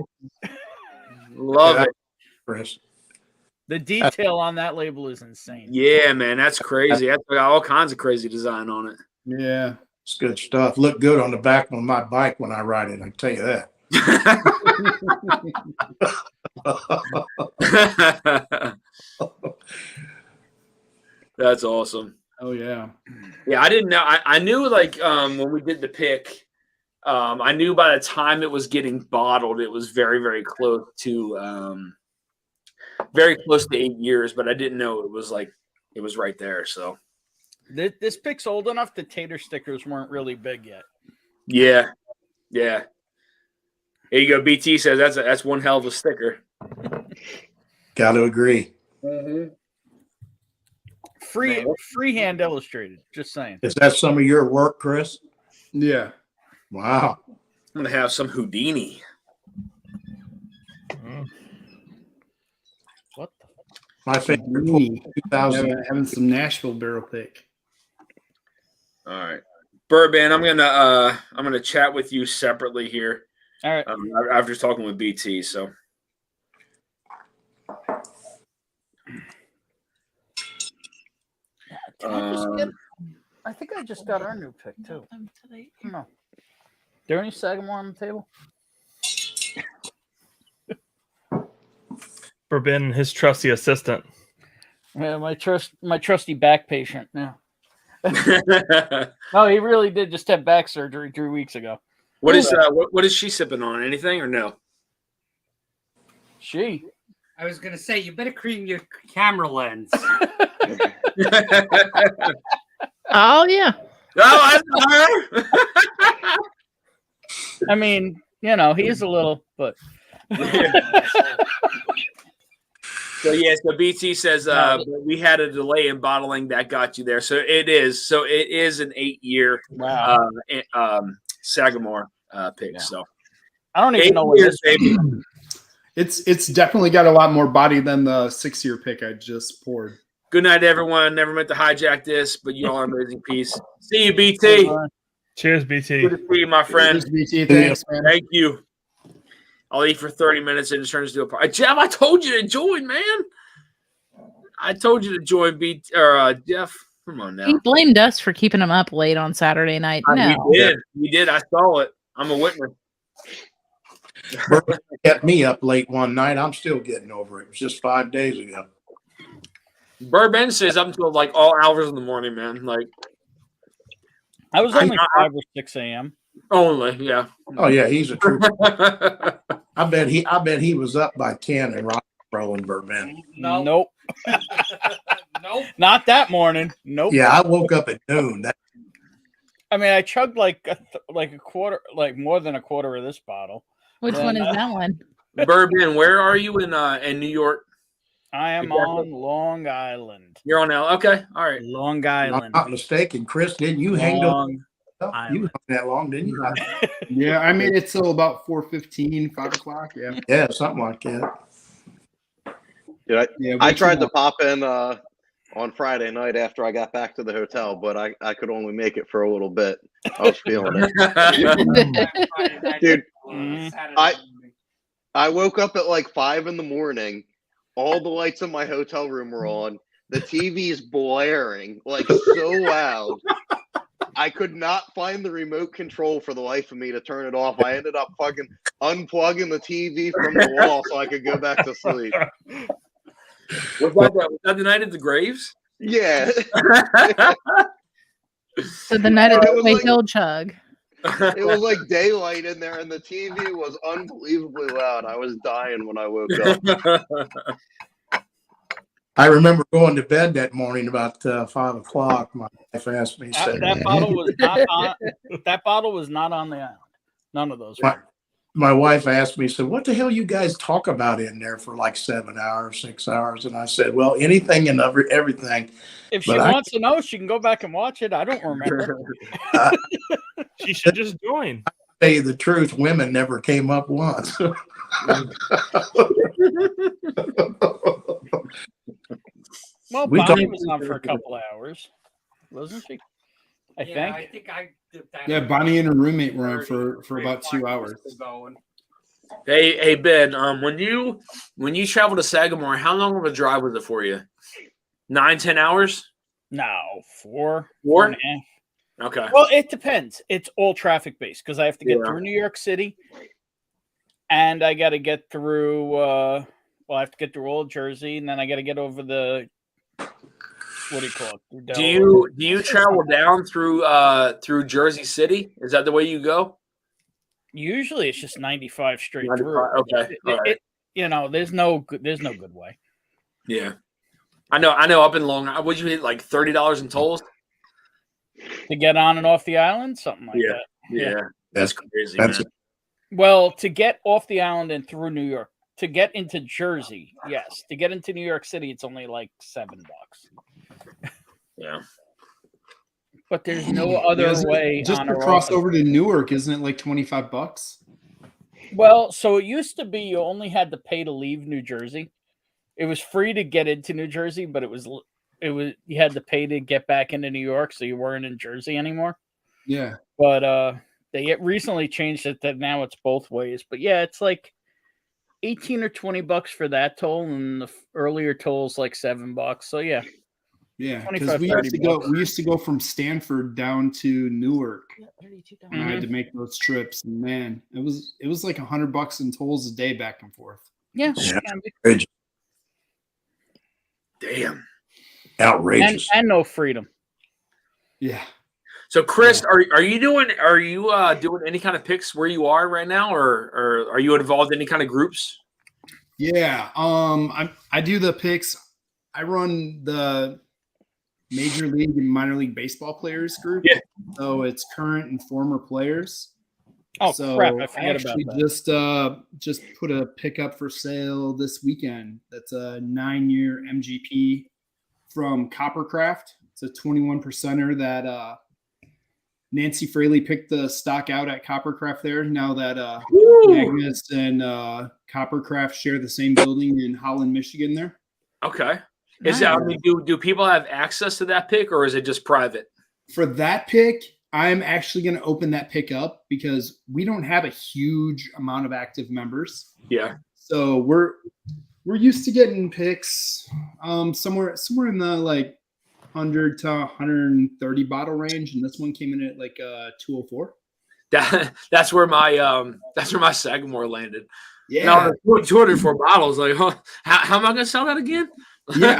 Love Yeah. it. Chris. The detail on that label is insane. Yeah, man, that's crazy. That's got all kinds of crazy design on it. Yeah. It's good stuff. Look good on the back of my bike when I ride it. I can tell you that. That's awesome. Oh yeah. Yeah, I didn't know. I knew like when we did the pick, I knew by the time it was getting bottled, it was very, very close to 8 years, but I didn't know it was right there. So This pick's old enough that tater stickers weren't really big yet. yeah. Here you go. BT says that's one hell of a sticker. Got to agree. Freehand illustrated. Just saying. Is that some of your work, Chris? Yeah. Wow. I'm gonna have some Houdini. What the? My favorite Ooh. 2000. Having some Nashville barrel pick. All right, Bourbon. I'm gonna chat with you separately here. All right. After talking with BT. So Did I just get? I think I just got our new pick too. No. There any Sagamore on the table? Bourbon, his trusty assistant. Yeah, my trusty back patient. Yeah. No, he really did just have back surgery 3 weeks ago. what is she sipping on? Anything or no? She. I was gonna say you better clean your camera lens. Oh yeah. Oh, I know her. I mean, he is a little, but So BT says but we had a delay in bottling that got you there. So it is an 8 year wow. Sagamore pick. Yeah. So I don't even 8 know what years, this baby. It's definitely got a lot more body than the 6-year pick I just poured. Good night, everyone. Never meant to hijack this, but you all are amazing piece. See you, BT. Cheers, BT. Good to see you, my friend. Cheers, BT. Thanks, man. Thank you. I'll eat for 30 minutes and it turns into a party. Jeff, I told you to join, man. I told you to join, Jeff. Come on now. He blamed us for keeping him up late on Saturday night. No. We did. I saw it. I'm a witness. Kept me up late one night. I'm still getting over it. It was just 5 days ago. Bourbon says up until like all hours in the morning, man. Like I was only 5 or 6 a.m. only, yeah. Oh yeah, he's a trooper. I bet he was up by 10 and rock rolling Bourbon. No. Nope. Nope. Not that morning. Nope. Yeah, I woke up at noon. I mean, I chugged like a quarter, like more than a quarter of this bottle. Which one is that one? Bourbon, where are you in New York? I am on Long Island. You're on L. Okay, all right. Long I'm Island. not mistaken. Chris, didn't you hang Long You Island. hung that long, didn't you? Yeah, I made it till about 4:15, 5 o'clock. Yeah. Yeah, something like that. Dude, Yeah. I tried to pop in on Friday night after I got back to the hotel, but I could only make it for a little bit. I was feeling it. Dude, I woke up at like 5 in the morning. All the lights in my hotel room were on. The TV is blaring like so loud. I could not find the remote control for the life of me to turn it off. I ended up fucking unplugging the TV from the wall so I could go back to sleep. Was that the night at the Graves? Yeah. So the night of It the was Quake like- Hill chug. It was like daylight in there, and the TV was unbelievably loud. I was dying when I woke up. I remember going to bed that morning about 5 o'clock. My wife asked me, said, That bottle was not on. That bottle was not on the island. None of those. my, my wife asked me, said, what the hell you guys talk about in there for like 7 hours, 6 hours? And I said, well, anything and everything. If she But I- wants to know, she can go back and watch it. I don't remember. She should just join. Tell you the truth, women never came up once. Well, We Bonnie talked- was on for a couple hours, wasn't she? I Yeah, think. I think I did that. Yeah, Bonnie and her roommate were on for about 2 hours. Going. Hey Ben, when you travel to Sagamore, how long of a drive was it for you? 9-10 hours? No, four 4? and a half. Okay. Well, it depends. It's all traffic based because I have to get Yeah. through New York City, and I got to get through. Well, I have to get through Old Jersey, and then I got to get over the. What do you call it? Through Delaware. Do you travel down through Jersey City? Is that the way you go? Usually, it's just 95 straight 95, through. okay, all right. There's no good way. Yeah. I know up in Long Island. Would you hit like $30 in tolls? To get on and off the island, something like Yeah. that. Yeah. That's crazy. That's man. Well, to get off the island and through New York, to get into Jersey, yes. To get into New York City, it's only like $7. Yeah. But there's no other way Just on to or cross off. over to Newark, isn't it like $25? Well, so it used to be you only had to pay to leave New Jersey. It was free to get into New Jersey, but it was you had to pay to get back into New York, so you weren't in Jersey anymore. Yeah. But they recently changed it that now it's both ways. But yeah, it's like 18 or $20 for that toll, and the earlier toll is like $7. So yeah, Yeah, 25, because we 30 used to go from Stanford down to Newark. And I had to make those trips, and man, it was like $100 in tolls a day back and forth. yeah, Yeah. can be. outrageous. Damn. Outrageous. And no freedom. Yeah. So Chris, are you doing any kind of picks where you are right now, or are you involved in any kind of groups? Yeah. I do the picks. I run the Major League and Minor League Baseball players group. Yeah. So it's current and former players. Oh So crap! I forget about actually that. just put a pick up for sale this weekend. That's a 9-year MGP from Coppercraft. It's a 21%er that Nancy Fraley picked the stock out at Coppercraft there. Now that Magnus and Coppercraft share the same building in Holland, Michigan there. Okay. Is that, I mean, do people have access to that pick, or is it just private? For that pick, I'm actually going to open that pick up because we don't have a huge amount of active members. Yeah. So we're used to getting picks somewhere in the like 100 to 130 bottle range, and this one came in at like 204. That's where my Sagamore landed. Yeah, No, 204 bottles. Like, huh, how am I gonna sell that again? yeah.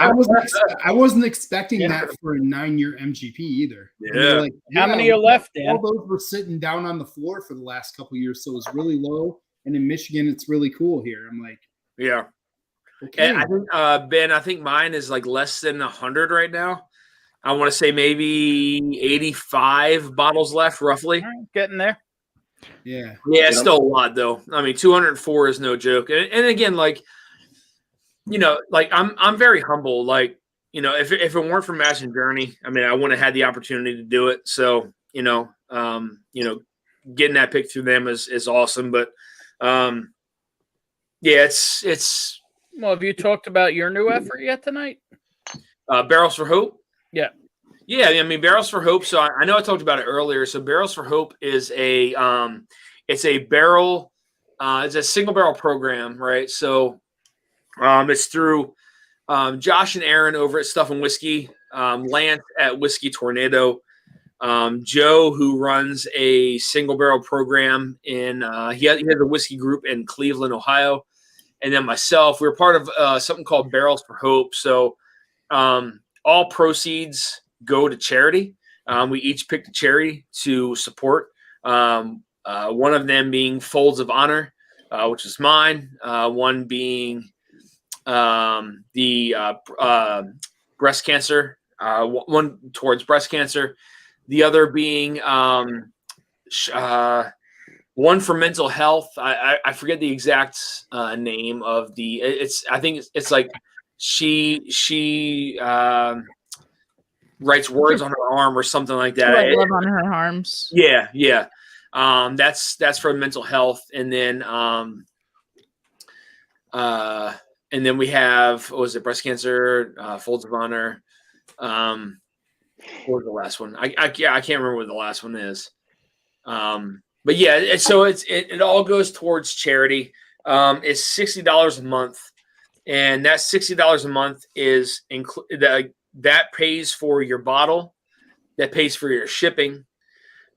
I wasn't expecting that for a 9-year MGP either. And Yeah. we're like, How many are left, Dan? All those were sitting down on the floor for the last couple of years, so it was really low. And in Michigan, it's really cool here. I'm like, Yeah. okay, And I think Ben, I think mine is like less than 100 right now. I want to say maybe 85 bottles left, roughly. All right, getting there. yeah. Yeah, it's still a lot though. I mean, 204 is no joke. And again, like, you know, like I'm very humble. Like, you know, if it weren't for Mash and Journey, I mean, I wouldn't have had the opportunity to do it. So, you know, getting that pick through them is awesome. But yeah, it's Well, have you talked about your new effort yet tonight? Barrels for Hope. Yeah. Yeah, I mean, Barrels for Hope. So I know I talked about it earlier. So Barrels for Hope is it's a barrel it's a single barrel program, right? So it's through Josh and Aaron over at Stuff and Whiskey, Lance at Whiskey Tornado, Joe, who runs a single barrel program in he has a whiskey group in Cleveland, Ohio, and then myself. We're part of something called Barrels for Hope. So all proceeds go to charity. We each picked a charity to support. One of them being Folds of Honor, which is mine. One being the breast cancer. One towards breast cancer. The other being one for mental health. I forget the exact name of the. I think it's like she writes words on her arm or something like that. Like love on her arms. Yeah, yeah. That's for mental health, and then we have, what was it, breast cancer, Folds of Honor. What was the last one? I can't remember what the last one is. But yeah, so it all goes towards charity. It's $60 a month, and that $60 a month is that pays for your bottle, that pays for your shipping,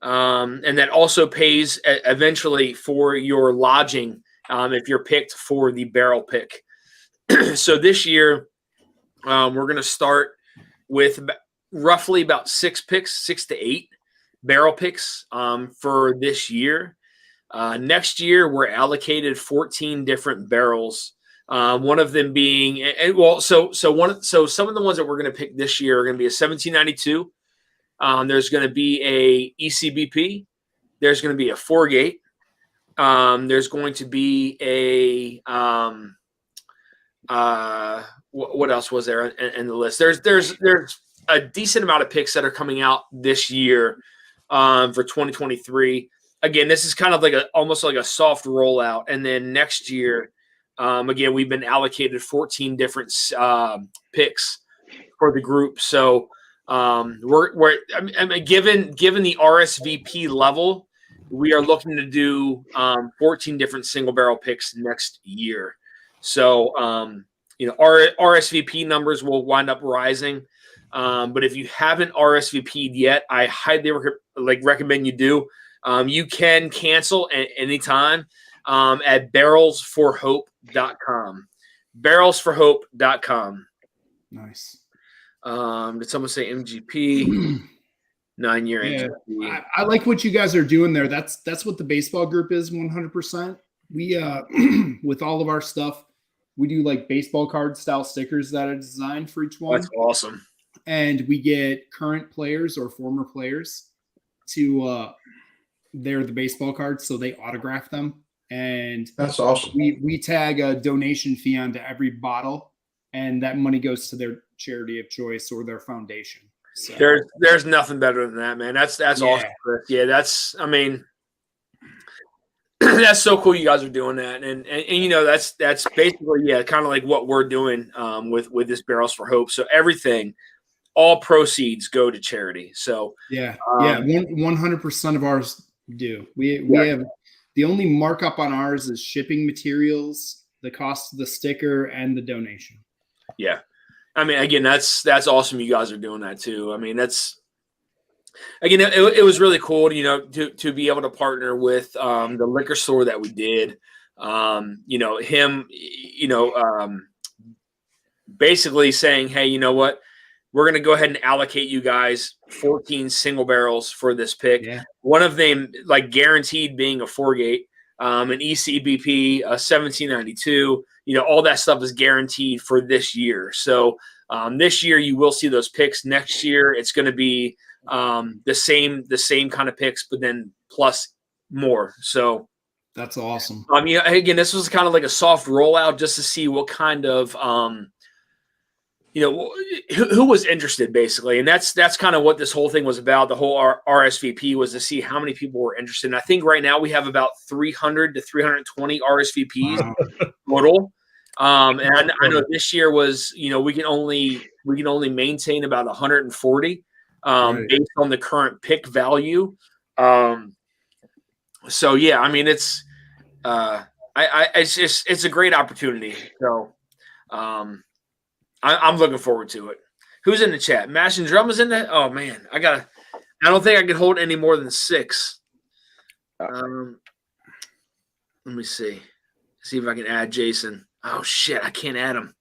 and that also pays eventually for your lodging if you're picked for the barrel pick. So this year, we're going to start with roughly about 6 to 8 barrel picks for this year. Next year, we're allocated 14 different barrels. One of them being, so some of the ones that we're going to pick this year are going to be a 1792. There's going to be a ECBP. There's going to be a 4-gate. There's going to be a what else was there in the list? There's a decent amount of picks that are coming out this year for 2023. Again, this is kind of like almost like a soft rollout. And then next year, again, we've been allocated 14 different picks for the group. So we're given the RSVP level, we are looking to do 14 different single barrel picks next year. So our RSVP numbers will wind up rising. But if you haven't RSVP'd yet, I highly recommend you do. You can cancel at any time at barrelsforhope.com. Barrelsforhope.com. Nice. Did someone say MGP? 9-year MGP. I like what you guys are doing there. That's what the baseball group is 100%. We with all of our stuff, we do like baseball card style stickers that are designed for each one. That's awesome. And we get current players or former players to they're the baseball cards, so they autograph them. And that's awesome. We tag a donation fee onto every bottle, and that money goes to their charity of choice or their foundation. So there's nothing better than that, man. That's awesome. Yeah, that's that's so cool. You guys are doing that, and that's basically kind of like what we're doing with this Barrels for Hope. So everything, all proceeds go to charity. So 100% of ours do. We have the only markup on ours is shipping materials, the cost of the sticker, and the donation. Yeah, I mean, again, that's awesome. You guys are doing that too. I mean, that's. Again, it was really cool, to be able to partner with the liquor store that we did. Basically saying, hey, you know what? We're going to go ahead and allocate you guys 14 single barrels for this pick. Yeah. One of them, like guaranteed, being a 4-gate, an ECBP, a 1792. All that stuff is guaranteed for this year. So this year you will see those picks. Next year it's going to be the same kind of picks, but then plus more. So that's awesome. Again, this was kind of like a soft rollout just to see what kind of who was interested, basically. And that's kind of what this whole thing was about. The whole RSVP was to see how many people were interested. And I think right now we have about 300 to 320 RSVPs total. And I know this year was, we can only maintain about 140 based on the current pick value. So yeah, I mean, it's it's a great opportunity. So I'm looking forward to it. Who's in the chat? Mash and Drum is in that. Oh man, I don't think I can hold any more than 6. Let me see if I can add Jason. Oh shit, I can't add him.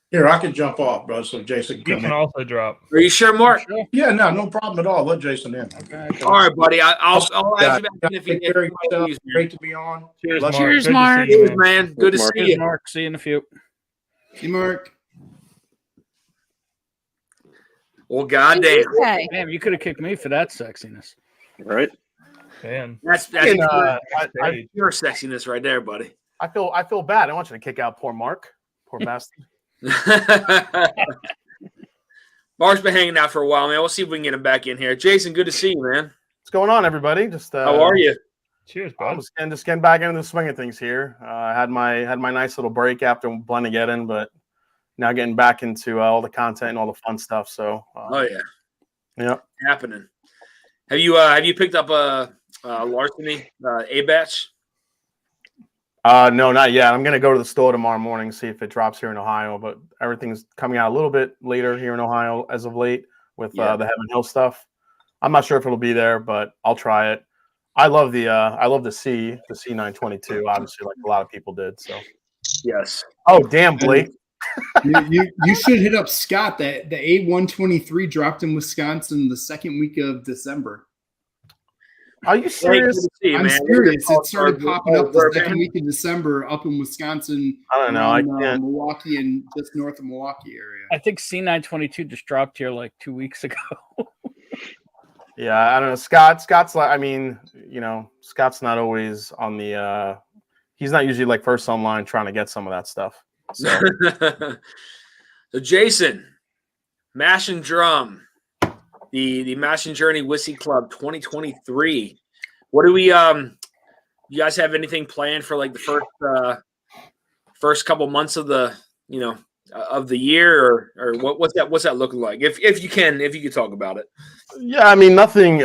Here, I can jump off, bro, so Jason You can come can in. also drop. Are you sure, Mark? Sure. Yeah, no problem at all. Let Jason in. Okay. All right, buddy. I'll add you back in if you Take care of yourself. use me. Great to be on. Cheers, Love Mark. you. Cheers, Good to see Mark. you, Cheers, man. man. Good to Mark. see Cheers, you. Mark. See you in a few. Hey, Mark. Well, goddamn. Okay. Damn, you could have kicked me for that sexiness. Right? Man. That's And, pure sexiness right there, buddy. I feel bad. I want you to kick out poor Mark. Poor bastard. Mark's been hanging out for a while, man. We'll see if we can get him back in here. Jason, good to see you, man. What's going on, everybody? Just How are you? Cheers, I'm bud. just getting back into the swing of things here. I had my nice little break after Blend-A-Geddon, but now getting back into all the content and all the fun stuff. So, Oh yeah, yeah. happening. Have you picked up a larceny A batch? No, not yet. I'm gonna go to the store tomorrow morning, see if it drops here in Ohio. But everything's coming out a little bit later here in Ohio as of late with the Heaven Hill stuff. I'm not sure if it'll be there, but I'll try it. I love the C922, obviously, like a lot of people did. So Yes. oh damn, Blake. You should hit up Scott. That the A123 dropped in Wisconsin the second week of December. Are you serious? I'm serious. It started popping up the second week of December up in Wisconsin. I don't know. I around, can't. Milwaukee and just north of Milwaukee area. I think C922 just dropped here like 2 weeks ago. Yeah, I don't know. Scott's like, I mean, Scott's not always on the he's not usually like first online trying to get some of that stuff. So So Jason, Mash and Drum, the Mash and Journey Whiskey Club 2023. What do we you guys have anything planned for like the first couple months of the of the year, or what's that looking like? If you could talk about it. yeah, I mean nothing.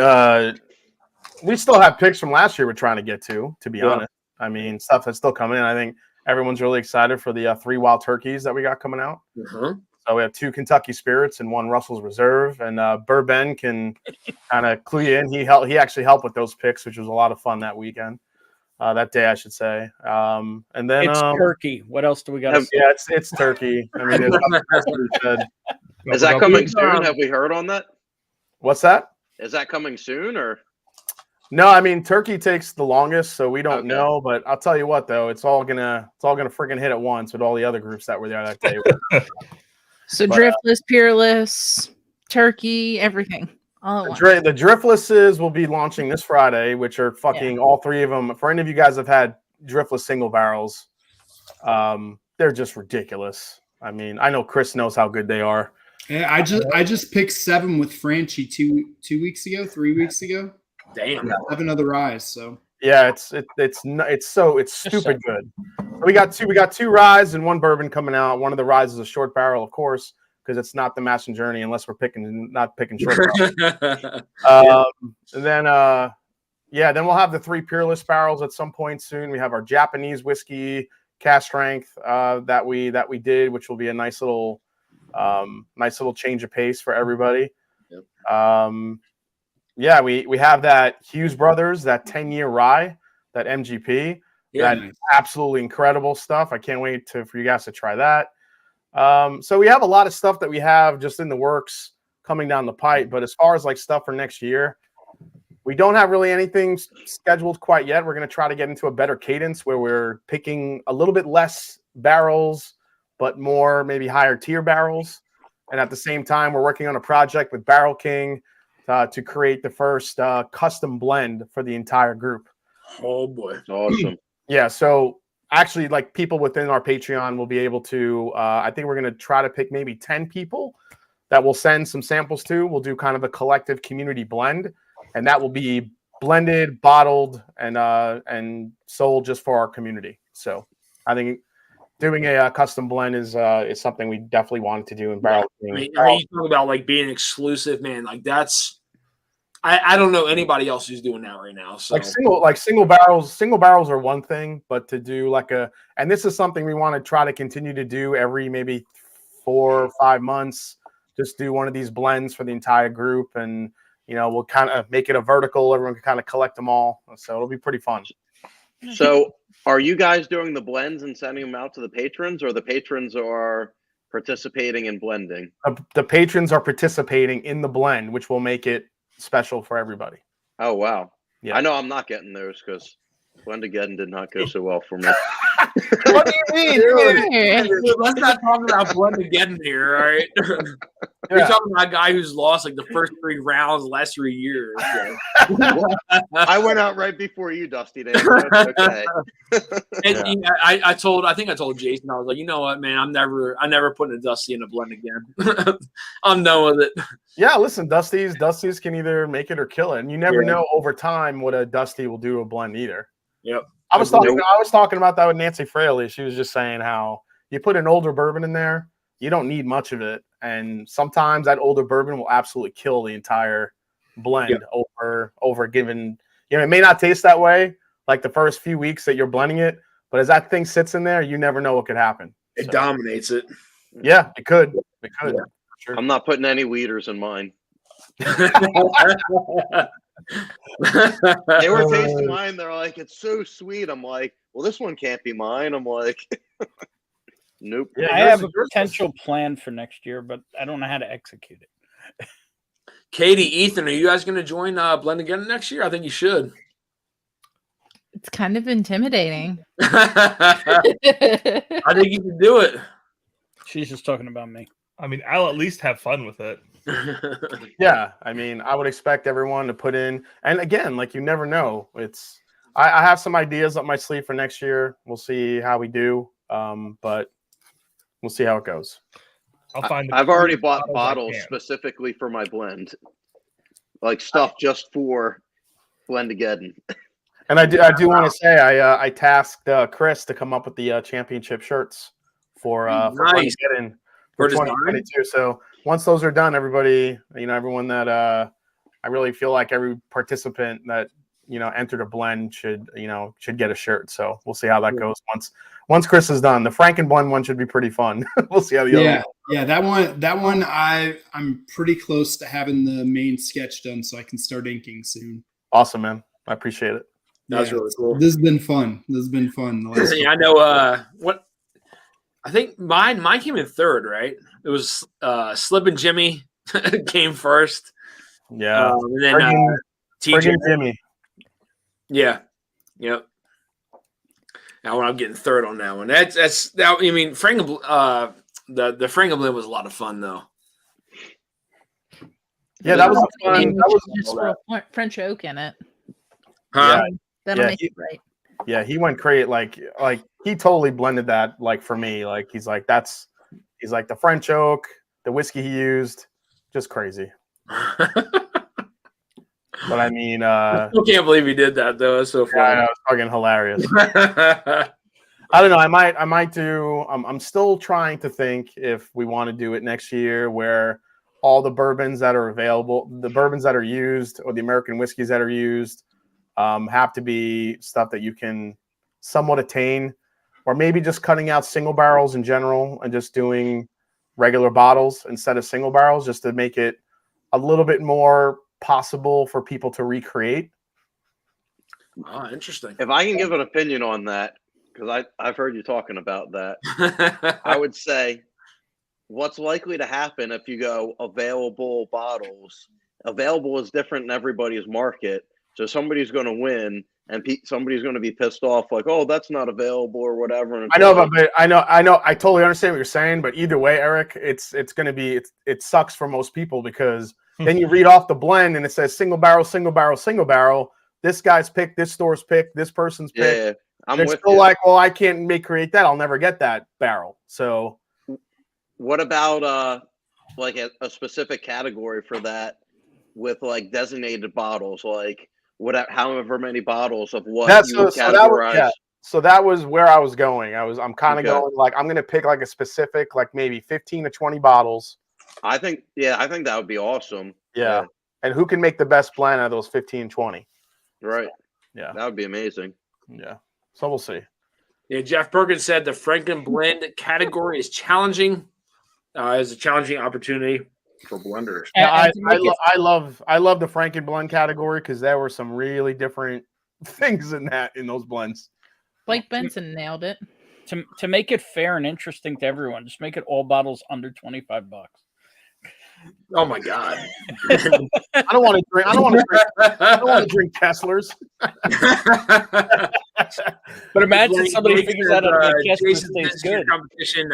We still have picks from last year we're trying to get to be honest. I mean stuff that's still coming in. I think everyone's really excited for the 3 wild turkeys that we got coming out. Uh-huh. So we have 2 Kentucky Spirits and 1 Russell's Reserve, and Burben can kind of clue you in. He actually helped with those picks, which was a lot of fun that weekend, that day I should say. And then It's turkey. What else do we got? yeah, it's turkey. I mean, there's nothing else to be said. Is that coming soon? Have we heard on that? What's that? Is that coming soon or? No, I mean turkey takes the longest, so we don't Okay. know. But I'll tell you what, though, it's all gonna freaking hit at once with all the other groups that were there that day. So But, driftless, peerless, turkey, everything. All at once. The driftlesses will be launching this Friday, which are fucking all 3 of them. For any of you guys that have had driftless single barrels, they're just ridiculous. I mean, I know Chris knows how good they are. Yeah, I just picked 7 with Franchi 2 weeks ago, 3 weeks ago. Damn. 7 of the rise. So Yeah, it's stupid good. We got two ryes and 1 bourbon coming out. One of the ryes is a short barrel, of course, because it's not the Mash and Journey unless we're not picking short barrels. And then then we'll have the 3 peerless barrels at some point soon. We have our Japanese whiskey cask strength that we did, which will be a nice little change of pace for everybody. Yep. We have that Hughes Brothers, that 10-year rye, that MGP. Yeah. That absolutely incredible stuff. I can't wait for you guys to try that. So we have a lot of stuff that we have just in the works coming down the pipe. But as far as like stuff for next year, we don't have really anything scheduled quite yet. We're going to try to get into a better cadence where we're picking a little bit less barrels, but more maybe higher tier barrels. And at the same time, we're working on a project with Barrel King to create the first custom blend for the entire group. Oh boy. Awesome. Yeah, so actually, like people within our Patreon will be able to. I think we're going to try to pick maybe 10 people that we'll send some samples to. We'll do kind of a collective community blend, and that will be blended, bottled, and sold just for our community. So I think doing a custom blend is something we definitely wanted to do in Barrel King. I mean, you talk about like being exclusive, man. Like that's I don't know anybody else who's doing that right now. So Single barrels are one thing, but to do and this is something we want to try to continue to do every maybe 4 or 5 months. Just do one of these blends for the entire group, and we'll kind of make it a vertical. Everyone can kind of collect them all, so it'll be pretty fun. So, are you guys doing the blends and sending them out to the patrons, or the patrons are participating in blending? The patrons are participating in the blend, which will make it special for everybody. Oh wow! Yeah. I know I'm not getting those because Blendageddon did not go so well for me. What do you mean? Dude. Dude, let's not talk about Blendageddon here, all right? You're talking about a guy who's lost like the first 3 rounds the last 3 years. So. I went out right before you, Dusty. Dave. That's okay. And I think I told Jason, I was like, you know what, man, I'm never putting a Dusty in a blend again. I'm done with it. Yeah, listen, Dusties can either make it or kill it, and you never know over time what a Dusty will do to a blend either. Yep. I was talking about that with Nancy Fraley. She was just saying how you put an older bourbon in there, you don't need much of it, and sometimes that older bourbon will absolutely kill the entire blend over given. It may not taste that way like the first few weeks that you're blending it, but as that thing sits in there, you never know what could happen. It dominates it. Yeah, it could. It could. Yeah. Sure. I'm not putting any weeders in mine. They were tasting mine. They're like, it's so sweet. I'm like, well, this one can't be mine. I'm like, nope. Yeah, I have a potential plan for next year, but I don't know how to execute it. Katie, Ethan, are you guys going to join Blendageddon next year? I think you should. It's kind of intimidating. I think you can do it. She's just talking about me. I mean, I'll at least have fun with it. Yeah, I mean, I would expect everyone to put in, and again, like you never know. I have some ideas up my sleeve for next year. We'll see how we do, but we'll see how it goes. I've already bought bottles specifically for my blend, like stuff just for Blendageddon. And I do want to say I tasked Chris to come up with the championship shirts for nice. Blendageddon for 2022. So once those are done, everybody, everyone that I really feel like every participant that entered a blend should get a shirt. So we'll see how that goes once Chris is done. The Franken blend one should be pretty fun. We'll see how the other one. That one I'm pretty close to having the main sketch done, so I can start inking soon. Awesome, man. I appreciate it. That's really cool. This has been fun. I know. What I think mine came in third, right? It was Slip Jimmy came first. Yeah, and then TJ Jimmy. Yeah, yep. Now I'm getting third on that one. That's that. I mean, the Frankenblend was a lot of fun though. Yeah, that was fun. That was just French oak in it. Huh? Yeah. That'll make it right. Yeah, he went crazy. Like he totally blended that. Like for me, like he's like the French oak, the whiskey he used, just crazy. But I mean, I still can't believe he did that though. It's so funny. Yeah, it's fucking hilarious. I don't know. I might do. I'm still trying to think if we want to do it next year, where all the bourbons that are available, the bourbons that are used, or the American whiskeys that are used, have to be stuff that you can somewhat attain, or maybe just cutting out single barrels in general and just doing regular bottles instead of single barrels, just to make it a little bit more possible for people to recreate. Oh, interesting. If I can give an opinion on that, because I've heard you talking about that, I would say what's likely to happen if you go available bottles. Available is different in everybody's market. So somebody's going to win, and somebody's going to be pissed off, like, "Oh, that's not available" or whatever. And I know, but I know. I totally understand what you're saying, but either way, Eric, it's going to be it sucks for most people, because then you read off the blend and it says single barrel, single barrel, single barrel. This guy's picked, this store's picked, this person's picked. Yeah, I'm They're with still you. like, well, I can't create that. I'll never get that barrel. So, what about like a specific category for that, with like designated bottles, like however many bottles of what you would categorize? So that was where I was going. I'm kind of going like, I'm going to pick like a specific, like maybe 15 to 20 bottles. I think that would be awesome. Yeah. and who can make the best blend out of those 15, 20. Right. Yeah. That would be amazing. Yeah. So we'll see. Yeah, Jeff Perkins said the Franken blend category is challenging. Is a challenging opportunity for blenders. Yeah, And to make it- I love the Franken blend category because there were some really different things in those blends. Blake Benson nailed it. To make it fair and interesting to everyone, just make it all bottles under $25. Oh my God! I don't want to drink. I don't want to drink Kesslers. But imagine somebody figures out how to make Kessler Jason, taste this is your good. competition.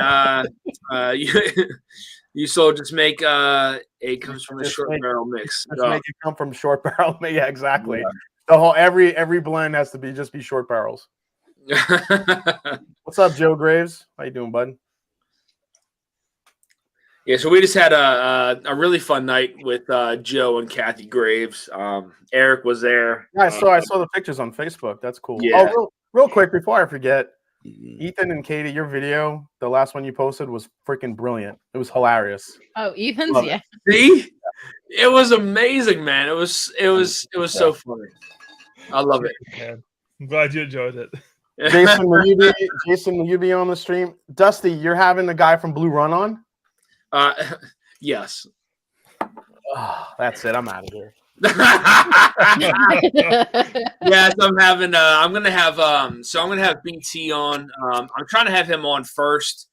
You so just make it comes from a Just short make- barrel mix. Just make it come from short barrel. Yeah, exactly. The whole every blend has to be short barrels. What's up, Joe Graves? How you doing, bud? Yeah, so we just had a really fun night with Joe and Kathy Graves. Eric was there. Yeah, I saw the pictures on Facebook. That's cool. Yeah. Oh, real quick before I forget, Ethan and Katie, your video, the last one you posted was freaking brilliant. It was hilarious. Oh, Ethan's, Love yeah. See, it was amazing, man. It was so funny. I love it. Man, I'm glad you enjoyed it. Jason, will you be on the stream? Dusty, you're having the guy from Blue Run on? Yes. Oh, that's it. I'm out of here. Yes, I'm gonna have BT on. I'm trying to have him on first,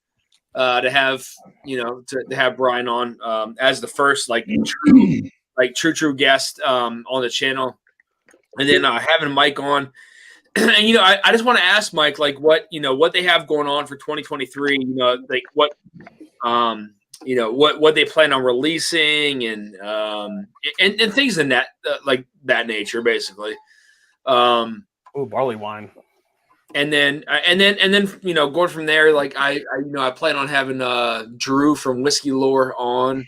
to have Brian on as the first true guest on the channel, and then having Mike on. And I just want to ask Mike, like, what they have going on for 2023. Like what they plan on releasing and things in that like that nature, basically. Oh, barley wine. And then going from there, like I plan on having Drew from Whiskey Lore on.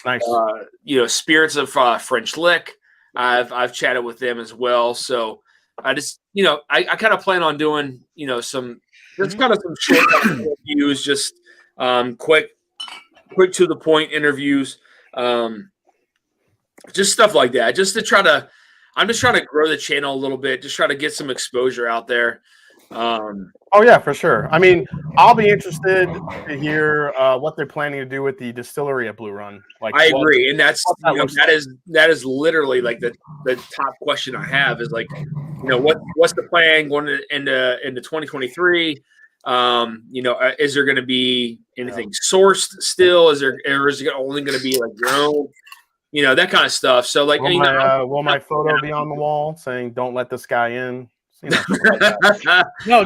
Nice. Spirits of French Lick. I've chatted with them as well. So I just I kind of plan on doing some short interviews, just quick to the point interviews, just stuff like that, just to try to I'm just trying to grow the channel a little bit, just try to get some exposure out there. Oh yeah, for sure. I mean, I'll be interested to hear what they're planning to do with the distillery at Blue Run. Like, I agree, and that's that that is literally like the top question I have is like, what's the plan going into 2023? Is there going to be anything sourced still? Is it only going to be like your own? That kind of stuff. So like, will my photo be on the wall saying "Don't let this guy in"? No,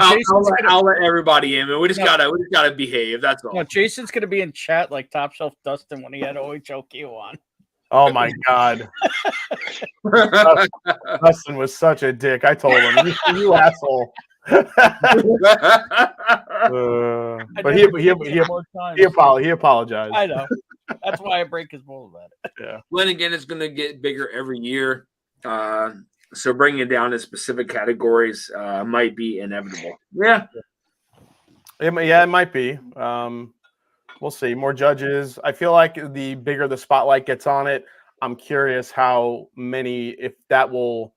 I'll let everybody in, but we just gotta behave. That's all. No, Jason's gonna be in chat like Top Shelf Dustin when he had OHLQ on. Oh my God, Dustin was such a dick. I told him, you asshole. But he apologized. I know. That's why I break his balls about it. Yeah. Flanagan is going to get bigger every year, so bringing it down to specific categories might be inevitable. Yeah. It might be. We'll see. More judges. I feel like the bigger the spotlight gets on it, I'm curious how many, if that will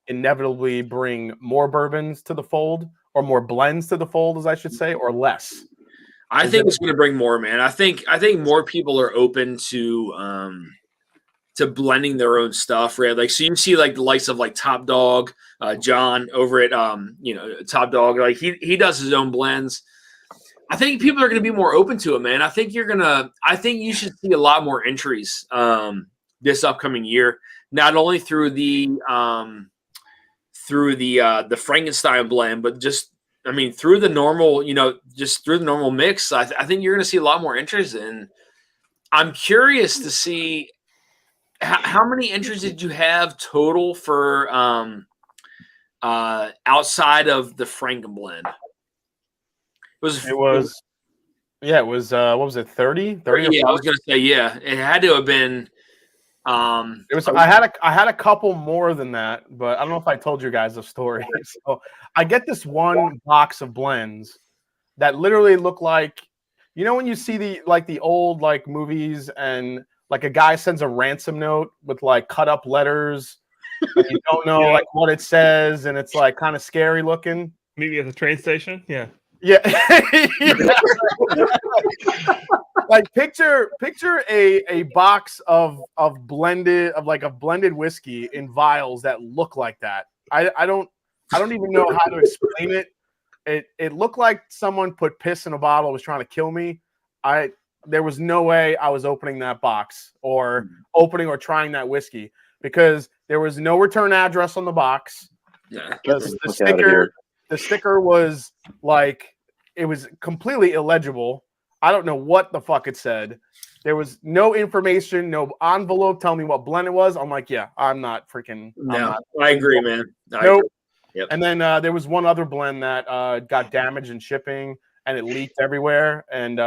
inevitably bring more bourbons to the fold, or more blends to the fold, as I should say, or less. I think it's going to bring more, man. I think more people are open to blending their own stuff, right? Like, so you see like the likes of like Top Dog, John over at Top Dog, like he does his own blends. I think people are going to be more open to it, man. I think you should see a lot more entries this upcoming year, not only through the Frankenstein blend, but just through the normal, just through the normal mix. I think you're going to see a lot more entries, and I'm curious to see how many entries did you have total for outside of the Franken blend? It was what was it, 30? 30 yeah, I was going to say, yeah, it had to have been. It was. I had a couple more than that, but I don't know if I told you guys the story. So I get this one box of blends that literally look like, when you see the old like movies and like a guy sends a ransom note with like cut up letters, and you don't know like what it says, and it's like kind of scary looking. Maybe at the train station. Yeah. Yeah. Like picture a box of blended whiskey in vials that look like that. I don't even know how to explain it. It looked like someone put piss in a bottle and was trying to kill me. There was no way I was opening that box or trying that whiskey because there was no return address on the box. Yeah. The sticker was like, it was completely illegible. I don't know what the fuck it said. There was no information, no envelope telling me what blend it was. I'm like, yeah, I'm not freaking. No, I agree, man. Nope. Yep. And then there was one other blend that got damaged in shipping and it leaked everywhere. And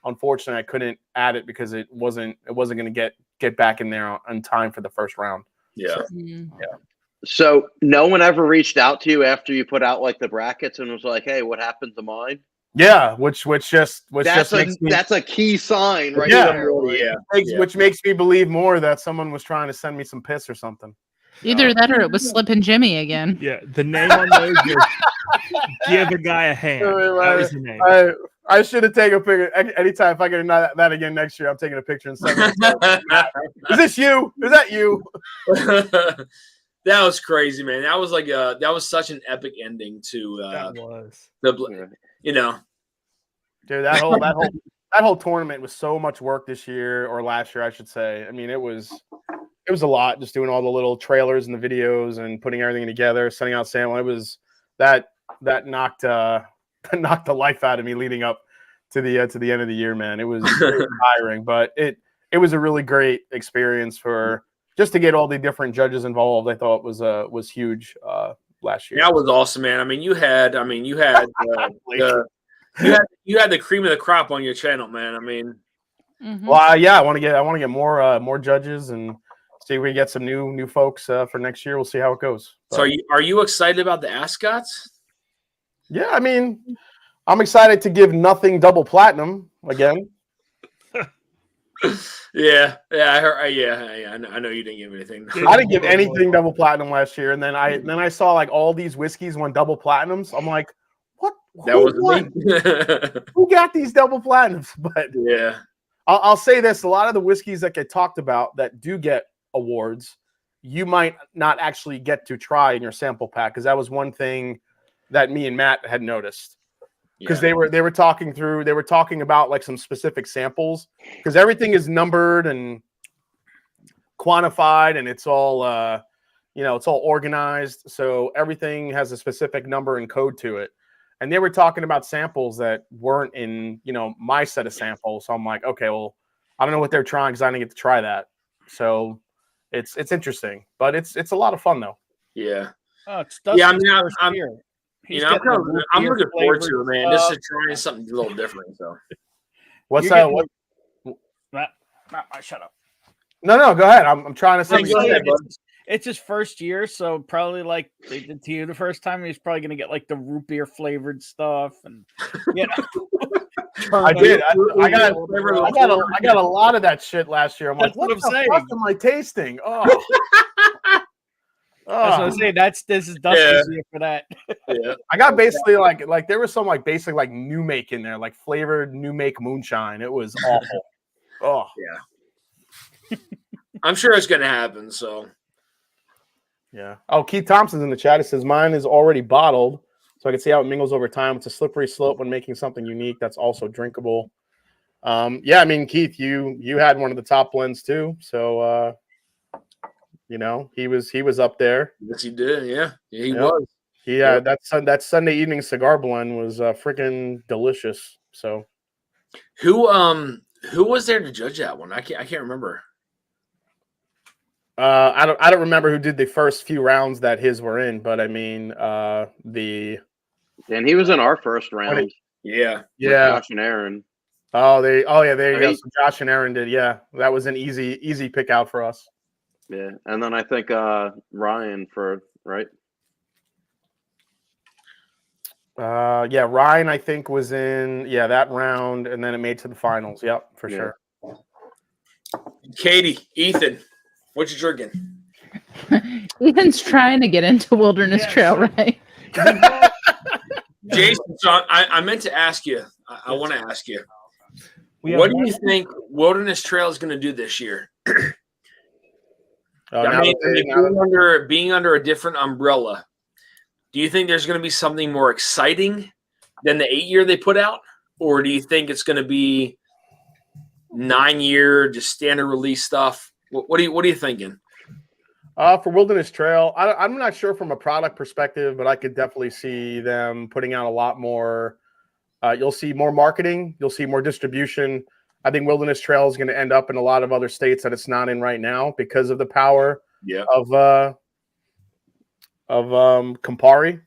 unfortunately, I couldn't add it because it wasn't going to get back in there on time for the first round. Yeah. So no one ever reached out to you after you put out like the brackets and was like, "Hey, what happened to mine?" Yeah, which that's a key sign, right? Yeah, there, which makes me believe more that someone was trying to send me some piss or something. Either that or it was Slippin' Jimmy again. Yeah, the name on those is give a guy a hand. That was the name. I should have taken a picture. Anytime if I get that again next year, I'm taking a picture and sending it. Is this you? Is that you? That was crazy, man. That was like that was such an epic ending to that was dude, that whole tournament was so much work this year or last year, I should say. I mean, it was a lot just doing all the little trailers and the videos and putting everything together, sending out sample. It was that knocked the life out of me leading up to the end of the year, man. It was tiring, but it was a really great experience for just to get all the different judges involved. I thought was huge last year. That was awesome, man. I mean, you had you had the cream of the crop on your channel, man. I mean, well, yeah, I want to get more judges and see if we get some new folks for next year. We'll see how it goes. But, so are you excited about the ascots? Yeah, I mean, I'm excited to give nothing double platinum again. Yeah, I heard. Yeah, I know you didn't give anything. I didn't give anything double platinum last year, and then I saw like all these whiskeys won double platinums. I'm like, what? That wasn't me. Who got these double platinums? But yeah, I'll say this: a lot of the whiskeys that get talked about that do get awards, you might not actually get to try in your sample pack, because that was one thing that me and Matt had noticed. Because they were talking about like some specific samples, because everything is numbered and quantified and it's all it's all organized, so everything has a specific number and code to it. And they were talking about samples that weren't in my set of samples. So I'm like, okay, well, I don't know what they're trying because I didn't get to try that. So it's interesting, but it's a lot of fun though. Yeah. Oh, it's yeah. I mean, I'm looking forward to it, man. This is trying something a little different. So, what's that? Matt, shut up. No, go ahead. I'm trying to say. It's his first year, so probably like they did to you the first time. He's probably gonna get like the root beer flavored stuff, and I did. I got a lot of that shit last year. I'm like, what the fuck am I tasting? Oh. That's what I'm saying. This is Dustin's year for that. Yeah. I got basically like there was some like basic like new make in there, like flavored new make moonshine. It was awful. Oh yeah. I'm sure it's gonna happen. So yeah. Oh, Keith Thompson's in the chat. It says mine is already bottled, so I can see how it mingles over time. It's a slippery slope when making something unique that's also drinkable. Yeah, I mean, Keith, you had one of the top blends too, so. He was up there. Yes, he did. Yeah, he was. Yeah, that Sunday evening cigar blend was freaking delicious. So, who was there to judge that one? I can't remember. I don't remember who did the first few rounds that his were in, but I mean and he was in our first round. Yeah. Josh and Aaron. There you go. So Josh and Aaron did. Yeah, that was an easy pick out for us. Yeah, and then I think Ryan right. Ryan I think was in that round, and then it made to the finals. Yep, for sure. Katie, Ethan, what you drinking? Ethan's trying to get into Wilderness Trail, right? Jason, so I meant to ask you. I want to ask you. We What have do you think Wilderness Trail is going to do this year? Being under a different umbrella, do you think there's going to be something more exciting than the 8-year they put out? Or do you think it's going to be 9-year, just standard release stuff? What are you thinking? For Wilderness Trail, I'm not sure from a product perspective, but I could definitely see them putting out a lot more. You'll see more marketing. You'll see more distribution. I think Wilderness Trail is going to end up in a lot of other states that it's not in right now because of the power of Campari.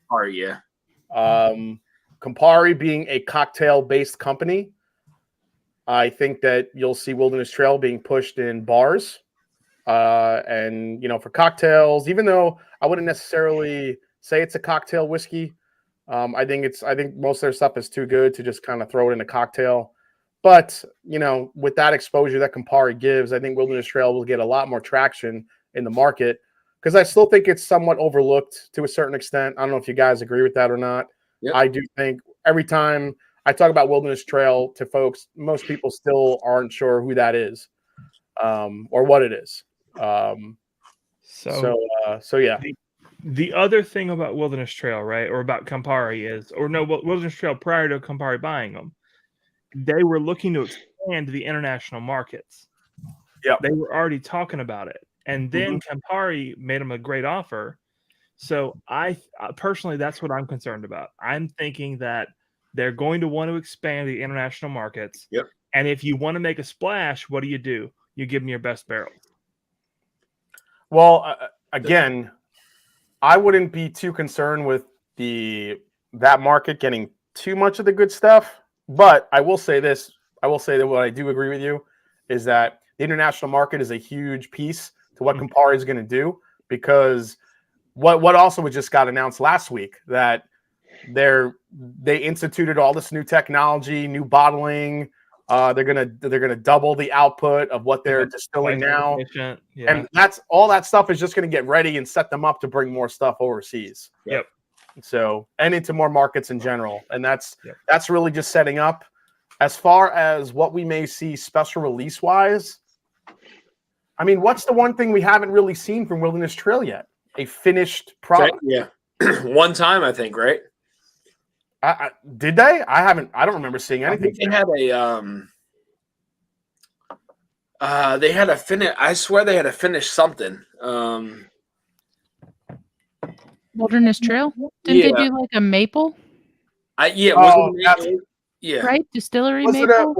Campari being a cocktail-based company, I think that you'll see Wilderness Trail being pushed in bars. And for cocktails, even though I wouldn't necessarily say it's a cocktail whiskey, I think most of their stuff is too good to just kind of throw it in a cocktail. But with that exposure that Campari gives, I think Wilderness Trail will get a lot more traction in the market because I still think it's somewhat overlooked to a certain extent. I don't know if you guys agree with that or not. Yep. I do think every time I talk about Wilderness Trail to folks, most people still aren't sure who that is or what it is. So yeah. The other thing about Wilderness Trail, right, or about Campari is, Wilderness Trail prior to Campari buying them, they were looking to expand to the international markets. Yeah, they were already talking about it, and then Campari made them a great offer. So I personally, that's what I'm concerned about. I'm thinking that they're going to want to expand the international markets. Yep. And if you want to make a splash, what do? You give them your best barrels. Well, again, I wouldn't be too concerned with that market getting too much of the good stuff. But I will say this. I will say that what I do agree with you is that the international market is a huge piece to what Campari is going to do, because what also just got announced last week that they instituted all this new technology, new bottling. They're gonna double the output of what they're distilling now, and that's all that stuff is just gonna get ready and set them up to bring more stuff overseas. Yep. So and into more markets in general, and that's really just setting up. As far as what we may see special release wise, I mean, what's the one thing we haven't really seen from Wilderness Trail yet? A finished product. Yeah, one time I think, right? Did they? I don't remember seeing anything. They had a finish. I swear they had a finish something. Wilderness Trail? Didn't they do like a maple? Yeah. Right? Distillery was maple?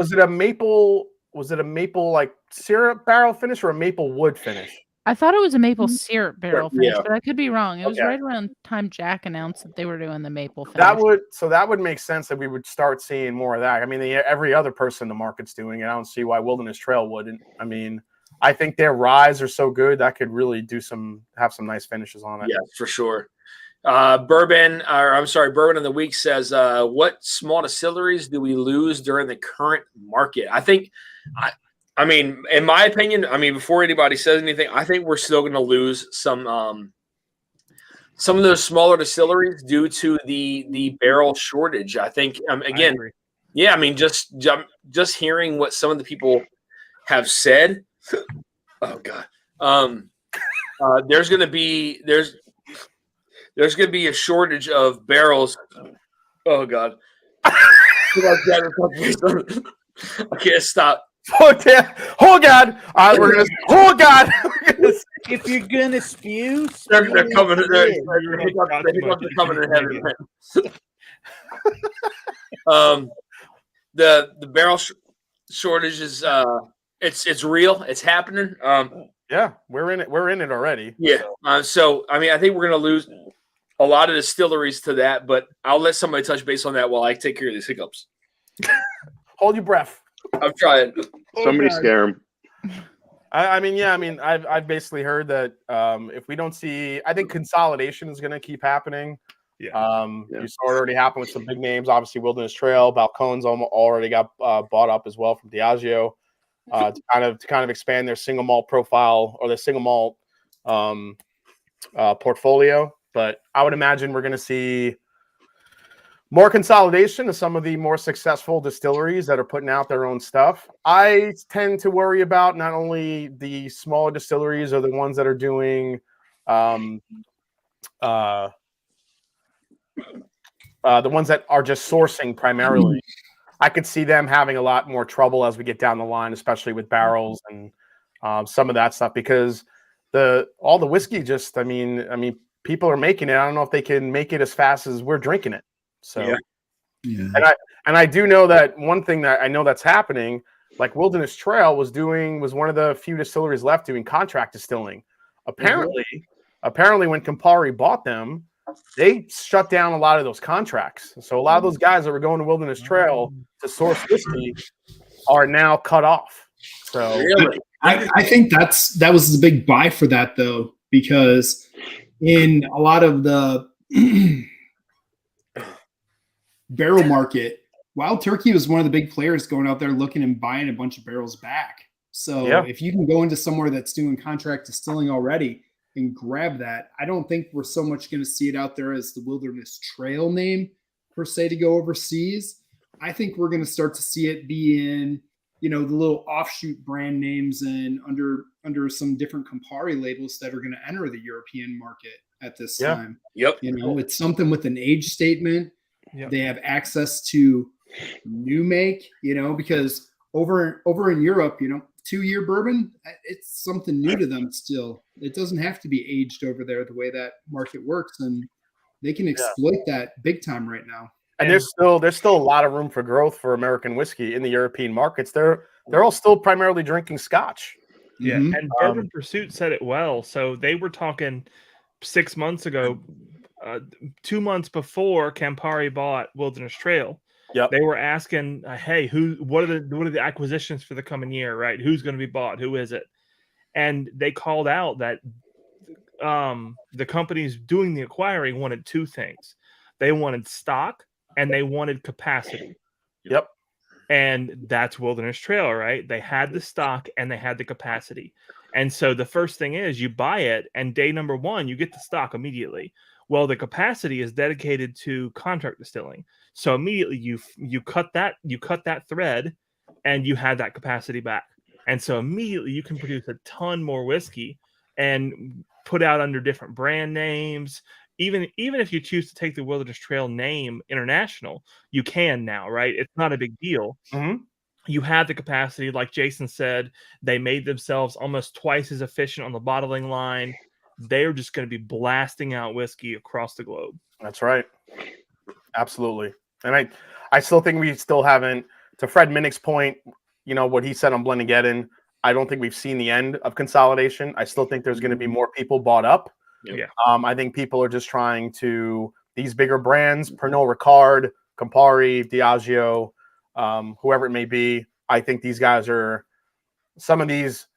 Was it a maple like syrup barrel finish or a maple wood finish? I thought it was a maple syrup barrel finish, Yeah. but I could be wrong. It was right around time Jack announced that they were doing the maple finish. That would make sense that we would start seeing more of that. I mean, every other person in the market's doing it. I don't see why Wilderness Trail wouldn't. I mean, I think their ryes are so good that could really have some nice finishes on it. Yeah, for sure. Bourbon of the Week says, what small distilleries do we lose during the current market? I think, I mean, in my opinion, before anybody says anything, I think we're still going to lose some of those smaller distilleries due to the barrel shortage. I think, again, yeah, I mean, just hearing what some of the people have said. Oh God, there's going to be a shortage of barrels. Oh God, I can't stop. Oh God! Oh God! If you're gonna spew, they're coming. They're coming in heaven. The barrel shortage is it's real. It's happening. Yeah, we're in it. We're in it already. Yeah. So I mean, I think we're gonna lose a lot of distilleries to that, but I'll let somebody touch base on that while I take care of these hiccups. Hold your breath. I'm trying. Somebody scare him. I've basically heard that if we don't see, I think consolidation is going to keep happening. You saw it already happen with some big names. Obviously, Wilderness Trail, Balcones already got bought up as well from Diageo. to kind of expand their single malt profile or their single malt portfolio. But I would imagine we're going to see more consolidation of some of the more successful distilleries that are putting out their own stuff. I tend to worry about not only the smaller distilleries or the ones that are doing the ones that are just sourcing primarily. I could see them having a lot more trouble as we get down the line, especially with barrels and some of that stuff, because all the whiskey just, I mean, people are making it. I don't know if they can make it as fast as we're drinking it. So, Yeah. And I do know that one thing that I know that's happening, like Wilderness Trail was one of the few distilleries left doing contract distilling. Apparently when Campari bought them, they shut down a lot of those contracts. So a lot of those guys that were going to Wilderness Trail to source whiskey are now cut off. So I think that was the big buy for that, though, because in a lot of the barrel market, Wild Turkey was one of the big players going out there looking and buying a bunch of barrels back. So if you can go into somewhere that's doing contract distilling already and grab that, I don't think we're so much going to see it out there as the Wilderness Trail name per se to go overseas. I think we're going to start to see it be in, the little offshoot brand names and under some different Campari labels that are going to enter the European market at this time. Yep. It's something with an age statement. Yep. They have access to new make, because over in Europe, 2-year bourbon, it's something new to them still. It doesn't have to be aged over there the way that market works, and they can exploit that big time right now. And there's still a lot of room for growth for American whiskey in the European markets. They're all still primarily drinking Scotch. Yeah, and Bourbon Pursuit said it well. So they were talking 6 months ago, 2 months before Campari bought Wilderness Trail. Yep. They were asking, hey, what are the acquisitions for the coming year, right? Who's going to be bought? Who is it? And they called out that the companies doing the acquiring wanted two things. They wanted stock and they wanted capacity. Yep. And that's Wilderness Trail, right? They had the stock and they had the capacity. And so the first thing is you buy it, and day number 1, you get the stock immediately. Well, the capacity is dedicated to contract distilling. So immediately you cut that thread and you have that capacity back. And so immediately you can produce a ton more whiskey and put out under different brand names. Even if you choose to take the Wilderness Trail name international, you can now, right? It's not a big deal. Mm-hmm. You have the capacity. Like Jason said, they made themselves almost twice as efficient on the bottling line. They're just going to be blasting out whiskey across the globe. That's right. Absolutely. And I still think we still haven't, to Fred Minnick's point, what he said on Blennigeddon, I don't think we've seen the end of consolidation. I still think there's going to be more people bought up. Yeah. I think people are just trying to, these bigger brands, Pernod Ricard, Campari, Diageo, whoever it may be. I think these guys are, some of these,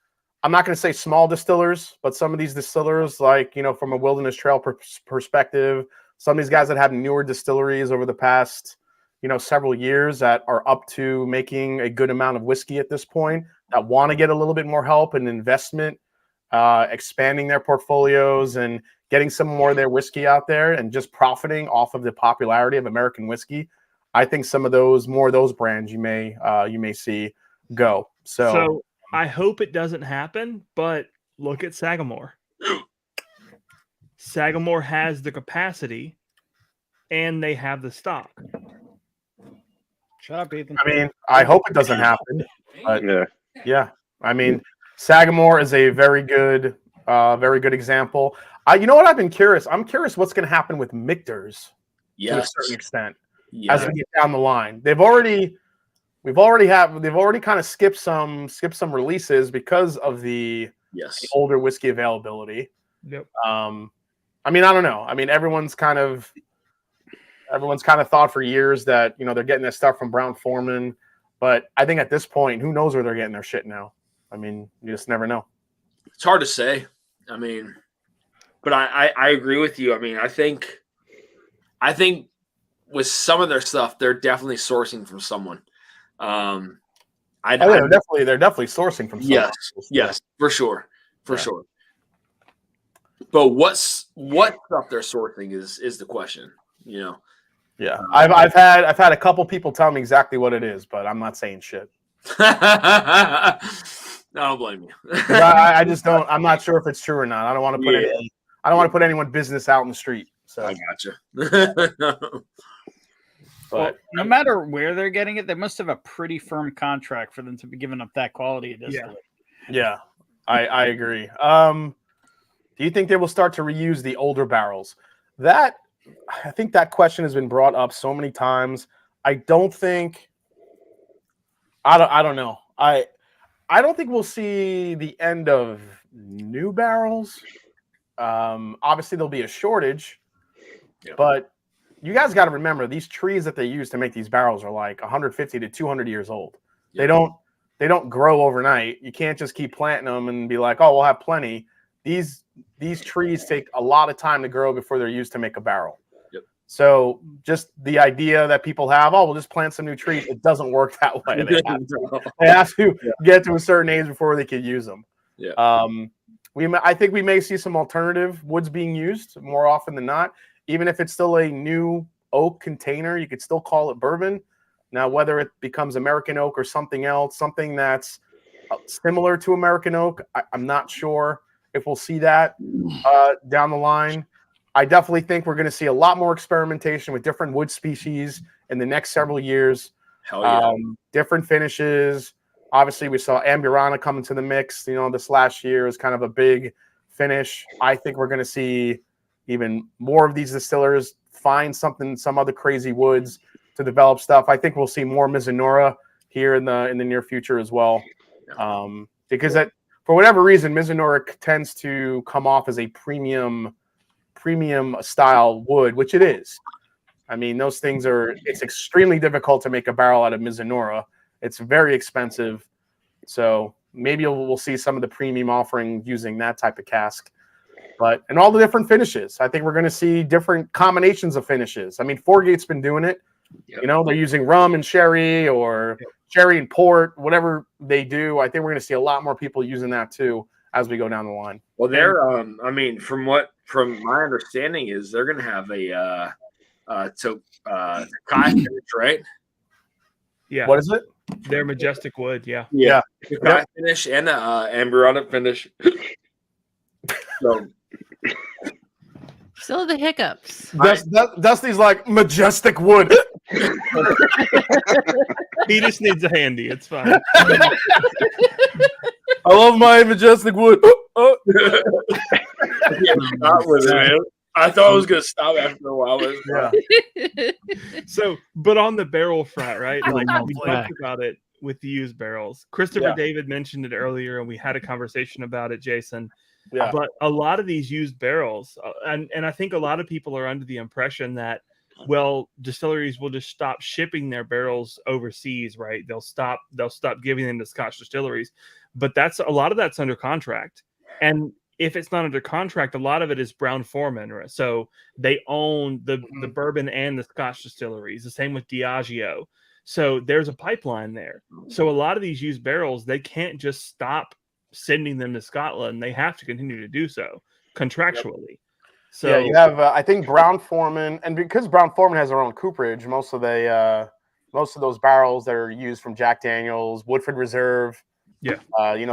I'm not going to say small distillers, but some of these distillers, like, from a Wilderness Trail perspective, some of these guys that have newer distilleries over the past, several years that are up to making a good amount of whiskey at this point, that want to get a little bit more help and investment, expanding their portfolios and getting some more of their whiskey out there and just profiting off of the popularity of American whiskey. I think some of those brands you may see go. So I hope it doesn't happen, but look at Sagamore. Sagamore has the capacity and they have the stock. Shut up, Ethan. I mean, I hope it doesn't happen. But yeah. I mean, Sagamore is a very good example. You know what? I've been curious. I'm curious what's going to happen with Michter's to a certain extent as we get down the line. They've already kind of skipped some releases because of the older whiskey availability. Yep. I mean, I don't know. I mean, everyone's kind of thought for years that, they're getting their stuff from Brown-Forman, but I think at this point, who knows where they're getting their shit now? I mean, you just never know. It's hard to say. I mean, but I agree with you. I mean, I think with some of their stuff, they're definitely sourcing from someone. they're definitely sourcing from. Yes, for sure. But what stuff they're sourcing is the question, you know. Yeah, I've had a couple people tell me exactly what it is, but I'm not saying shit. I don't blame you. I just don't. I'm not sure if it's true or not. I don't want to put anyone's business out in the street. So I gotcha. Well, no matter where they're getting it, they must have a pretty firm contract for them to be giving up that quality of distillate. Yeah, I agree. Do you think they will start to reuse the older barrels? I think that question has been brought up so many times. I don't know. I don't think we'll see the end of new barrels. Obviously there'll be a shortage, but you guys got to remember these trees that they use to make these barrels are like 150 to 200 years old. They don't grow overnight. You can't just keep planting them and be like, oh, we'll have plenty. These trees take a lot of time to grow before they're used to make a barrel. Yep. So just the idea that people have, oh, we'll just plant some new trees. It doesn't work that way. They have to get to a certain age before they can use them. Yeah. I think we may see some alternative woods being used more often than not. Even if it's still a new oak container, you could still call it bourbon. Now, whether it becomes American oak or something else, something that's similar to American oak, I'm not sure if we'll see that down the line. I definitely think we're going to see a lot more experimentation with different wood species in the next several years. Hell yeah. Different finishes. Obviously, we saw Amburana come into the mix. You know, this last year is kind of a big finish. I think we're going to see even more of these distillers find some other crazy woods to develop stuff. I think we'll see more Mizunara here in the near future as well, because for whatever reason, Mizunara tends to come off as a premium style wood, which it is. I mean, those things it's extremely difficult to make a barrel out of Mizunara. It's very expensive. So maybe we'll see some of the premium offering using that type of cask. And all the different finishes. I think we're going to see different combinations of finishes. I mean, Fourgate's been doing it. Yep. You know, they're using rum and sherry or sherry and port, whatever they do. I think we're going to see a lot more people using that too as we go down the line. Well, I mean, from my understanding is they're going to have Kai finish, right? Yeah. What is it? They're majestic wood. Yeah. Kai finish and Amburana finish. So. Still the hiccups. Dusty's like majestic wood. He just needs a handy. It's fine. I love my majestic wood. Stop with it, man. I thought I was going to stop after a while. So, but on the barrel front, right? Like we talked about it with the used barrels. Christopher David mentioned it earlier, and we had a conversation about it, Jason. Yeah. But a lot of these used barrels, and I think a lot of people are under the impression that, well, distilleries will just stop shipping their barrels overseas, right? They'll stop giving them to Scotch distilleries. But a lot of that's under contract. And if it's not under contract, a lot of it is Brown-Forman. Right? So they own the bourbon and the Scotch distilleries. The same with Diageo. So there's a pipeline there. So a lot of these used barrels, they can't just stop sending them to Scotland. They have to continue to do so contractually. Yep. So yeah, you have I think Brown-Forman, and because Brown-Forman has their own cooperage, most of those barrels that are used from Jack Daniels, Woodford Reserve, to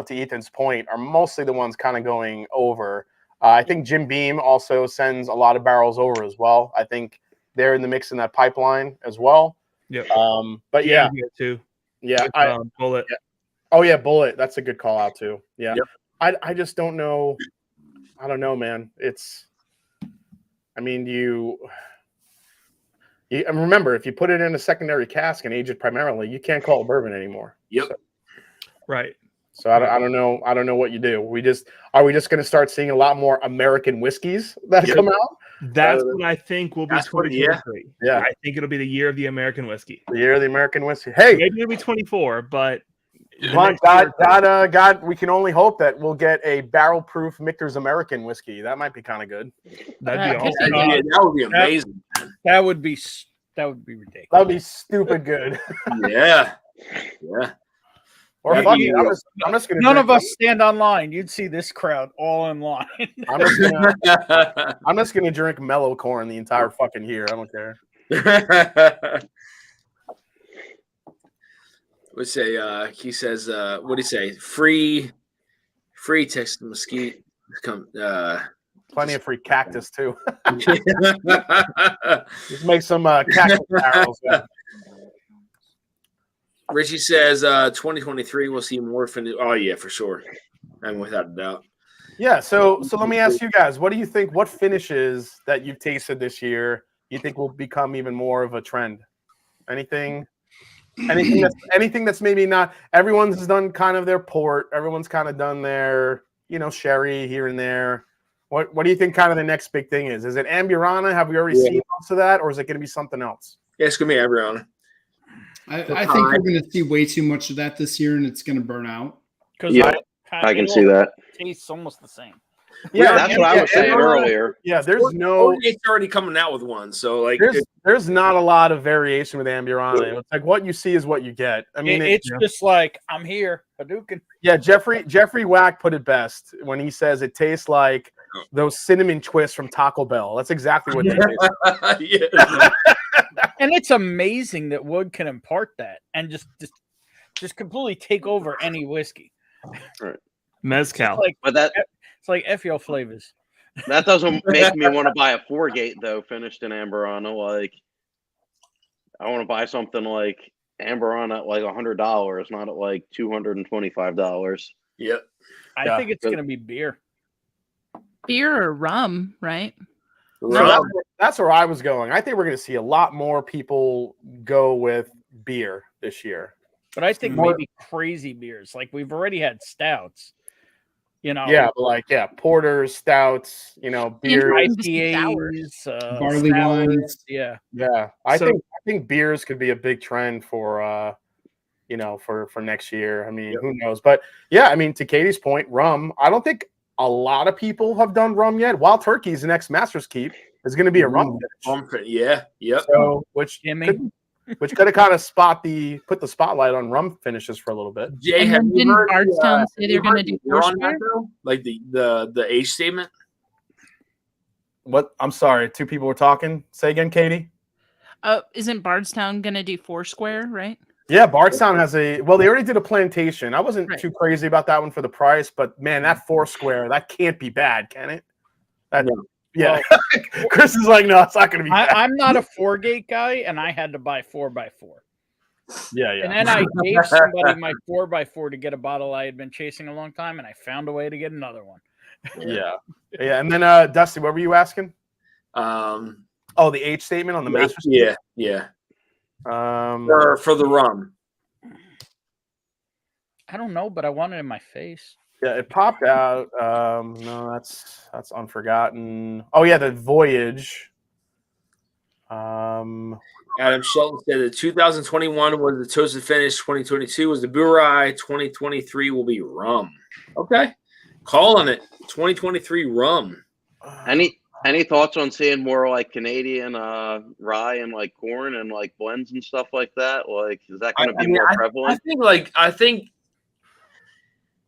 Ethan's point, are mostly the ones kind of going over. I think Jim Beam also sends a lot of barrels over as well. I think they're in the mix in that pipeline as well. Yeah. But too. Yeah. Bullet. Yeah. Oh yeah, Bullet. That's a good call out too. Yeah. Yep. I just don't know. I don't know, man. I mean, you remember, if you put it in a secondary cask and age it primarily, you can't call it bourbon anymore. Yep. So, right. So I don't know. I don't know what you do. Are we just going to start seeing a lot more American whiskeys that come out? That's what I think will be 2023. Yeah. I think it'll be the year of the American whiskey. The year of the American whiskey. Hey, maybe it'll be 24, but God, we can only hope that we'll get a barrel proof Michter's American whiskey. That might be kind of good. That'd be awesome. That would be amazing. That would be ridiculous. That would be stupid good. Yeah. Or Yeah, fuck you- it, I'm just gonna None drink, of us stand on line. You'd see this crowd all in line. I'm just gonna drink mellow corn the entire fucking year. I don't care. Let's say he says what do you say? Free text mesquite come Plenty of free cactus too. Just make some cactus barrels. Yeah. Richie says 2023 we'll see more finish. Oh yeah, for sure. And without a doubt. Yeah, so let me ask you guys, what do you think? What finishes that you've tasted this year you think will become even more of a trend? Anything that's maybe not. Everyone's done kind of their port. Everyone's kind of done their sherry here and there. What do you think kind of the next big thing is? Is it Amburana? Have we already seen most of that, or is it going to be something else? Yeah, it's gonna be Amburana. I think we're going to see way too much of that this year, and it's going to burn out. Yeah, I can see that. Tastes almost the same. Yeah, That's what I was saying earlier. Yeah, there's no. It's already coming out with one, so like there's not a lot of variation with Amburana. It's like what you see is what you get. I mean, it's just like I'm here, Hadouken. Yeah, Jeffrey Wack put it best when he says it tastes like those cinnamon twists from Taco Bell. That's exactly what they taste. Yeah. And it's amazing that wood can impart that and just completely take over any whiskey. Right. Mezcal. It's like FO flavors. That doesn't make me want to buy a 4-gate though, finished in Amburana. Like, I want to buy something like Amburana at like $100, not at like $225. Yep. I think it's gonna be beer. Beer or rum, right? So that's where I was going. I think we're going to see a lot more people go with beer this year. But I think maybe crazy beers. Like we've already had stouts. Yeah, but porters, stouts, beers, IPAs, barley wines. Yeah. I think beers could be a big trend for for next year. I mean, who knows? But yeah, I mean, to Katie's point, rum. I don't think a lot of people have done rum yet. Wild Turkey's the next Masters Keep is going to be a rum finish. Yeah, yep. So which could have kind of put the spotlight on rum finishes for a little bit. Jay, And have then you didn't heard Bardstown say they're going to do beer on Foursquare? that, though? Like the age statement? What? I'm sorry, two people were talking. Say again, Katie. Isn't Bardstown going to do Foursquare, right? Yeah, Bardstown has they already did a plantation. I wasn't too crazy about that one for the price, but man, that Foursquare, that can't be bad, can it? Yeah. Chris is like, no, it's not going to be bad. I'm not a 4-gate guy, and I had to buy 4x4. Yeah. And then I gave somebody my 4x4 to get a bottle I had been chasing a long time, and I found a way to get another one. Yeah. And then Dusty, what were you asking? The age statement on the Masters. Yeah. For the rum. I don't know, but I want it in my face. Yeah, it popped out. No, that's Unforgotten. Oh yeah, the Voyage. Adam Shelton said that 2021 was the toasted finish. 2022 was the Burai. 2023 will be rum. Okay, calling it 2023 rum. Any thoughts on seeing more like Canadian rye and like corn and like blends and stuff like that? Like, is that going to be more prevalent? I think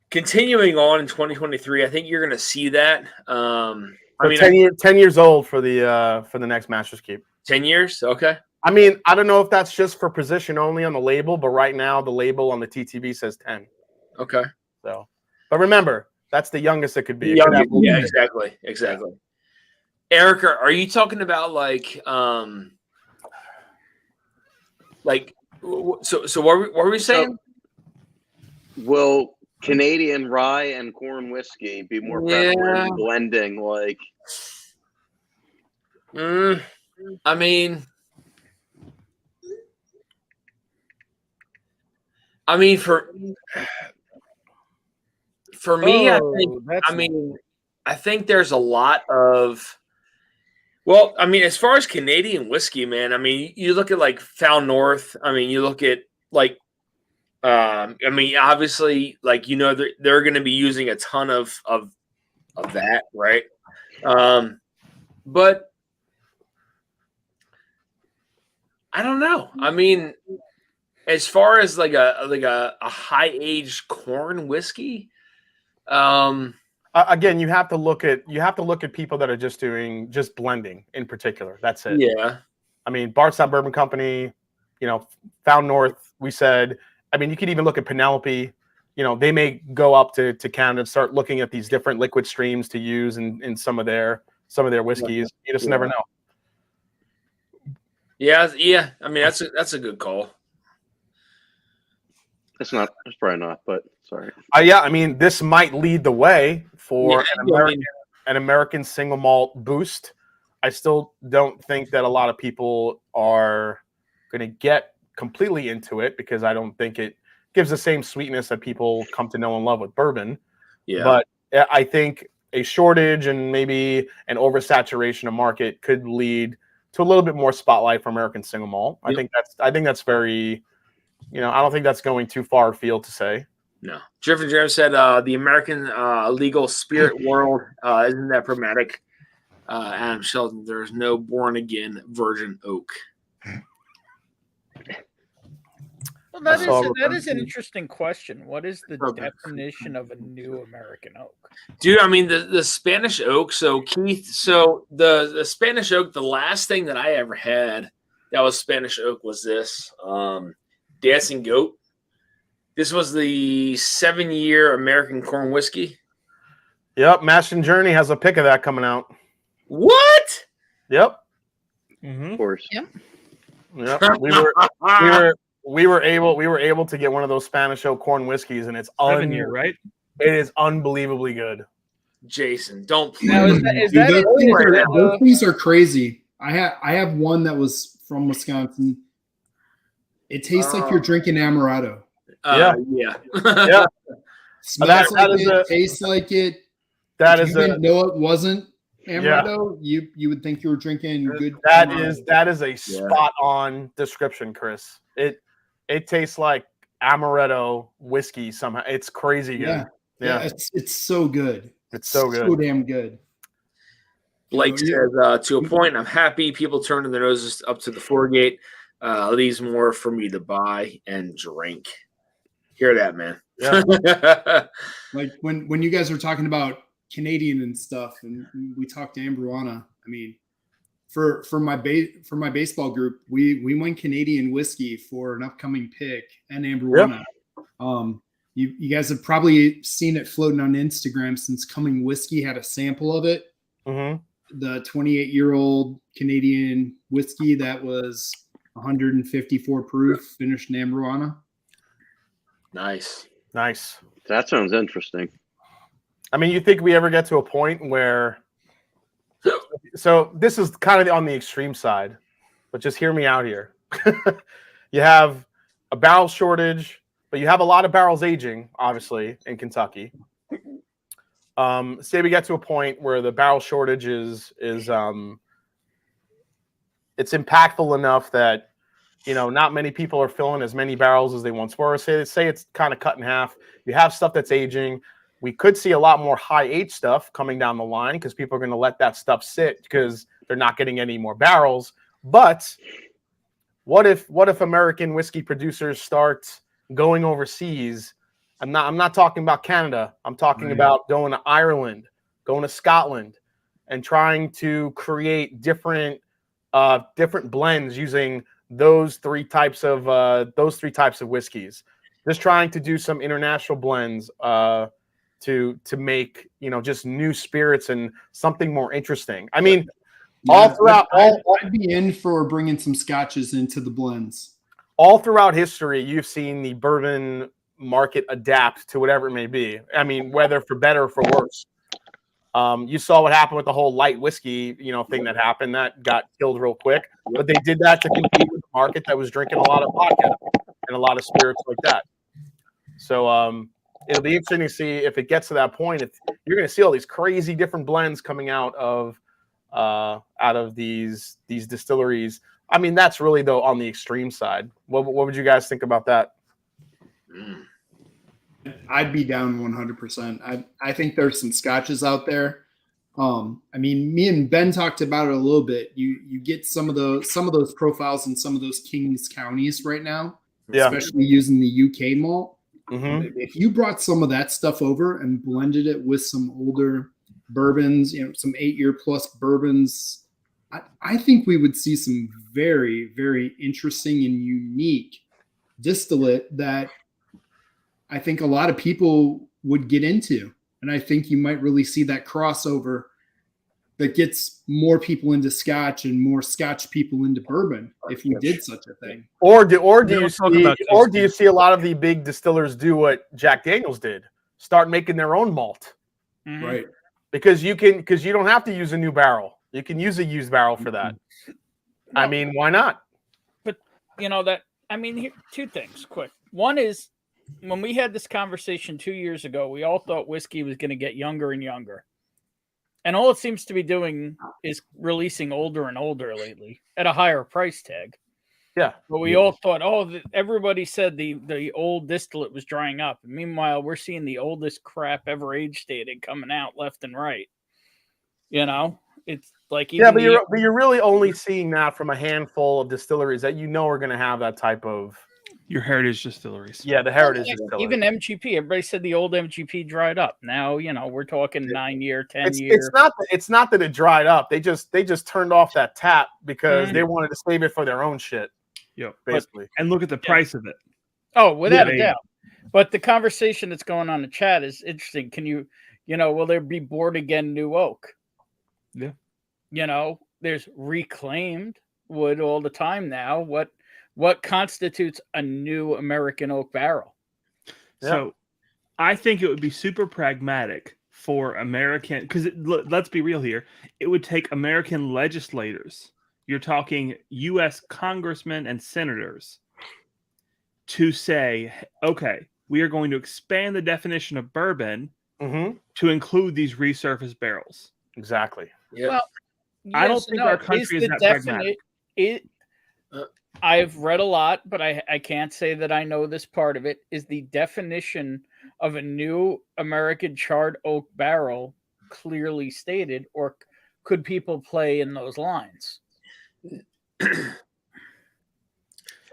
continuing on in 2023, I think you're going to see that. 10 years old for the next Masters Keep. 10 years, okay. I mean, I don't know if that's just for position only on the label, but right now the label on the TTB says 10. Okay. So, but remember, that's the youngest it could be. Yeah, exactly. Erica, are you talking about so what were we saying? Will Canadian rye and corn whiskey be more prevalent blending? Like, I mean, for me, I think there's a lot of. Well, I mean, as far as Canadian whiskey, man, I mean, you look at like Foul North. I mean, you look at like, obviously, like they're going to be using a ton of that, right? But I don't know. I mean, as far as like a high aged corn whiskey, Again, you have to look at people that are just doing blending in particular. That's it. yeah, I mean, Bardstown Bourbon Company, Found North. We said. I mean, you could even look at Penelope. They may go up to Canada and start looking at these different liquid streams to use in some of their whiskeys. You just never know. Yeah. I mean, that's a good call. It's probably not, but sorry. Yeah, I mean, this might lead the way for an American single malt boost. I still don't think that a lot of people are going to get completely into it because I don't think it gives the same sweetness that people come to know and love with bourbon. Yeah. But I think a shortage and maybe an oversaturation of market could lead to a little bit more spotlight for American single malt. I think that's very, I don't think that's going too far afield to say. No. Driven Jerem said the American legal spirit world isn't that pragmatic. Adam Shelton, there's no born again virgin oak. Well, that is an interesting question. What is the definition of a new American oak? Dude, I mean the Spanish oak. So Keith, the Spanish oak, the last thing that I ever had that was Spanish oak was this Dancing Goat. This was the 7-year American corn whiskey. Yep, Mash and Journey has a pick of that coming out. What? Yep. Of course. Yep. Yep. We were able to get one of those Spanish oak corn whiskeys, and it's 7-year, right? It is unbelievably good. Jason, don't play. Now, those things are crazy. I have one that was from Wisconsin. It tastes like you're drinking Amaretto. Yeah. Smells like it, tastes like it. If you didn't know it wasn't Amaretto, you would think you were drinking good. That is a spot on description, Chris. It tastes like Amaretto whiskey somehow. It's crazy good. Yeah, it's so good. It's so good. So damn good. Blake says, to a point, I'm happy people turning their noses up to the floor gate. Leaves more for me to buy and drink. Hear that, man? Yeah. Like when you guys were talking about Canadian and stuff, and we talked to Ambruana. I mean, for my baseball group, we went Canadian whiskey for an upcoming pick and Ambruana. Yep. You guys have probably seen it floating on Instagram since Coming Whiskey had a sample of it. Mm-hmm. The 28-year-old Canadian whiskey that was 154 proof, finished in Ambruana. Nice. That sounds interesting. I mean, you think we ever get to a point where so this is kind of on the extreme side, but just hear me out here. You have a barrel shortage, but you have a lot of barrels aging, obviously, in Kentucky. Say we get to a point where the barrel shortage is it's impactful enough that not many people are filling as many barrels as they once were. Say it's kind of cut in half. You have stuff that's aging. We could see a lot more high age stuff coming down the line because people are going to let that stuff sit because they're not getting any more barrels. But what if American whiskey producers start going overseas? I'm not talking about Canada. I'm talking about going to Ireland, going to Scotland, and trying to create different blends using those three types of whiskeys. Just trying to do some international blends to make just new spirits and something more interesting. I mean, I'd be in for bringing some scotches into the blends. All throughout history, you've seen the bourbon market adapt to whatever it may be. I mean, whether for better or for worse. You saw what happened with the whole light whiskey, thing that happened that got killed real quick. But they did that to compete with the market that was drinking a lot of vodka and a lot of spirits like that. So it'll be interesting to see if it gets to that point. You're going to see all these crazy different blends coming out of these distilleries. I mean, that's really though on the extreme side. What would you guys think about that? I'd be down 100%. I think there's some scotches out there. I mean, me and Ben talked about it a little bit. You get some of those profiles in some of those Kings counties right now. Yeah. especially using the UK malt. Mhm. If you brought some of that stuff over and blended it with some older bourbons, some 8-year plus bourbons, I think we would see some very, very interesting and unique distillate that I think a lot of people would get into. And I think you might really see that crossover that gets more people into Scotch and more Scotch people into bourbon if we did such a thing. Or do you see a lot of the big distillers do what Jack Daniels did? Start making their own malt. Mhm. Right. Because you don't have to use a new barrel. You can use a used barrel for that. I mean, why not? But here, two things quick. One is when we had this conversation 2 years ago, we all thought whiskey was going to get younger and younger. And all it seems to be doing is releasing older and older lately at a higher price tag. Yeah. But we all thought, everybody said the old distillate was drying up. And meanwhile, we're seeing the oldest crap ever age dated coming out left and right. It's like but you're really only seeing that from a handful of distilleries that are going to have that type of your heritage distilleries. Yeah, the heritage distilleries. Even MGP, everybody said the old MGP dried up. Now we're talking 9 year, 10 year. It's not that it dried up. They just turned off that tap because they wanted to save it for their own shit. Yep, basically. And look at the price of it. Oh, without a doubt. But the conversation that's going on in the chat is interesting. Can will there be board again new oak? Yeah. There's reclaimed wood all the time now. What constitutes a new American oak barrel? So I think it would be super pragmatic for American, because let's be real here. It would take American legislators, you're talking U.S. congressmen and senators, to say, okay, we are going to expand the definition of bourbon to include these resurfaced barrels. Exactly. Yeah. Well, I don't think our country is that pragmatic. I've read a lot, but I can't say that I know this part of it. Is the definition of a new American charred oak barrel clearly stated, or could people play in those lines?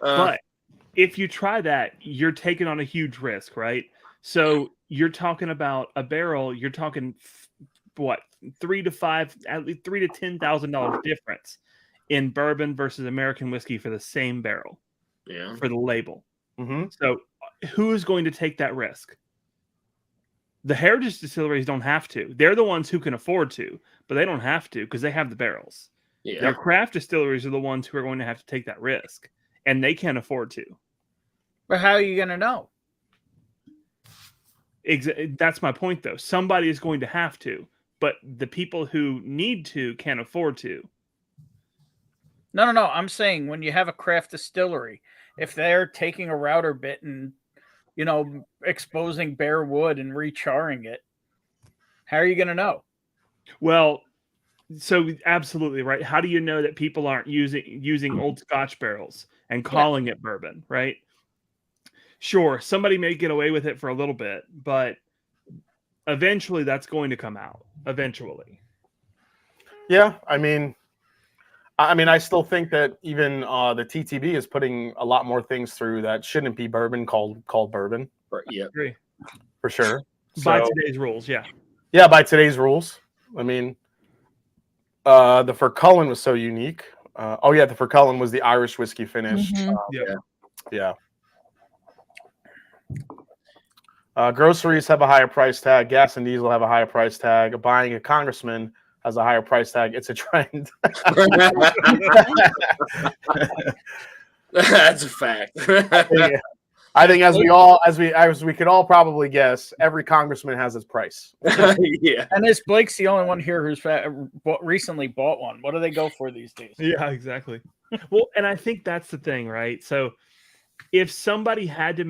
But if you try that, you're taking on a huge risk, right? So you're talking about a barrel. You're talking what, $3,000 to $5,000, at least $3,000 to $10,000 difference in bourbon versus American whiskey for the same barrel. Yeah. For the label. Mm-hmm. So who is going to take that risk? The heritage distilleries don't have to. They're the ones who can afford to, but they don't have to because they have the barrels. Yeah. Their craft distilleries are the ones who are going to have to take that risk, and they can't afford to. But how are you going to know? That's my point, though. Somebody is going to have to, but the people who need to can't afford to. No. I'm saying when you have a craft distillery, if they're taking a router bit and, exposing bare wood and recharring it, how are you going to know? Well, so absolutely right. How do you know that people aren't using old Scotch barrels and calling it bourbon, right? Sure, somebody may get away with it for a little bit, but eventually that's going to come out. Eventually. Yeah, I mean, I still think that even the TTB is putting a lot more things through that shouldn't be bourbon called bourbon. Yeah, agree for sure. By today's rules, yeah. Yeah, by today's rules. I mean, the Furcullen was so unique. The Furcullen was the Irish whiskey finish. Yeah. Groceries have a higher price tag. Gas and diesel have a higher price tag. Buying a congressman has a higher price tag. It's a trend. That's a fact. I think as we could all probably guess, every congressman has his price. Yeah. And this Blake's the only one here who's recently bought one. What do they go for these days? Yeah, exactly. Well, and I think that's the thing, right? So if somebody had to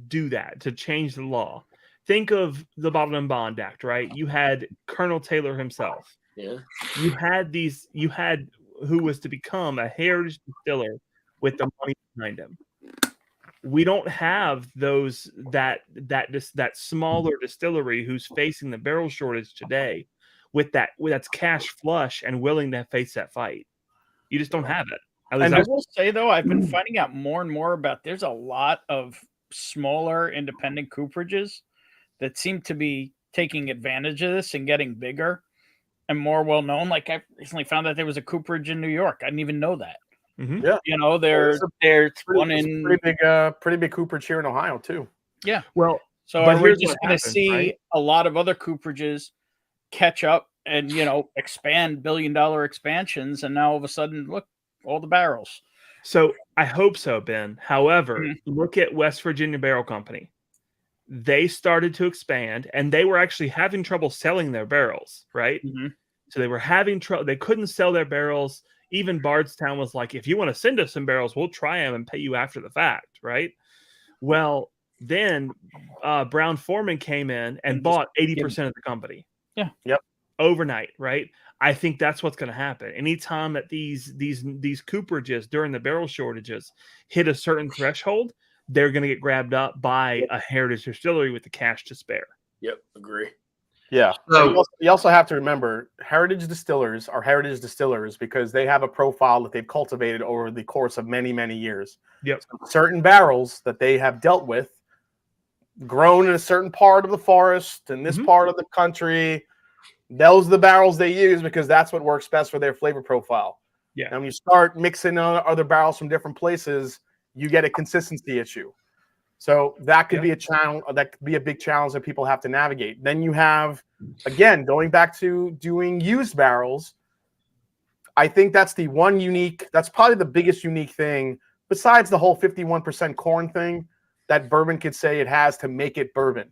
do that, to change the law, think of the Bottled and Bond Act, right? You had Colonel Taylor himself. Yeah. You had who was to become a heritage distiller with the money behind him. We don't have that smaller distillery who's facing the barrel shortage today that's cash flush and willing to face that fight. You just don't have it. At least And that's I will say though, I've been finding out more and more about. There's a lot of smaller independent cooperages that seem to be taking advantage of this and getting bigger and more well known. Like I recently found out there was a cooperage in New York. I didn't even know that. Mhm. Yeah. You know, there's one in pretty big cooperage here in Ohio too. yeah. well. So But we're here's just what going to happens, see right? a lot of other cooperages catch up and expand $1 billion expansions, and now all of a sudden, look, all the barrels. So I hope so, Ben. However, Mhm. look at West Virginia Barrel Company. They started to expand, and they were actually having trouble selling their barrels, right? Mhm. So they were having trouble. They couldn't sell their barrels. Even Bardstown was like, if you want to send us some barrels, we'll try them and pay you after the fact, right? Well, then Brown Foreman came in and And bought 80% of the company. Yeah. Yep. Overnight, right? I think that's what's going to happen. Anytime that these cooperages during the barrel shortages hit a certain threshold, they're going to get grabbed up by a heritage distillery with the cash to spare. Yep, agree. Yeah. So- You also have to remember heritage distillers are heritage distillers because they have a profile that they've cultivated over the course of many, many years. Yep. So certain barrels that they have dealt with, grown in a certain part of the forest in this part of the country, those are the barrels they use because that's what works best for their flavor profile. Yeah. And when you start mixing other barrels from different places, you get a consistency issue. So that could be a challenge. That could be a big challenge that people have to navigate. Then you have, again, going back to doing used barrels. I think that's the one unique. That's probably the biggest unique thing besides the whole 51% corn thing that bourbon could say it has to make it bourbon.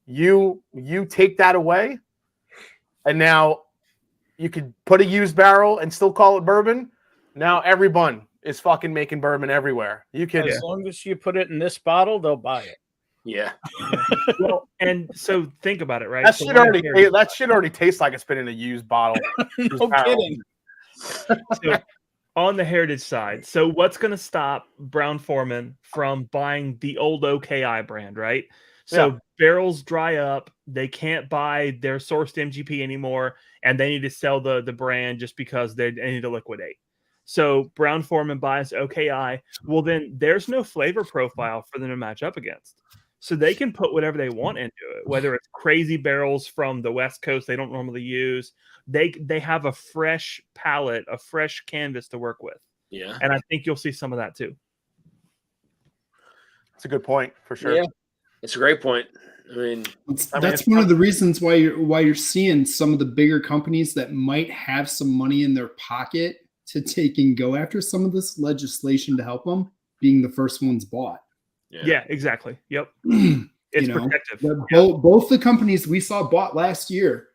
You take that away, and now you could put a used barrel and still call it bourbon. Now everyone is fucking making bourbon everywhere. You can, As long as you put it in this bottle, they'll buy it. Yeah. Well, and so think about it, right? that So shit one already heritage- that shit already tastes like it's been in a used bottle. used No barrel. kidding. So on the heritage side, so what's going to stop Brown Foreman from buying the old OKI brand, right? So barrels dry up, they can't buy their sourced MGP anymore, and they need to sell the brand just because they need to liquidate. So Brown Foreman buys OKI. Well, then there's no flavor profile for them to match up against. So they can put whatever they want into it, whether it's crazy barrels from the West Coast they don't normally use. They have a fresh palette, a fresh canvas to work with. Yeah. And I think you'll see some of that too. That's a good point for sure. Yeah. It's a great point. I mean, That's one of the reasons why you're seeing some of the bigger companies that might have some money in their pocket to take and go after some of this legislation to help them being the first ones bought. Yeah, exactly. Yep. You It's know, protective. both the companies we saw bought last year,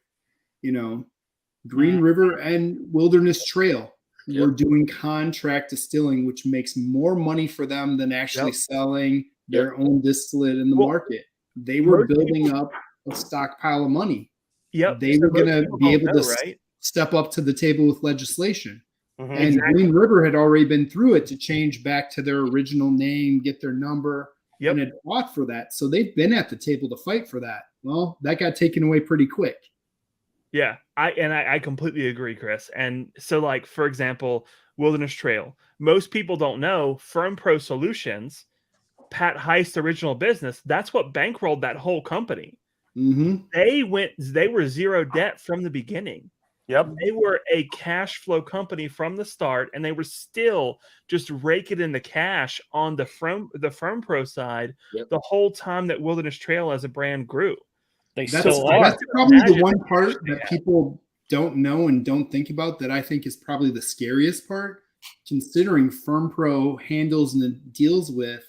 Green River and Wilderness Trail were doing contract distilling, which makes more money for them than actually selling their own distillate in the market. They were building up a stockpile of money. Yep. They were going to be able to step up to the table with legislation. And Green River had already been through it to change back to their original name, get their number, and had fought for that. So they've been at the table to fight for that. Well, that got taken away pretty quick. Yeah, I completely agree, Chris. And so, like, for example, Wilderness Trail. Most people don't know Firm Pro Solutions, Pat Heist's original business, that's what bankrolled that whole company. They were zero debt from the beginning. Yep. They were a cash flow company from the start, and they were still just raking in the cash on the Firm Pro side the whole time that Wilderness Trail as a brand grew. That's probably the one part that people don't know and don't think about that I think is probably the scariest part, considering Firm Pro handles and deals with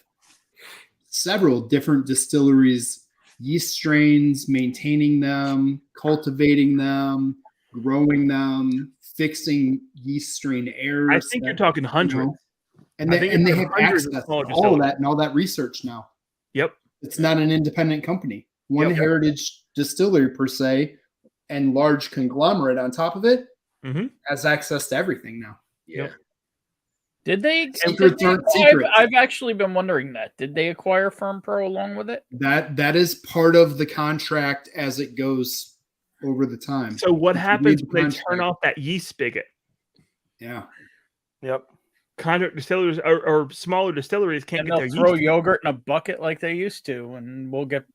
several different distilleries, yeast strains, maintaining them, cultivating them, growing them, fixing yeast strain errors. I think you're talking hundreds. And they have access to all of that and all that research now. Yep. It's not an independent company. One heritage distillery per se and large conglomerate on top of it has access to everything now. Yeah. Did they? Secrets aren't secrets. I've actually been wondering that. Did they acquire Firm Pro along with it? That is part of the contract as it goes over the time. So what happens when they turn off that yeast spigot? Yeah. Yep. contract distillers or smaller distilleries can't And get they'll their throw yeast. yogurt in a bucket like they used to, and we'll get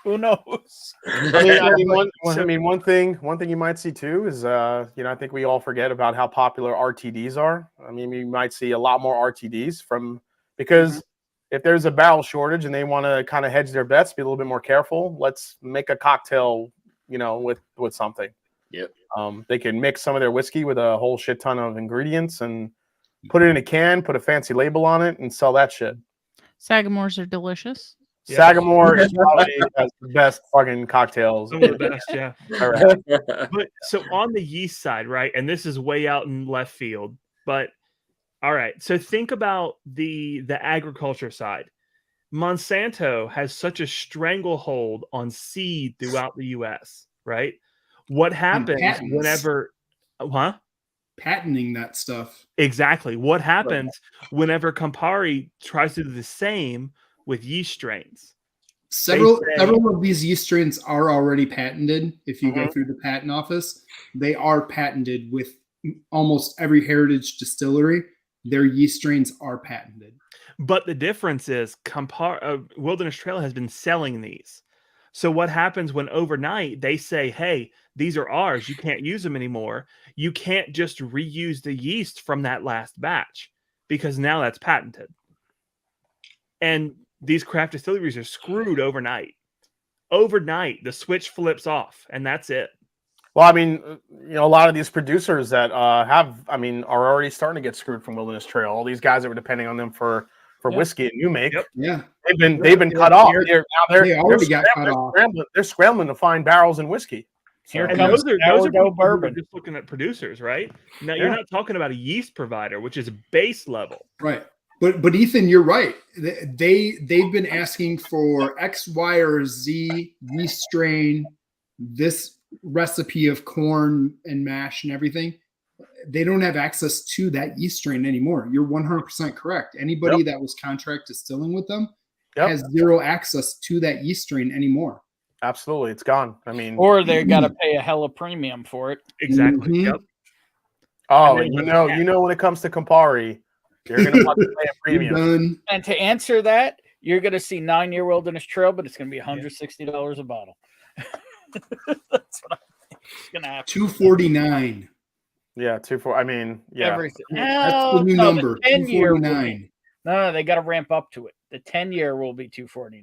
who knows. One thing you might see too is I think we all forget about how popular RTDs are. I mean, you might see a lot more RTDs because if there's a barrel shortage and they want to kind of hedge their bets, be a little bit more careful. Let's make a cocktail, with something. Yep. They can mix some of their whiskey with a whole shit ton of ingredients and put it in a can, put a fancy label on it, and sell that shit. Sagamores are delicious. Yeah. Sagamore is probably has the best fucking cocktails. Some of the best, yeah. All right. But so on the yeast side, right? And this is way out in left field, but all right. So think about the agriculture side. Monsanto has such a stranglehold on seed throughout the U.S., right? What happens patents. whenever, Patenting that stuff. Exactly. What happens whenever Campari tries to do the same with yeast strains? Several of these yeast strains are already patented. If you go through the patent office, they are patented with almost every heritage distillery. Their yeast strains are patented. But the difference is Wilderness Trail has been selling these. So what happens when overnight they say, hey, these are ours, you can't use them anymore. You can't just reuse the yeast from that last batch because now that's patented. And these craft distilleries are screwed overnight. Overnight, the switch flips off and that's it. Well, I mean, a lot of these producers that are already starting to get screwed from Wilderness Trail. All these guys that were depending on them for whiskey and new make, they've been cut off. They already got cut off. They're scrambling to find barrels and whiskey. Here And comes those are people bourbon. who are just looking at producers, right? Now you're not talking about a yeast provider, which is base level, right? But Ethan, you're right. They've been asking for X, Y, or Z yeast strain, this recipe of corn and mash and everything. They don't have access to that yeast strain anymore. You're 100% correct. Anybody that was contract distilling with them has zero access to that yeast strain anymore. Absolutely, it's gone. I mean, Or they got to pay a hella premium for it. Exactly. Yep. Oh, when it comes to Campari, you're going to have to pay a premium. And to answer that, you're going to see 9-year Wilderness Trail, but it's going to be $160 a bottle. That's what I think is going to happen. $249. Yeah, I mean, yeah. Everything. That's the new number. $249. No, they got to ramp up to it. The 10-year will be $249.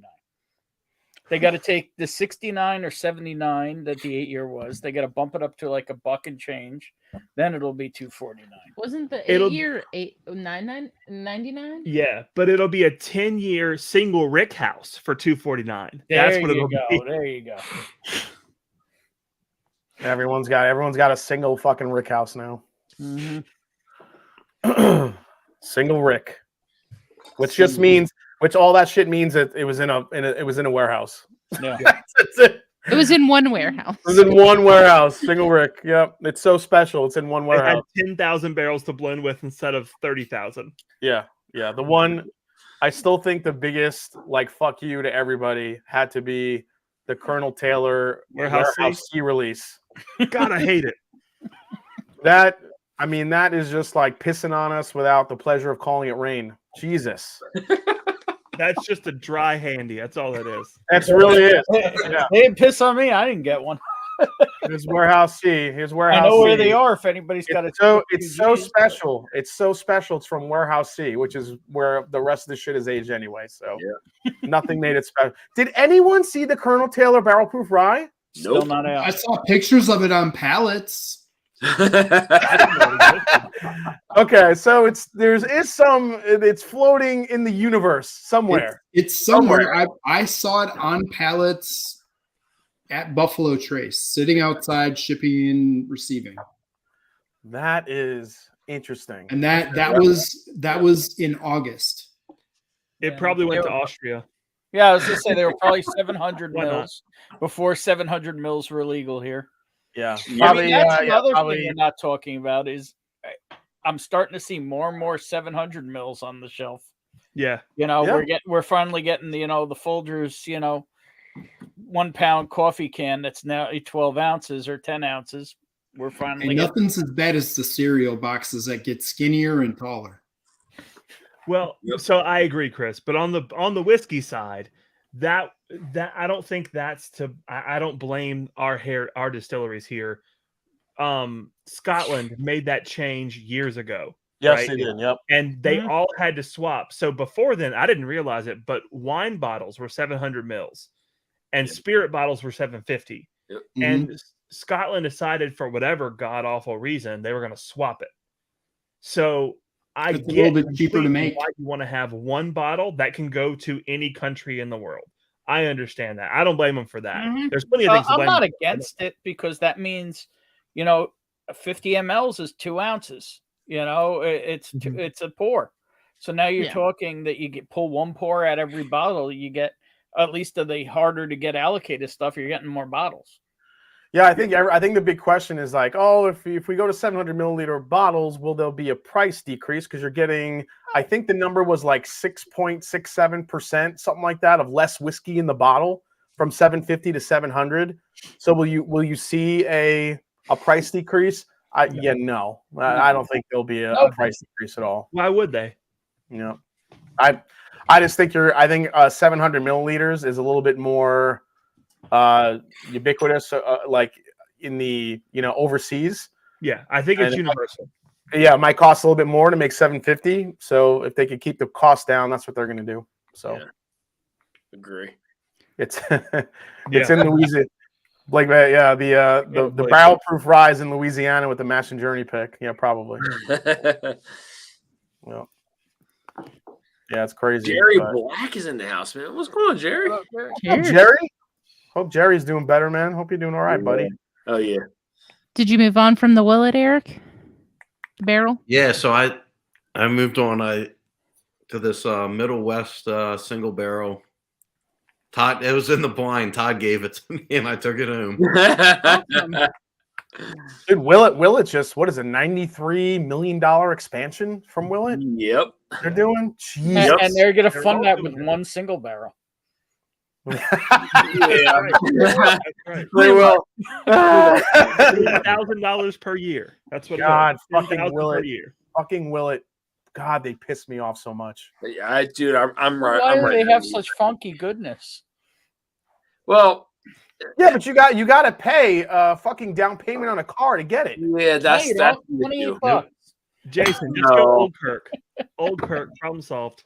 They got to take the 69 or 79 that the 8-year was. They got to bump it up to like $1 and change. Then it'll be $249. Wasn't the 8-year $99.99? Yeah, but it'll be a 10-year single rick house for $249. That's what it'll be. There you go. Everyone's got a single fucking rick house now. Mm-hmm. Single rick, which all that shit means that it was in a warehouse. Yeah. That's it. It was in one warehouse. It was in one warehouse, single rick. Yep, it's so special. It's in one warehouse. It had 10,000 barrels to blend with instead of 30,000. Yeah. The one, I still think the biggest fuck you to everybody had to be the Colonel Taylor Warehouse C release. God, I hate it. That is just like pissing on us without the pleasure of calling it rain. Jesus. That's just a dry handy. That's all it is. That's really it. Yeah. They didn't piss on me. I didn't get one. Here's Warehouse C. Here's Warehouse C. I know where they are if anybody's got it. It's so special. It's so special. It's from Warehouse C, which is where the rest of the shit is aged anyway. So nothing made it special. Did anyone see the Colonel Taylor Barrel Proof Rye? Nope. Still not out. I saw pictures of it on pallets. Okay, so it's floating in the universe somewhere. It's somewhere. I saw it on pallets at Buffalo Trace, sitting outside, shipping and receiving. That is interesting. And that was in August. It probably went to Austria. Yeah, I was gonna say there were probably 700 mils before 700 mils were legal here. Yeah, Probably, that's the other thing you're not talking about is I'm starting to see more and more 700 mils on the shelf. Yeah, we're finally getting the the Folgers 1 pound coffee can that's now 12 ounces or 10 ounces. We're finally nothing's as bad as the cereal boxes that get skinnier and taller. Well, so I agree, Chris. But on the whiskey side, that I don't think that's to. I don't blame our distilleries here. Scotland made that change years ago. Yes, right? they did. Yep. And they all had to swap. So before then, I didn't realize it, but wine bottles were 700 mils, and spirit bottles were 750. Yep. And Scotland decided, for whatever god awful reason, they were going to swap it. So I It's a get little bit cheaper to make. why you want to have one bottle that can go to any country in the world. I understand that. I don't blame them for that. There's plenty of things to I'm blame not them for. against it because that means, you know, 50 mLs is 2 ounces. You know, it's a pour. So now you're talking that you pull one pour at every bottle. You get, at least of the harder to get allocated stuff, you're getting more bottles. Yeah, I think the big question is like, oh, if we go to 700 milliliter bottles, will there be a price decrease? Because you're getting, I think the number was like 6.67%, something like that, of less whiskey in the bottle from 750 to 700. So will you see a price decrease? No. I don't think there'll be a price decrease at all. Why would they? You know, I just think 700 milliliters is a little bit more ubiquitous, like in the overseas. Yeah, I think it's universal. Yeah, it might cost a little bit more to make 750. So if they could keep the cost down, that's what they're going to do. So, agree. It's it's in Louisiana. Like the Blake. barrel proof rise in Louisiana with the Mash and Journey pick. Yeah, probably. Well, yeah, it's crazy. Jerry Black is in the house, man. What's going on, Jerry? Jerry? Hope Jerry's doing better, man. Hope you're doing all right, buddy. Oh yeah. Did you move on from the Willet, Eric? The barrel? Yeah, so I moved on to this Middle West single barrel. Todd, it was in the blind. Todd gave it to me, and I took it home. Dude, Willet just, what is it, $93 million expansion from Willet? Yep. They're doing? Jeez. And they're going to fund that with one single barrel. Yeah. Right. They will. $1,000 per year. That's what God, it is. fucking $10,000 Willet. per year. Fucking Willet. God, they piss me off so much. Dude, I'm right. Why I'm do right they have such funky goodness? Well, yeah, but you got to pay fucking down payment on a car to get it. Yeah, that's $28. Jason, just go Old Kirk. Old Kirk, problem solved.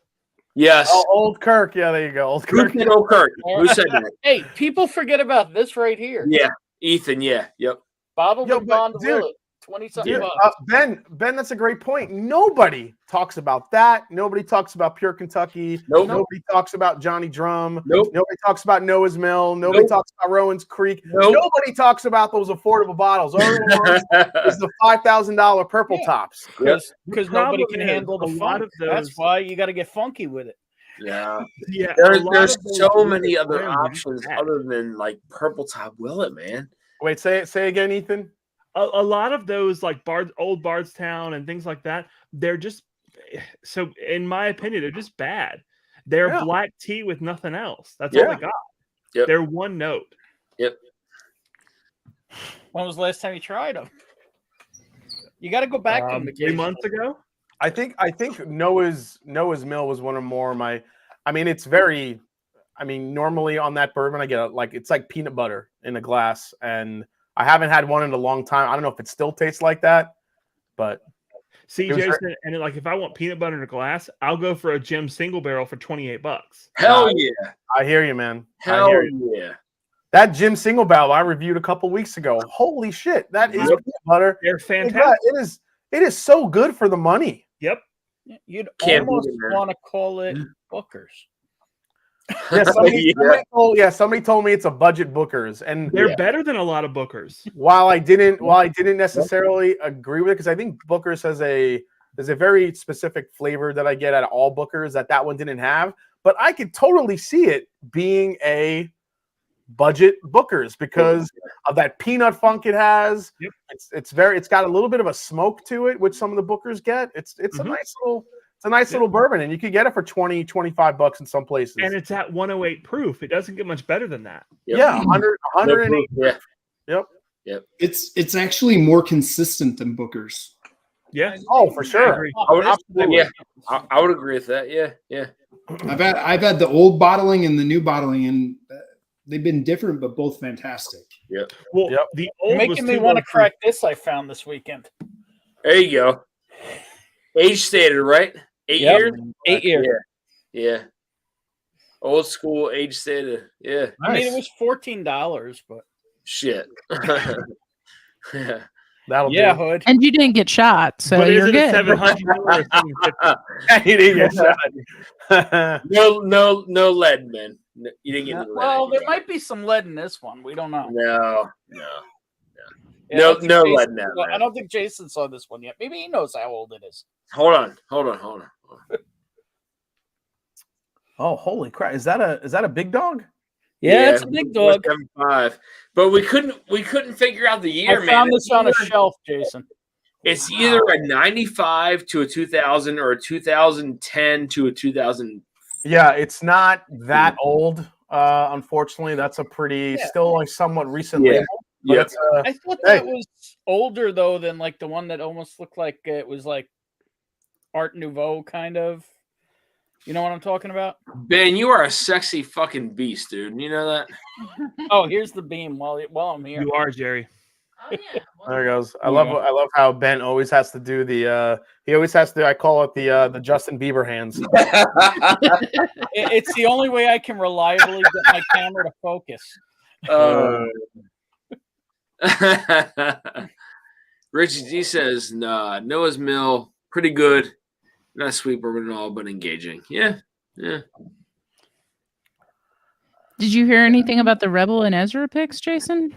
Yes. Oh, Old Kirk. Yeah, there you go. Old Kirk. Who said Old Kirk? Who said that? Hey, people forget about this right here. Yeah, Ethan. Yeah, yep. Bottled and bond dude, Willet, 20-something bucks. Ben, that's a great point. Nobody talks about that. Nobody talks about Pure Kentucky. Nope. Nobody talks about Johnny Drum. Nope. Nobody talks about Noah's Mill. Nobody talks about Rowan's Creek. Nope. Nobody talks about those affordable bottles. All everyone wants is the $5,000 purple tops. Because The nobody problem can is handle the a lot funk. of those- That's why you got to get funky with it. Yeah. Yeah, There's so many other options other than like Purple Top Willet, man. Wait, say again, Ethan. A lot of those like old Bardstown and things like that, they're just, so in my opinion, they're just bad. They're black tea with nothing else. That's all they got. Yep. They're one note. Yep. When was the last time you tried them? You got to go back to them. 3 months ago. I think Noah's Mill was one of more my. I mean, it's very. I mean, normally on that bourbon, I get it's like peanut butter in a glass, and I haven't had one in a long time. I don't know if it still tastes like that, but see, Jason, and like if I want peanut butter in a glass, I'll go for a Jim single barrel for $28. Hell yeah! I hear you, man. Hell yeah! That Jim single barrel I reviewed a couple weeks ago. Holy shit, that is peanut butter. They're fantastic. It is so good for the money. Yep. You'd Can't almost beat it, man. want to call it Booker's. Yeah, somebody told me it's a budget Booker's, and They're better than a lot of Bookers. while I didn't necessarily agree with it, because I think Booker's there's a very specific flavor that I get out of all Bookers that one didn't have, but I could totally see it being a budget Booker's because of that peanut funk it has. Yep. It's got a little bit of a smoke to it, which some of the Bookers get. It's a nice little bourbon, and you could get it for $20-$25 in some places. And it's at 108 proof. It doesn't get much better than that. Yep. Yeah, 108. Yeah. Yep. It's actually more consistent than Booker's. Yeah. Oh, for I sure. agree. I would, Absolutely. yeah, I would agree with that. Yeah, yeah. I've had the old bottling and the new bottling, and they've been different, but both fantastic. Yep. Well, Yep. the You're old was making me too want low to proof. crack this I found this weekend. There you go. Age stated, right? 8 Yep. years? 8 years. Yeah. Old school age stated. Yeah. I mean, it was $14, but Shit. Yeah. That'll yeah, do. Hood. And you didn't get shot, so But is you're it a good. 700 or a 750? He didn't get shot. No lead, man. No, you didn't get any lead. Well, there might be some lead in this one. We don't know. No. Yeah, No, I don't think no Jason- lead in that, I man. don't think Jason saw this one yet. Maybe he knows how old it is. Hold on. Oh, holy crap! Is that a big dog? Yeah, it's a big dog. 475. But we couldn't figure out the year, I man. found this on a shelf, Jason. It's either a 95 to a 2000 or a 2010 to a 2000. Yeah, it's not that old. Unfortunately, that's a pretty still like somewhat recent Yeah. label. But Yeah. it's, I thought Hey. that was older though than like the one that almost looked like it was like Art Nouveau kind of. You know what I'm talking about? Ben, you are a sexy fucking beast, dude. You know that? Oh, here's the beam while I'm here. You are, Jerry. there it goes. I love how Ben always has to do the. He always has to. I call it the Justin Bieber hands. It's the only way I can reliably get my camera to focus. Richie G says, nah, Noah's Mill, pretty good. Not sweet bourbon at all, but engaging. Yeah. Did you hear anything about the Rebel and Ezra picks, Jason?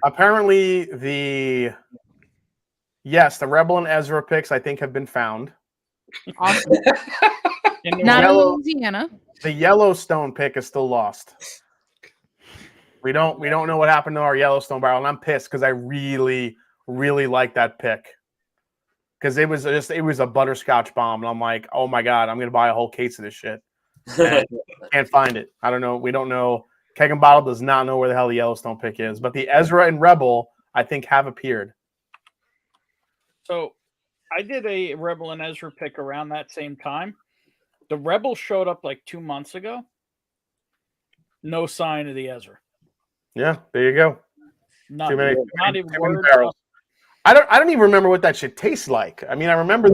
Apparently, the Rebel and Ezra picks I think have been found. Awesome. In New Not in Yellow- Louisiana. The Yellowstone pick is still lost. We don't know what happened to our Yellowstone barrel, and I'm pissed because I really like that pick. Because it was a butterscotch bomb, and I'm like, oh my god, I'm gonna buy a whole case of this shit. And can't find it. I don't know. We don't know. Keg and Bottle does not know where the hell the Yellowstone pick is, but the Ezra and Rebel I think have appeared. So I did a Rebel and Ezra pick around that same time. The Rebel showed up like 2 months ago. No sign of the Ezra. Yeah, there you go. Not, Too many- not even too many word. barrels. I don't even remember what that shit tastes like. I mean, I remember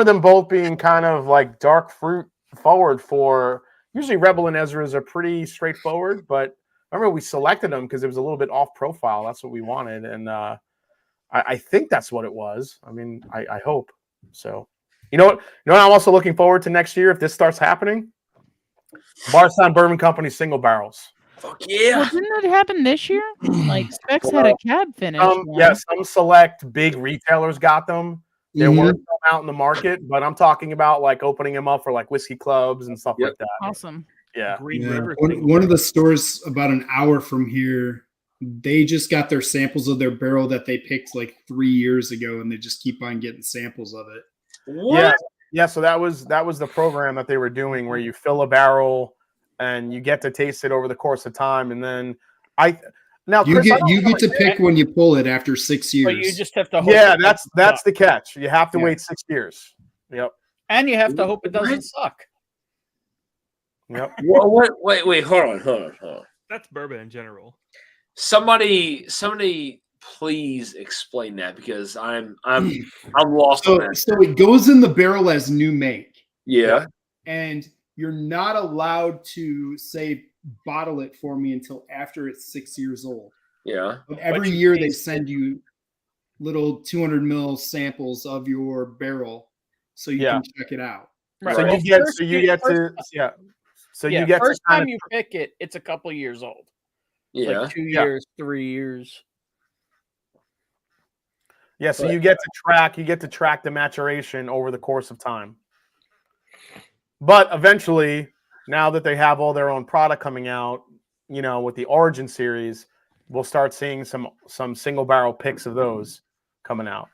them both being kind of like dark fruit forward for usually Rebel and Ezra's are pretty straightforward, but I remember we selected them because it was a little bit off profile. That's what we wanted. And I think that's what it was. I mean, I hope so. You know what I'm also looking forward to next year if this starts happening? Barstown Bourbon Company single barrels. Fuck yeah. Well, didn't that happen this year? Like Specs had a cab finish. Yeah, some select big retailers got them. There weren't some out in the market, but I'm talking about like opening them up for like whiskey clubs and stuff like that. Awesome. Yeah. Green Yeah. River. One of the stores about an hour from here, they just got their samples of their barrel that they picked like 3 years ago, and they just keep on getting samples of it. What? Yeah. So that was the program that they were doing where you fill a barrel and you get to taste it over the course of time, and then You get to pick when you pull it after 6 years. But you just have to hope. Yeah, it that's doesn't suck. the catch. You have to Yeah. wait 6 years. Yep. And you have to hope it doesn't suck. Yep. What? Wait. Hold on. That's bourbon in general. Somebody, please explain that because I'm lost on that. So it goes in the barrel as new make, Yeah. and you're not allowed to say bottle it for me until after it's 6 years old. Yeah. But every year they send you little 200 ml samples of your barrel so you can check it out. Right. So Well, you get first to yeah. So Yeah, you get first to kind time of, you pick it, it's a couple years old. Yeah. Like 2 Yeah. years, 3 years. so you get to track the maturation over the course of time. But eventually, now that they have all their own product coming out, with the Origin series, we'll start seeing some single barrel picks of those coming out.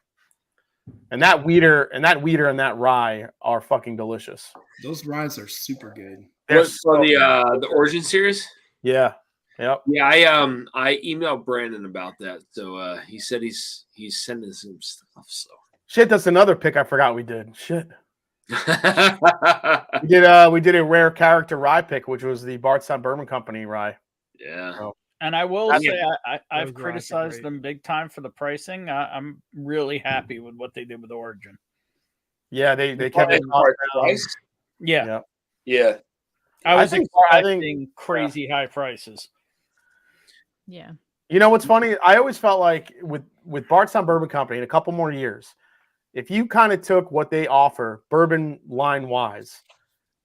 And that Weeder and that rye are fucking delicious. Those ryes are super good. They're What's for so the Origin series? yeah. Yep. Yeah, I emailed Brandon about that. So he said he's sending some stuff. So Shit, that's another pick I forgot we did. Shit. We did a rare character rye pick, which was the Bardstown Bourbon Company rye. Yeah. So, And I will That's- say I've Those rides are criticized great. them big time for the pricing. I'm really happy with what they did with Origin. yeah, they kept it As far as down. price? Yeah, Yeah. Yeah. I was think- expecting crazy high prices. Yeah. You know what's funny? I always felt like with Bardstown Bourbon Company in a couple more years, if you kind of took what they offer bourbon line wise,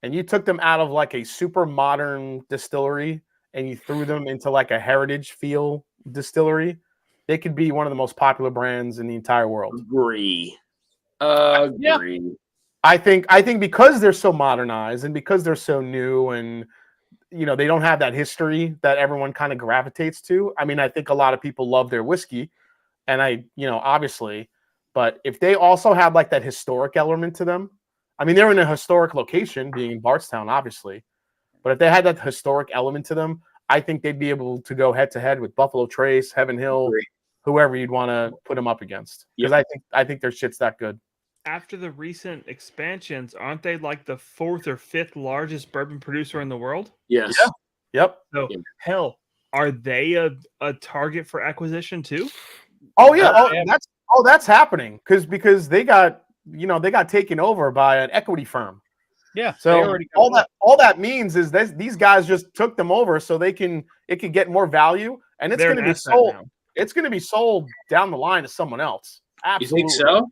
and you took them out of like a super modern distillery and you threw them into like a heritage feel distillery, they could be one of the most popular brands in the entire world. Agree. I think because they're so modernized and because they're so new and they don't have that history that everyone kind of gravitates to. I mean, I think a lot of people love their whiskey, and obviously, but if they also had like that historic element to them, I mean, they're in a historic location, being in Bardstown, obviously, but if they had that historic element to them, I think they'd be able to go head to head with Buffalo Trace, Heaven Hill, Agree. whoever you'd want to put them up against. Because I think their shit's that good. After the recent expansions, aren't they like the 4th or 5th largest bourbon producer in the world? Yes. Yeah. Yep. So hell, are they a target for acquisition too? Oh yeah. That's happening because they got taken over by an equity firm. Yeah. So all that means is that these guys just took them over so it can get more value, and it's going to be sold. Now. It's going to be sold down the line to someone else. Absolutely. You think so?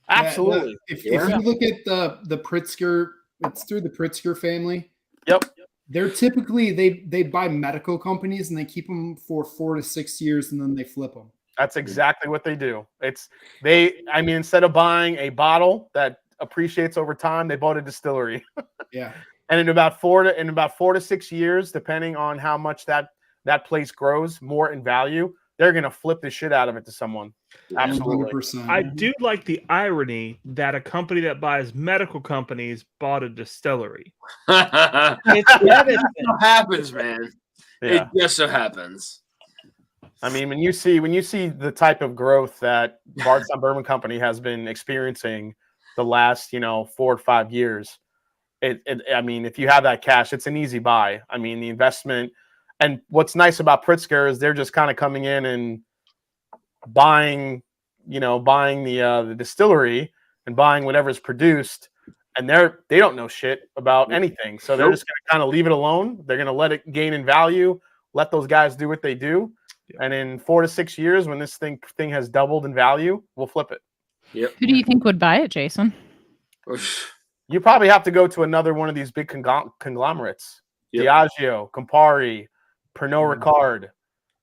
Absolutely. If you look at the Pritzker, it's through the Pritzker family. Yep. They're typically they buy medical companies and they keep them for 4 to 6 years and then they flip them. That's exactly what they do. Instead of buying a bottle that appreciates over time, they bought a distillery. Yeah. And in about 4 to 6 years, depending on how much that place grows more in value, they're going to flip the shit out of it to someone. Absolutely. 100%. I do like the irony that a company that buys medical companies bought a distillery. It just so happens, man. Yeah. It just so happens. I mean, when you see the type of growth that Bardstown Bourbon Company has been experiencing the last 4 or 5 years, I mean, if you have that cash, it's an easy buy. I mean, the investment. And what's nice about Pritzker is they're just kind of coming in and buying the distillery and buying whatever's produced, and they don't know shit about anything. So they're just going to kind of leave it alone. They're going to let it gain in value, let those guys do what they do. Yeah. And in 4 to 6 years, when this thing has doubled in value, we'll flip it. Yep. Who do you think would buy it, Jason? You probably have to go to another one of these big conglomerates. Yep. Diageo, Campari, Pernod Ricard,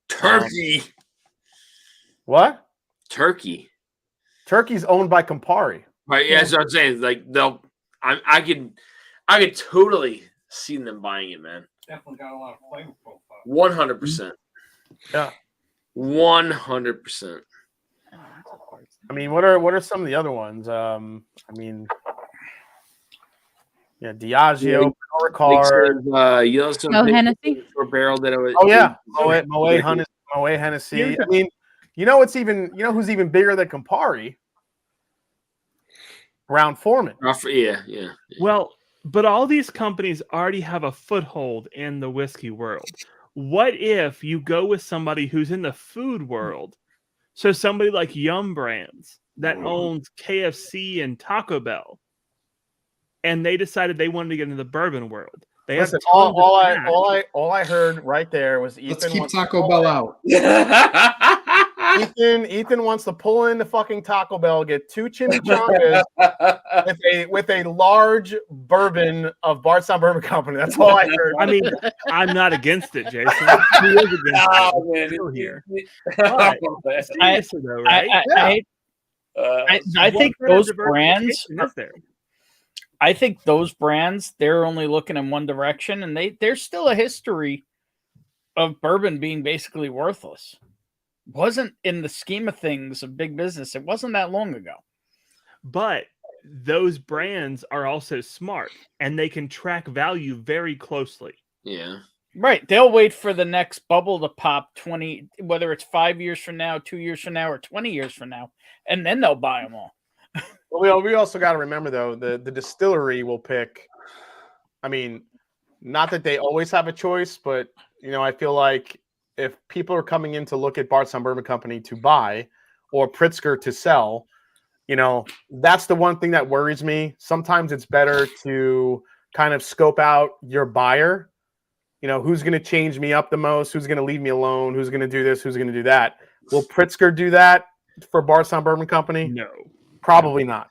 Turkey. What? Turkey. Turkey's owned by Campari. Right. Yeah, that's what I'm saying. Like I could totally see them buying it, man. Definitely got a lot of flavor profile. 100%. Yeah. 100%. I mean, what are some of the other ones? Diageo, Ricard, Hennessy for barrel that I was. Oh yeah, Moet Hennessy. I mean, who's even bigger than Campari? Brown-Forman. Yeah. Well, but all these companies already have a foothold in the whiskey world. What if you go with somebody who's in the food world? So somebody like Yum Brands that owns KFC and Taco Bell, and they decided they wanted to get into the bourbon world. They Listen, all I heard right there was Ethan. Let's keep Taco Bell out. Ethan wants to pull in the fucking Taco Bell, get 2 chimichangas with a large bourbon of Bardstown Bourbon Company. That's all I heard. I mean, I'm not against it, Jason. He is against it. Still here. But, seriously, though, right? I think those brands. I think those brands, they're only looking in one direction, and there's still a history of bourbon being basically worthless. Wasn't in the scheme of things of big business. It wasn't that long ago. But those brands are also smart, and they can track value very closely. Yeah. Right. They'll wait for the next bubble to pop 20, whether it's 5 years from now, 2 years from now, or 20 years from now, and then they'll buy them all. Well, we also got to remember, though, the distillery will pick. I mean, not that they always have a choice, but, I feel like if people are coming in to look at Bardstown Bourbon Company to buy or Pritzker to sell, that's the one thing that worries me. Sometimes it's better to kind of scope out your buyer. Who's going to change me up the most? Who's going to leave me alone? Who's going to do this? Who's going to do that? Will Pritzker do that for Bardstown Bourbon Company? No, probably not.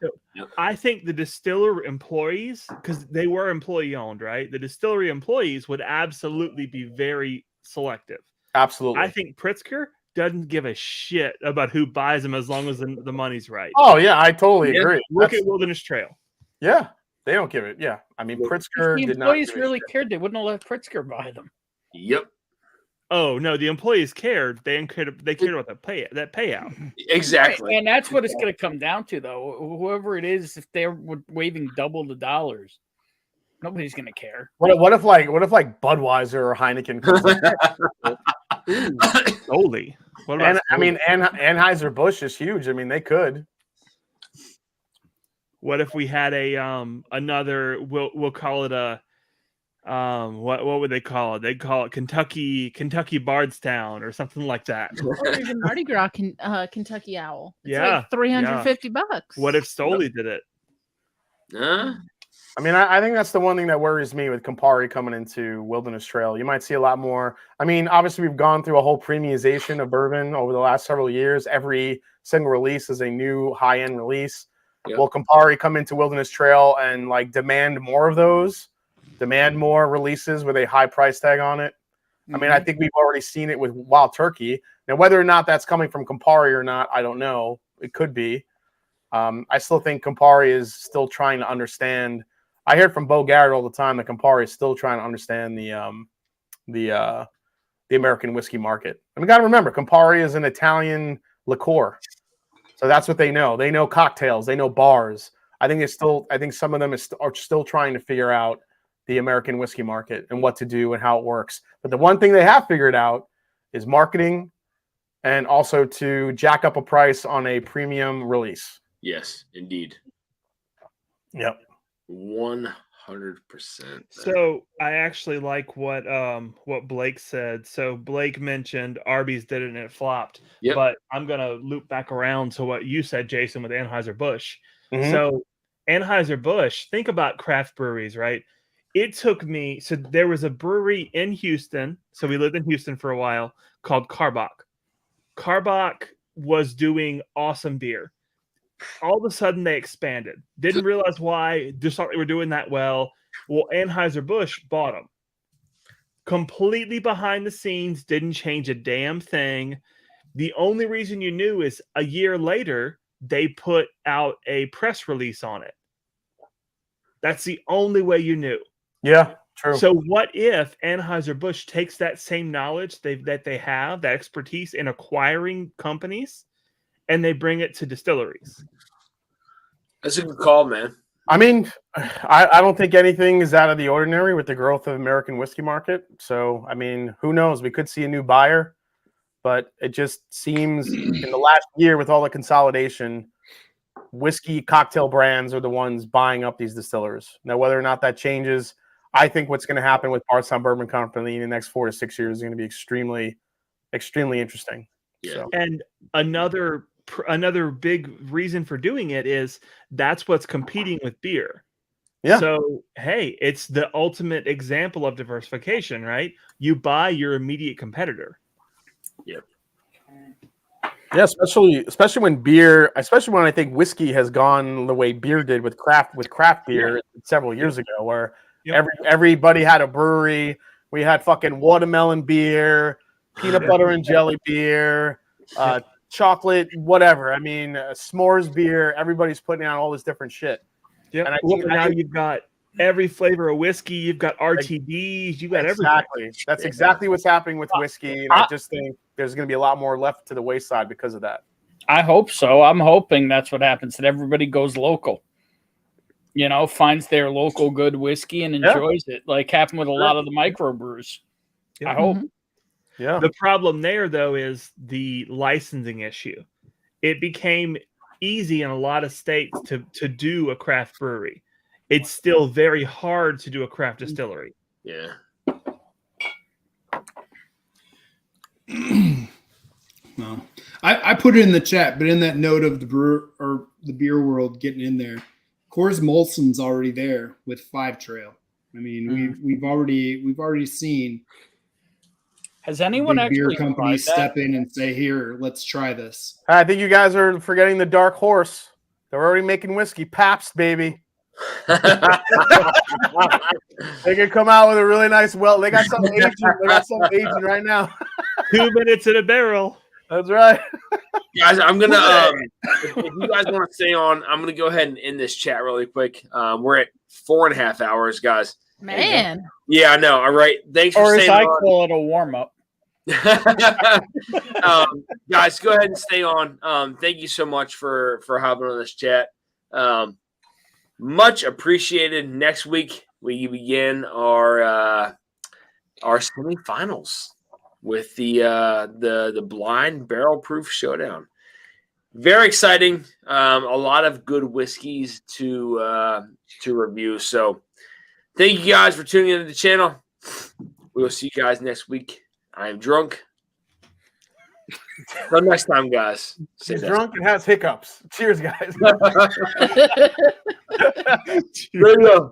I think the distiller employees, because they were employee owned, right? The distillery employees would absolutely be very selective. Absolutely. I think Pritzker doesn't give a shit about who buys them as long as the money's right. Oh, yeah, I totally agree. Look at Wilderness Trail. Yeah, they don't give it. Yeah, I mean, Pritzker If the did not. employees really cared, they wouldn't have let Pritzker buy them. Yep. Oh no, the employees cared. They cared about the payout. Exactly. Right. And that's what it's going to come down to, though. Whoever it is, if they're waving double the dollars, nobody's going to care. What if Budweiser or Heineken comes in? Solely. What about Anheuser-Busch is huge. I mean, they could. What if we had a another? We'll call it a what would they call it? They'd call it Kentucky Bardstown or something like that. Or even Mardi Gras Kentucky Owl. It's Yeah, like $350. What if Stoli did it? I mean, I think that's the one thing that worries me with Campari coming into Wilderness Trail. You might see a lot more. I mean, obviously, we've gone through a whole premiumization of bourbon over the last several years. Every single release is a new high-end release. Yep. Will Campari come into Wilderness Trail and demand more of those? Demand more releases with a high price tag on it? I mean, I think we've already seen it with Wild Turkey. Now, whether or not that's coming from Campari or not, I don't know. It could be. I still think Campari is still trying to understand. I hear from Bo Garrett all the time that Campari is still trying to understand the American whiskey market. And we got to remember, Campari is an Italian liqueur, so that's what they know. They know cocktails, they know bars. I think some of them are still trying to figure out the American whiskey market and what to do and how it works. But the one thing they have figured out is marketing, and also to jack up a price on a premium release. Yes, indeed. Yep. 100%. So I actually like what Blake said. So Blake mentioned Arby's did it and it flopped. Yep. But I'm gonna loop back around to what you said, Jason, with Anheuser-Busch. Mhm. So Anheuser-Busch, think about craft breweries, right? It took me, so there was a brewery in Houston. So we lived in Houston for a while called Karbach. Karbach was doing awesome beer. All of a sudden they expanded. Didn't realize why. Just thought they were doing that well. Well, Anheuser-Busch bought them. Completely behind the scenes, didn't change a damn thing. The only reason you knew is a year later, they put out a press release on it. That's the only way you knew. Yeah, true. So what if Anheuser-Busch takes that same knowledge that they have, that expertise in acquiring companies, and they bring it to distilleries? That's a good call, man. I mean, I don't think anything is out of the ordinary with the growth of the American whiskey market. So, I mean, who knows? We could see a new buyer, but it just seems in the last year with all the consolidation, whiskey cocktail brands are the ones buying up these distillers. Now, whether or not that changes, I think what's going to happen with Bardstown Bourbon Company in the next 4 to 6 years is going to be extremely, extremely interesting. Yeah. So. And another big reason for doing it is that's what's competing with beer. Yeah. So, hey, it's the ultimate example of diversification, right? You buy your immediate competitor. Yep. Yeah, especially when I think whiskey has gone the way beer did with craft beer several years ago, where everybody had a brewery. We had fucking watermelon beer, peanut butter and jelly beer, chocolate, whatever. I mean, s'mores beer. Everybody's putting out all this different shit. Yeah. And I Well, think now you've got every flavor of whiskey. You've got RTDs. You've got exactly. That's exactly what's happening with whiskey, and I just think there's going to be a lot more left to the wayside because of that. I hope so. I'm hoping that's what happens, that everybody goes local. Finds their local good whiskey and enjoys it, like happened with a lot of the microbrews. I hope. Mhm. Yeah. The problem there, though, is the licensing issue. It became easy in a lot of states to do a craft brewery. It's still very hard to do a craft distillery. Yeah. No, I put it in the chat, but in that note of the brewer or the beer world getting in there, Coors Molson's already there with 5 Trail. I mean, we've already seen Has anyone big beer actually companies tried that? step in and say, "Here, let's try this." I think you guys are forgetting the dark horse. They're already making whiskey. Pabst, baby. They could come out with a really nice they got some aging. They got some aging right now. 2 minutes in a barrel. That's right. Guys, I'm gonna if you guys want to stay on, I'm gonna go ahead and end this chat really quick. We're at 4.5 hours, guys. Man. Yeah, I know. All right. Thanks for Or as staying I on. call it, a warm up. Guys, go ahead and stay on. Thank you so much for hopping on this chat. Much appreciated. Next week we begin our semifinals with the Blind Barrel Proof Showdown. Very exciting. A lot of good whiskeys to review. So thank you guys for tuning into the channel. We will see you guys next week. I am drunk. Until next time, guys. He's drunk and has hiccups. Cheers, guys. There you go.